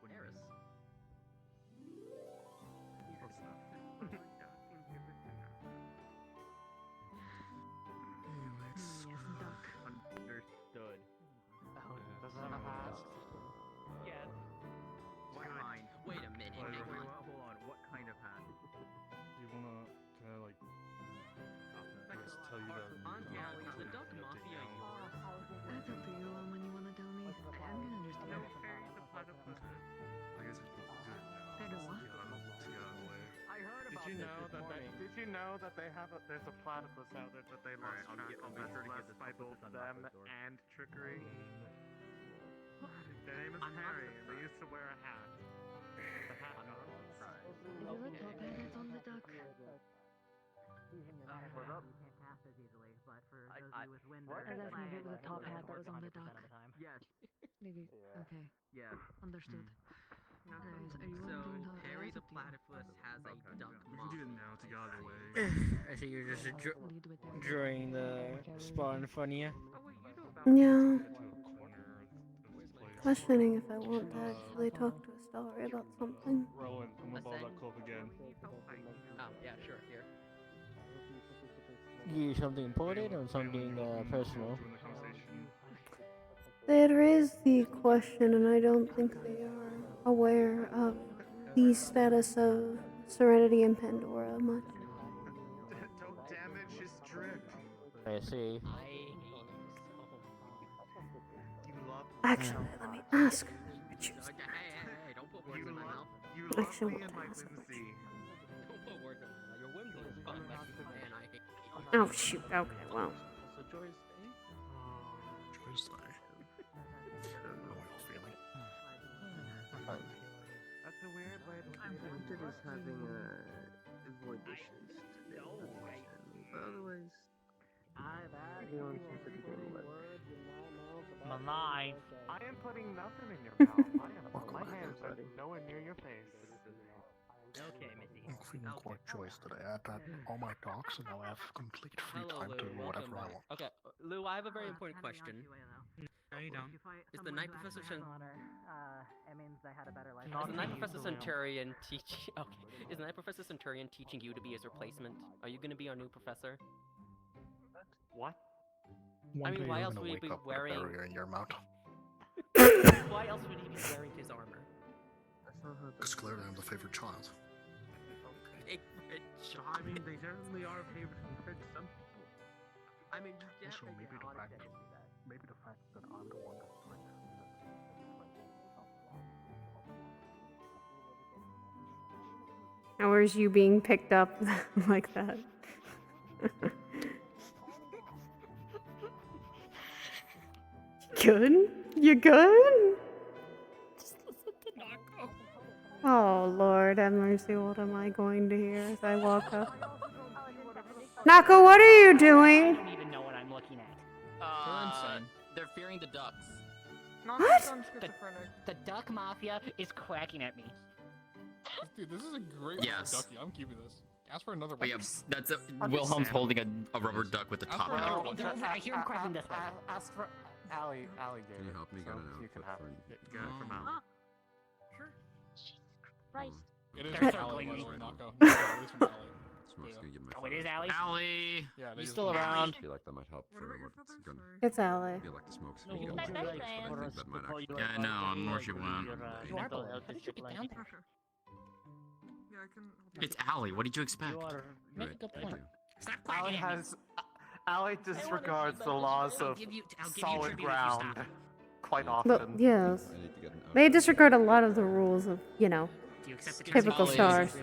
What do you Eris. Close enough. Understood. Oh, does it have a hat? Yes. What kind? Wait a minute. Wait, hang on. hold on. What kind of hat? You wanna, can I like, just tell you that? Andraste, is the Duck Mafia yours? That's up to you on when you want to tell me. I'm gonna understand. I guess I could do it now. Better what? To get out of the way. I heard Did about you this know this that morning. did you know that there's a platypus out there that they lost I'll track be of sure to get less this by platypus both on them Knock's door. and trickery? Their name is I'm not Harry, and they surprised. used to wear a hat. The hat I'm not guard. surprised. Is it the top hat that's on the duck? What up? You can't pass as easily, but for I- those I- of you with wind, I was asking if it was the top hat that was on the duck. Yes. Maybe. Okay. Yeah. Understood. Anyways, are you So, wondering how Harry that's the up to you? platypus has a duck We can do it now to get out of the way. I see you're just What do you do with that? drawing the spot in front of you. Yeah. Get to a corner of this place. Questioning if I want to actually talk to a story about something. Rowan, I'm gonna ball that club again. Oh, yeah, sure, here. You something important or something personal? Join the conversation. There is the question, and I don't think they are aware of the status of Serenity and Pandora much. Don't damage his drip. I see. I hate you so You love Actually, let me ask. much. Hey, don't put words in my mouth. You love Actually, me what and the my hell's Don't whimsy. put words in my mouth. Your whimsy is fun, but man, I hate you. Oh shoot. Okay, well. So Joy's Day? Joy's Day. How are you feeling? That's a weird way to I'm Wanted is having avoid issues today, unfortunately. But otherwise, everyone seems to be doing well. My knife. I am putting nothing in your mouth. My hands are nowhere near your face. Okay, Missy. I'm feeling quite joyous today. I had all my dogs and now I have complete free time to do whatever I want. Okay, Lou, I have a very important question. No, you don't. Is the Night Professor It means they had a better life. Is the Night Professor Centurion teaching? Okay, is the Night Professor Centurion teaching you to be his replacement? Are you going to be our new professor? What? One I mean, day why you're else gonna would he wake be up with a wearing? barrier in your mouth. Why else would he be wearing his armor? Because clearly I'm the favorite child. Favorite I mean, they certainly are favorite compared to some people. I mean, you Also, definitely maybe the fact that I'm the one that's like How is you being picked up like that? Good? You good? Just listen to Nako. Oh Lord, have mercy. What am I going to hear as I walk up? Nako, what are you I doing? don't even know what I'm looking at. They're fearing the ducks. What? The duck mafia is cracking at me. Dude, this is a great Yes. rubber ducky. I'm keeping this. Ask for another But one. yeah, that's a Wilhelm's holding a rubber duck with the top for out. another I hear him cracking this way. Ask for Allie gave Can you it, help me so get an you can outfit have for it. Get it from Allie. Sure. Christ. It is They're from Allie, circling by me. the way, Nako. No, it is from Allie. Smoke's gonna give my Oh, it is Allie? Allie! Yeah, You is still from around? I feel like that might help for what's gonna It's Allie. feel like the smoke's No, gonna you go. don't But like I for think us that to might call you actually. Yeah, I know, I'm where she went. You are both. How did you get down there? Yeah, I can. It's Allie, what did you expect? You are. Make a Right, good thank point. you. Stop Allie cracking at me. has Allie disregards the laws of solid ground quite But often. yes, they disregard a lot of the rules of, you know, Do you accept the typical stars.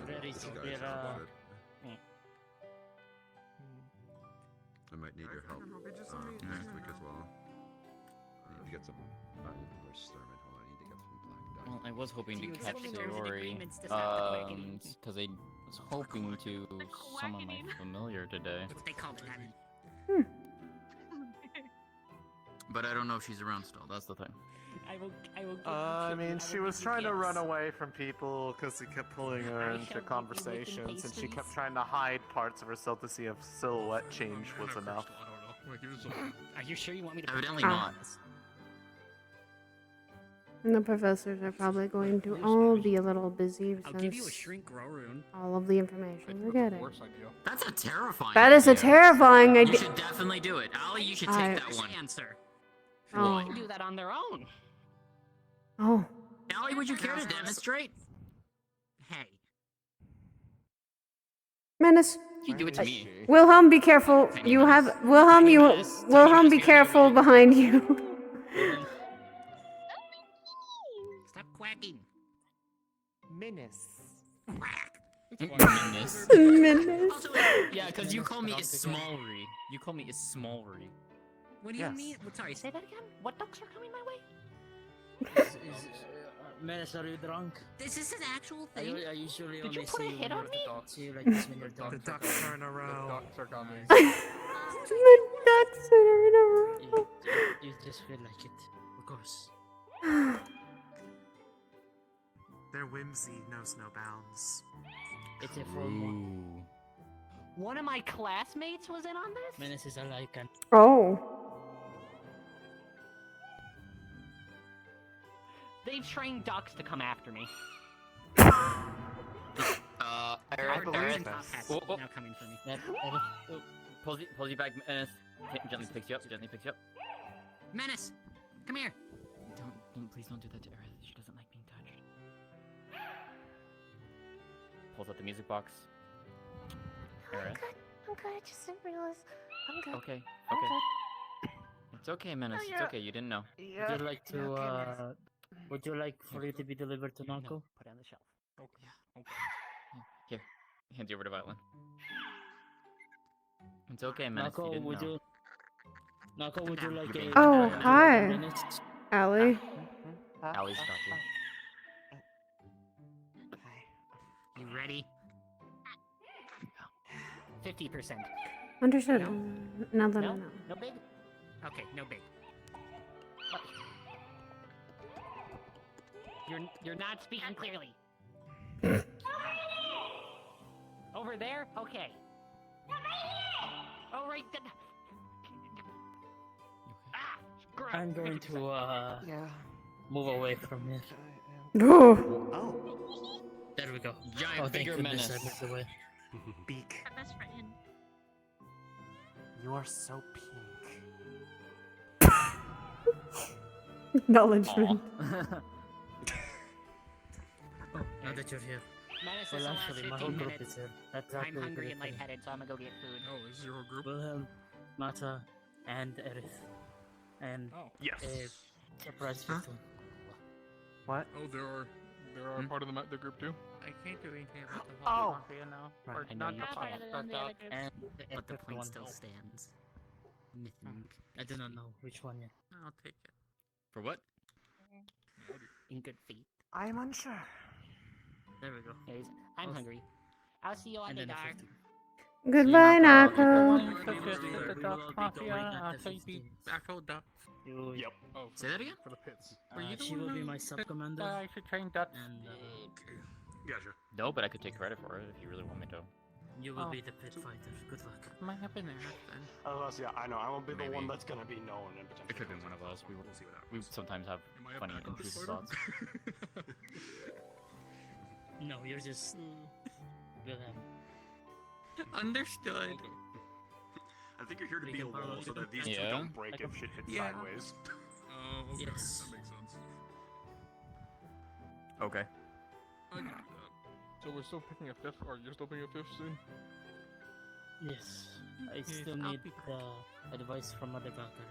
I might need your help next week as well. I need to get some. Where's Starman? Hold on, I need to get some black dye. Well, I was hoping to catch Sayori, because I was hoping to summon my familiar today. They call it But I don't know if she's around still, that's the thing. I mean, she was trying to run away from people because he kept pulling her into conversations, and she kept trying to hide parts of herself to see if silhouette change was enough. Are you sure you want me to? Evidently not. And the professors are probably going to all be a little busy I'll give you a since shrink grow rune. all of the information we're getting. That's a terrifying That is a idea. terrifying You idea. should definitely do it. Allie, you should take I- that one. Answer. Oh. They can do that on their own. Oh. Allie, would you care to demonstrate? Hey. Menace. You do it to me. Wilhelm, be careful. You have Wilhelm, be careful behind you. Stop quacking. Menace. Menace. Menace. Yeah, because you call me Ismalry. You call me Ismalry. What do you mean? Sorry, say that again. What ducks are coming my way? Menace, are you drunk? This is an actual thing. I usually Did you only put a see hit you on me? see you like this when you're The drunk. ducks are in a row. The ducks are coming. The ducks are in a row. You just feel like it, of course. Their whimsy knows no bounds. It's a full moon. One of my classmates was in on this. Menace is a lycan. Oh. They've trained ducks to come after me. Aerith. Now coming for me. Pulls you back, Menace. Gently picks you up, Menace, come here. Please don't do that to Aerith. She doesn't like being touched. Pulls out the music box. Aerith. I'm good. I just didn't realize. I'm good. Okay, I'm okay. good. It's okay, Menace. No, It's you're- okay. You didn't know. Would you like to, would you like for it to be delivered to Nako? Put it on the shelf. Here, hand you over to Violin. It's okay, Menace. You Nako, didn't would know. you... Nako, would you like a... Oh, would you hi. like a minute? Allie. Allie's got you. You ready? 50%. Understood. No. No big? Okay, no big. You're not speaking clearly. Over there? Okay. Oh, right. I'm going to, move away from it. Oh. There we go. Giant oh, thank figure goodness menace. I moved away. Beak. My best friend. You are so pink. Acknowledgement. Now that you're here. Menace is Well, the last actually, my 15 whole group minutes. is here. That's I'm exactly hungry what and it is. lightheaded, so I'm gonna go get food. Oh, this is your whole group? Wilhelm, Mata, and Aerith. And Yes. a surprise fifth one. What? Oh, there are part of the group too? I can't do anything about the Oh. Mafia now. Right. Or I know not you the can't. Mafia, And But the fifth point one. still stands. Mything. I do not know which one yet. I'll take it. For what? In good faith. I am unsure. There we go. Anyways, I'm hungry. I'll see you on And the then a dark. 15. Goodbye, Nako. The Duck Mafia, I'll take the actual duck. You, Yep. Oh, Say that again? For the pits. Were you the she one will be who my said sub-commander. I should train ducks. And Gotcha. No, but I could take credit for it if you really want me to. you will Oh. be the pit fighter. Good luck. Might have been Aerith then. Yeah, I know. I won't be the Maybe. one that's gonna be known and It could have been one of us. We'll see what happens. We sometimes have Am I a funny backup intrusive disorder? thoughts. No, you're just Wilhelm. Understood. I think you're here to We be a can wall borrow so that these Yeah. two don't break if shit hits Yeah. sideways. Oh, okay. Yes. That makes sense. Okay. I got that. So we're still picking a fifth, or you're still picking a fifth soon? Yes, I Yes, still I'll need be back. advice from Mother Valkyrie.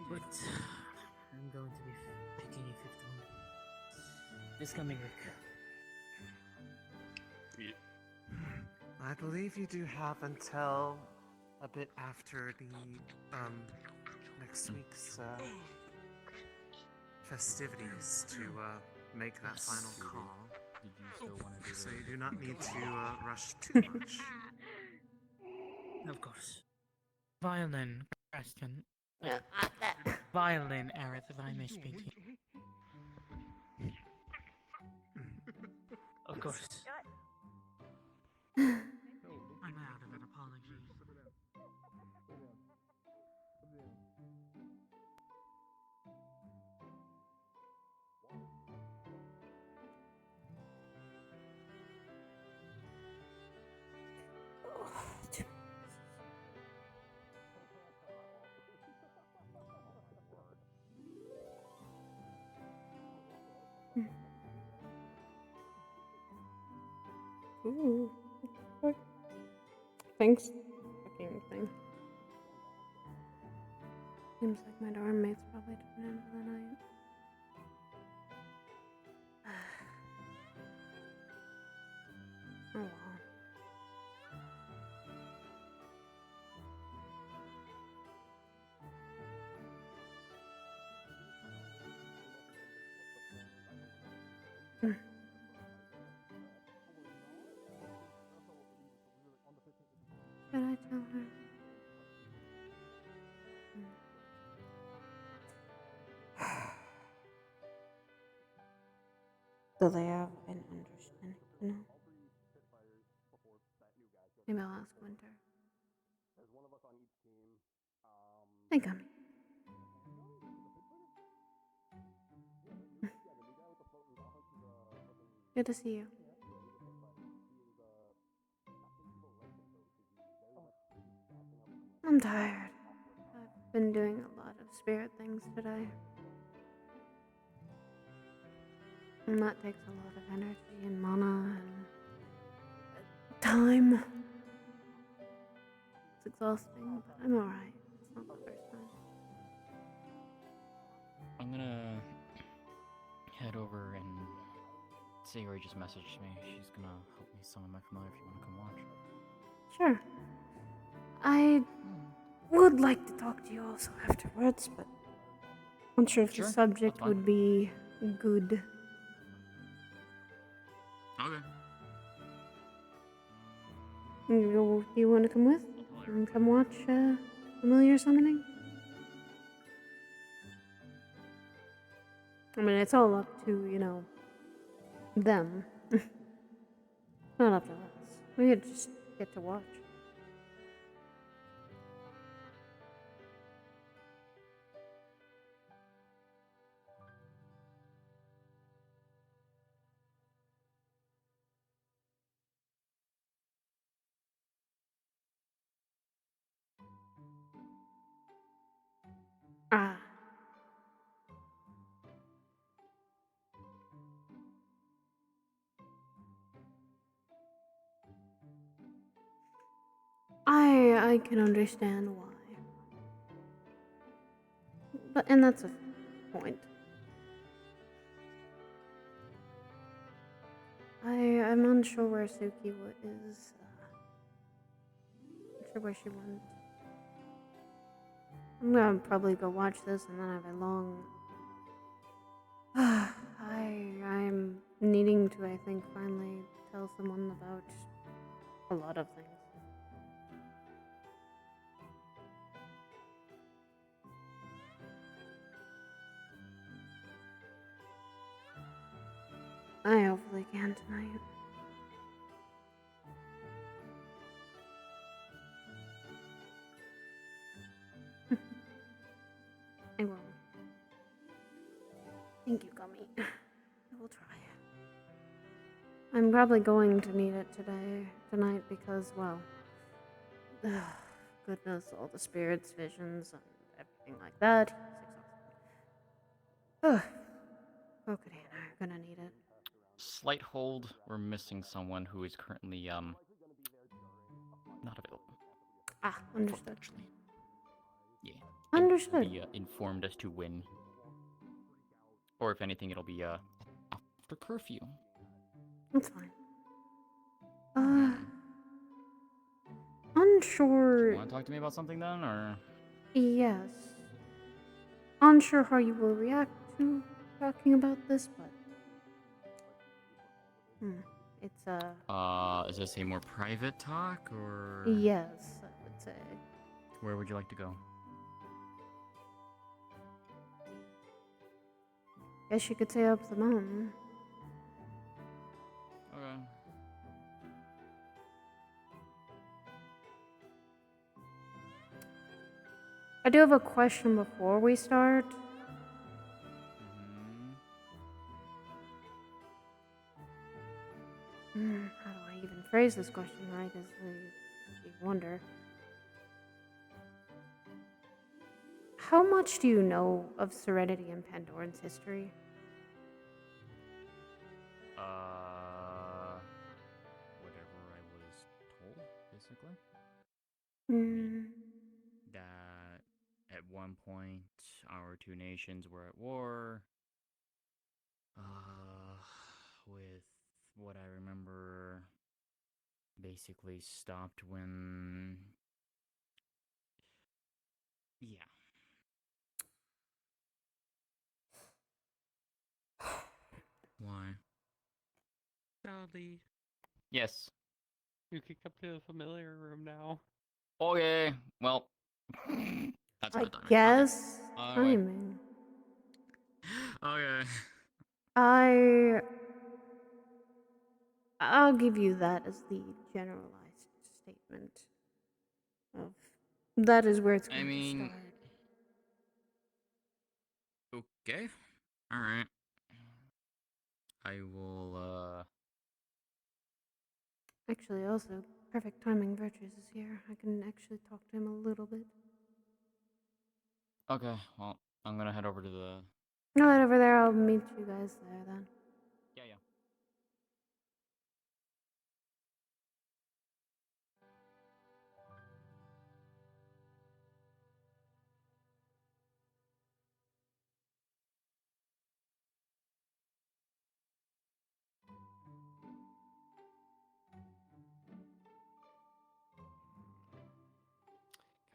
But I'm going to be picking a fifth one this coming week. I believe you do have until a bit after the next week's festivities to make that final call. Did you still want to do So the... you do not need to rush too much. Of course. Violin question. Violin, Aerith, if I may speak. Of course. I'm out of it, apologies. Ooh. What? Thanks. Fucking thing. Seems like my dorm mates probably turned in for the night. Oh well. Should I tell her? Do they have an understanding? No. Maybe I'll ask Winter. Hey, Gummy. Good to see you. I'm tired. I've been doing a lot of spirit things today. And that takes a lot of energy and mana and time. It's exhausting, but I'm alright. It's not the first time. I'm gonna head over and Sayori just messaged me. She's gonna help me summon my familiar if you wanna come watch. Sure. I would like to talk to you also afterwards, but I'm not sure if the subject would be good. Okay. Do you want to come with? And come watch familiar summoning? I mean, it's all up to, you know, them. Not up to us. We just get to watch. Ah. I can understand why. And that's a point. I'm unsure where Suki is. Not sure where she went. I'm gonna probably go watch this and then have a long. I'm needing to, I think, finally tell someone about a lot of things. I hopefully can tonight. I will. Thank you, Gummy. I will try. I'm probably going to need it tonight, because, well, goodness, all the spirits, visions, and everything like that. It's exhausting. Kokiri and I are gonna need it. Slight hold. We're missing someone who is currently not available. Ah, understood. Unfortunately. Yeah. Understood. Be informed as to when. Or if anything, it'll be after curfew. That's fine. Unsure. You want to talk to me about something then, or? Yes. Unsure how you will react to talking about this, but it's Is this a more private talk, or? yes, I would say. Where would you like to go? Guess you could say up the mountain. Okay. I do have a question before we start. How do I even phrase this question right? Is the wonder. How much do you know of Serenity and Pandoran's history? Whatever I was told, basically. That at one point our two nations were at war. With what I remember, basically stopped when. Yeah. Why? Dudley, Yes. you can come to the familiar room now. Okay. Well, that's I good timing. guess Okay. timing. Okay. I'll give you that as the generalized statement of that is where it's going to start. Okay. All right. I will. Actually, also, perfect timing. Virtues is here. I can actually talk to him a little bit. Okay. Well, I'm gonna head over to the. No, right over there. I'll meet you guys there then. Yeah.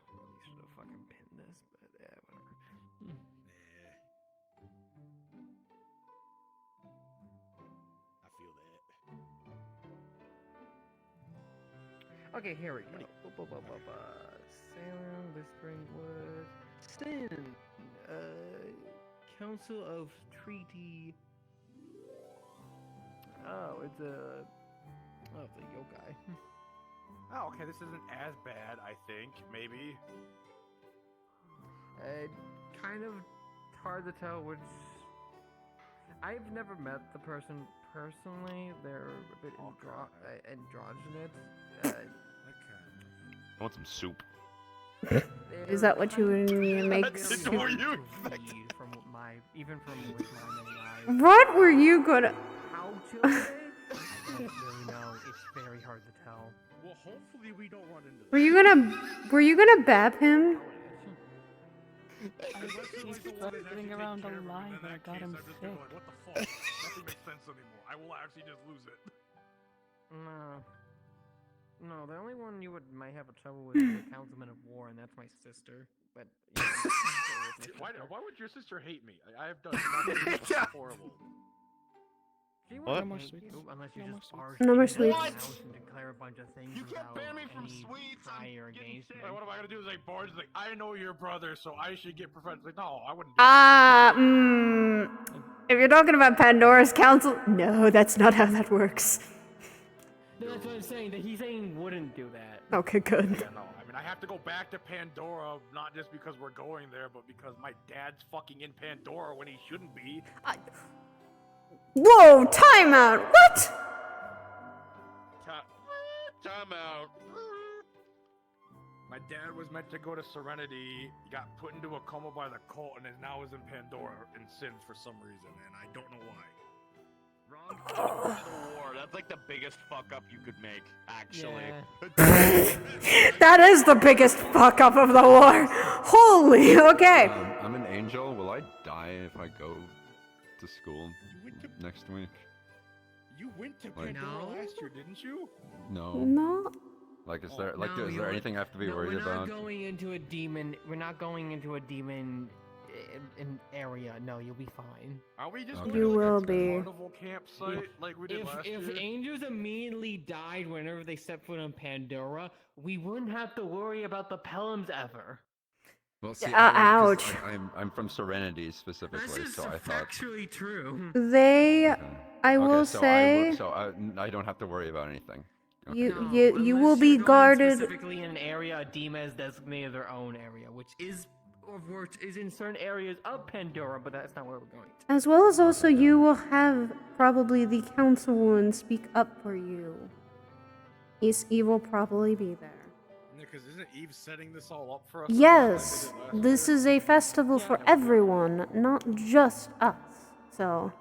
Really should have fucking pinned this, but yeah, whatever. I feel that. Okay, here we go. Salem, Whispering Woods, Sin, Council of Treaty. Oh, it's a yokai. Oh, okay, this isn't as bad, I think, maybe. Kind of hard to tell which. I've never met the person personally. They're a bit androgynous. I want some soup. Is that what you would make? From with my many eyes. What were you gonna? How to? I don't really know. It's very hard to tell. Well, hopefully we don't run into. Were you gonna bap him? He's floating around alive and I got him sick. What the fuck? Nothing makes sense anymore. I will actually just lose it. No, the only one you might have a trouble with is the Councilman of War, and that's my sister. But Why would your sister hate me? I have done nothing horrible. She What? won't hate you unless you just barge No more into the sweets. house and declare a bunch of things You can't without ban me from any sweets. prior engagement. Like, what am I gonna do? Is like barge? Like, I know your brother, so I should get preference. Like, no, I wouldn't. If you're talking about Pandora's Council, no, that's not how that works. No, that's what I'm saying. That he's saying wouldn't do that. Okay, good. Yeah, no. I mean, I have to go back to Pandora, not just because we're going there, but because my dad's fucking in Pandora when he shouldn't be. Whoa, timeout! What? Time out. My dad was meant to go to Serenity, got put into a coma by the cult, and now is in Pandora and sins for some reason, and I don't know why. That's like the biggest fuck up you could make, actually. That is the biggest fuck up of the war. Holy, okay. I'm an angel. Will I die if I go to school next week? You went to Like- Pandora last year, didn't you? No. No. Like, is there No, is there anything I have to be worried we're not about? going into a demon. We're not going into a demon in area. No, you'll be fine. Are we just You will be. carnival campsite like we did last If year? angels immediately died whenever they stepped foot on Pandora, we wouldn't have to worry about the Pelhams ever. Well, see, ouch. I'm from Serenity specifically, so I thought. factually true. They, I will say, I don't have to worry about anything. Okay. you will be guarded. Specifically in an area a demon has designated their own area, which is in certain areas of Pandora, but that's not where we're going. As well as also you will have probably the councilwoman speak up for you. Eve will probably be there. Because isn't Eve setting this all up for us? Yes, this is a festival for everyone, not just us. So,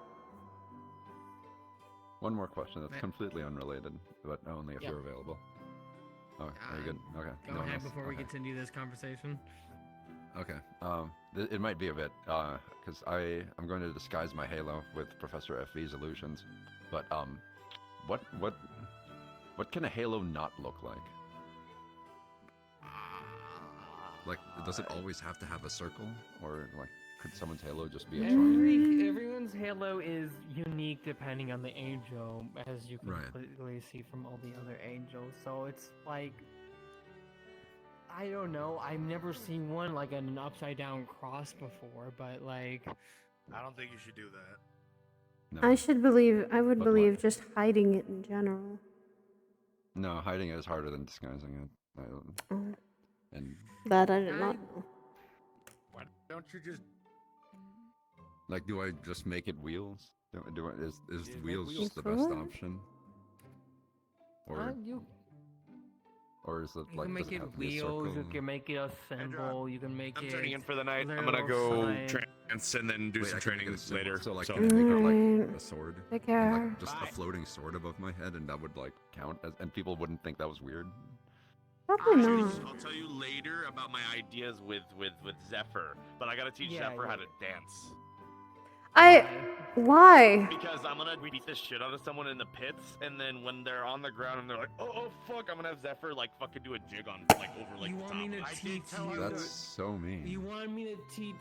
One more question that's completely unrelated, but only if you're available. Oh, are you good? Okay. Go no one ahead else? before we Okay. continue this conversation. Okay. It might be a bit, because I'm going to disguise my halo with Professor FV's illusions, but what can a halo not look like? Like, does it always have to have a circle, or like, could someone's halo just be a triangle? Everyone's halo is unique depending on the angel, as you can Right. clearly see from all the other angels. So it's like, I don't know. I've never seen one like an upside down cross before, but like, I don't think you should do that. I would believe just hiding it in general. No, hiding it is harder than disguising it. And That I did not know. Why don't you just like, do I just make it wheels? Is wheels wheels. just the You best could. option? Or you or is it You like can does make it it have to be a wheels, you circle? can make it a symbol, you can make I'm it... turning in for the night. I'm little gonna go sign. trance and then do Wait, some I can make training it a symbol. later. So like, so. can I make it like Alright. a sword? Take And, care. like, just a floating sword above my head, and that would like count as, and people wouldn't think that was weird. Probably not. I'll tell you later about my ideas with Zephyr, but I gotta teach Yeah, Zephyr how to dance. Why? Because I'm gonna beat the shit out of someone in the pits, and then when they're on the ground and they're like, oh fuck, I'm gonna have Zephyr like fucking do a jig on like over like You the want top. me to teach you... That's so mean. You want me to teach...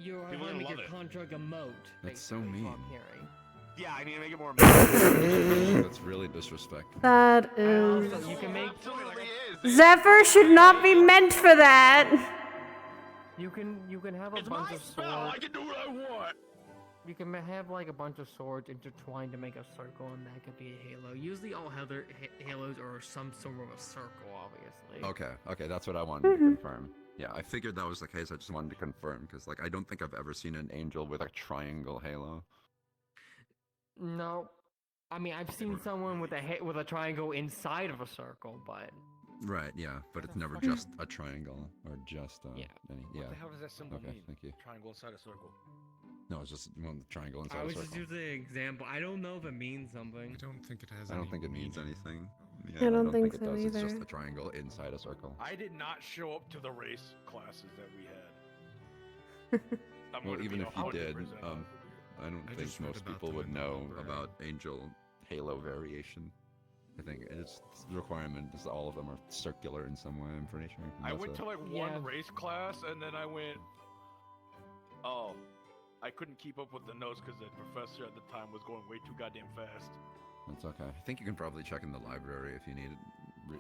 You want People to gonna make love your it. contract a moat. That's so basically, is what mean. I'm hearing. Yeah, I need to make it more. That's really disrespectful. That is. Also, you can make... Zephyr should not be meant for that. You can have a It's bunch my of spell. swords. I can do what I want. You can have like a bunch of swords intertwined to make a circle, and that could be a halo. Usually, all halos are some sort of a circle, obviously. Okay, that's what I wanted to confirm. Yeah, I figured that was the case. I just wanted to confirm because, like, I don't think I've ever seen an angel with a triangle halo. No, I mean I've seen someone with a triangle inside of a circle, but Right. Yeah, but it's never just a triangle or just Yeah. Any, yeah. What the hell does that symbol Okay, mean? thank you. Triangle inside a circle. No, it's just one triangle inside I a was circle. just using an example. I don't know if it means something. I don't think it has. I don't think it means anything. I Yeah, don't think it so does. It's just either. a triangle inside a circle. I did not show up to the race classes that we had. I'm Well, gonna even be if you 100% did, honest. I don't think just read most about people them would in the know library. about angel halo variation. I think it's the requirement is that all of them are circular in some way. I'm pretty sure. I That's went it. to like one race class and then I went, oh, I couldn't keep up with the notes because the professor at the time was going way too goddamn fast. That's okay. I think you can probably check in the library if you need it.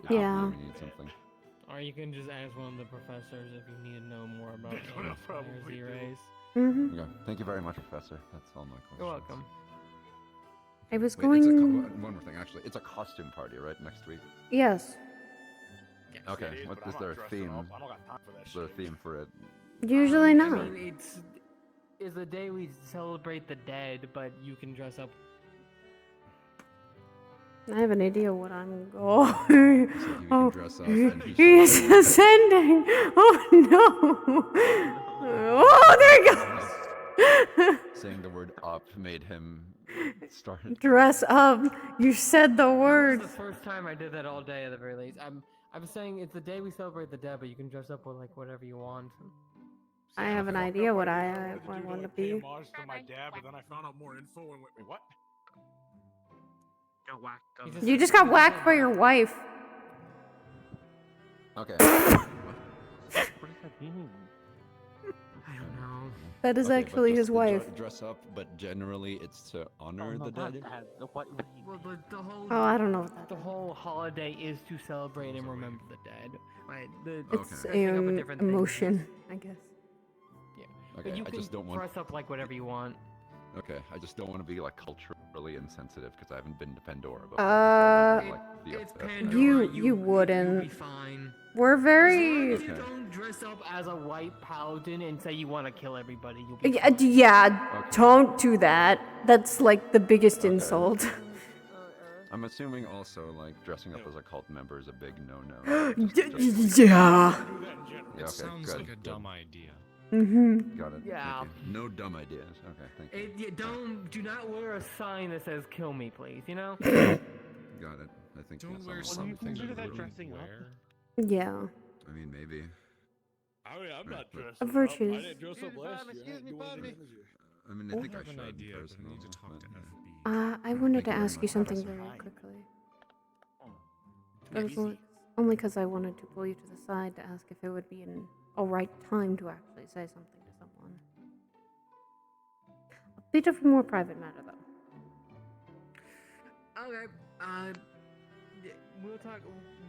Yeah. If you need something. Or you can just ask one of the professors if you need to know more about That's what I'll probably do. Z-rays. Mm-hmm. Okay. Thank you very much, Professor. That's all my questions. You're welcome. I was Wait, it's going. one more thing, actually. It's a costume party, right? Next week. Yes. Okay. It is, What but is I'm there not a dressing theme? up. I don't got time for that Is there a shit. theme for it? Usually I not. mean, it's the day we celebrate the dead, but you can dress up. I have an idea what I'm going. Oh, dress up and he's ascending. Oh no! Oh, there he goes. Saying the word up made him Started. Dress up. You said the That was words. the first time I did that all day at the very least. I'm saying it's the day we celebrate the dead, but you can dress up with like whatever you want. I have an idea what I want to be. Homage to my dad, but then I found out more info and went, wait, what? Got whacked on You just got whacked by your wife. Okay. What does that mean? I don't know. That is Okay, but actually just his to wife. Dress up, but generally it's to honor the dead. What? Well, but the whole Oh, I don't know what that the whole holiday is to celebrate and remember the dead. Right? It's dressing up with an different things emotion, I guess. Yeah. Okay, But you I can just don't want. dress up like whatever you want. Okay, I just don't want to be like culturally insensitive because I haven't been to Pandora. But It's Pandora. You wouldn't. You'll be fine. We're very. As long as you don't dress up as a white paladin and say you want to kill everybody, you'll be Yeah, don't do that. That's like the biggest insult. I'm assuming also like dressing up as a cult member is a big no-no. Yeah. Okay, sounds good, like a good. dumb idea. Mm-hmm. Got it. Yeah. Thank you. No dumb ideas. Okay, thank you. Do not wear a sign that says "kill me, please." You know. Got it. I think Don't that's wear all. something consider you that wouldn't dressing up? wear. Yeah. I mean, maybe. I mean, I'm not dressed A up. virtues. I didn't dress up last year. Excuse me, Bobby. I mean, I think I have should an idea, but I personally. need to talk to FB. I wanted to Thank you ask you very much, something Professor. very quickly. That was only because I wanted to pull you to the side to ask if it would be an alright time to actually say something to someone. A bit of a more private matter, though. Okay. We'll talk.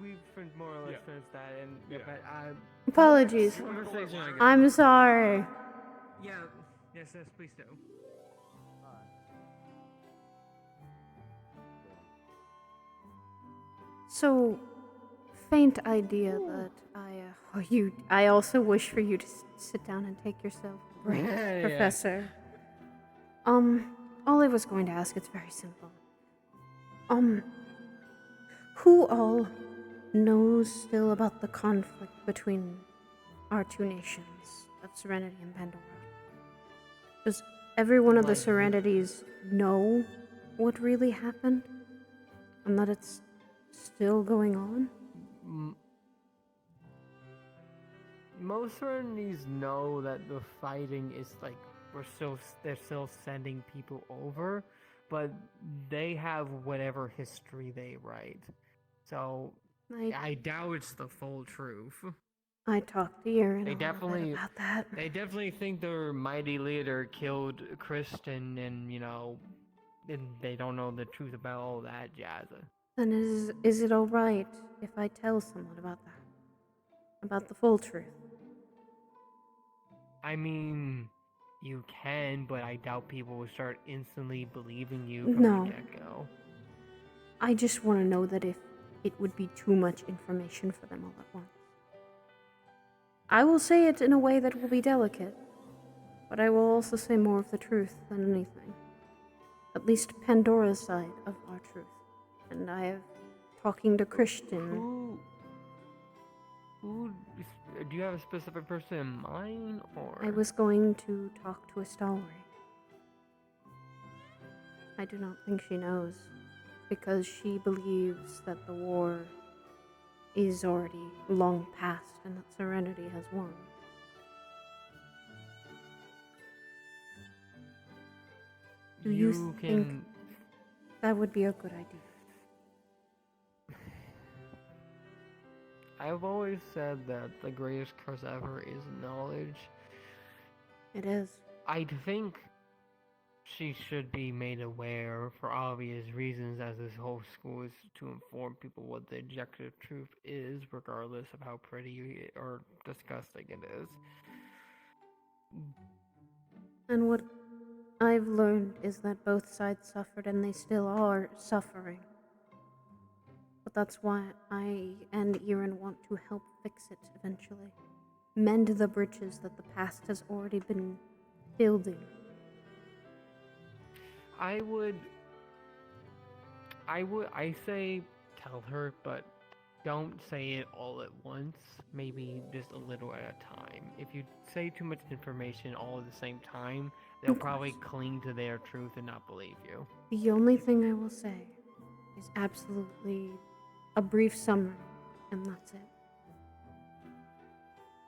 We've more or less finished that, and but Apologies. conversation again. I'm sorry. Yeah. Yes. Please do. So, faint idea that I also wish for you to sit down and take yourself a break, Yeah. Professor. All I was going to ask, it's very simple. Who all knows still about the conflict between our two nations of Serenity and Pandora? Does every one of the Serenities know what really happened? And that it's still going on? Most Serenities know that the fighting is like they're still sending people over, but they have whatever history they write. So I doubt it's the full truth. I talked to Aaron They a little definitely bit about that. They definitely think their mighty leader killed Kristen, and and they don't know the truth about all that jazz. Then is it alright if I tell someone about that? About the full truth? I mean, you can, but I doubt people will start instantly believing you from No. the get-go. I just want to know that if it would be too much information for them all at once. I will say it in a way that will be delicate, but I will also say more of the truth than anything. At least Pandora's side of our truth. And I have talking to Christian. Do you have a specific person in mind, or? I was going to talk to a stalwart. I do not think she knows, because she believes that the war is already long past and that Serenity has won. Do you think that would be a good idea? I've always said that the greatest curse ever is knowledge. It is. I think she should be made aware for obvious reasons, as this whole school is to inform people what the objective truth is, regardless of how pretty or disgusting it is. And what I've learned is that both sides suffered and they still are suffering. But that's why I and Erin want to help fix it eventually. Mend the bridges that the past has already been building. I say tell her, but don't say it all at once, maybe just a little at a time. If you say too much information all at the same time, they'll probably cling to their truth and not believe you. The only thing I will say is absolutely a brief summary, and that's it.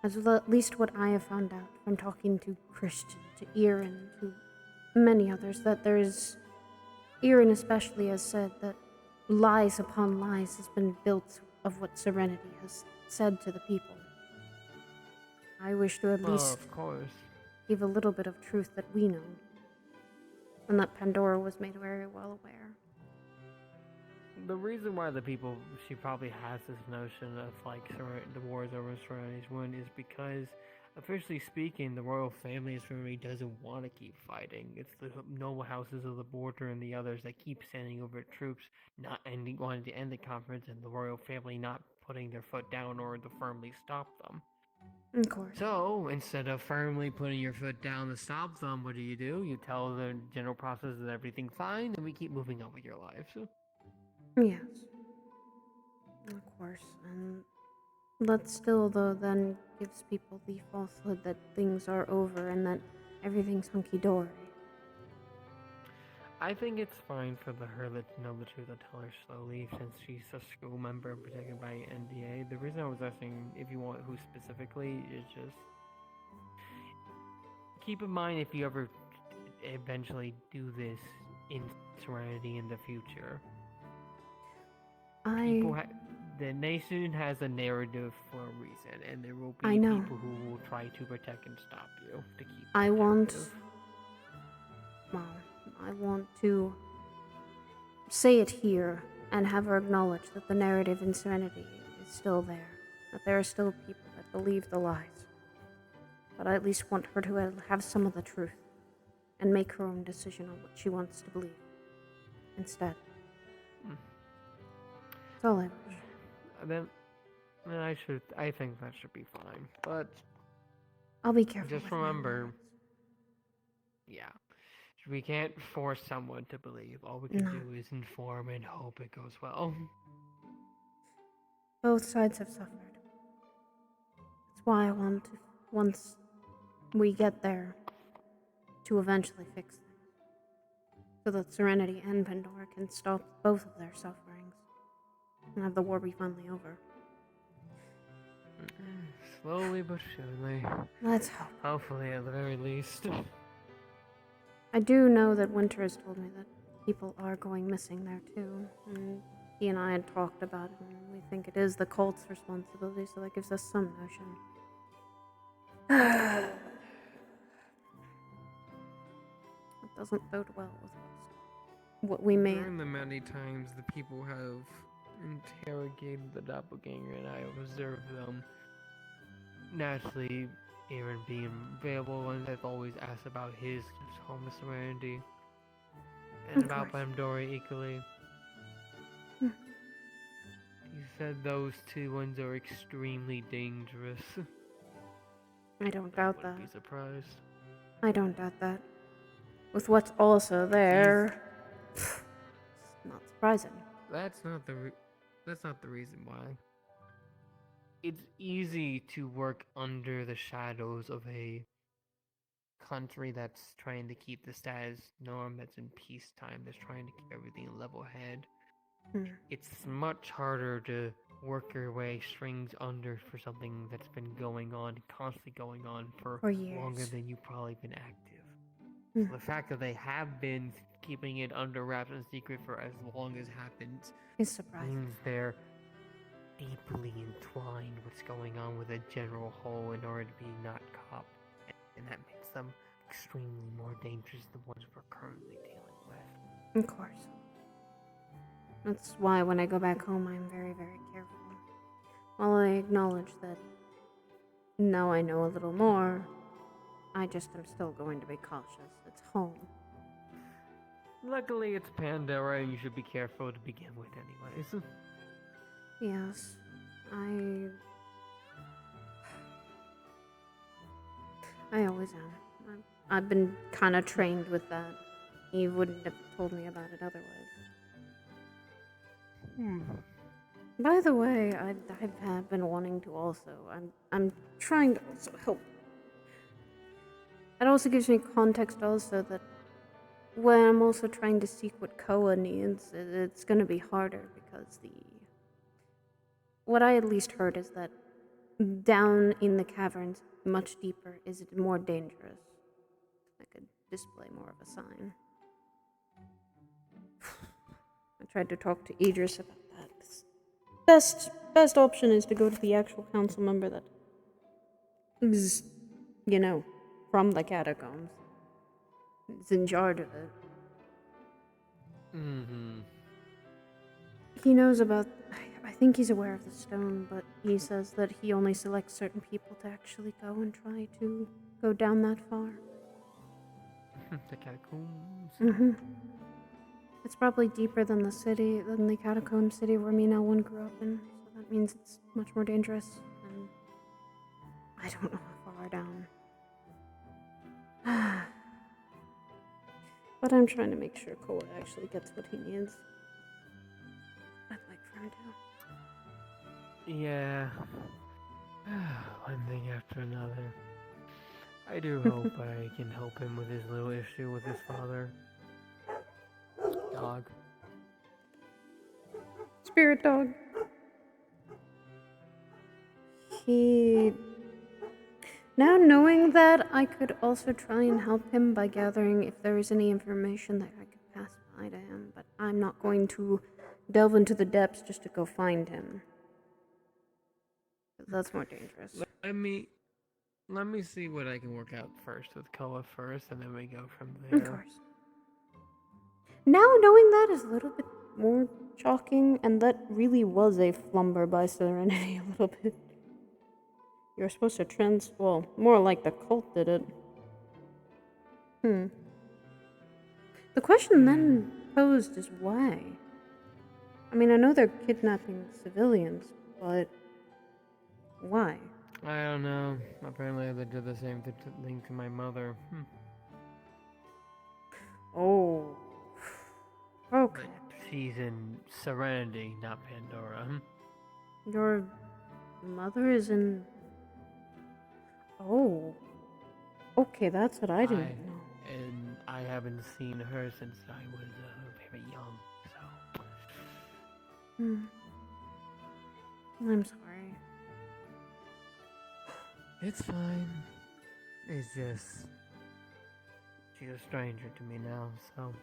As well, at least what I have found out from talking to Christian, to Erin, to many others, that there's, Erin especially has said that lies upon lies has been built of what Serenity has said to the people. I wish to at least of course. give a little bit of truth that we know, and that Pandora was made very well aware. The reason why she probably has this notion of like the wars over Serenity's Wound is because, officially speaking, the royal family of Serenity doesn't want to keep fighting. It's the noble houses of the border and the others that keep sending over troops, not wanting to end the conference, and the royal family not putting their foot down or to firmly stop them. Of course. So, instead of firmly putting your foot down to stop them, what do? You tell the general process that everything's fine, and we keep moving on with your lives. Yes. Of course. And that still, though, then gives people the falsehood that things are over and that everything's hunky-dory. I think it's fine for her to know the truth and tell her slowly, since she's a school member protected by NDA. The reason I was asking if you want who specifically is just keep in mind if you ever eventually do this in Serenity in the future. The nation has a narrative for a reason, and there will be people who will try to protect and stop you to keep. I want to say it here and have her acknowledge that the narrative in Serenity is still there, that there are still people that believe the lies. But I at least want her to have some of the truth and make her own decision on what she wants to believe instead. That's all I wish. Then I think that should be fine. But I'll be careful. Just remember, we can't force someone to believe. All we can do is inform and hope it goes well. Both sides have suffered. That's why I want to, once we get there, to eventually fix things, so that Serenity and Pandora can stop both of their sufferings and have the war be finally over. Slowly but surely. Let's hope. Hopefully, at the very least. I do know that Winter has told me that people are going missing there too, and he and I had talked about it, and we think it is the cult's responsibility, so that gives us some notion. It doesn't bode well with what we may. During the many times the people have interrogated the doppelganger and I observed them, naturally, Aaron being available and has always asked about his home with Serenity and about Pandora equally. He said those two ones are extremely dangerous. I don't doubt that. Wouldn't be surprised. I don't doubt that. With what's also there, it's not surprising. That's not the reason why. It's easy to work under the shadows of a country that's trying to keep the status norm, that's in peacetime, that's trying to keep everything in level head. It's much harder to work your way strings under for something that's been going on, constantly going on for years. Longer than you've probably been active. So the fact that they have been keeping it under wraps and secret for as long as happens is surprising. Means they're deeply entwined what's going on with a general whole in order to be not caught, and that makes them extremely more dangerous than the ones we're currently dealing with. Of course. That's why when I go back home, I'm very, very careful. While I acknowledge that now I know a little more, I just am still going to be cautious. It's home. Luckily, it's Pandora, and you should be careful to begin with anyways. Yes, I always am. I've been kind of trained with that. He wouldn't have told me about it otherwise. By the way, I have been wanting to also. I'm trying to also help. It also gives me context also that when I'm also trying to seek what Koa needs, it's going to be harder because what I at least heard is that down in the caverns, much deeper, is it more dangerous. I could display more of a sign. I tried to talk to Idris about that. Best option is to go to the actual council member that is, from the catacombs. Is in charge of it. Mm-hmm. He knows about. I think he's aware of the stone, but he says that he only selects certain people to actually go and try to go down that far. The catacombs. Mm-hmm. It's probably deeper than the catacomb city where me and Elwyn grew up in, so that means it's much more dangerous, and I don't know how far down. But I'm trying to make sure Koa actually gets what he needs. I'd like for him to. Yeah. One thing after another. I do hope I can help him with his little issue with his father. Dog. Spirit dog. Now knowing that, I could also try and help him by gathering if there is any information that I could pass by to him, but I'm not going to delve into the depths just to go find him. That's more dangerous. Let me see what I can work out first with Koa first, and then we go from there. Of course. Now knowing that is a little bit more shocking, and that really was a flumber by Serenity a little bit. You're supposed to well, more like the cult did it. The question then posed is why? I mean, I know they're kidnapping civilians, but why? I don't know. Apparently they did the same thing to my mother. Oh. Okay. She's in Serenity, not Pandora. Your mother is in... Oh. Okay, that's what I didn't know. And I haven't seen her since I was very young, so... I'm sorry. It's fine. It's just... She's a stranger to me now, so...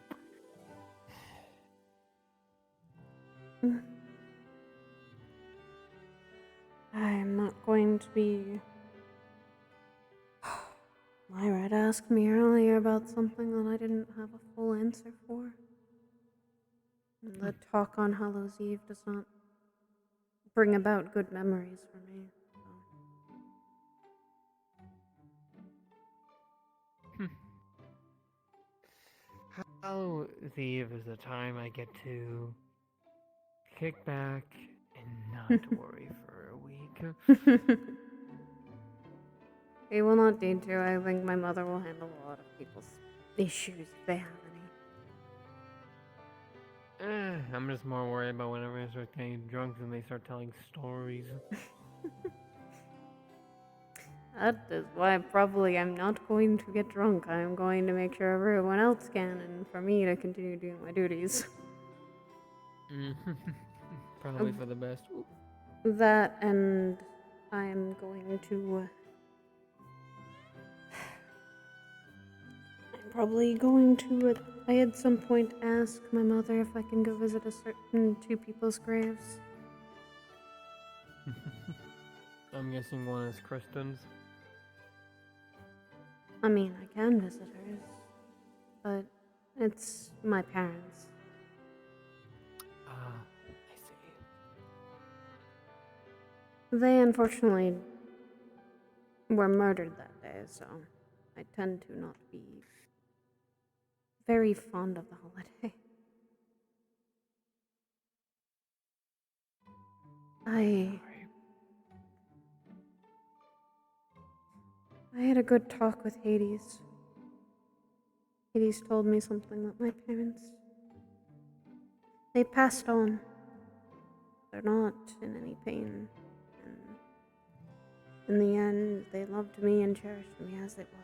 I am not going to be... Myra had asked me earlier about something that I didn't have a full answer for. The talk on Hallows Eve does not bring about good memories for me. Hallows Eve is the time I get to kick back and not worry for a week. We will not need to. I think my mother will handle a lot of people's issues if they have any. I'm just more worried about whenever I start getting drunk and they start telling stories. That is why probably I'm not going to get drunk. I'm going to make sure everyone else can, and for me to continue doing my duties. Probably for the best. That, and I am going to... I'm probably going to, at some point, ask my mother if I can go visit a certain 2 people's graves. I'm guessing one is Kristen's. I mean, I can visit hers, but it's my parents. I see. They unfortunately were murdered that day, so I tend to not be very fond of the holiday. I had a good talk with Hades. Hades told me something that my parents... They passed on. they're not in any pain. And in the end, they loved me and cherished me as it was.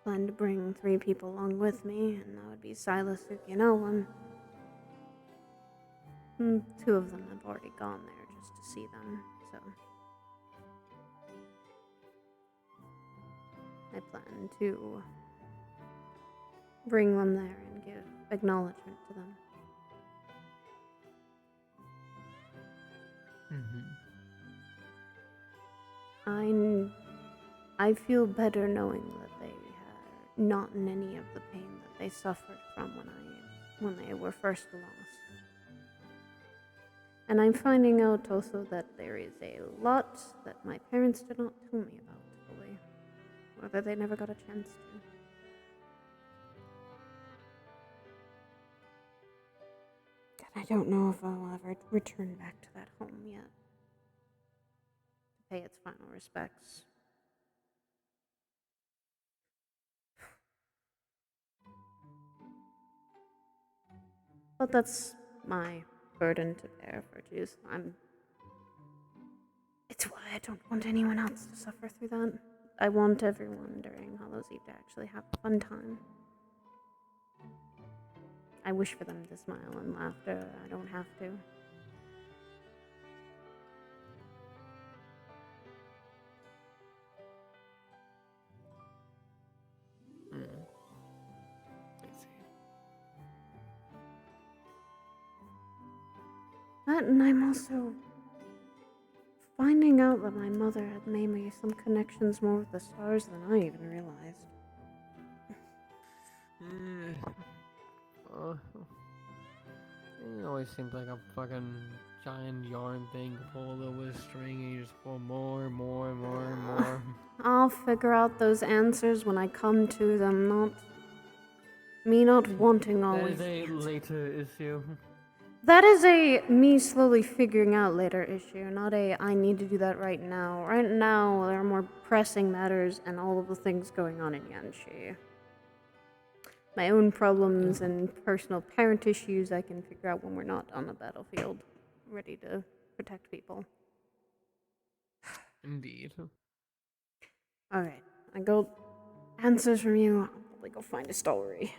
Planned to bring 3 people along with me, and that would be Silas, Suki, and Owen. 2 of them have already gone there just to see them, so I plan to bring them there and give acknowledgement to them. I feel better knowing that they are not in any of the pain that they suffered from when they were first lost. And I'm finding out also that there is a lot that my parents did not tell me about fully, or that they never got a chance to. And I don't know if I'll ever return back to that home yet to pay its final respects. But that's my burden to bear, Virtues. It's why I don't want anyone else to suffer through that. I want everyone during Hallows Eve to actually have a fun time. I wish for them to smile and laughter. I don't have to. That, and I'm also finding out that my mother had maybe some connections more with the stars than I even realized. It always seems like a fucking giant yarn thing to pull over a string and you just pull more and more and more and more. I'll figure out those answers when I come to them, not wanting always. That is a later issue. That is a me slowly figuring out later issue, not a I need to do that right now. Right now, there are more pressing matters and all of the things going on in Yanshi. My own problems and personal parent issues I can figure out when we're not on the battlefield, ready to protect people. Indeed. Alright, I got answers from you. I'll probably go find a story.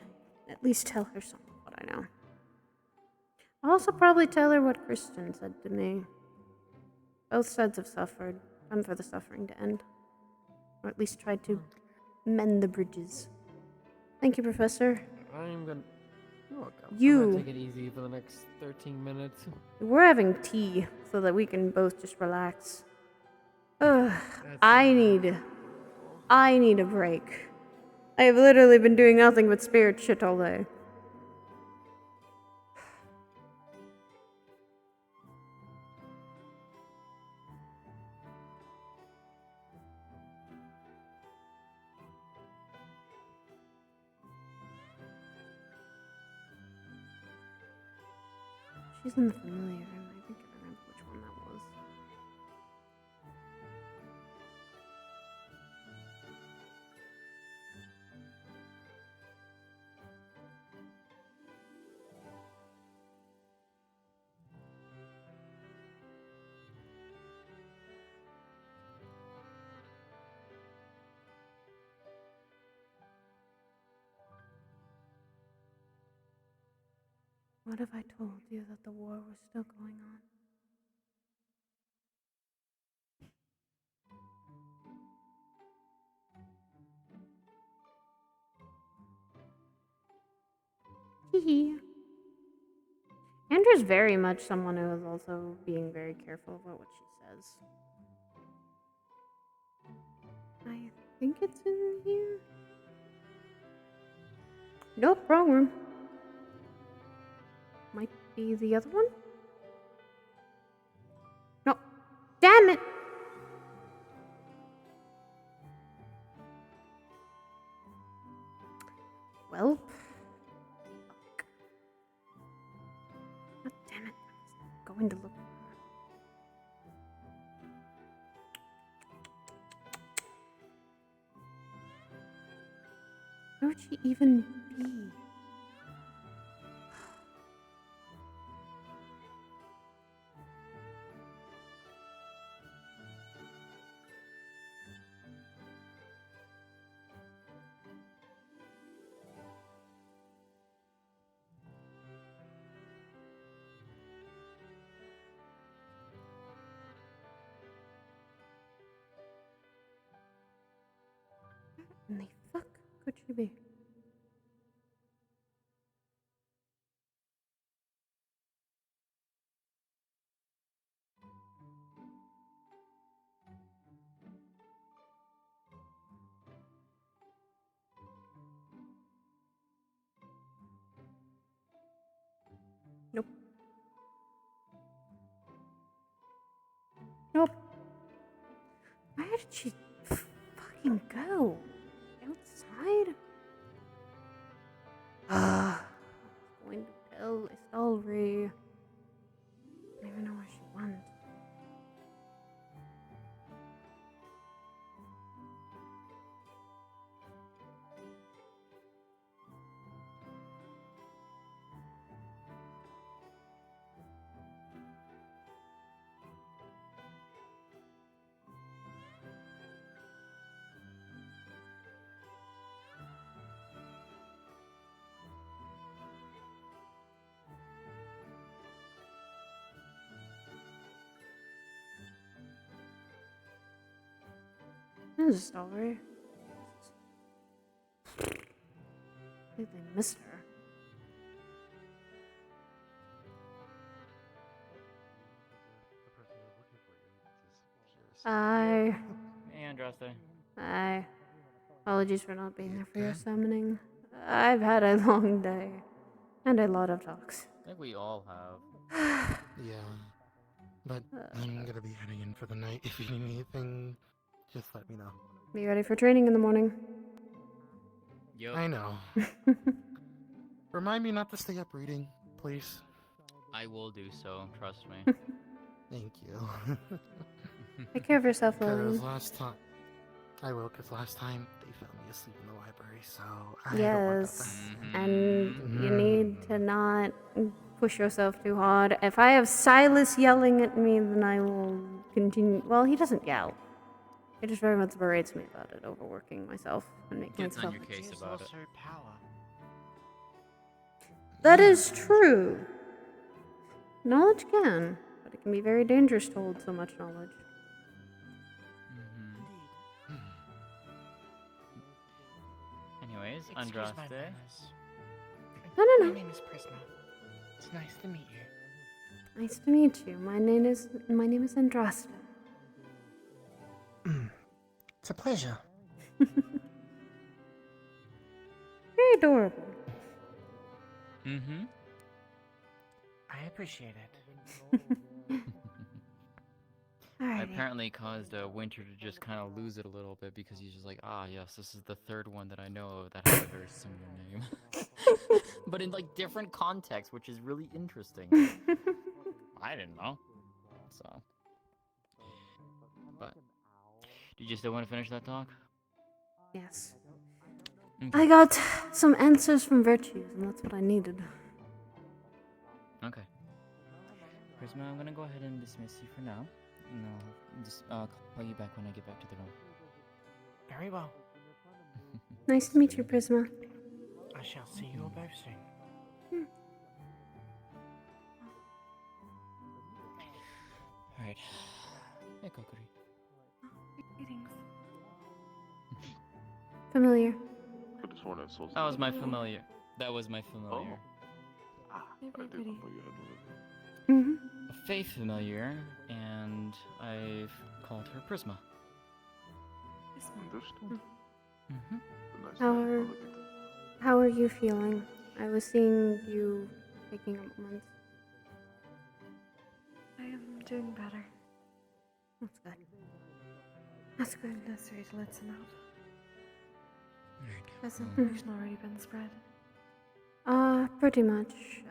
At least tell her some of what I know. I'll also probably tell her what Kristen said to me. Both sides have suffered. Time for the suffering to end. Or at least try to mend the bridges. Thank you, Professor. I'm gonna... You're welcome. You... I'm gonna take it easy for the next 13 minutes. We're having tea so that we can both just relax. Ugh, I need a break. I have literally been doing nothing but spirit shit all day. She's in the familiar room. I think I remember which one that was. What if I told you that the war was still going on? Hee. Andrew's very much someone who is also being very careful about what she says. I think it's in here. Nope, wrong room. Might be the other one? No. Damn it! Well. God damn it. I'm going to look for her. Where would she even be? In the fuck could she be? Nope. Nope. Where did she fucking go? Outside? I was going to tell Estalry. I don't even know where she went. This is Estalry. I think they missed her. Hi. Hey, Andraste. Hi. Apologies for not being there for your summoning. I've had a long day. And a lot of talks. I think we all have. Yeah. But I'm gonna be heading in for the night. If you need anything, just let me know. Be ready for training in the morning. Yep. I know. Remind me not to stay up reading, please. I will do so, trust me. Thank you. Take care of yourself, Because Lily. last time... I will, because last time they found me asleep in the library, so I don't want that. Yes, and you need to not push yourself too hard. If I have Silas yelling at me, then I will continue. Well, he doesn't yell. He just very much berates me about it, overworking myself and making Gets on myself. your case about it. That is true. Knowledge can, but it can be very dangerous to hold so much knowledge. Anyways, Excuse Andraste. my manners. No. My name is Prisma. It's nice to meet you. Nice to meet you. My name is Andraste. It's a pleasure. Very adorable. Mm-hmm. I appreciate it. I apparently caused Winter to just kind of lose it a little bit because he's just like, ah, yes, this is the third one that I know of that has a very similar name. But in, like, different contexts, which is really interesting. I didn't know. So. But. Did you still want to finish that talk? Yes. Okay. I got some answers from Virtues, and that's what I needed. Okay. Prisma, I'm gonna go ahead and dismiss you for now. And I'll just call you back when I get back to the room. Very well. Nice to meet you, Prisma. I shall see you both soon. Alright. Hey, Kokori. Greetings. Familiar. That was my familiar. That was my familiar. Mm-hmm. A Fae familiar, and I've called her Prisma. Mm-hmm. How are you feeling? I was seeing you taking a moment. I am doing better. That's good. That's good. Necessary to let some out. Has Mhm. information already been spread? Pretty much.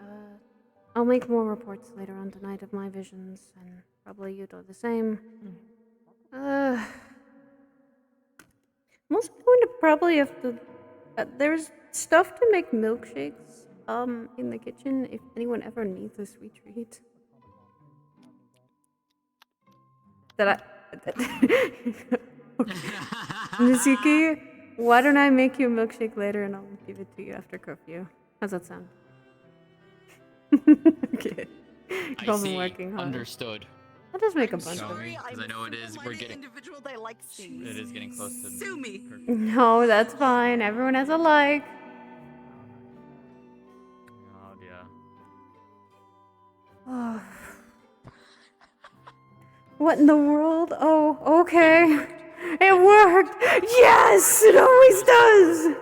I'll make more reports later on tonight of my visions, and probably you do the same. I'm also going to probably have to. There's stuff to make milkshakes, in the kitchen if anyone ever needs a sweet treat. Nisuki, why don't I make you a milkshake later and I'll give it to you after curfew? How's that sound? Okay. I Y'all been see. working hard. Understood. That does make a I'm bunch of. sorry, Because I I'm know it super is. light We're and getting. individual that likes things. It is getting close to. Sue me. No, that's fine. Everyone has a like. Oh dear. Oh. What in the world? Oh, okay. It worked. Yes, it always does.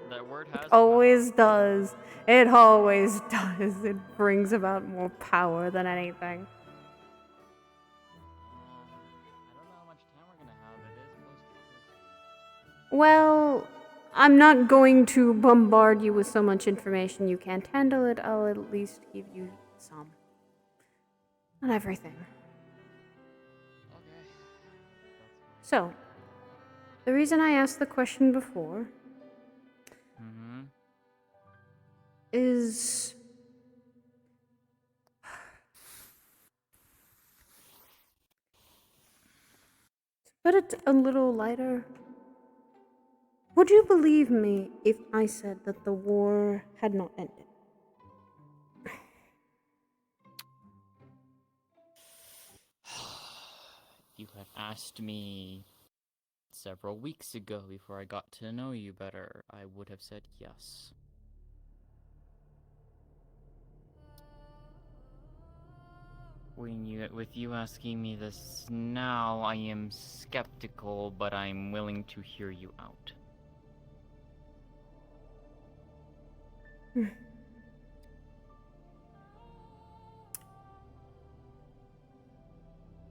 That word has. It always does. It always does. It brings about more power than anything. Well, I'm not going to bombard you with so much information you can't handle it. I'll at least give you some. Not everything. So, the reason I asked the question before is to put it a little lighter. Would you believe me if I said that the war had not ended? You had asked me several weeks ago before I got to know you better. I would have said yes. With you asking me this now, I am skeptical, but I'm willing to hear you out.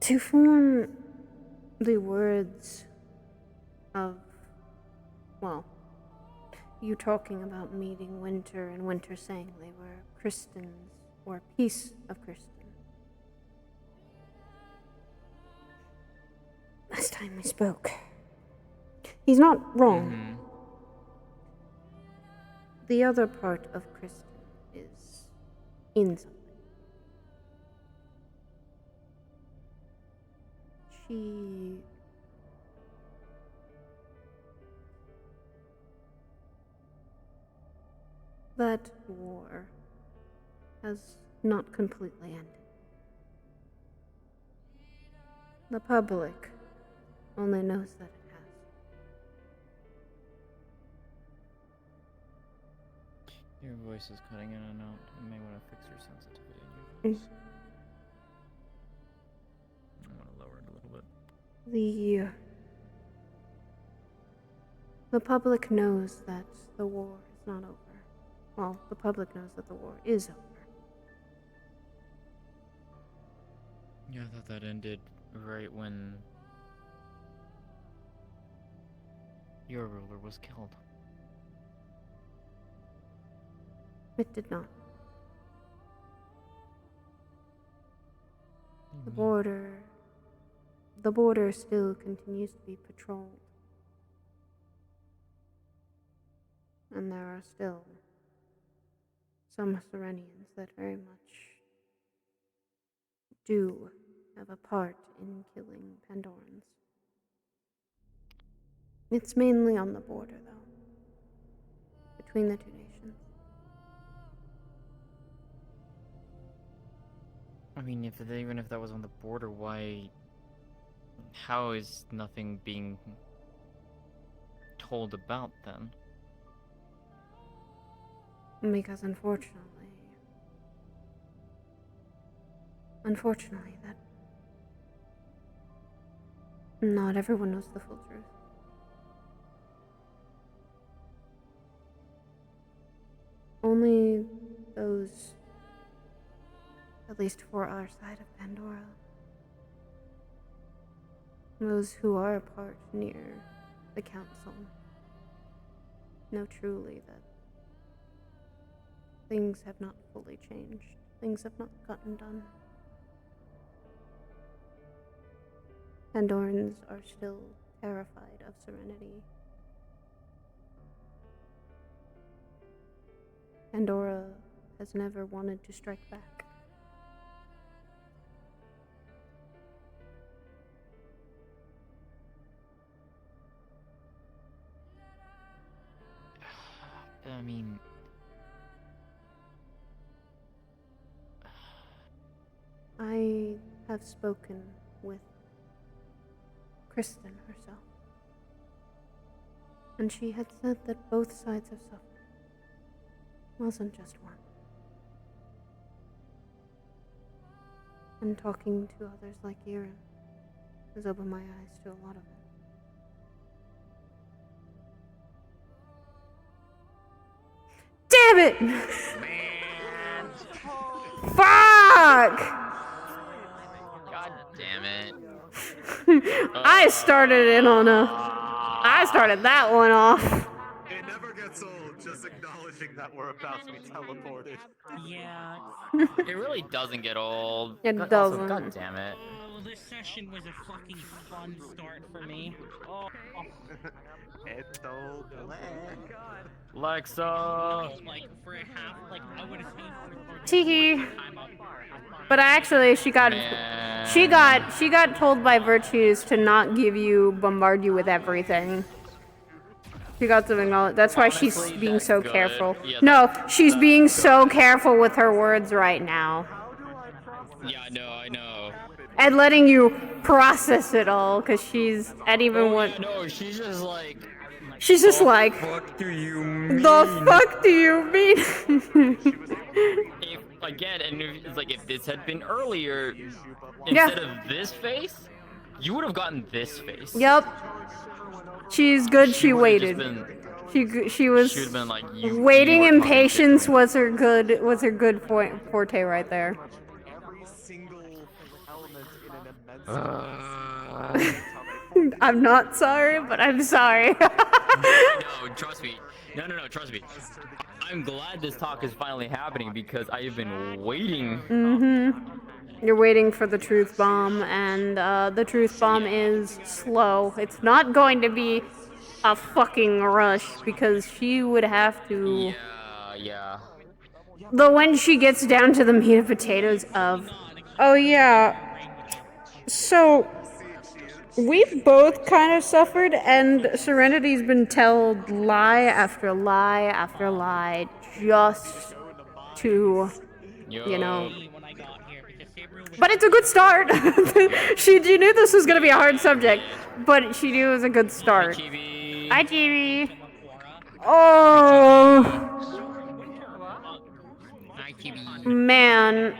To form the words of, well, you talking about meeting Winter and Winter saying they were Christians or a piece of Christian. Last time we spoke, he's not wrong. The other part of Kristen is in something. That war has not completely ended. The public only knows that it has. Your voice is cutting in and out. You may want to fix your sensitivity in your voice. I want to lower it a little bit. The public knows that the war is not over. Well, the public knows that the war is over. Yeah, I thought that ended right when your ruler was killed. It did not. The border still continues to be patrolled. And there are still some Serenians that very much do have a part in killing Pandorans. It's mainly on the border, though, between the two nations. I mean, even if that was on the border, how is nothing being told about then? Because unfortunately, that not everyone knows the full truth. Only those, at least for our side of Pandora, those who are a part near the council, know truly that things have not fully changed. Things have not gotten done. Pandorans are still terrified of Serenity. Pandora has never wanted to strike back. I mean, I have have spoken with Kristen herself. And she had said that both sides have suffered. Wasn't just one. And talking to others like Erin has opened my eyes to a lot of it. Damn it! Man. Fuck! God damn it. I started that one off. It never gets old just acknowledging that we're about to be teleported. Yeah. It really doesn't get old. It God, doesn't. Also, God damn it. Oh, this session was a fucking fun start for me. Oh. It's so Lexa. Like for a half, like I would have stayed for Tee. But actually, she got told by Virtues to not bombard you with everything. She got to acknowledge. That's why she's being so careful. Yeah, No, she's being so careful with her words right now. Yeah, I know. And letting you process it all, because she's at even what. No, she's just like. She's just like. What the fuck do you mean? The fuck do you mean? Again, and it's like if this had been earlier, instead of this face, you would have gotten this face. Yep. She's good. She waited. She was She would have been like, waiting in patience was her good forte right there. Every single element in an immense I'm not sorry, but I'm sorry. No, trust me. No, trust me. I'm glad this talk is finally happening because I have been waiting. You're waiting for the truth bomb, and the truth bomb is slow. It's not going to be a fucking rush because she would have to. Yeah. Though when she gets down to the meat and potatoes of. Oh yeah. So. We've both kind of suffered, and Serenity's been told lie after lie after lie just to, you know. But it's a good start. She knew this was going to be a hard subject, but she knew it was a good start. Hi, Chibi. Oh. Man,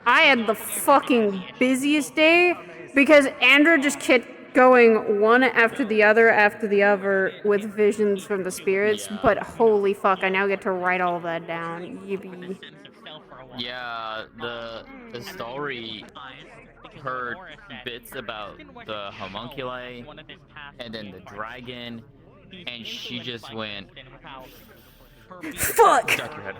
I had the fucking busiest day. Because Andrew just kept going one after the other with visions from the spirits, but holy fuck, I now get to write all of that down. Yippee. Yeah, the story heard bits about the homunculi and then the dragon, and she just went. Fuck! Duck your head.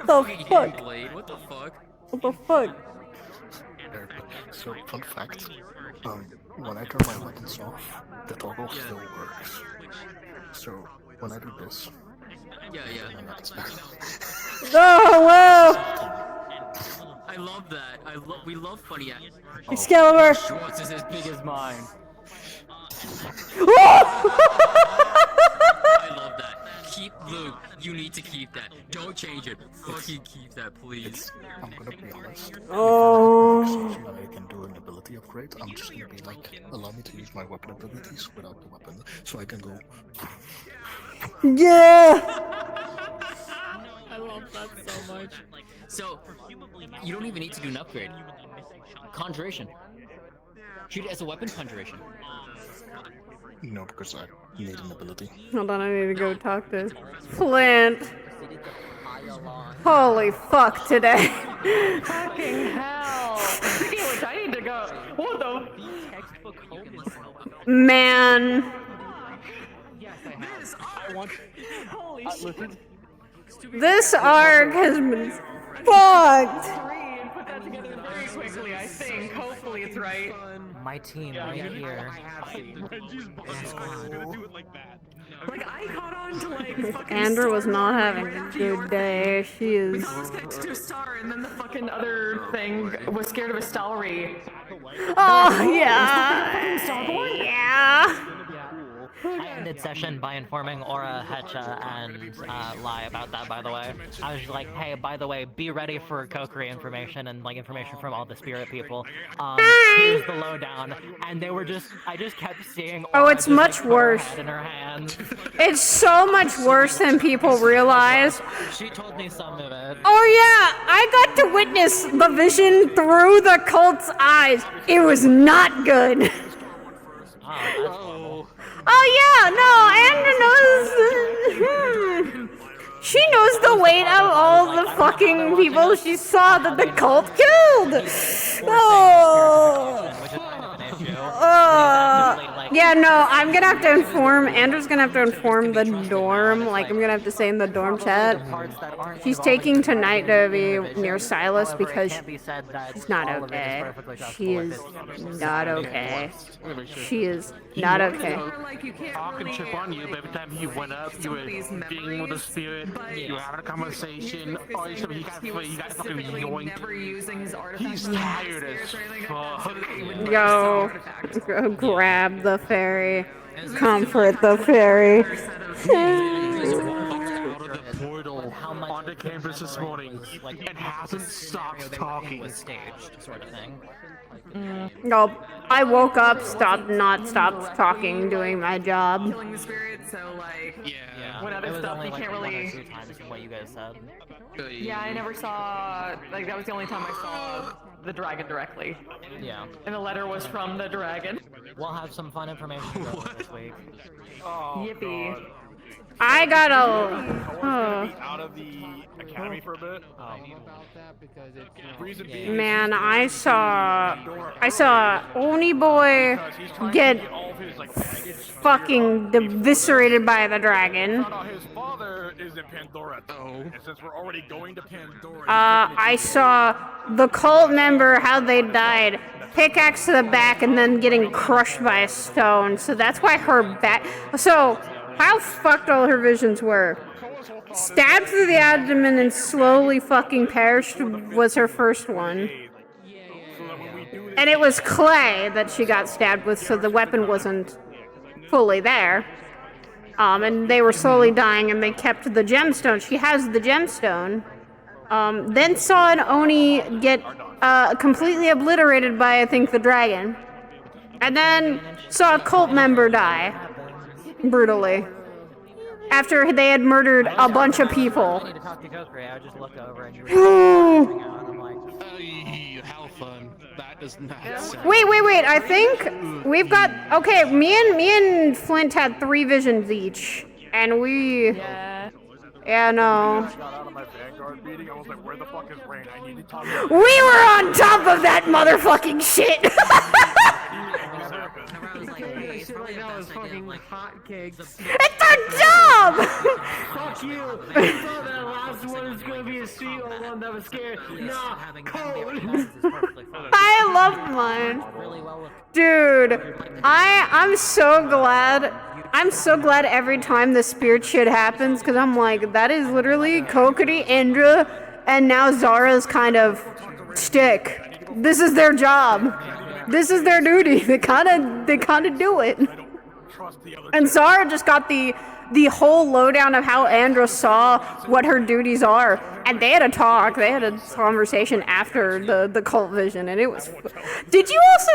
The fuck? Blade, what the fuck? What the fuck? So, fun fact, when I turn my weapons off, the toggle still works. So, when I do this... Oh, wow! I love that. We love funny acts. Excalibur! Schwartz is as big as mine. I love that. Luke, you need to keep that. Don't change it. Fucking keep that, please. I'm gonna be honest. Oh. If I can do an ability upgrade, I'm just gonna be like, allow me to use my weapon abilities without the weapon, so I can go. Yeah! I love that so much. So, you don't even need to do an upgrade. Conjuration. Shoot it as a weapon conjuration. No, because I need an ability. Hold on, I need to go talk to Flint. Holy fuck today. Fucking hell. Speaking of which, I need to go. What the? Man. This arc has been fucked. Put that together very quickly, I think. Hopefully it's right. My team right here. Like, I caught on to, like, fucking Andrew was not having a good day. She is. I was connected to a star, and then the fucking other thing was scared of a Oh, yeah. Yeah. ended session by informing Aura, Hecha, and Lai about that, by the way. I was like, hey, by the way, be ready for Kokiri information and like information from all the spirit people. Here's the lowdown. And they were I just kept seeing Aura. Oh, it's just, much like, put her worse. head in her hands. It's so much worse than people realize. She told me some of it. Oh yeah, I got to witness the vision through the cult's eyes. It was not good. Oh yeah, no, Andrew knows. She knows the weight of all the fucking people she saw that the cult killed. Yeah, no, I'm gonna have to inform, Andrew's gonna have to inform the dorm, like I'm gonna have to say in the dorm chat, she's taking tonight to be near Silas because she's not okay. She is not okay. She is not okay. Talk and chip on you, but every time you went up, you were being with the spirit, you were having a conversation, or he got fucking yoinked. He's tired as fuck. Yo, go grab the fairy. Comfort the fairy. Out of the portal onto campus this morning and hasn't stopped talking. Staged, sort of thing. No, I woke up, stopped talking, doing my job. Killing the spirit, so like, Yeah. when other It was stuff only you like can't one or really. two times from what you guys said. Yeah, I never saw, like, that was the only time I saw the dragon directly. Yeah. And the letter was from the dragon. We'll have some fun information this week. Yippee. I got out of the academy for a bit. Reason being, Man, I saw Oni Boy get fucking eviscerated by the dragon. his father is in Pandora, and since we're already going to Pandora, I saw the cult member, how they died, pickaxe to the back and then getting crushed by a stone. So that's why her back. So how fucked all her visions were. Stabbed through the abdomen and slowly fucking perished was her first one. And it was clay that she got stabbed with, so the weapon wasn't fully there. And they were slowly dying and they kept the gemstone. She has the gemstone. Then saw an Oni get completely obliterated by, I think, the dragon. And then saw a cult member die. Brutally. After they had murdered a bunch of people. I need to talk to Kokiri. I would just look over and you were How fun. That does not sound... Wait. I think we've got... Okay, me and Flint had 3 visions each. And we... Yeah, no. We were on top of that motherfucking shit! That was fucking hotcakes. It's our job! Fuck you! I thought that last one was gonna be a sweet one that was scared. Nah, cold! I loved mine. Dude, I'm so glad. I'm so glad every time the spirit shit happens, because I'm like, that is literally Kokiri, Indra, and now Zara's kind of shtick. This is their job. This is their duty. They kinda do it. And Zara just got the whole lowdown of how Andra saw what her duties are, and they had a talk. They had a conversation after the cult vision, and it was. Did you also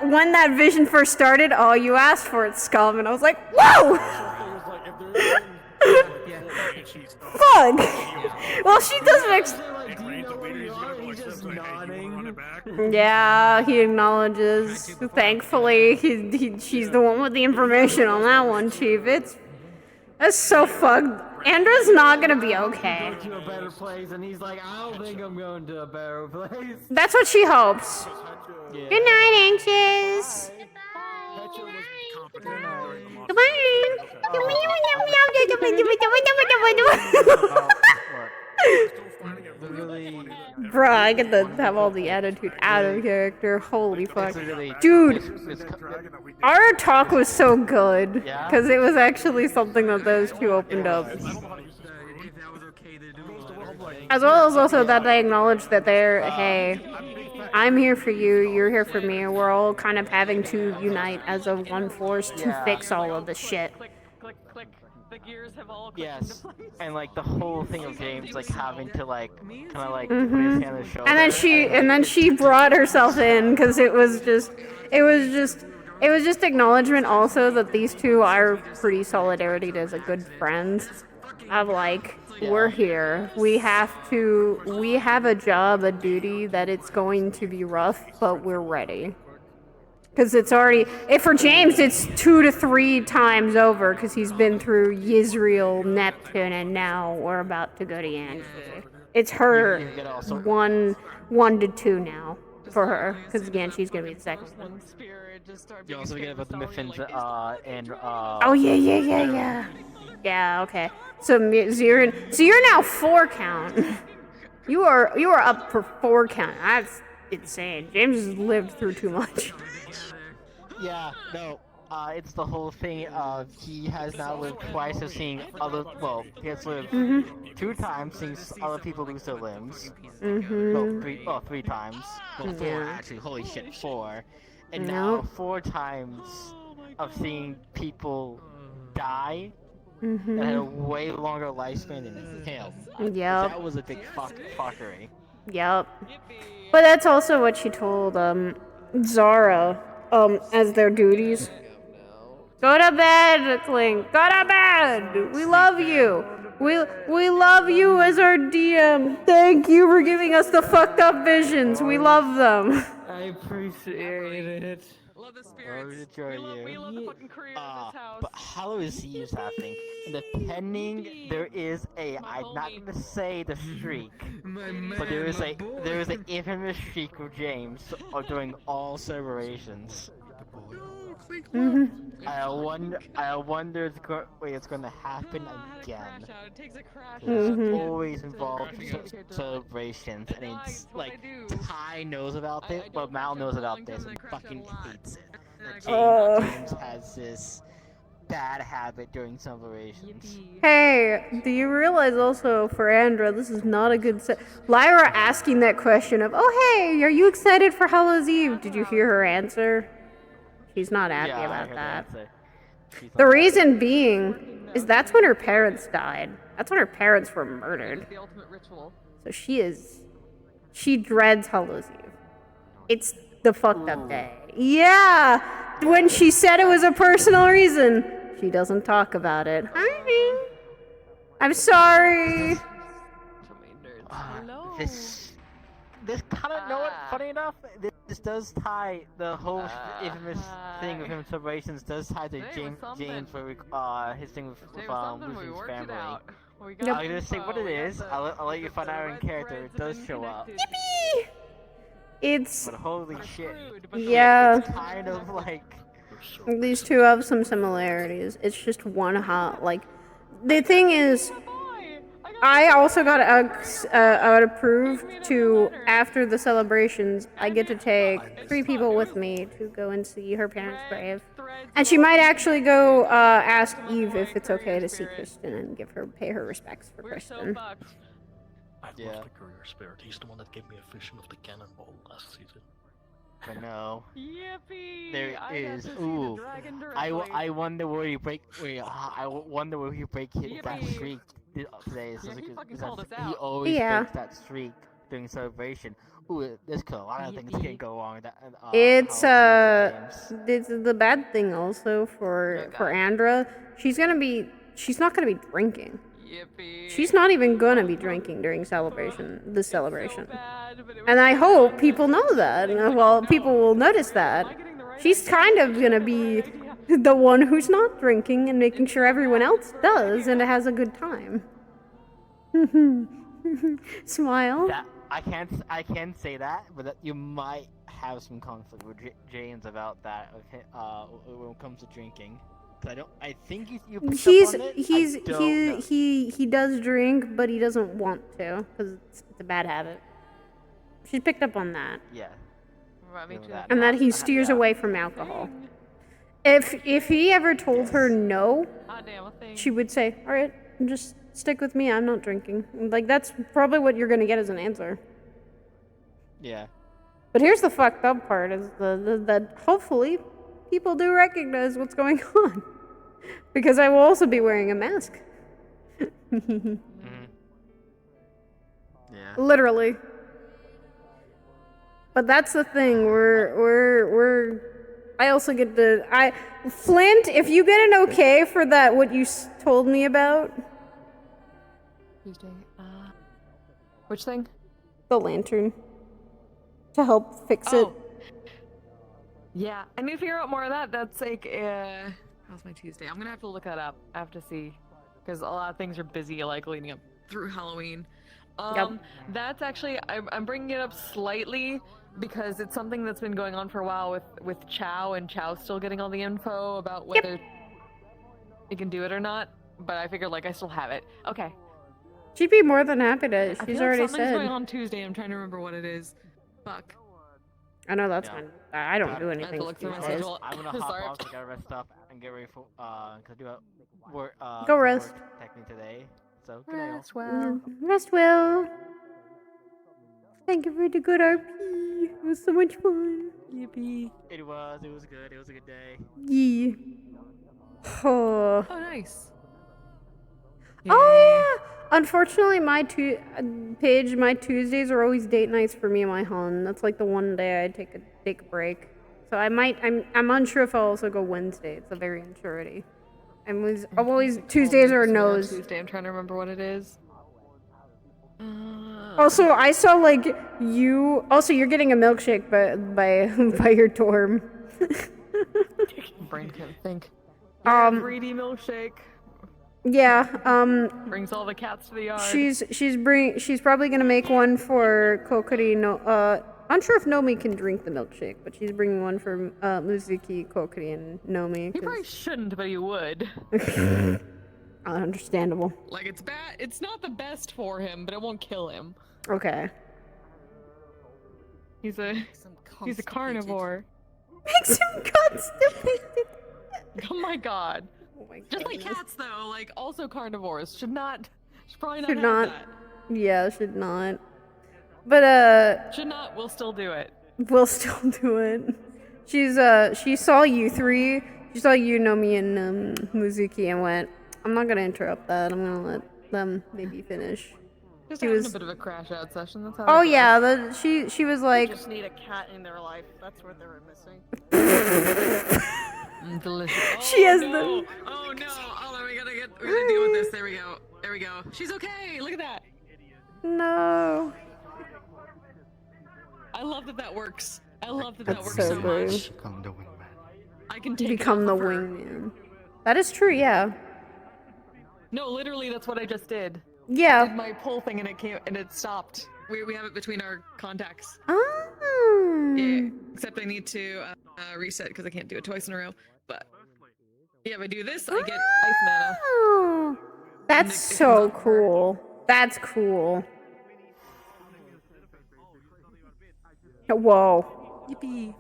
when that vision first started? Oh, you asked for it, scum, and I was like, whoa. Fuck. Well, she doesn't. Yeah, he acknowledges. Thankfully, she's the one with the information on that one, Chief. That's so fucked. Andra's not gonna be okay. To a better place, and he's like, I don't think I'm going to a better place. That's what she hopes. Good night, Anxious. Bruh, I get to have all the attitude out of character. Holy fuck. Dude, our talk was so good. Because it was actually something that those two opened up. As well as also that they acknowledged that they're, hey, I'm here for you, you're here for me, we're all kind of having to unite as a one force to fix all of this shit. The gears have all Yes, and like the whole thing of James like having to like kind of like Mhm. put his hand on his shoulder. And then she brought herself in because it was just acknowledgement also that these two are pretty solidarity as a good friends. Of like, we're here. We have a job, a duty that it's going to be rough, but we're ready. Because it's already, if for James, it's 2 to 3 times over, because he's been through Yisrael, Neptune, and now we're about to go to Yanshi. It's her 1 to 2 now for her, because Yanshi's gonna be the second one. You also forget about the Miffins and Oh yeah. Yeah, okay. So Zirin, so you're now 4 count. You are up for 4 count. That's insane. James has lived through too much. Yeah, no. It's the whole thing of he has now lived twice of seeing other. Well, he has lived 2 times seeing other people lose their limbs. Well, 3 times. Well, 4 actually. Holy shit, 4. And now 4 times of seeing people die that had a way longer lifespan than him. Yep. That was a big fuckery. Yep. But that's also what she told Zara as their duties. Go to bed, Clink. Go to bed. We love you. We love you as our DM. Thank you for giving us the fucked up visions. We love them. I appreciate it. Love the spirits. We love the fucking career of this house. But Hallows Eve is happening. And depending, there is I'm not gonna say the streak, but there is an infamous streak of James during all celebrations. I wonder it's gonna happen again. It's always involved celebrations, and it's like Ty knows about this, but Mal knows about this and fucking hates it. James has this bad habit during celebrations. Hey, do you realize also for Andra, this is not a good Lyra asking that question of, oh hey, are you excited for Hallows Eve? Did you hear her answer? She's not happy about that. The reason being is that's when her parents died. That's when her parents were murdered. The ultimate ritual. So she dreads Hallows Eve. It's the fucked up day. Yeah! When she said it was a personal reason, she doesn't talk about it. Hi. I'm sorry. This kind of know what? Funny enough, this does tie the whole infamous thing with him celebrations does tie to James for his thing with losing his family. I'm gonna say what it is. I'll let you find out in character. It does show up. Yippee! It's. But holy shit. Yeah. It's kind of like. These two have some similarities. It's just one hot like. The thing is. I also got approved to, after the celebrations, I get to take 3 people with me to go and see her parents' grave. And she might actually go ask Eve if it's okay to see Kristen and pay her respects for Kristen. I've lost the courier spirit. He's the one that gave me a vision of the cannonball last season. I know. Yippee! There is. Ooh. I wonder where you break. I wonder where you break that streak today. He always breaks that streak during celebration. Ooh, there's a lot of things can go wrong. It's the bad thing also for Andra. She's not gonna be drinking. She's not even gonna be drinking during this celebration. And I hope people know that. Well, people will notice that. She's kind of gonna be the one who's not drinking and making sure everyone else does and has a good time. Smile. I can't say that, but you might have some conflict with James about that when it comes to drinking. I think you picked up on it. He does drink, but he doesn't want to because it's a bad habit. She's picked up on that. Yeah. And that he steers away from alcohol. If he ever told her no, she would say, "All right, just stick with me. I'm not drinking." Like that's probably what you're gonna get as an answer. Yeah. But here's the fucked up part: is that hopefully people do recognize what's going on, because I will also be wearing a mask. Yeah. Literally. But that's the thing. We're. I also get the Flint. If you get an okay for that, what you told me about. Tuesday. Which thing? The lantern. To help fix it. Yeah, I need to figure out more of that. That's like, how's my Tuesday? I'm gonna have to look that up. I have to see, because a lot of things are busy, like leading up through Halloween. That's actually, I'm bringing it up slightly because it's something that's been going on for a while with Chow, and Chow's still getting all the info about whether he can do it or not. But I figured, like, I still have it. Okay. She'd be more than happy to. I She's feel already like something's said. going on Tuesday. I'm trying to remember what it is. Fuck. I know that's fine. I don't do anything. look through my Tuesdays. schedule. I'm gonna hop off to get rest up and get ready for cause I do have work. Go rest. Work technically today. So good night, all. Rest well. Rest well. Thank you for the good RP. It was so much fun. Yippee. It was good. It was a good day. Yeah. Oh. Oh, nice. Oh, unfortunately, my Tuesdays are always date nights for me and my hon. That's like the one day I take a break. So I'm unsure if I'll also go Wednesday. It's a very unsurety. I'm always Tuesdays are no's. Tuesday, I'm trying to remember what it is. Also, I saw like you. Also, you're getting a milkshake by your dorm. Brain can't think. Greedy milkshake. Yeah. Brings all the cats to the yard. She's probably gonna make one for Kokiri. No, unsure if Nomi can drink the milkshake, but she's bringing one for Muzuki, Kokiri, and Nomi. He probably shouldn't, but he would. Understandable. Like, it's bad. It's not the best for him, but it won't kill him. Okay. He's a carnivore. Makes him constipated. Oh my god. Oh my Just like goodness. cats, though, like also carnivores should probably not Should have not. that. Yeah, should not. But Should not. We'll still do it. we'll still do it. She saw you three. She saw you, Nomi, and Muzuki, and went, I'm not gonna interrupt that. I'm gonna let them maybe finish. Just She having was. a bit of a crash out session. That's how Oh it goes. yeah, she was like. They just need a cat in their life. That's what they were missing. Delicious. She has no. the. Oh no! Hold on, we gotta deal with this. There we go. There we go. She's okay. Look at that. No. I love that works. I love that That's works so so good. much. I can take Become it the off of her. wingman. That is true. Yeah. No, literally, that's what I just did. Yeah. I did my pull thing and it stopped. We have it between our contacts. Oh. Yeah, except I need to reset because I can't do it twice in a row. But yeah, if I do this, I get ice mana. Oh. That's so cool. That's cool. Whoa. Yippee.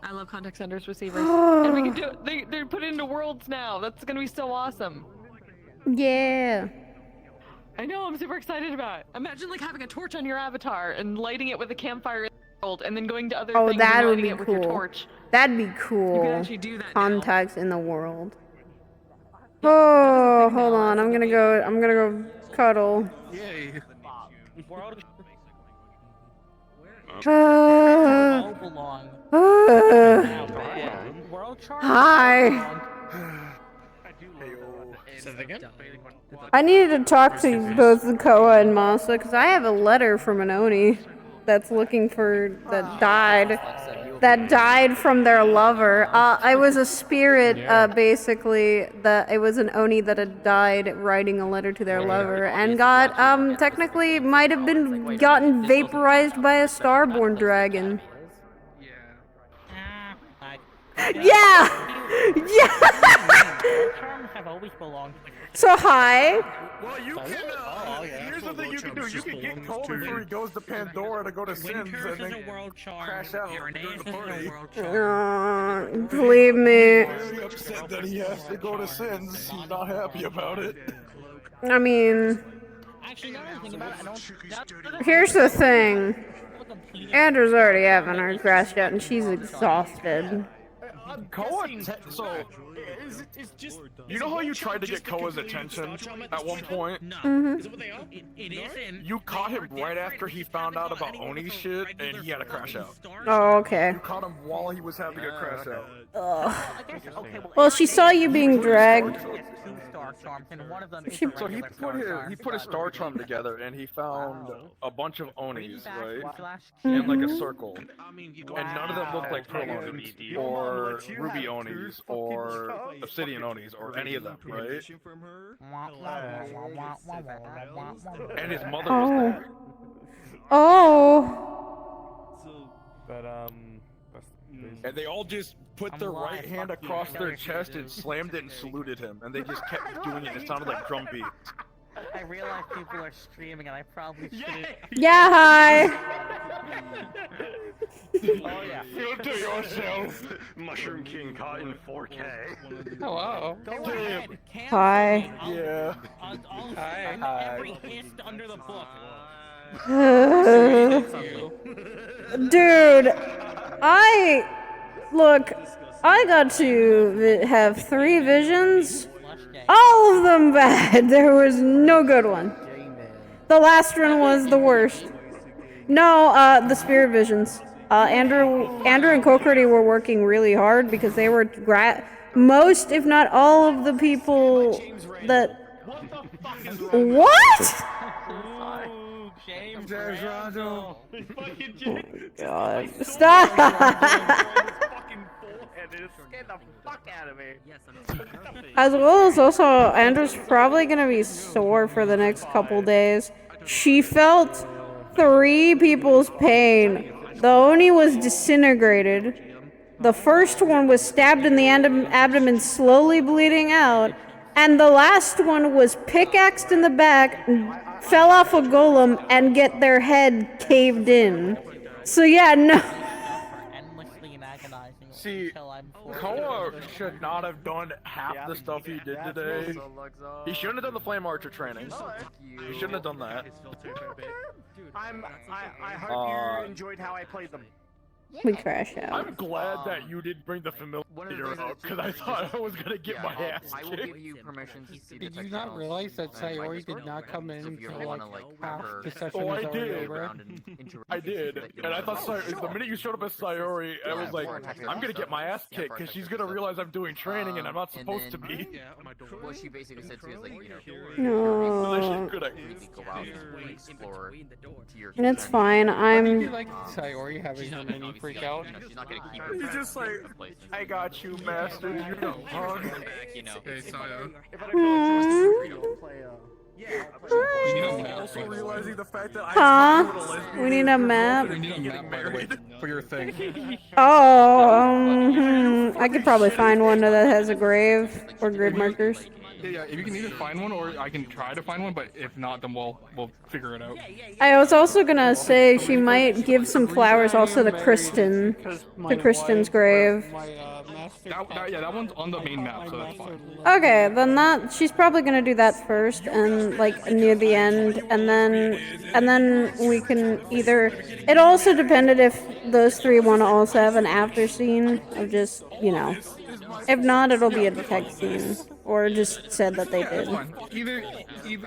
I love contact centers receivers. And we can do it. They're put into worlds now. That's gonna be so awesome. Yeah. I know, I'm super excited about it. Imagine like having a torch on your avatar and lighting it with a campfire in the world and then going to other Oh, things that and would lighting be it with your cool. torch. That'd be cool. You can actually do that now. Contacts in the world. Oh, hold on. I'm gonna go cuddle. Yay. all belong. World chart. Hi. Say that again? I needed to talk to both Koa and Masa because I have a letter from an Oni that's looking for that died from their lover. It was a spirit, basically. That it was an Oni that had died writing a letter to their lover and got technically might have been gotten vaporized by a starborn dragon. Yeah. Charms have always belonged. So hi. Well, you can. Here's the thing you can do. You can get Cole before he goes to Pandora to go to Sims and then crash out during the party. Believe me. Very upset that he has to go to Sims. He's not happy about it. I mean, Actually, now that I think about it, I don't. here's the thing. Andrew's already having her crash out and she's exhausted. Koa, so you know how you tried to get Koa's attention at one point? You caught him right after he found out about Oni's shit, and he had a crash out. Oh, okay. You caught him while he was having a crash out. Well, she saw you being dragged. So he put his star charm together, and he found a bunch of Onis, right? In like a circle, and none of them looked like Pearl Onis, or Ruby Onis, or Obsidian Onis, or any of them, right? And his mother was there. Oh. But and they all just put their right hand across their chest and slammed it and saluted him, and they just kept doing it. It sounded like drum beats. I realize people are streaming, and I probably shouldn't. Yeah, hi. Oh yeah. Filter yourself. Mushroom King caught in 4K. Hello. Go ahead. Hi. Yeah. I'll every hist under the book. Dude, I got to have 3 visions. All of them bad. There was no good one. The last one was the worst. No, the spirit visions. Andrew and Kokrity were working really hard because they were most, if not all, of the people that. What? James Randall. Oh my God! Stop! Get the fuck out of here. As well as also, Andrew's probably gonna be sore for the next couple days. She felt 3 people's pain. The Oni was disintegrated. The first one was stabbed in the abdomen, slowly bleeding out. And the last one was pickaxed in the back, fell off a golem, and get their head caved in. So yeah, no. See, Koa should not have done half the stuff he did today. He shouldn't have done the Flame Archer training. He shouldn't have done that. I hope you enjoyed how I played them. We crash out. I'm glad that you did bring the familiar out, because I thought I was gonna get my ass I will give kicked. you permission to see Did you not realize that Sayori did not come in until like half the session Oh, was I already did. over? I did, and I thought the minute you showed up as Sayori, I was like, I'm gonna get my ass kicked because she's gonna realize I'm doing training and I'm not supposed to be. What she basically said to me is like, you No. know, go out and explore to your. It's fine. Why did you like Sayori having her mini freak out? She's not gonna keep He's just like, I got you, master. You know, hug. You know. Hey, Sayo. Also realizing the fact that Huh? We need a map. We need a map, by the way, for your thing. Oh, I could probably find one that has a grave or grave markers. Yeah, if you can either find one or I can try to find one, but if not, then we'll figure it out. I was also gonna say she might give some flowers also to Kristen, to Kristen's grave. That one's on the main map, so that's fine. Okay, then she's probably gonna do that first, and like near the end, and then we can either. It also depended if those 3 want to also have an after scene of just, you know. If not, it'll be a detect scene, or just said that they did.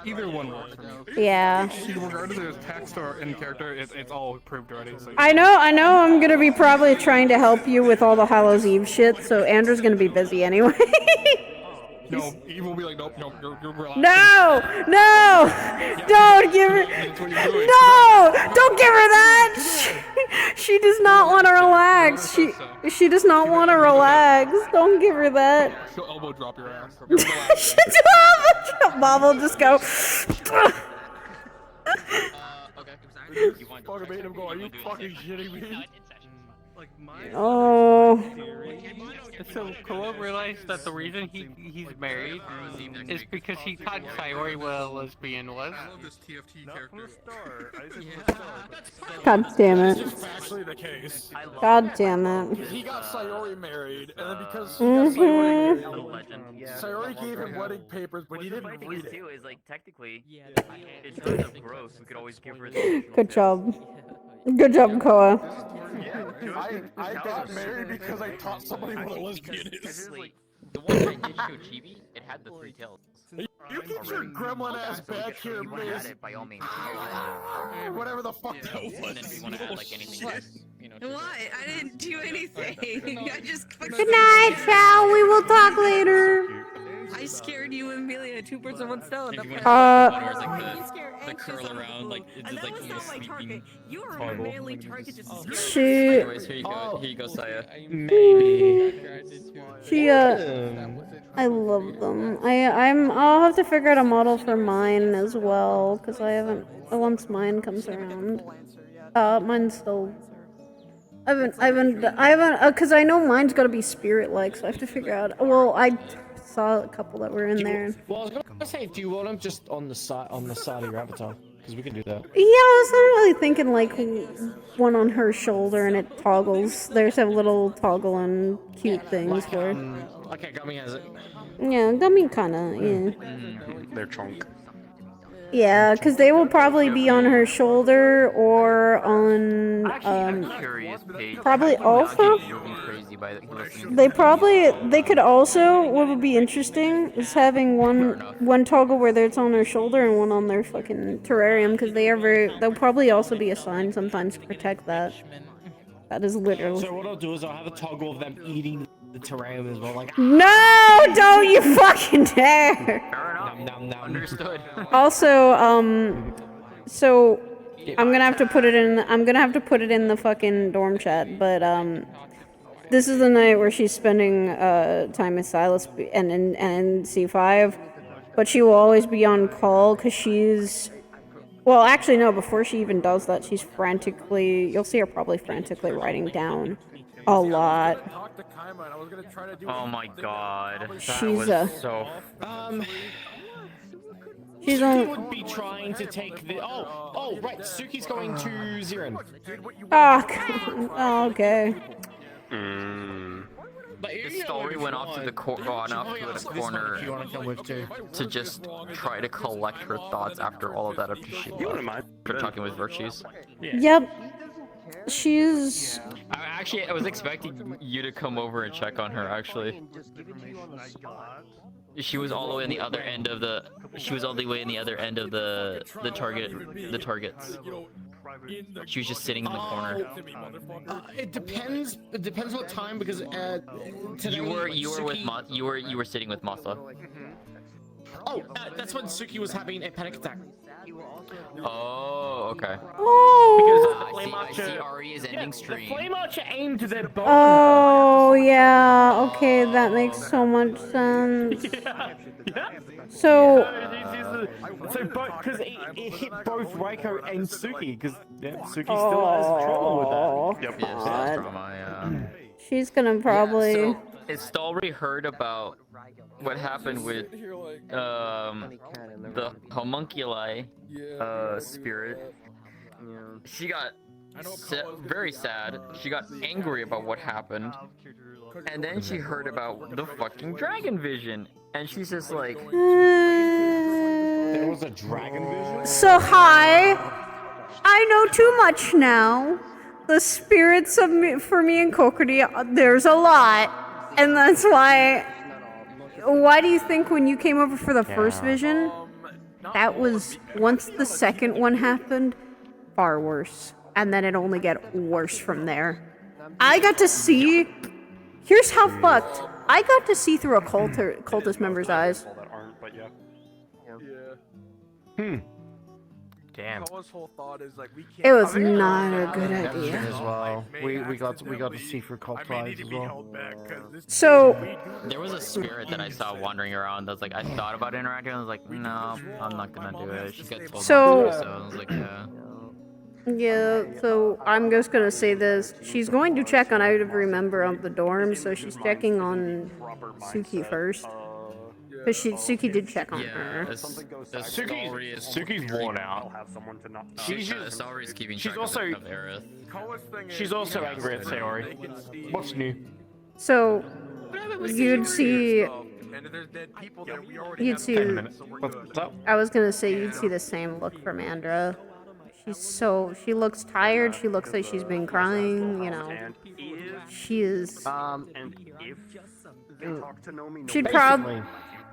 Either one works for me. Yeah. Regardless if it's text or in character, it's all approved already. So. I know. I'm gonna be probably trying to help you with all the Hallows Eve shit, so Andrew's gonna be busy anyway. No, Eve will be like, nope, you're relaxed. No! Don't give her. No! Don't give her that. She does not want to relax. She does not want to relax. Don't give her that. She'll elbow drop your ass. Bob will just go. You fucking made him go, are you fucking shitting me? Oh. So Koa realized that the reason he's married is because he thought Sayori what a lesbian was. I love this TFT character. God damn it. It's actually the case. God damn it. He got Sayori married, and then because he got Sayori married, Sayori gave him wedding papers, but he didn't read it. Is like technically, in terms of growth, we could always give her the Good job. Good job, Koa. I got married because I taught somebody what a lesbian is. The one I did show Chibi, it had the three tails. You get your gremlin ass back here, miss. It by all means. Whatever the fuck that was. And then if you want to add like anything, you know. What? I didn't do anything. I just fucking. Good night, Chow. We will talk later. I scared you and Amelia, 2 birds with 1 stone. If you want the curl around, like it's just like little sleeping. You are a manly target. Just She. Anyways, here you go. Here you go, Saya. Maybe. She I love them. I'll have to figure out a model for mine as well, because I haven't. Once mine comes around, mine's still. I haven't, because I know mine's gotta be spirit-like, so I have to figure out. Well, I saw a couple that were in there. Well, I was gonna say, do you want them just on the side of your avatar? Because we can do that. Yeah, I was not really thinking like one on her shoulder and it toggles. There's a little toggle and cute things Like, where. Okay, Gummy has it. Yeah, Gummy kinda, yeah. They're chunk. Yeah, because they will probably be on her shoulder or on, Curious page. probably also. They could also, what would be interesting is having one toggle where it's on their shoulder and one on their fucking terrarium, because they'll probably also be assigned sometimes to protect that. That is literal. So what I'll do is I'll have a toggle of them eating the terrarium as well. Like, no, don't you fucking dare! Understood. Also, so I'm gonna have to put it in. I'm gonna have to put it in the fucking dorm chat. But this is the night where she's spending time with Silas and C5. But she will always be on call because she's. Well, actually, no. Before she even does that, she's frantically. You'll see her probably frantically writing down a lot. Oh my god. She's so. She's Suki on. would be trying to take the. Oh, right. Suki's going to Zirin. Oh, okay. The story went off to the corner to just try to collect her thoughts after all of that after she left. For talking with Virtues. Yep. She's. I was expecting you to come over and check on her. Actually, she was all the way in the other end of the. She was all the way in the other end of the targets. She was just sitting in the corner. It depends. It depends what time because you were sitting with Masa. Oh, that's when Suki was having a panic attack. Oh, okay. Because the I flame archer. see Ari is ending stream. The flame archer aimed their bow. Oh yeah. Okay, that makes so much sense. So. So because it hit both Raiko and Suki because Suki still has trauma with that. Yep. Yeah, trauma. Yeah. She's gonna probably. Yeah, so, has Stalry heard about what happened with the homunculi spirit? She got very sad. She got angry about what happened, and then she heard about the fucking dragon vision, and she's just like, There was a dragon vision. So hi, I know too much now. The spirits of for me and Kokiri, there's a lot, and that's why. Why do you think when you came over for the first vision, that was once the second one happened, far worse, and then it only get worse from there. I got to see. Here's how fucked. I got to see through a cultist member's eyes. Damn. It was not a good idea. As well, we got to see through cult eyes as well. So there was a spirit that I saw wandering around. I was like, I thought about interacting. I was like, no, I'm not gonna do it. She got told So- not to, so I was like, yeah. Yeah, so I'm just gonna say this. She's going to check on every member of the dorm, so she's checking on Suki first. Because Suki did check on her. Suki's worn out. Stalry's keeping track of Aerith. She's also angry at Sayori. What's new? So you'd see. You'd see. 10 minutes. What's up? I was gonna say you'd see the same look from Andra. She looks tired. She looks like she's been crying. You know, And if she is. and if they talk to Nomi,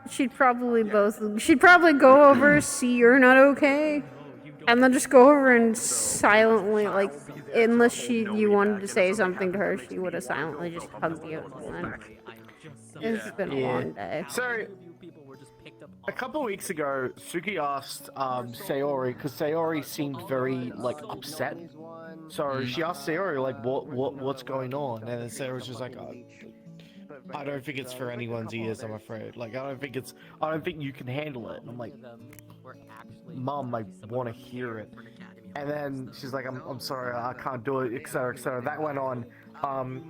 She'd probably go over, see you're not okay, and then just go over and silently, like, unless you wanted to say something to her, she would have silently just hugged you. It's been a long day. So, a couple weeks ago, Suki asked Sayori, because Sayori seemed very, like, upset. So she asked Sayori, like, what's going on? And then Sayori was just like, I don't think it's for anyone's ears, I'm afraid. Like, I don't think you can handle it. And I'm like, Mom, I want to hear it. And then she's like, I'm sorry, I can't do it, etc., etc. That went on.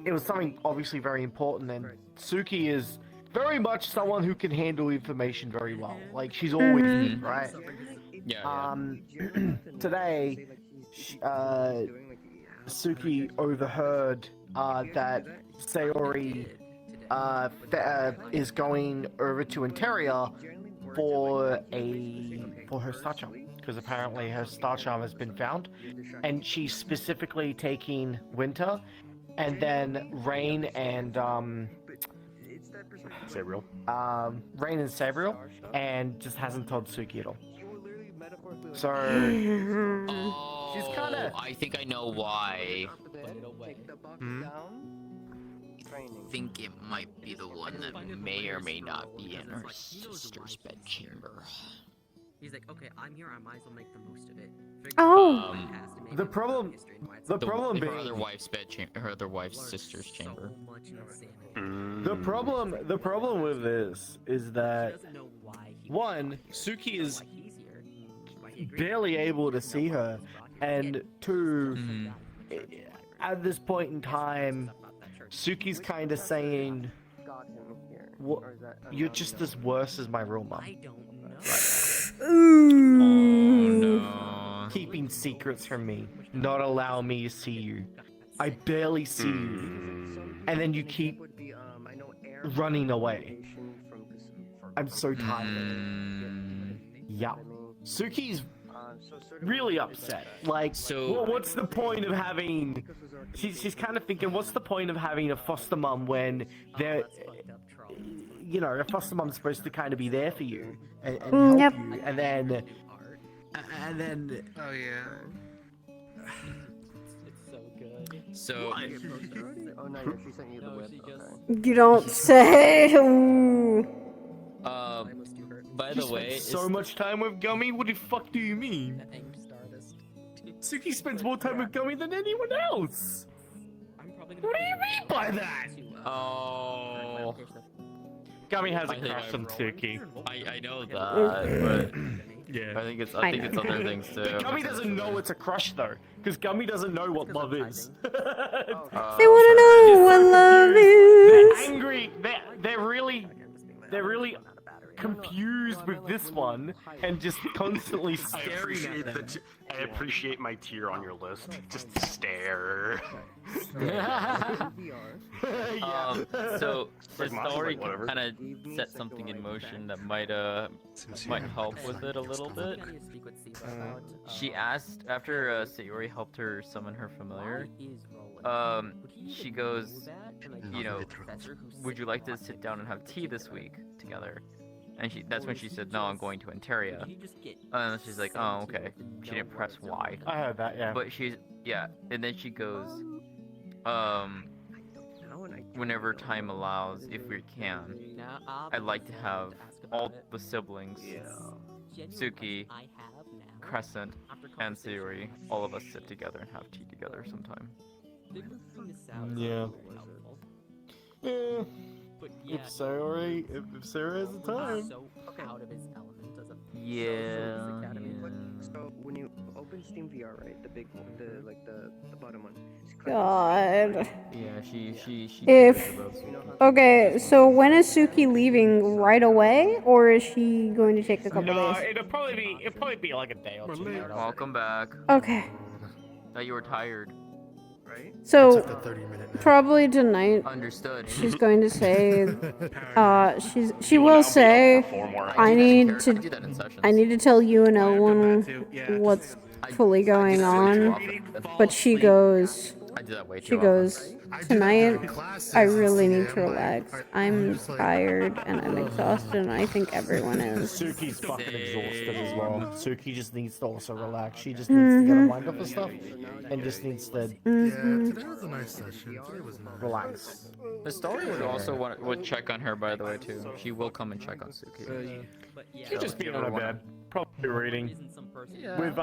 It was something obviously very important, and Suki is very much someone who can handle information very well. Like, she's always been, right? Yeah. Today, Suki overheard that Sayori is going over to Interia for her star charm, because apparently her star charm has been found, and she's specifically taking Winter, and then Rain and Sabriel. Rain and Sabriel, and just hasn't told Suki at all. So she's kind of. I think I know why. I think it might be the one that may or may not be in her sister's bedchamber. He's like, okay, I'm here, I might as well make the most of it. The problem being her other wife's bedchamber, her other wife's sister's chamber. The problem with this is that one, Suki is barely able to see her, and two, at this point in time, Suki's kind of saying, "You're just as worse as my real mom." Keeping secrets from me, not allowing me to see you. I barely see you, and then you keep running away. I'm so tired. Yeah, Suki's really upset. Like, what's the point of having? She's kind of thinking, what's the point of having a foster mom when they're, you know, a foster mom's supposed to kind of be there for you and help you, and then. Oh yeah. It's so good. So. Oh no, she sent you the whip. You don't say. Ooh. By the way, so much time with Gummy. What the fuck do you mean? Suki spends more time with Gummy than anyone else. What do you mean by that? Oh. Gummy has a crush on Suki. I know that, but yeah, I think it's other things too. Gummy doesn't know it's a crush though, because Gummy doesn't know what love is. They want to know what love is. They're angry. They're really confused with this one and just constantly staring at them. I appreciate my tier on your list. Just stare. So the story kind of set something in motion that might help with it a little bit. She asked after Sayori helped her summon her familiar. She goes, you know, would you like to sit down and have tea this week together? And that's when she said, no, I'm going to Interia. And she's like, oh, okay. She didn't press Y. I heard that, yeah. But and then she goes, whenever time allows, if we can, I'd like to have all the siblings, Suki, Crescent, and Sayori, all of us sit together and have tea together sometime. Yeah. Yeah. If Sayori has the time. Yeah. So when you open Steam VR, right, the big one, the bottom one. God. Yeah, she. Okay, so when is Suki leaving? Right away, or is she going to take a couple days? It'll probably be like a day or two. Welcome back. Okay. Thought you were tired. So, probably tonight. Understood. She's going to say, she will say, I need to tell you and L1 what's fully going on, but she goes, I do that way she too goes, tonight I really need to relax. I'm tired and I'm exhausted and I think everyone is. Suki's fucking exhausted as well. Suki just needs to also relax. She just needs to get her mind off of stuff and just needs to Today was a nice session. Today was nice. relax. The story would also would check on her, by the way, too. She will come and check on Suki. She's just being on her bed, probably reading with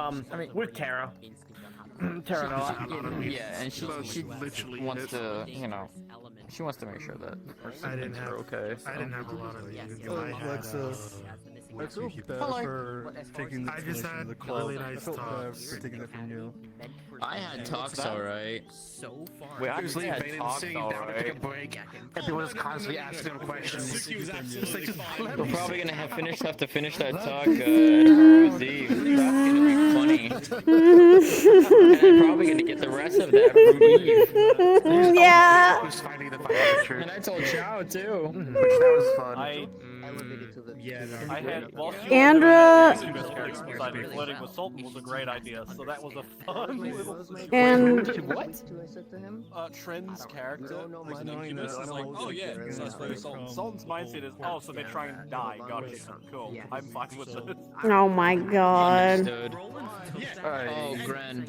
with Tara. Tara, yeah, and she wants to, you know, she wants to make sure that her siblings are okay. I didn't have a lot of meetings. I feel bad for taking this information from the club. really nice I felt bad talks. for taking it from you. I had talks, alright. We actually had talks, alright. Everyone was constantly asking him questions. We're probably gonna have to finish that talk New Year's Eve. That's gonna be funny. And I'm probably gonna get the rest of that from Eve. Yeah. And I told Chow too. Which that was fun. I had Andra flirting with Sultan was a great idea, so that was a fun little and Trend's character was an incubus. It's like, oh yeah, Sultan's mindset is, oh, so they're trying to die. Gotcha. Cool. I'm fine with this. oh my god. Understood. Oh, Gren.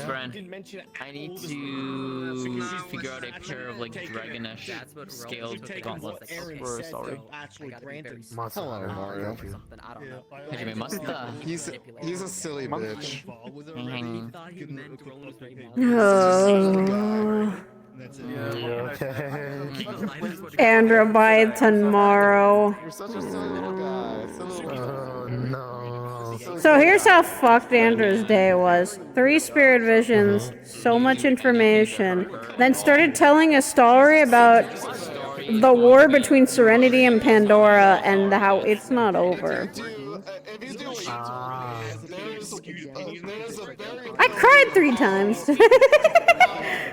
Gren. I need to figure out a pair of like dragonish scaled gauntlets. Or sorry. Hello, Mario. Hajime Masta. He's a silly bitch. Andra by tomorrow. You're such a silly little guy. Oh no. So here's how fucked Andra's day was. 3 spirit visions, so much information, then started telling a story about the war between Serenity and Pandora and how it's not over. I cried 3 times.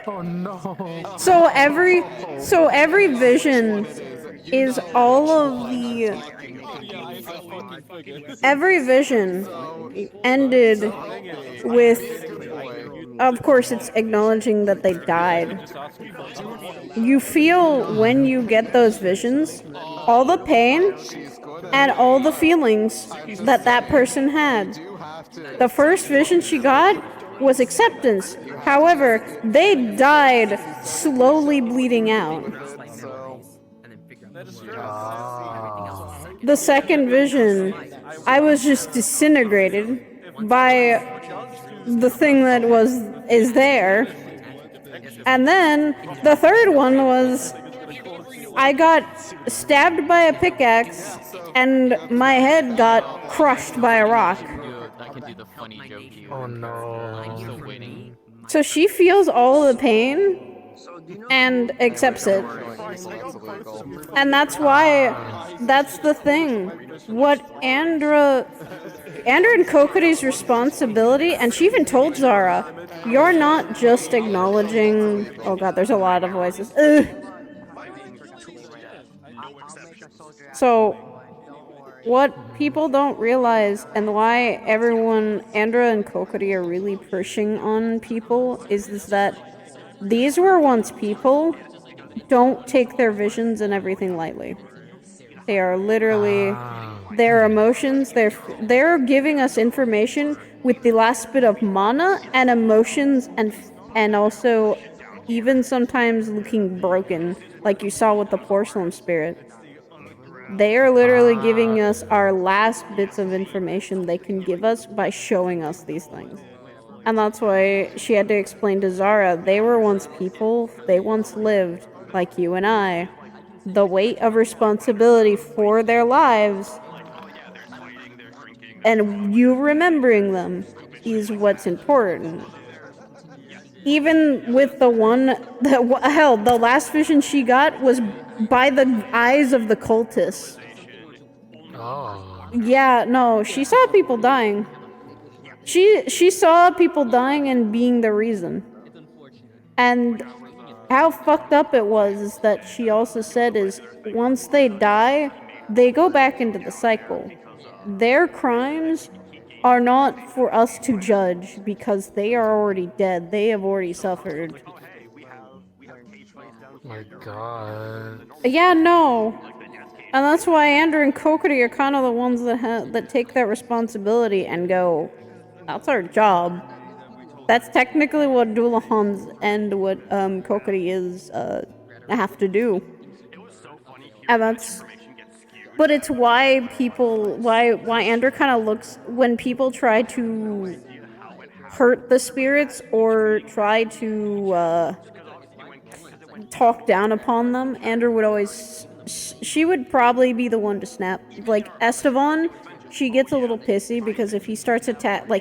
Oh no. So every vision is all of the every vision ended with, of course it's acknowledging that they died. You feel when you get those visions all the pain and all the feelings that that person had. The first vision she got was acceptance. However, they died slowly bleeding out. The second vision, I was just disintegrated by the thing that is there. And then the third one was I got stabbed by a pickaxe and my head got crushed by a rock. I can do the funny joke to you. Oh no. I'm still waiting. So she feels all the pain and accepts it. And that's why, that's the thing. What Andra and Kokori's responsibility, and she even told Zara, you're not just acknowledging, oh god, there's a lot of voices. Ugh. So, what people don't realize, and why Andra and Kokori are really pushing on people, is that these were once people. Don't take their visions and everything lightly. They are literally their emotions. They're giving us information with the last bit of mana and emotions, and also even sometimes looking broken, like you saw with the porcelain spirit. They are literally giving us our last bits of information they can give us by showing us these things. And that's why she had to explain to Zara, they were once people, they once lived, like you and I. The weight of responsibility for their lives, and you remembering them, is what's important. Even with the one, the last vision she got was by the eyes of the cultists. Oh. Yeah, no, she saw people dying. She saw people dying and being the reason. And how fucked up it was is that she also said is once they die, they go back into the cycle. Their crimes are not for us to judge because they are already dead. They have already suffered. My God. Yeah, no. And that's why Andrew and Kokiri are kind of the ones that take that responsibility and go, that's our job. That's technically what Doolahans and what Kokiri is have to do. And that's, but it's why why Andrew kind of looks when people try to hurt the spirits or try to talk down upon them. Andrew would always, she would probably be the one to snap. Like Esteban, she gets a little pissy because if he starts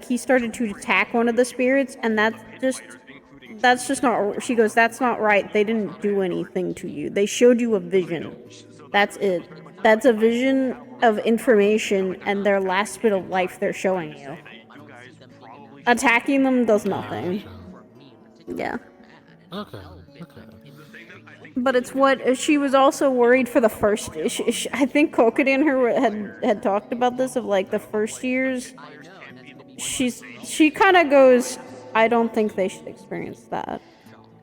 he started to attack one of the spirits, and that's just not, she goes, that's not right. They didn't do anything to you. They showed you a vision. That's it. That's a vision of information and their last bit of life they're showing you. Attacking them does nothing. Yeah. Okay. But it's what she was also worried for the first. I think Kokiri and her had talked about this of like the first years. She kind of goes, I don't think they should experience that.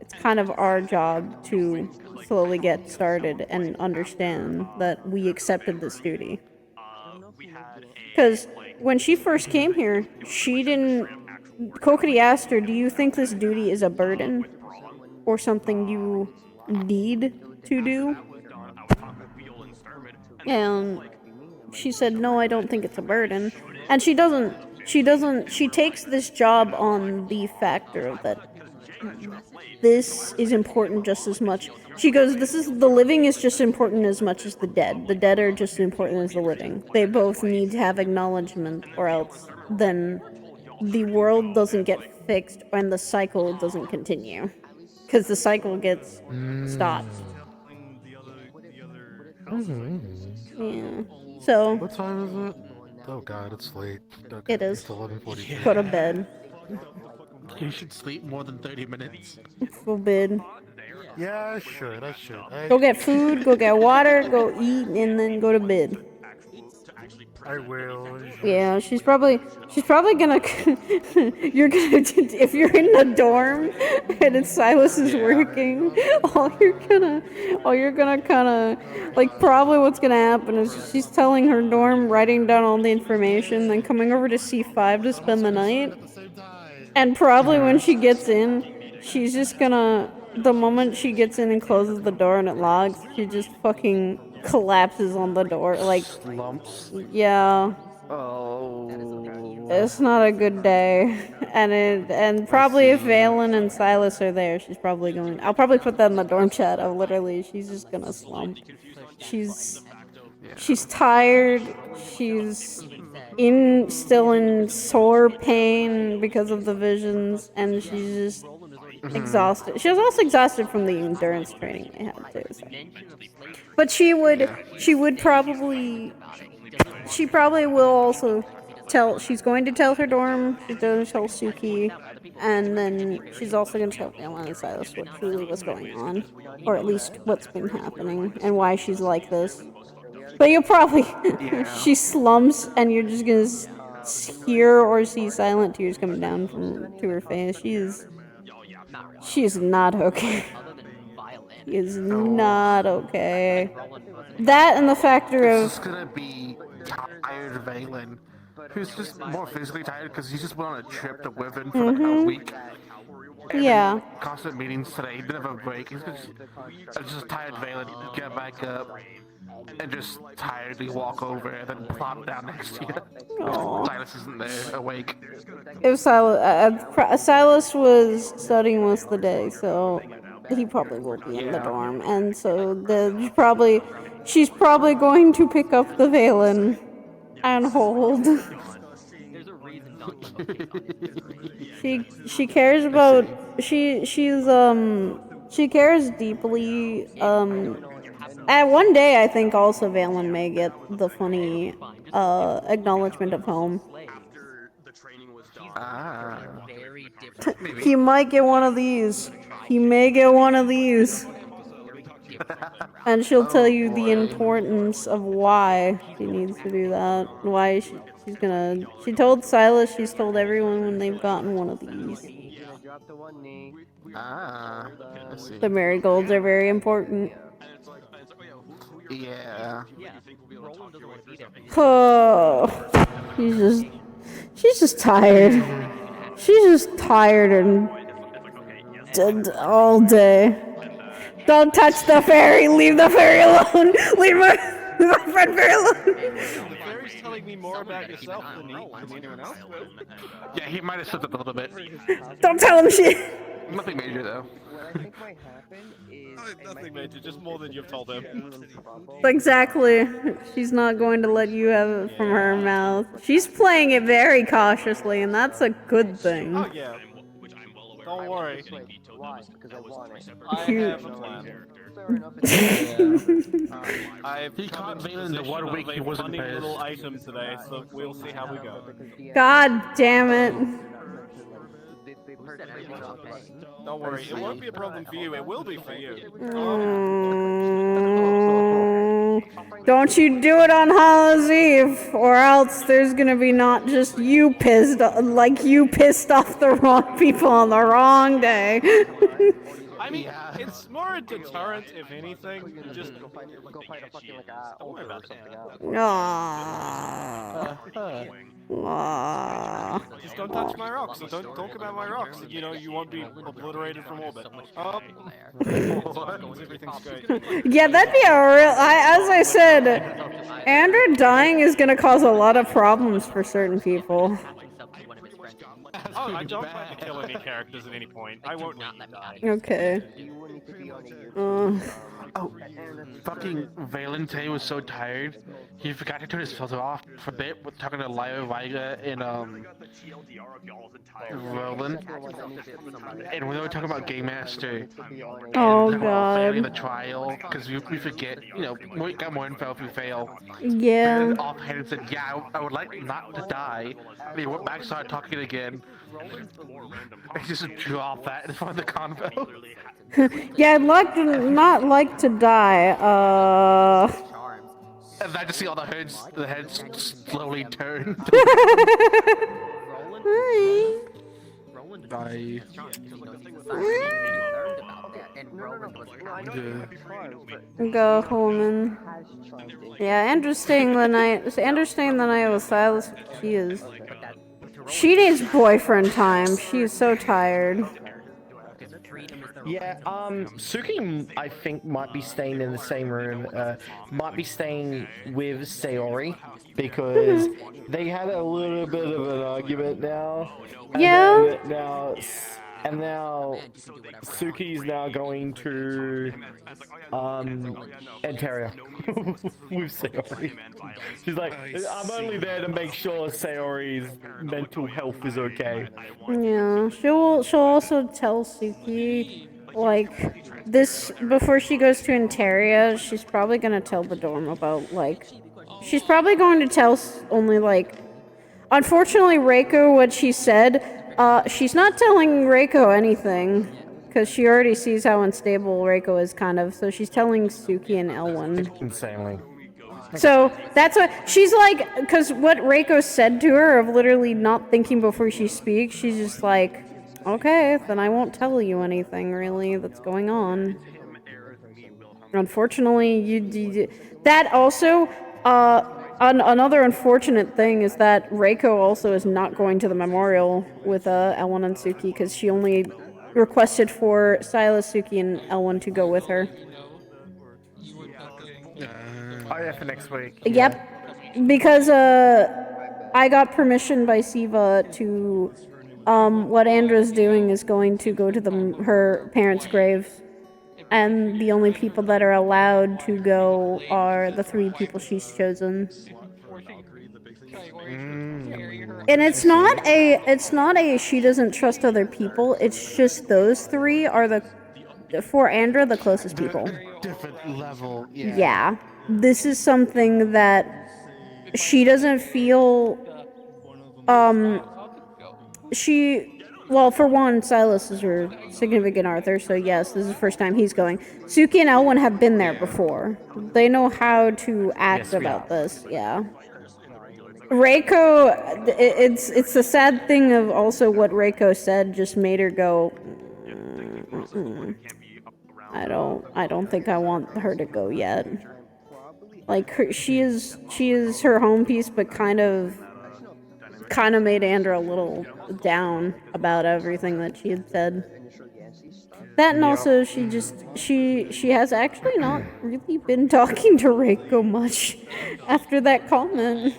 It's kind of our job to slowly get started and understand that we accepted this duty. Because when she first came here, she didn't. Kokiri asked her, "Do you think this duty is a burden or something you need to do?" And she said, "No, I don't think it's a burden." And she doesn't. She takes this job on the factor of that this is important just as much. She goes, the living is just important as much as the dead. The dead are just as important as the living. They both need to have acknowledgement, or else then the world doesn't get fixed and the cycle doesn't continue. Because the cycle gets stopped. Yeah. So. What time is it? Oh God, it's late. Okay, It is. It's 11:40. Go to bed. You should sleep more than 30 minutes. Go bed. Yeah, I should. Go get food, go get water, go eat, and then go to bed. I will. Yeah, she's probably gonna. You're gonna if you're in the dorm and Silas is working, all you're gonna kind of like probably what's gonna happen is she's telling her dorm, writing down all the information, then coming over to C5 to spend the night. And probably when she gets in, she's just gonna. The moment she gets in and closes the door and it locks, she just fucking collapses on the door, like slumps. Yeah. Oh. It's not a good day, and probably if Valen and Silas are there, she's probably going. I'll probably put that in the dorm chat. She's just gonna slump. She's tired. She's still in sore pain because of the visions, and she's just exhausted. She was also exhausted from the endurance training they had too. So. But she probably will also tell. She's going to tell her dorm. She's going to tell Suki, and then she's also going to tell Valen and Silas what truly was going on, or at least what's been happening and why she's like this. But you'll probably she slumps, and you're just gonna hear or see silent tears coming down to her face. She is not okay. She is not okay. That and the factor of. It's gonna be tired Valen, who's just more physically tired because he just went on a trip to Wyvern for like a week. Yeah. Constant meetings today. He didn't have a break. He's just tired Valen. Get back up and just tiredly walk over and then plop down next to you. Silas isn't there, awake. If Silas was studying most of the day, so he probably will be in the dorm, and so she's probably going to pick up the Valen and hold. She cares about she cares deeply. At one day, I think also Valen may get the funny acknowledgement of home. He might get one of these. He may get one of these. And she'll tell you the boy. importance of why she needs to do that. Why she's gonna. She told Silas, she's told everyone when they've gotten one of these. Ah, I see. The marigolds are very important. Yeah. Oh, she's just tired. She's just tired and dead all day. Don't touch the fairy. Leave the fairy alone. Leave my friend fairy alone. The fairy's telling me more about yourself than anyone else will. Yeah, he might have slipped up a little bit. Don't tell him shit. Nothing major though. Nothing major, just more than you've told him. Exactly. She's not going to let you have it from her mouth. She's playing it very cautiously, and that's a good thing. Oh yeah. Don't worry. I have a plan. He caught Valen the 1 week he wasn't funny little pissed. item today, so we'll see how we go. God damn it. Don't worry, it won't be a problem for you. It will be for you. Don't you do it on Hallows Eve, or else there's gonna be not just you pissed, like you pissed off the wrong people on the wrong day. I mean, it's more a deterrent, if anything. Just don't worry about something else. Just don't touch my rocks. So don't talk about my rocks. You know, you won't be obliterated from orbit. Everything's great. Yeah, that'd be a real. As I said, Andrew dying is gonna cause a lot of problems for certain people. Oh, I don't plan to kill any characters at any point. I won't need to die. Okay. Oh, fucking Valente was so tired, he forgot to turn his filter off for a bit with talking to Lio Viga and Roland. And when they were talking about Game Master, Oh and failing the god. trial, because we forget, you know, we got more info if we fail. Yeah. And offhand said, yeah, I would like not to die. And he went back and started talking again. He just dropped that in front of the convo. Yeah, I'd like to not like to die. And I just see all the heads slowly turn. Bye. Go home. Yeah, Andrew's staying the night. Andrew's staying the night with Silas. She needs boyfriend time. She is so tired. Yeah, Suki, I think, might be staying in the same room, might be staying with Sayori, because they had a little bit of an argument now. Yeah. And now Suki's now going to Ontario with Sayori. She's like, I'm only there to make sure Sayori's mental health is okay. Yeah, she'll also tell Suki, like, this, before she goes to Ontario, she's probably gonna tell the dorm about, like, she's probably going to tell only, like, unfortunately, Reiko, what she said, she's not telling Reiko anything, because she already sees how unstable Reiko is, kind of, so she's telling Suki and Elwyn. Insanely. So, that's what, she's like, because what Reiko said to her of literally not thinking before she speaks, she's just like, okay, then I won't tell you anything, really, that's going on. Unfortunately, that also, another unfortunate thing is that Reiko also is not going to the memorial with Elwyn and Suki, because she only requested for Silas, Suki, and Elwyn to go with her. Oh yeah, for next week. Yep, because I got permission by Siva to, what Andra's doing is going to go to her parents' graves, and the only people that are allowed to go are the 3 people she's chosen. And it's not a she doesn't trust other people, it's just those 3 are for Andra, the closest people. Different level, yeah. Yeah. This is something that she doesn't feel, Well, for one, Silas is her significant other, so yes, this is the first time he's going. Suki and Elwin have been there before. They know how to act about this, yeah. Reiko, it's the sad thing of also what Reiko said just made her go, I don't think I want her to go yet. Like, she is her home piece, but kind of made Andra a little down about everything that she had said. That and also she has actually not really been talking to Reiko much after that comment.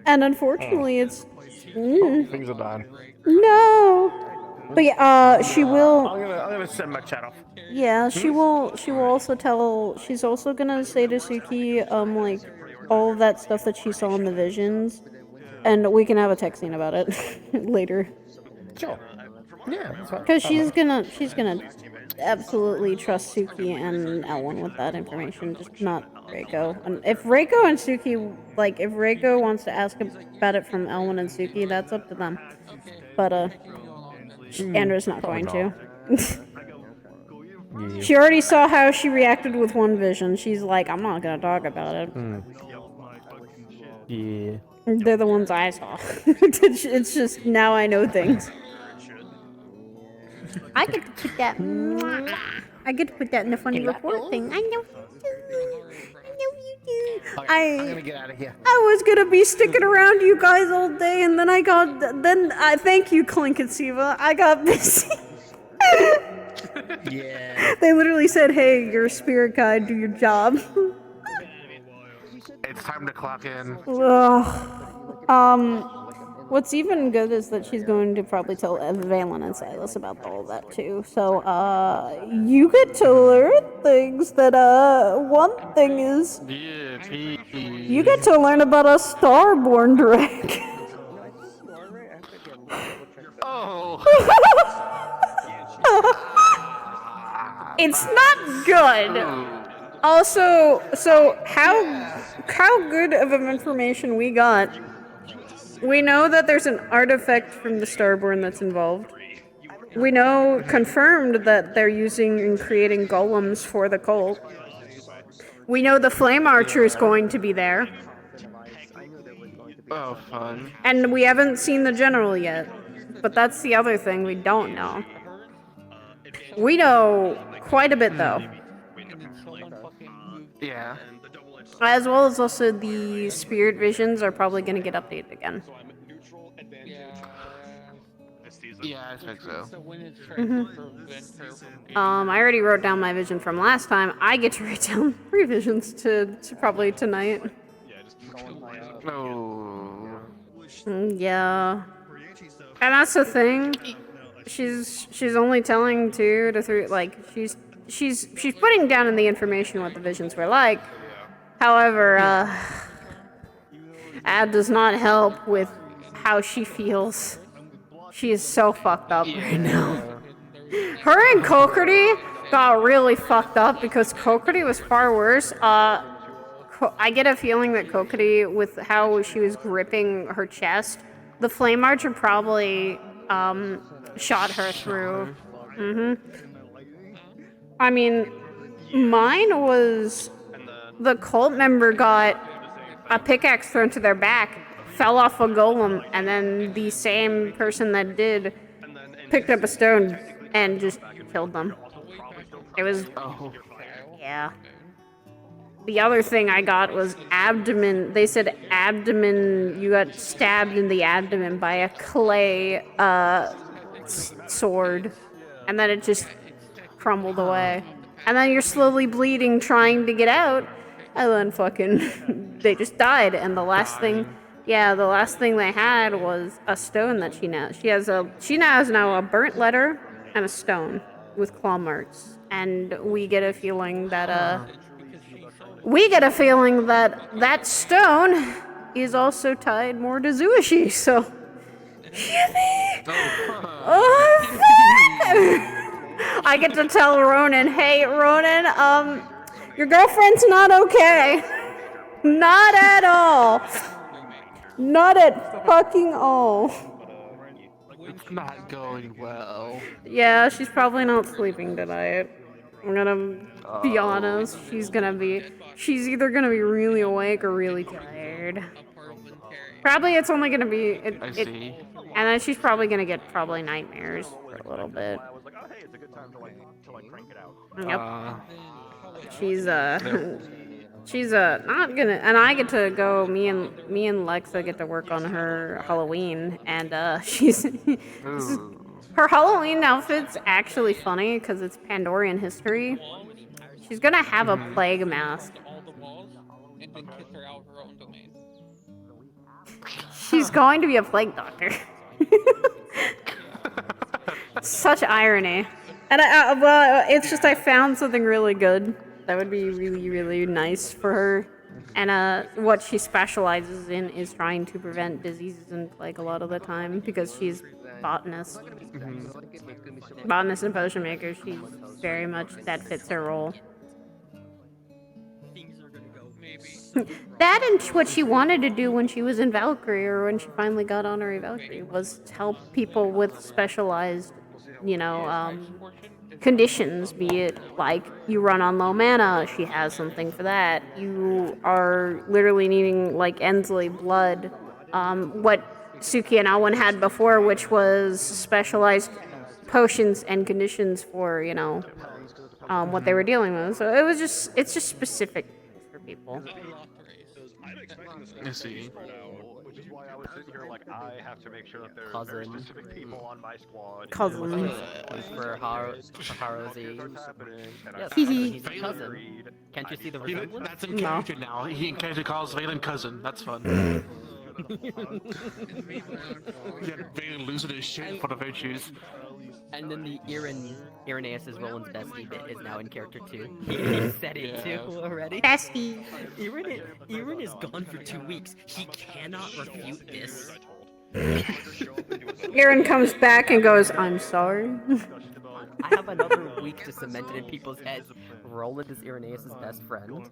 And unfortunately it's Things are bad. No. But yeah, she will I'm gonna send my chat off. Yeah, she will also tell she's also gonna say to Suki, like all of that stuff that she saw in the visions. And we can have a texting about it later. Sure. Yeah, that's fine. Because she's gonna absolutely trust Suki and Elwin with that information, just not Reiko. And if Reiko and Suki, like, if Reiko wants to ask about it from Elwin and Suki, that's up to them. But, Andra's not going to. She already saw how she reacted with one vision. She's like, I'm not gonna talk about it. Yeah. They're the ones I saw. It's just, now I know things. I get to put that. I get to put that in the funny report thing. I know you do. I'm gonna get out of here. I was gonna be sticking around you guys all day, and then I thank you, Clink and Siva. I got busy. Yeah. They literally said, "Hey, you're a spirit guide. Do your job." It's time to clock in. What's even good is that she's going to probably tell Valen and Silas about all of that too. So, you get to learn things that, one thing is, you get to learn about a starborn drake. Oh. It's not good. Also, so how good of information we got. We know that there's an artifact from the Starborn that's involved. We know, confirmed, that they're using and creating golems for the cult. We know the Flame Archer is going to be there. Oh, fun. And we haven't seen the General yet. But that's the other thing we don't know. We know quite a bit, though. Yeah. As well as also the spirit visions are probably going to get updated again. Yeah, I think so. I already wrote down my vision from last time. I get to write down 3 visions to probably tonight. No. Yeah. And that's the thing. She's only telling 2 to 3. Like she's putting down in the information what the visions were like. However, Ad does not help with how she feels. She is so fucked up right now. Her and Kokrity got really fucked up because Kokrity was far worse. I get a feeling that Kokrity, with how she was gripping her chest, the Flame Archer probably shot her through. I mean, mine was the cult member got a pickaxe thrown to their back, fell off a golem, and then the same person that did picked up a stone and just killed them. It was... Yeah. The other thing I got was abdomen. They said abdomen, you got stabbed in the abdomen by a clay sword, and then it just crumbled away. And then you're slowly bleeding, trying to get out, and then fucking they just died. And the last thing they had was a stone that she now has now a burnt letter and a stone with claw marks. And we get a feeling that that stone is also tied more to Zuishi, so yippee! I get to tell Ronan, hey Ronan, your girlfriend's not okay. Not at all. Not at fucking all. It's not going well. Yeah, she's probably not sleeping tonight. I'm gonna be honest. She's either gonna be really awake or really tired. Probably it's only gonna be I see. and then she's probably gonna get nightmares for a little bit. I was like, oh hey, it's a good time to crank it out. Yep. She's not gonna, and I get to go. Me and Lexa get to work on her Halloween, and she's her Halloween outfit's actually funny because it's Pandorian history. She's gonna have a plague mask. She's going to be a plague doctor. Such irony. And well, it's just I found something really good that would be really, really nice for her. And what she specializes in is trying to prevent diseases and plague a lot of the time because she's botanist. Botanist and potion maker. She's very much, that fits her role. That and what she wanted to do when she was in Valkyrie, or when she finally got honorary Valkyrie, was to help people with specialized, conditions, be it like you run on low mana, she has something for that. You are literally needing like Ensley blood, what Suki and Alwyn had before, which was specialized potions and conditions for, what they were dealing with. So it's just specific for people. I see. Which is why I was sitting here like, I have to make sure that there are very specific people on my squad. Cousin. For Haruzi. Yes, He's a cousin. Can't you see the resemblance? That's in character now. He in character calls Valen cousin. That's fun. Yeah, Valen losing his shit for the virtues. And then the Irenaeus is Roland's bestie bit is now in character too. He said it too already. Bestie. Iren is gone for 2 weeks. He cannot refute this. Aaron comes back and goes, I'm sorry. I have another week to cement it in people's heads. Roland is Irenaeus' best friend.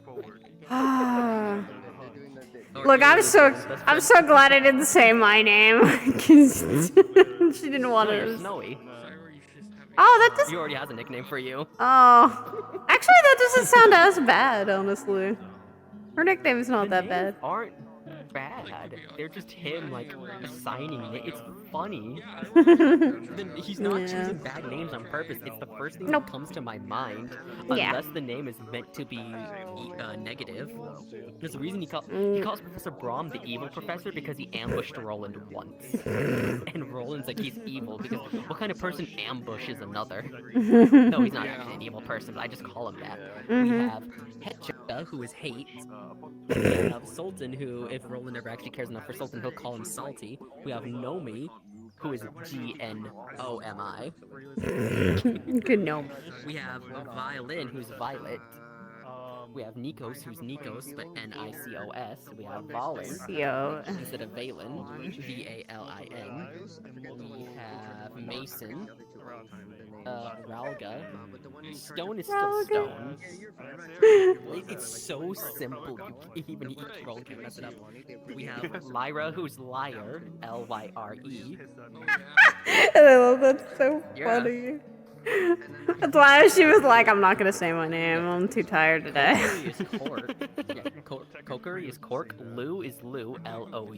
Look, I'm so glad I didn't say my name. Cause she didn't want to. Snowy. Oh, that does. He already has a nickname for you. Oh, actually, that doesn't sound as bad, honestly. Her nickname is not that bad. Aren't bad. They're just him like assigning it. It's funny. He's not choosing bad names on purpose. It's the first thing that comes to my mind, unless the name is meant to be negative. There's a reason he calls Professor Braum the evil professor because he ambushed Roland once, and Roland's like he's evil because what kind of person ambushes another? No, he's not actually an evil person, but I just call him that. We have Hetcha, who is hate. We have Sultan, who if Roland never actually cares enough for Sultan, he'll call him Salty. We have Nomi, who is Gnomi. Good gnome. We have Violin, who's Violet. We have Nikos, who's Nikos, but Nicos. We have Valen instead of Valen, Valin. We have Mason. Ralga. Stone is still Stone. It's so simple. Even each roll can mess it up. We have Lyra, who's Liar. Lyre. I love that. So funny. That's why she was like, I'm not gonna say my name. I'm too tired today. Kokiri is Cork. Lou is Lou. Lou. Oh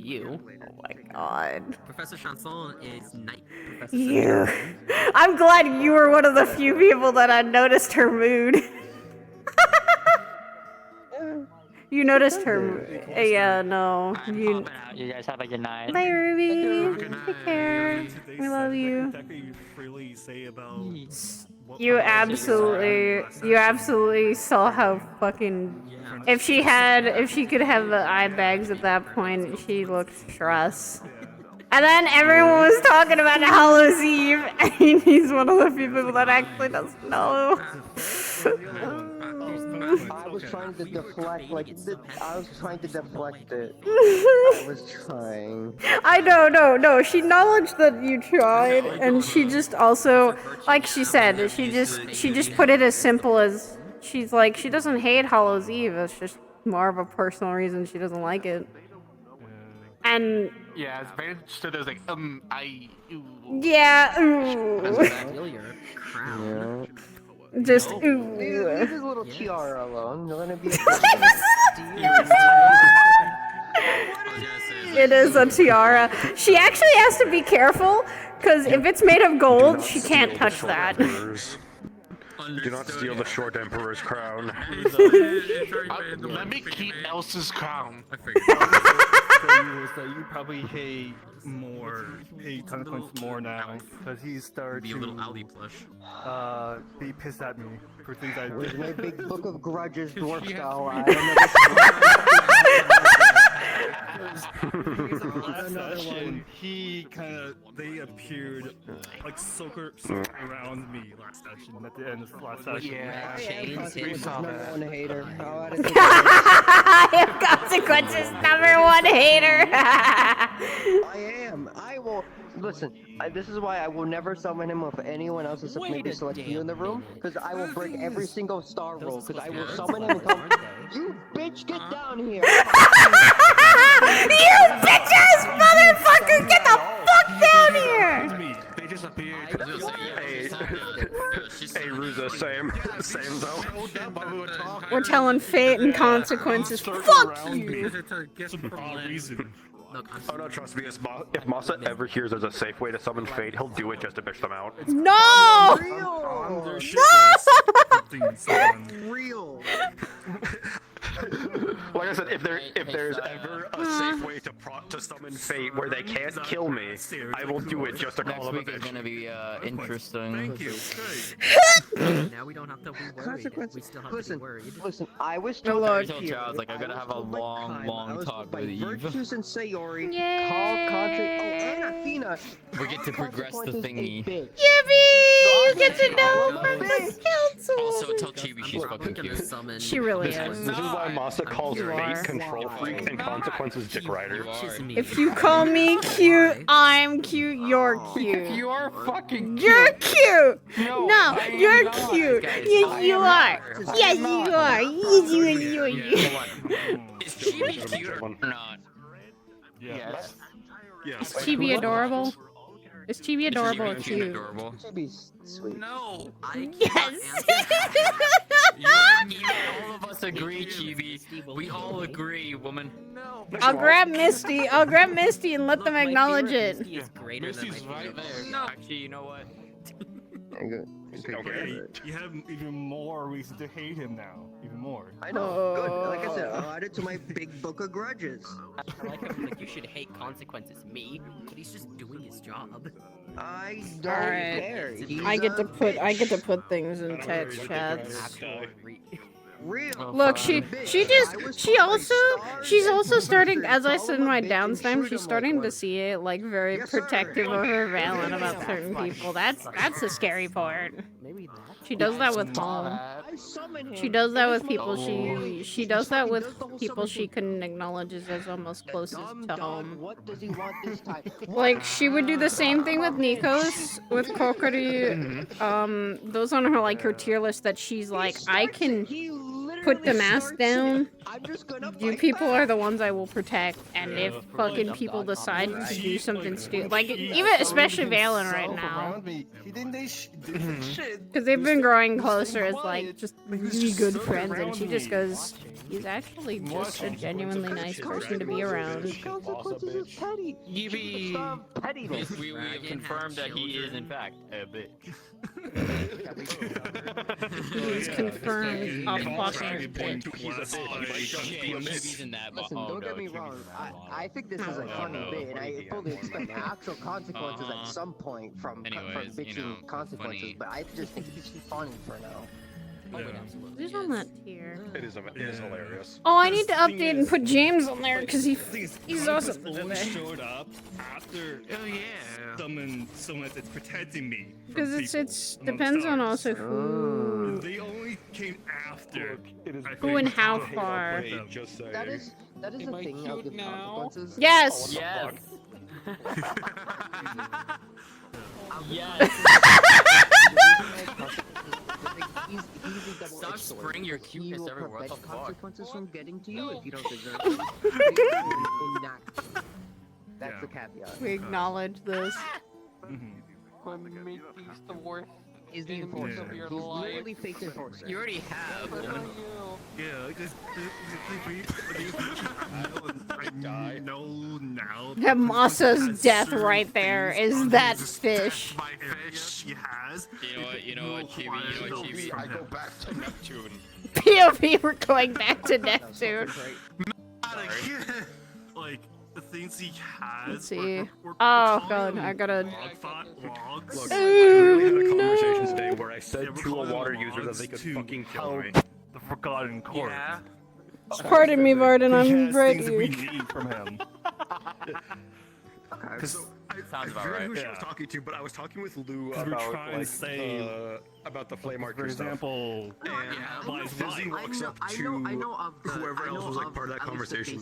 my god. Professor Chanson is Knight. You. I'm glad you were one of the few people that had noticed her mood. You noticed her mood. Yeah, no. You guys have a good night. Bye, Ruby. Take care. We love you. You absolutely saw how fucking. If she could have eye bags at that point, she looked stressed. And then everyone was talking about Hallows Eve, and he's one of the few people that actually doesn't know. I was trying to deflect, I was trying to deflect it. I was trying. I know, no. She acknowledged that you tried, and she just also, like she said, she just put it as simple as, she's like, she doesn't hate Hallows Eve, it's just more of a personal reason she doesn't like it. And Yeah, it's very so there's like ooh. yeah, ooh. Steal your crown. Just Leave ooh. his little tiara alone. You're gonna be. It is a tiara. She actually has to be careful, because if it's made of gold, she can't touch that. Do not steal the short emperor's crown. Let me keep Elsa's crown. So you probably hate consequence more now, because he's started Be a little Aldi plush. be pissed at me for things I Where's did. my big book of grudges, dwarf style? Last session, they appeared like circle around me last session, at the end of last session. Yeah, we saw that. One hater. I have consequences, number one hater. I am. I will. Listen, this is why I will never summon him with anyone else except maybe select you in the room, because I will break every single star rule, because I will summon him and come, you bitch, get down here! You bitch-ass motherfucker, get the fuck down here! They just appeared. Hey, Ruza, same though. We're telling fate and consequences. Fuck you! Oh no, trust me, if Masa ever hears there's a safe way to summon Fate, he'll do it just to bitch them out. No! Real. Like I said, if there's ever a safe way to summon Fate where they can't kill me, I will do it just to call them a Next week is bitch. gonna be interesting. Thank you. Now we don't have to be worried. We still have to be worried. Listen, I was told I told Charles, like, I'm gonna have a long talk with Eve. Virtues and Sayori, Yay. call Contra, and Athena. We get to progress the thingy. Yippee! You get to know from the council! Also, tell Chibi she's fucking cute. She really This is. is why Masa calls You Fate are. Control Freak and Consequences Dick Rider. If you call me cute, I'm cute, you're cute. You are fucking cute. You're cute! No, No, I am you're not. cute! Guys, Yes, I you am are! not. Yes, you are! Yes, you are! Is Chibi cute or not? Yes. Is Chibi adorable? Is Chibi adorable or cute? Adorable. Chibi's sweet. No, Yes! all of us agree, Chibi. We all agree, woman. No. I'll grab Misty and let them acknowledge it. Misty's right there. No. Actually, you know what? Okay, you have even more reason to hate him now. Even more. I know. Good. Like I said, I'll add it to my big book of grudges. I like him, like, you should hate consequences. Me? But he's just doing his job. I don't Alright. care. I get to put things in text chats. Real. Look, she's also starting, as I said in my downtime, she's starting to see it like very protective of her Valen about certain people. That's the scary part. She does that with home. She does that with people she does that with people she can acknowledge as almost closest to home. What does he want this time? Like, she would do the same thing with Nikos, with Kokori, those on her, like, her tier list that she's like, I can put the mask down. You people are the ones I will protect, and if fucking people decide to do something stupid, like, even, especially Valen right now. Because they've been growing closer as, like, just really good friends, and she just goes, he's actually just a genuinely nice person to be around. We have confirmed that he is, in fact, a bitch. He's confirmed a fucking bitch. Listen, don't get me wrong. I think this is a funny bit, and I fully expect actual consequences at some point from bitching consequences, but I just think it's funny for now. Who's on that tier? It is hilarious. Oh, I need to update and put James on there because he's awesome. Only showed up after someone that's protecting me. Because it's depends on also who. They only came after. Who and how far. That is a thing. I'll give consequences. Yes. Yes. Yes. Stop spraying your cuteness everywhere. What the fuck? Consequences from getting to you if you don't deserve them. That's the caveat. We acknowledge this. Make these the worst. He's the enforcer. Of He's your life. literally fake enforcer. You already have, woman. Yeah, because I know now. That Masa's death right there is that fish. My fish he has. You know what, Chibi? I go back to Neptune. POV, we're going back to Neptune. Like, the things he has. Let's see. Oh god, I gotta. Look, I literally had a conversation today where I said to a water user that they could fucking kill me. The Forgotten Court. Yeah. Pardon me, Varden, I'm things we ready. need from him. So, I about forgot right. who she Yeah. was talking to, but I was talking with Lou We're about trying to like say, about the flame archer for example, stuff. And Fizzy walks up to whoever else was like part of that conversation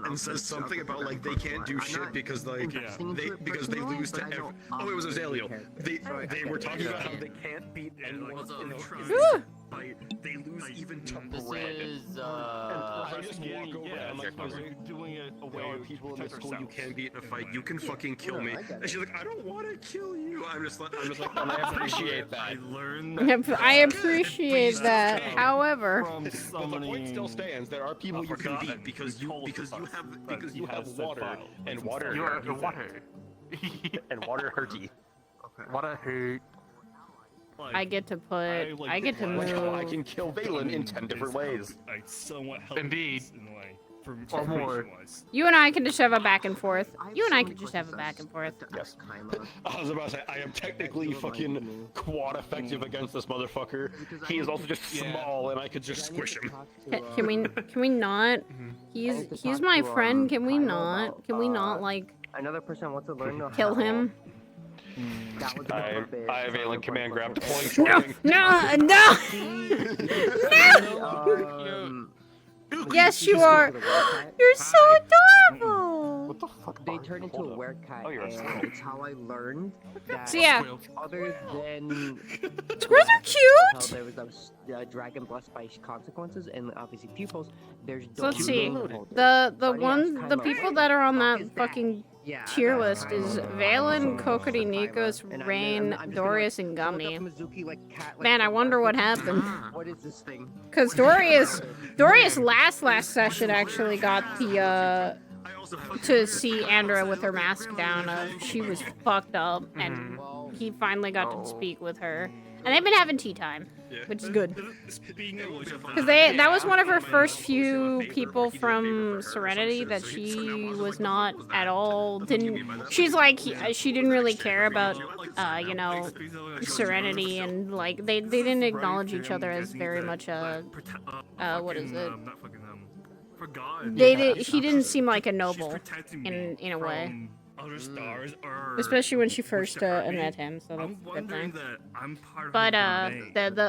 and says something about like they can't do shit because like they lose to every. Oh, it was Azaleo. They were talking about how they can't beat anyone in the fight. They lose even to bread. is I just walk over and I'm like, doing it there are people in the school you can beat in a fight. You can fucking kill me. And she's like, I don't want to kill you. I'm just like, and I appreciate that. I learned I appreciate that. However, but the point still stands. There are people you can beat because you have water and water. You are water. And water hurty. Water hurt. I get to put. I get to move. I can kill Valen in 10 different ways. I somewhat help Indeed. in a way. Or more. You and I can just have a back and forth. You and I can just have a back and forth. Yes. I was about to say, I am technically fucking quad effective against this motherfucker. He is also just small, and I could just squish him. Can we not? He's my friend. Can we not? Can we not like Another person wants to learn to kill him? I have Valen command grab deploying No! shorting. No! No! Yes, you are. You're so adorable. What the fuck? They turn into a werecat, and it's how I learned that. So yeah. Other than Squirrels are how cute. there was a dragon blessed by consequences, and obviously pupils. There's So let's see. dogs. The people that are on that fucking tier list is Valen, Kokiri, Nikos, Rain, Dorius, and Gummy. Man, I wonder what happened. What is this thing? Cause Dorius last session actually got the to see Andra with her mask down. She was fucked up, and he finally got to speak with her. And they've been having tea time, which is good. Because that was one of her first few people from Serenity that she was not at all, she's like, she didn't really care about, you know, Serenity, and like, they didn't acknowledge each other as very much a, what is it? He didn't seem like a noble in a way. Other stars especially when she first met him, so that's a good thing. But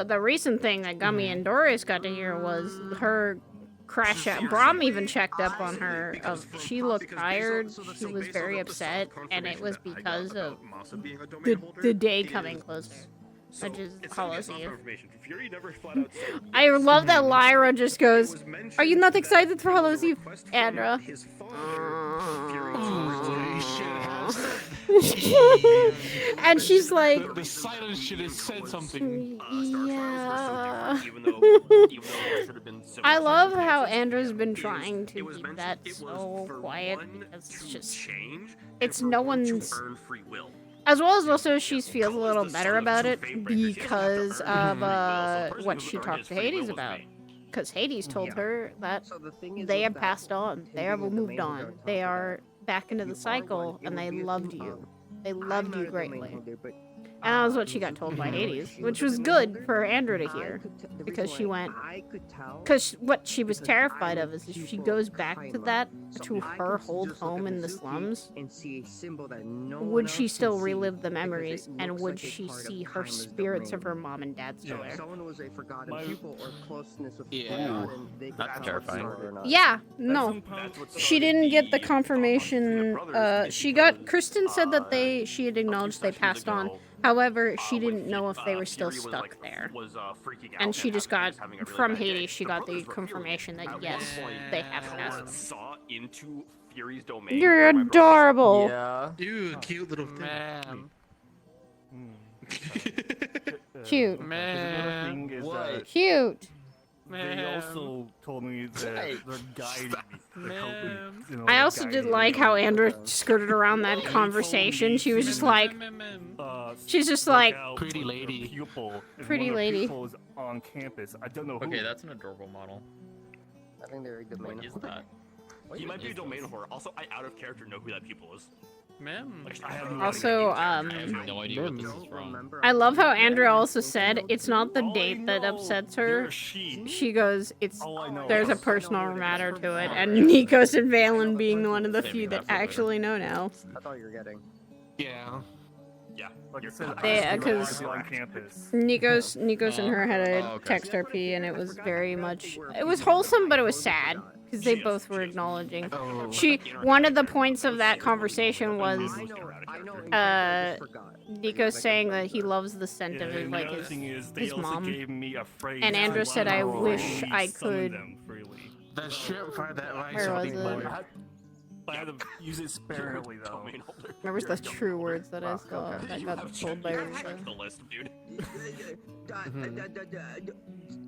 the recent thing that Gummy and Doris got to hear was her crash out. Braum even checked up on her. She looked tired. She was very upset, and it was because of the day coming closer, which is Hallows Eve. I love that Lyra just goes, "Are you not excited for Hallows Eve, Andra?" And she's like, The silence should have said something. yeah. I love how Andra's been trying to keep that so quiet, because it's just, it's no one's, as well as also she feels a little better about it because of what she talked to Hades about. Because Hades told her that they have passed on, they have moved on, they are back into the cycle, and they loved you. They loved you greatly. And that was what she got told by Hades, which was good for Andra to hear, because she went, because what she was terrified of is if she goes back to that, to her old home in the slums, would she still relive the memories, and would she see her spirits of her mom and dad still there? Yeah, that's terrifying. Yeah, no. She didn't get the confirmation, Kristen said that she had acknowledged they passed on, However, she didn't know if they were still stuck there. And she just got, from Hades, she got the confirmation that yes, they have passed. Saw into Fury's domain. You're adorable. Yeah. Dude, cute little thing. Man. Cute. Man. Cute. They also told me that they're guiding me. They're helping, you know, I also did like how Andra skirted around that conversation. She was just like, she's just like, pretty lady. Pretty lady. Pupils on campus. I don't know who. Okay, that's an adorable model. I think they're a domain. What is that? He might be a domain whore. Also, I out of character know who that pupil is. Ma'am. Also, I have no idea what this is from. I love how Andrea also said it's not the date that upsets her. She goes, it's there's a personal matter to it, and Nikos and Valen being one of the few that actually know now. I thought you were getting. Yeah. Yeah. Like I said, Because on campus. Nikos and her had a text RP, and it was very much, it was wholesome, but it was sad. Because they both were acknowledging. One of the points of that conversation was, Nico saying that he loves the scent of his, like his mom. And Andrew said, "I wish I could." The shrimp for that rice. Where was it? I had to use it sparingly though. Where was the true words that I saw that got told by Rita? The list, dude.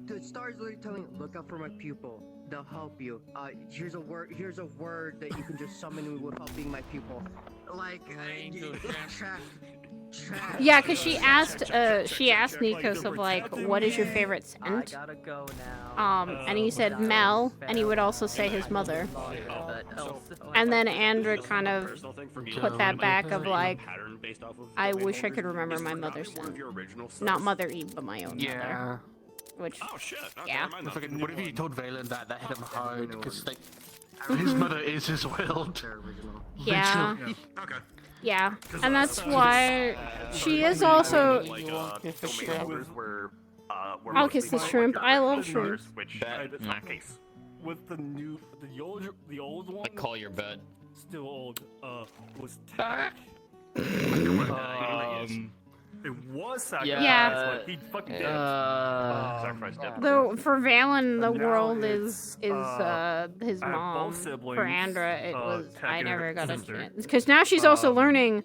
The stars literally telling, look out for my pupil. They'll help you. Here's a word that you can just summon without being my pupil. Like, Yeah, because she asked Nikos of like, what is your favorite scent? I gotta go now. And he said Mel, and he would also say his mother. And then Andrew kind of put that back of like, I wish I could remember my mother's scent. Not Mother Eve, but my own mother. Which, yeah. What if you told Valen that hit him hard? Because like, his mother is his world. Yeah. Okay. Yeah, and that's why she is also. I'll kiss the shrimp. I love shrimp. In that case. With the old one. Like, call your bet. Still old. Was Tack. It was sacrificed. Yeah. But he fucking did. Though for Valen, the world is his mom. For Andra, it was I never got a chance because now she's also learning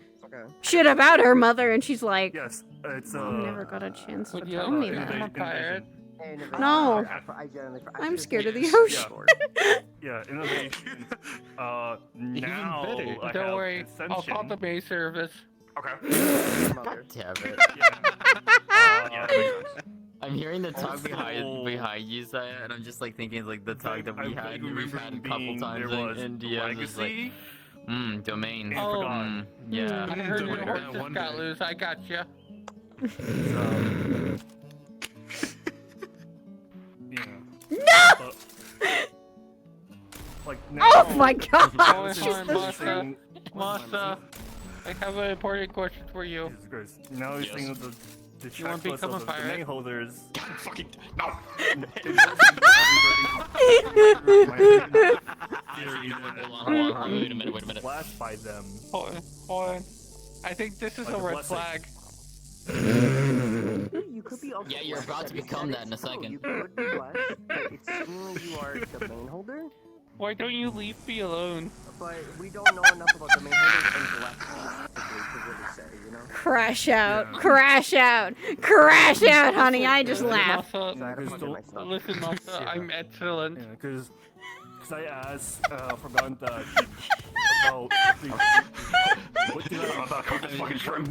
shit about her mother, and she's like, yes, it's Mom never got a chance to tell me that. pirate. No, I'm scared of the ocean. Yeah, innovation. Now I Don't have worry, I'll ascension. call the base service. Okay. God damn it. I'm hearing the talk behind you, Saya, and I'm just like thinking like the talk that we've had a couple times in DMs. It's like, domain. Yeah. I heard your horse just got loose. I got you. No! Like now, oh my god! Masa, I have an important question for you. Jesus Christ. Now he's thinking of the You want to become a the pirate? domain holders. Fucking no. Hold on, wait a minute. Blast by them. Hold on. I think this is Like a a red blessing. flag. You could be also Yeah, you're about to become that in a second. You could be blessed, but it's seemingly you are the main holder. Why don't you leave me alone? But we don't know enough about the main holders and blessed to really say, you know? Crash out, crash out, crash out, honey. I just laughed. Listen, Masa, I'm excellent. Yeah, because I asked, forgotten that about what did I about fucking shrimp?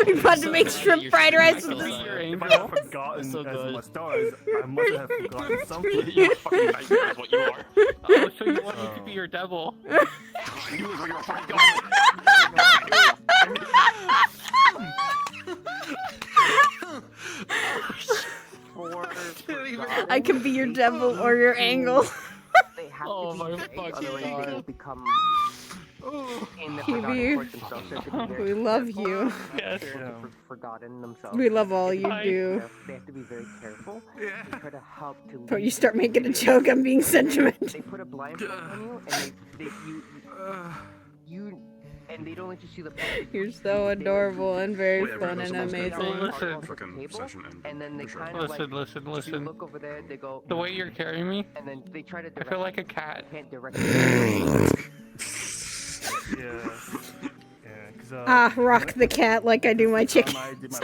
You're about to make shrimp fried rice with this. If I had forgotten as my stars, I must have forgotten something. You fucking nightmare is what you are. Oh, so you want me to be your devil? You look like you're a fucking I could be your devil or your angle. They have Oh to my be fucking otherwise God. they become Kibi, we love you. Yes. Forgotten themselves. We love all you do. They have to be very careful. They try to help to. But you start making a joke, I'm being sentimental. They put a blindfold on you, and and they don't let you see the. You're so adorable and very Wait, fun and amazing. And then they kind of Listen, like, listen. You look over there, they go. The way you're carrying me, and then they try to I feel like a cat. Can't direct. Yeah. Yeah, rock the cat like I do my chicken. I did my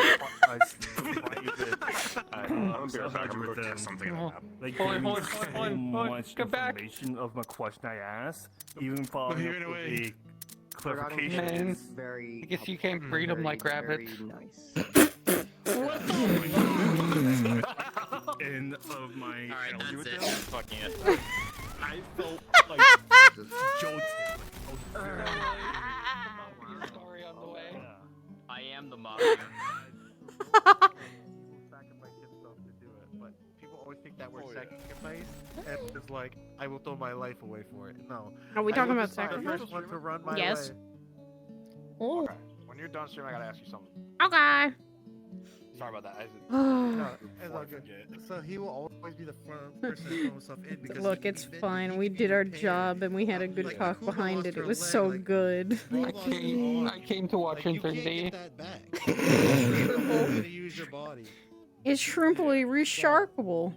I'll be right back. I'm gonna go test something in the lab. They Hold gave me on, so much come back. information of my question I asked, even following You're up in a with way. the clarification. Man, Very. I guess you can't breed them like rabbits. End of my. Alright, that's with it. them, Fucking it. I felt like jolted. Sorry on the way. I am the mob. People always think that we're sacrifice, and it's like, I will throw my life away for it. No. Are we I talking will about just be the sacrifice? first one to run my Yes. way. Oh. When you're done streaming, I gotta ask you something. Okay. Sorry about that. No, it's all good. So he will always be the first person to throw himself in because Look, it's fine. We did our job and we had a good talk behind it. It was so good. I came to watch in 3D. use your body. It's shrimply resharkable.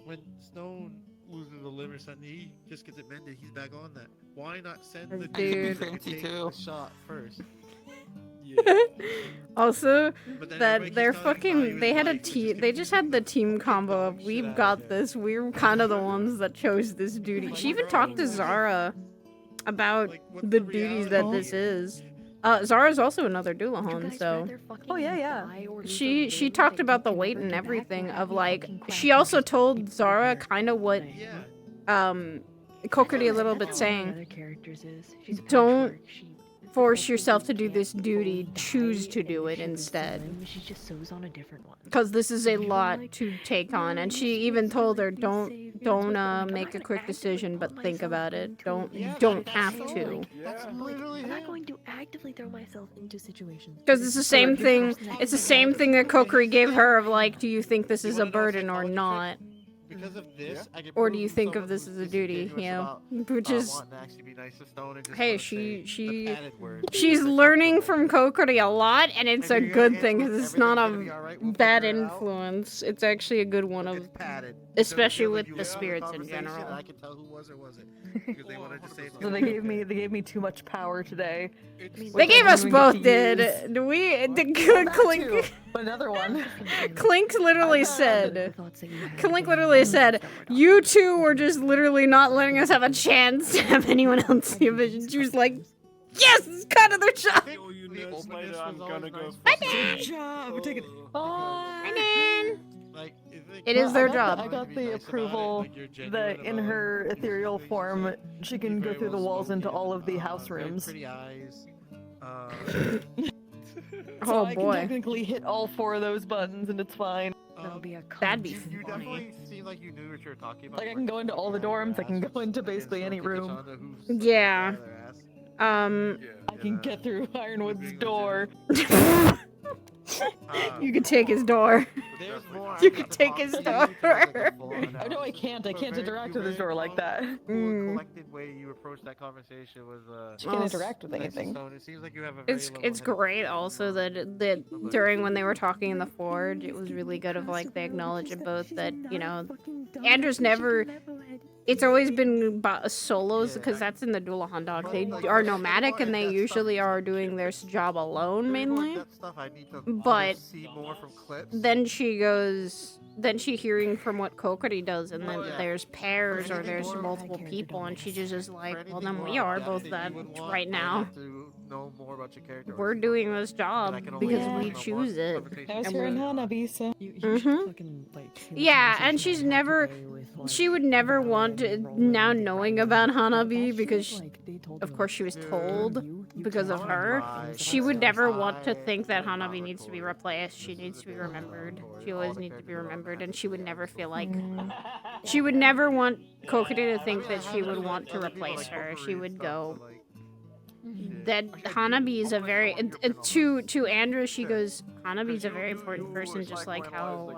When Stone loses a limb or something, he just gets it mended. He's back on that. Why not send the Dude. to take a shot first? Also, But then that everybody they're keeps telling fucking, him they had a team, they just had the team combo of, we've got this, we're kind of the ones that chose this duty. She even talked to Zara about the duties that this is. Zara's also another Doulahan, so. Oh yeah. She talked about the weight and everything of like, she also told Zara kind of what, Kokurdi a little bit saying, don't force yourself to do this duty, choose to do it instead. She just sews on a different one. Because this is a lot to take on, and she even told her, don't make a quick decision, but think about it. You don't have to. I'm not going to actively throw myself into situations. Because it's the same thing. It's the same thing that Kokiri gave her of like, do you think this is a burden or not? Because of this, I can Or do prove you think someone of this who's as a duty? disingenuous You know, about, which is. wanting to actually be nice to Stone and just Hey, wanna say she's the padded words. learning from Kokiri a lot, and it's a good thing because it's not a bad influence. It's actually a good one of, especially with the spirits in general. I can tell who was or wasn't. Because they wanted to say So they gave me too much power today. They gave us both. Did we? Did Clink? Another one. Clink literally said. Clink literally said, "You two were just literally not letting us have a chance to have anyone else see a vision." She was like, "Yes, it's kind of their job." I'm gonna go. Bye, Dan. Job. Take it. Bye, Dan. Like, It is their job. I got the approval that in her ethereal form, she can go through the walls into all of the house rooms. Pretty eyes. So Oh I boy. can technically hit all 4 of those buttons and it's fine. That'd be You definitely seem like you knew what you were talking about. Like I can go into all the dorms, I can go into basically any room. Yeah. I can get through Ironwood's door. You could take his door. You could take his door. Oh no, I can't. I can't interact with his door like that. Collected way you approach that conversation was She can't interact with anything. It seems like you have a very It's great also that during when they were talking in the forge, it was really good of like they acknowledged both that, you know, Andrew's never. It's always been solos because that's in the Doulahan Dog. They are nomadic and they usually are doing their job alone mainly. But then she goes, then she hearing from what Kokiri does, and then there's pairs or there's multiple people, and she just is like, well, then we are both that right now. We're doing this job because we choose it. How's And her we're- and Hanabi, so... Yeah, and she would never want to, now knowing about Hanabi, because of course she was told because of her, she would never want to think that Hanabi needs to be replaced. She needs to be remembered. She always needs to be remembered, and she would never feel like, she would never want Kokiri to think that she would want to replace her. She would go, that Hanabi is a very, to Andrew, she goes, Hanabi's a very important person, just like how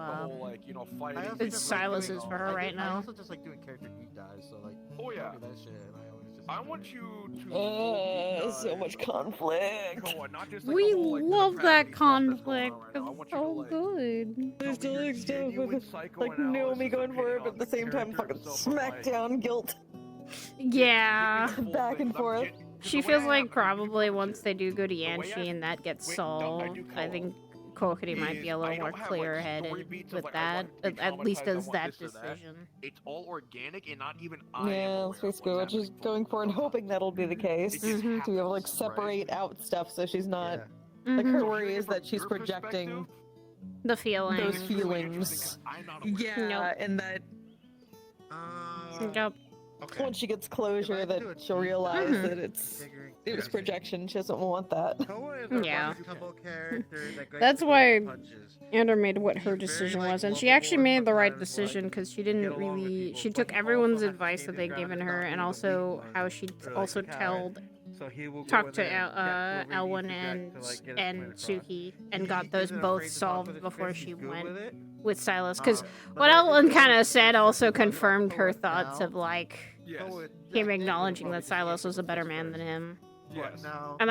Silas is for her right I now. also just like doing character deep dives, so like, oh yeah, that shit, and I always just I want you to. So much conflict. Not just like We the whole, like, love that depravity stuff that's going conflict. on right now. I It's want you to, so like, good. There's doing stuff with like Naomi going for it, but at the same time fucking smackdown guilt. Yeah. Back and forth. She feels like probably once they do go to Yanshi and that gets solved, I think Kokiri might be a little more clear-headed with that, at least as that decision. It's all organic and not even Yeah, that's basically what she's going for and hoping that'll be the case. To be able to like separate out stuff so she's not like her worry is that she's projecting the feelings. Those feelings. Yeah, and that Yep. once she gets closure that she'll realize that it was projection. She doesn't want that. Yeah. That's why Andrew made what her decision was, and she actually made the right decision because she didn't really. She took everyone's advice that they'd given her, and also how she also talked to Elwyn and Suki, and got those both solved before she went with Silas. Because what Elwyn kind of said also confirmed her thoughts of like him acknowledging that Silas was a better man than him. And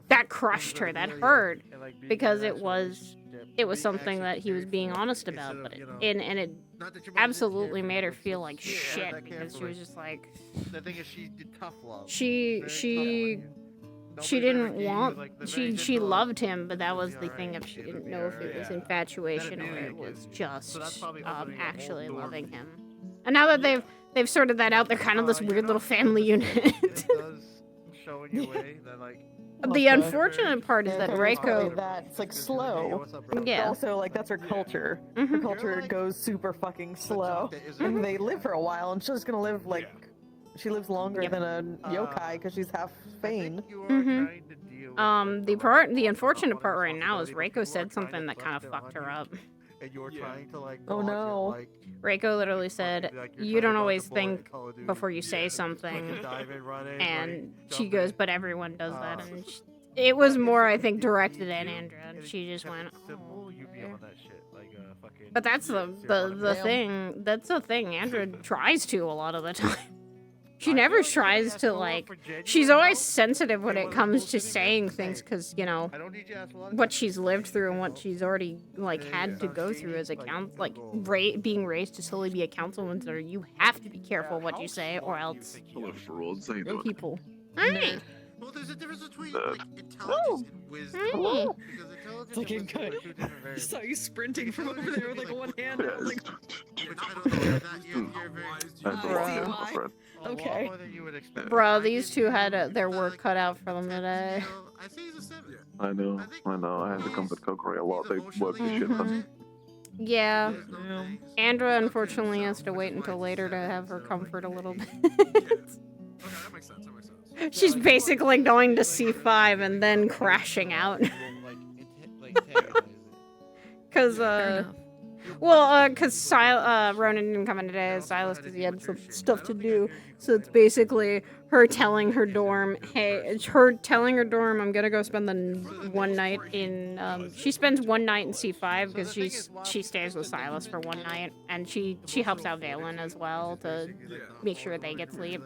that crushed her. That hurt because it was something that he was being honest about, but it absolutely made her feel like shit because she was just like, the thing is, she did tough love. she didn't want she loved him, but that was the thing of she didn't know if it was infatuation or it was just actually loving him. And now that they've sorted that out, they're kind of this weird little family unit. Showing you way that like. The unfortunate part is that Reiko. It's like slow. Yeah. Also, like that's her culture. Her culture goes super fucking slow, and they live for a while, and she's gonna live like she lives longer than a yokai because she's half Fane. The unfortunate part right now is Reiko said something that kind of fucked her up. And you're trying to like. Oh no. Reiko literally said, "You don't always think before you say something," and she goes, "But everyone does that." And it was more, I think, directed at Andra, and she just went. Oh, but that's the thing. That's the thing. Andra tries to a lot of the time. She never tries to, like, she's always sensitive when it comes to saying things because, you know, what she's lived through and what she's already, like, had to go through as a being raised to slowly be a councilman, so you have to be careful what you say or else people. Hi! Well, there's a difference between like intelligence and wisdom. Hello. Because intelligence I saw you sprinting from over there with like one hand. I was like, okay. Bro, these two had their work cut out for them today. I know. I had to comfort Kokori a lot. They worked the shit done. Yeah. Andra unfortunately has to wait until later to have her comfort a little bit. She's basically going to C5 and then crashing out. Because Ronan didn't come in today as Silas because he had some stuff to do. So it's basically her telling her dorm, I'm gonna go spend the one night in, she spends one night in C5 because she stays with Silas for one night, and she helps out Valen as well to make sure they get sleep.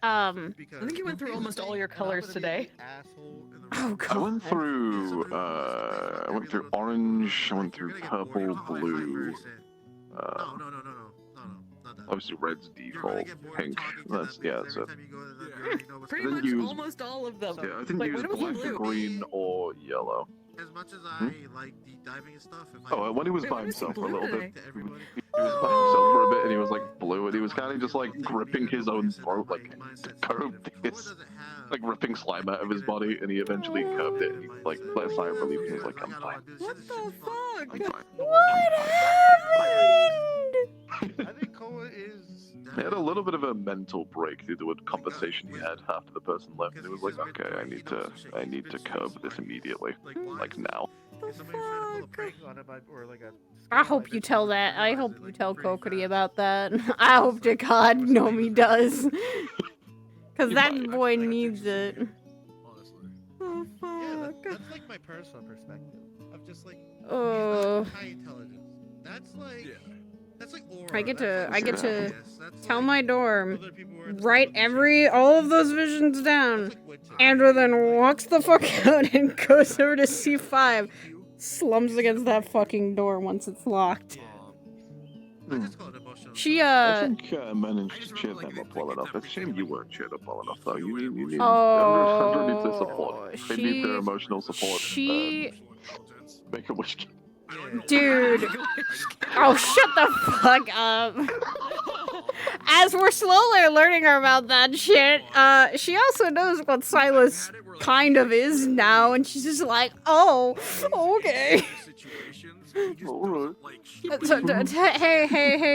I think you went through almost all your colors today. Oh god. I went through orange, I went through purple, blue, obviously red's default, pink, that's it. Pretty much almost all of them. Yeah, I didn't use black, green, or yellow. As much as I like deep diving and stuff. When he was by himself for a little bit. He was by himself for a bit and he was like blue and he was kind of just like gripping his own throat, like ripping slime out of his body, and he eventually curved it and he like let a sigh of relief and he was like, I'm fine. What the fuck? I'm fine. What happened? I think Koa is. He had a little bit of a mental break due to a conversation he had after the person left, and he was like, okay, I need to curb this immediately, like now. I hope you tell that. I hope you tell Kokiri about that. I hope to God Nomi does. Because that boy needs it. Oh fuck. Yeah, that's like my personal perspective of just like Oh. high intelligence. That's like I get to tell my dorm, write all of those visions down. Andrew then walks the fuck out and goes over to C5, slums against that fucking door once it's locked. She I think I managed to cheer them up well enough. It's a shame you weren't cheered up well enough, though. You need Andrew needs their support. They need their emotional support. Make a wish. Dude. Oh, shut the fuck up. As we're slowly learning about that shit, she also knows what Silas kind of is now, and she's just like, oh, okay. Hey,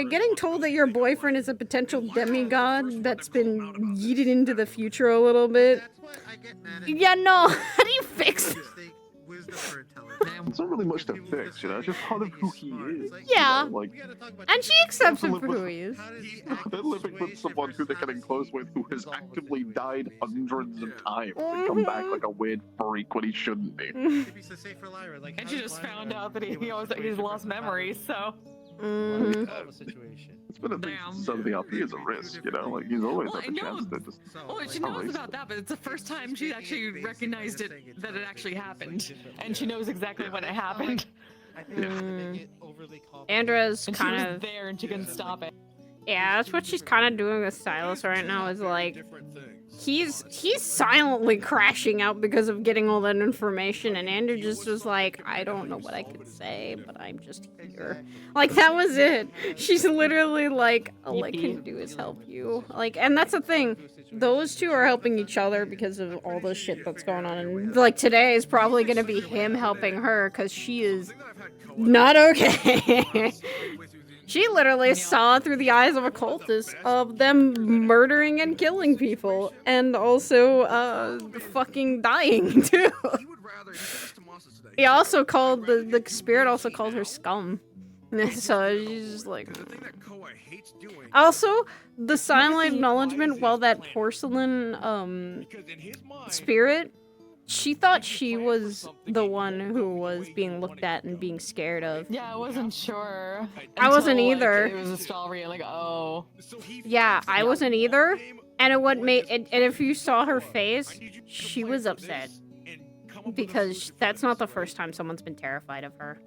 getting told that your boyfriend is a potential demigod that's been yeeted into the future a little bit. Yeah, no, how do you fix it? It's not really much to fix, you know, it's just part of who he is. Yeah, you know? Like, and she accepts him for who he is. They're living with someone who they're getting close with who has actively died hundreds of times and come back like a weird freak when he shouldn't be. And she just found out that he's lost memories, so... It's been a thing since something up. He is a risk, you know? Like, he's always had the chance to just... Well, she knows about that, but it's the first time she actually recognized that it actually happened. And she knows exactly when it happened. Andra's and kind she of was there and she couldn't stop it. Yeah, that's what she's kind of doing with Silas right now, is like, he's silently crashing out because of getting all that information, and Andrew just was like, I don't know what I could say, but I'm just here. Like, that was it. She's literally like, all I can do is help you. Like, and that's the thing. Those two are helping each other because of all the shit that's going on, and like, today is probably gonna be him helping her, because she is not okay. She literally saw through the eyes of a cultist of them murdering and killing people, and also fucking dying too. He also called the spirit also called her scum. So she's just like. Also, the silent acknowledgement while that porcelain spirit. She thought she was the one who was being looked at and being scared of. Yeah, I wasn't sure. I wasn't until, either. Like, it was a story, like, oh. Yeah, I wasn't either. And and if you saw her face, she was upset. Because that's not the first time someone's been terrified of her.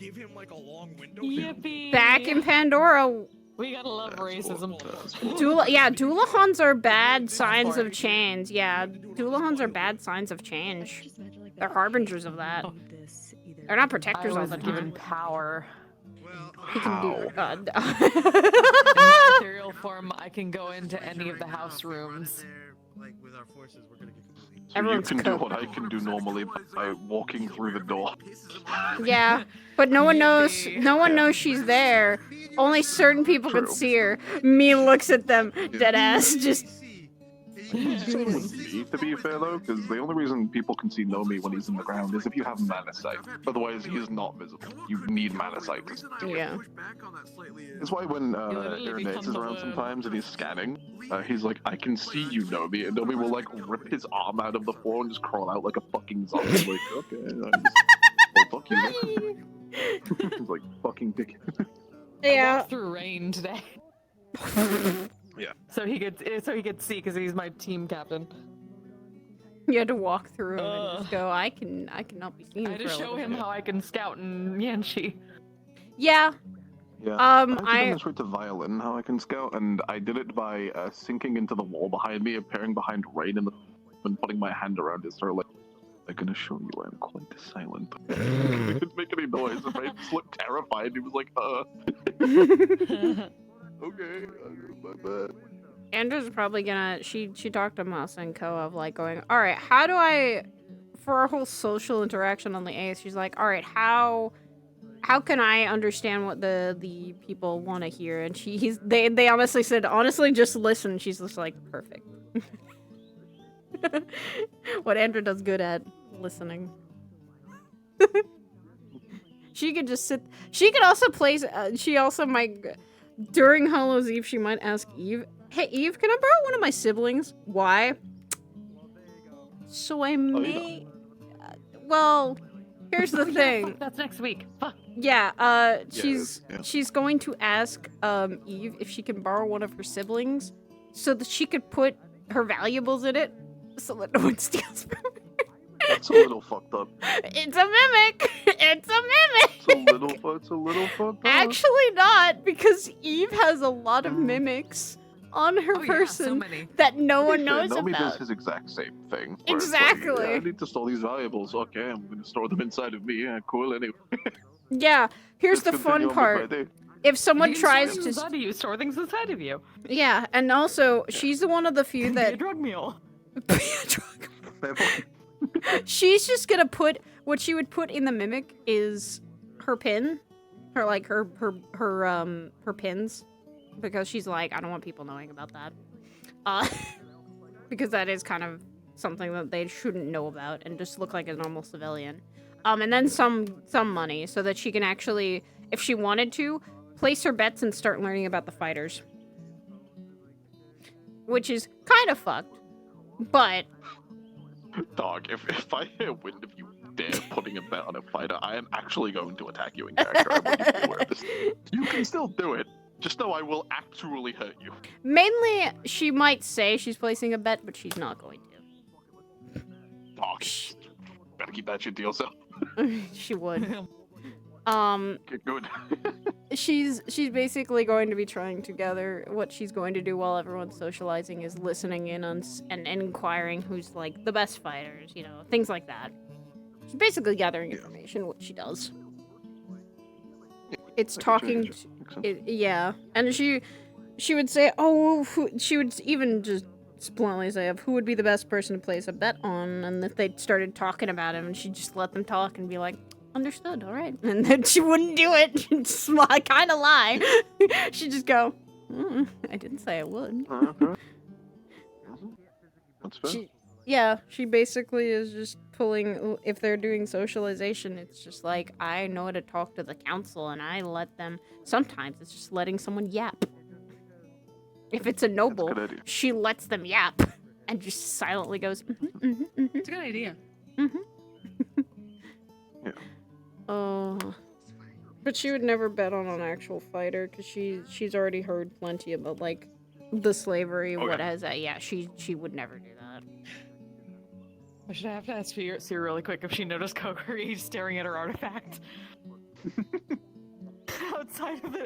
Yippee! Back in Pandora. We gotta love racism. Doulahans are bad signs of change. Yeah, Doulahans are bad signs of change. They're harbingers of that. They're not protectors all the time. Given power. He can do. In my material form, I can go into any of the house rooms. So you can do what I can do normally by walking through the door. Yeah, but no one knows. No one knows she's there. Only certain people can see her. Me looks at them, dead ass, just. Same with me, to be fair though, because the only reason people can see Nomi when he's in the ground is if you have mana sight. Otherwise, he is not visible. You need mana sight. Yeah. It's why when Irenaeus is around sometimes and he's scanning, he's like, I can see you, Nomi, and Nomi will like rip his arm out of the floor and just crawl out like a fucking zombie. Like, okay, well, fuck you. He's like, fucking dick. I walked through rain today. Yeah. So he could see because he's my team captain. You had to walk through him and just go, I cannot be seen. I had to show him how I can scout in Yanshi. Yeah. Yeah. I demonstrate to Violin how I can scout, and I did it by sinking into the wall behind me, appearing behind Rain, and putting my hand around his throat, like, I'm gonna show you I'm quite silent. He didn't make any noise, and Rain just looked terrified. He was like, Okay, my bad. Andrew's probably gonna. She talked to Mouse and Co of like going, all right, how do I, for our whole social interaction on the 8th, she's like, all right, how can I understand what the people want to hear? And they honestly said, honestly, just listen. She's just like, perfect. What Andrew does good at, listening. She could just sit. She could also play. She also might. During Hallows Eve, she might ask Eve, hey, Eve, can I borrow one of my siblings? Why? So I may... well, Here's the Yeah, thing. fuck, that's next week. Fuck. Yeah, she's yeah. she's going to ask Eve if she can borrow one of her siblings so that she could put her valuables in it so that no one steals from her. That's a little fucked up. It's a mimic. It's a mimic. It's a little fucked up. Actually not, because Eve has a lot of mimics on her person that no one knows Nomi about. does his exact same thing. where it's like, Exactly. yeah, I need to store these valuables. Okay, I'm gonna store them inside of me. Yeah, cool. Anyway. Yeah, here's the Let's fun continue on with my part. day. If someone You can store tries things to inside of you, store things inside of you. Yeah, and also she's one of the few Be that a drug mule. she's just gonna put what she would put in the mimic is her pin, her like her pins, because she's like, I don't want people knowing about that, because that is kind of something that they shouldn't know about and just look like a normal civilian, and then some money so that she can actually, if she wanted to, place her bets and start learning about the fighters, which is kind of fucked, but. Dog, if I hear wind of you dare putting a bet on a fighter, I am actually going to attack you in character. I want you to be aware of this. You can still do it. Just know I will actually hurt you. Mainly, she might say she's placing a bet, but she's not going to. Dog, better keep that shit to yourself. She would. Okay, good. She's basically going to be trying to gather what she's going to do while everyone's socializing is listening in on and inquiring who's like the best fighters, you know, things like that. She's basically gathering information, what she does. It's talking yeah, and she would say, oh, she would even just bluntly say of who would be the best person to place a bet on, and if they started talking about him, and she'd just let them talk and be like, understood, all right. And then she wouldn't do it. She'd just kind of lie. She'd just go, I didn't say I would. That's fair. She basically is just pulling, if they're doing socialization, it's just like, I know how to talk to the council, and I let them, sometimes it's just letting someone yap. If it's a noble, she lets them yap, and just silently goes, It's a good idea. Oh, but she would never bet on an actual fighter because she's already heard plenty about like the slavery. What has that? Yeah, she would never do that. I should have to ask Sue really quick if she noticed Kokiri staring at her artifact.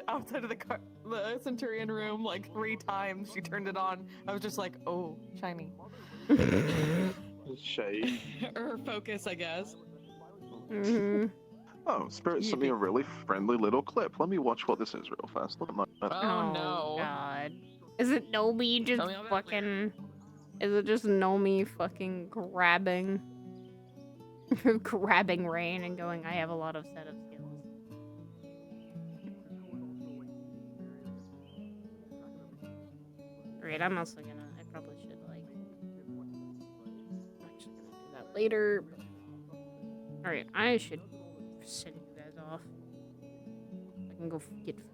outside of the Centurion room like 3 times. She turned it on. I was just like, oh, shiny. Shade. Her focus, I guess. Oh, Spirit sent me a really friendly little clip. Let me watch what this is real fast. Look at my. Oh no. God. Is it Nomi just fucking... Is it just Nomi fucking grabbing... grabbing Rain and going, I have a lot of set of skills. Alright, I'm also gonna... I probably should, like... I'm actually gonna do that later. Alright, I should send you guys off. I can go get food.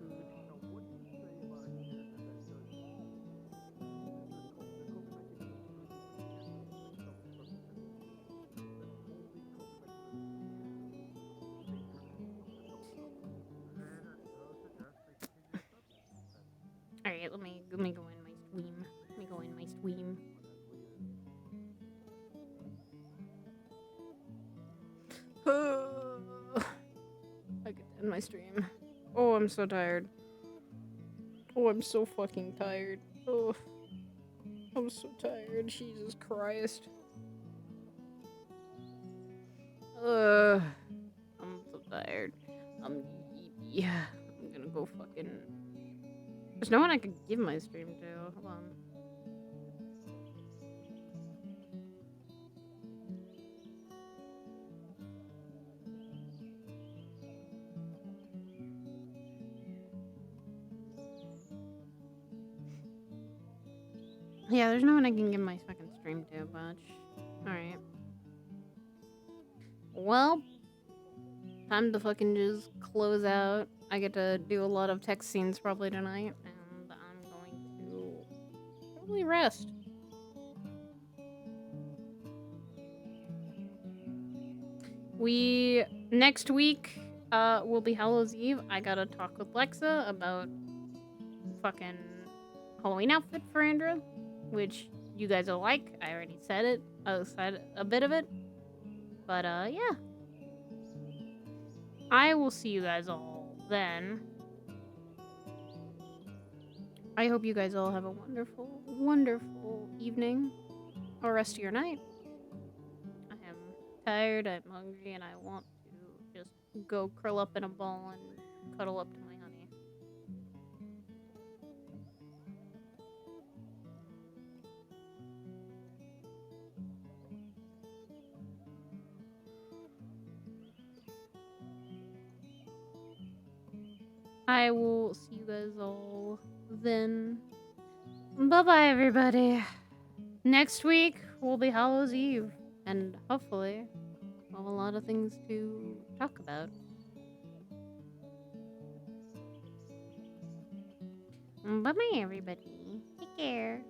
Alright, let me go in my stream. Let me go in my stream. I could end my stream. Oh, I'm so tired. Oh, I'm so fucking tired. Oh, I'm so tired. Jesus Christ. I'm so tired. Yeah, I'm gonna go fucking... There's no one I could give my stream to. Hold on. Yeah, there's no one I can give my fucking stream to, but... Alright. Well... Time to fucking just close out. I get to do a lot of text scenes probably tonight, and I'm going to... probably rest. We Next week will be Hallows Eve. I gotta talk with Lexa about fucking Halloween outfit for Andra, which you guys will like. I already said it. I said a bit of it. But yeah. I will see you guys all then. I hope you guys all have a wonderful, wonderful evening or rest of your night. I am tired, I'm hungry, and I want to just go curl up in a ball and cuddle up to my honey. I will see you guys all then. Bye-bye, everybody. Next week will be Hallows Eve, and hopefully we'll have a lot of things to talk about. Bye-bye, everybody. Take care.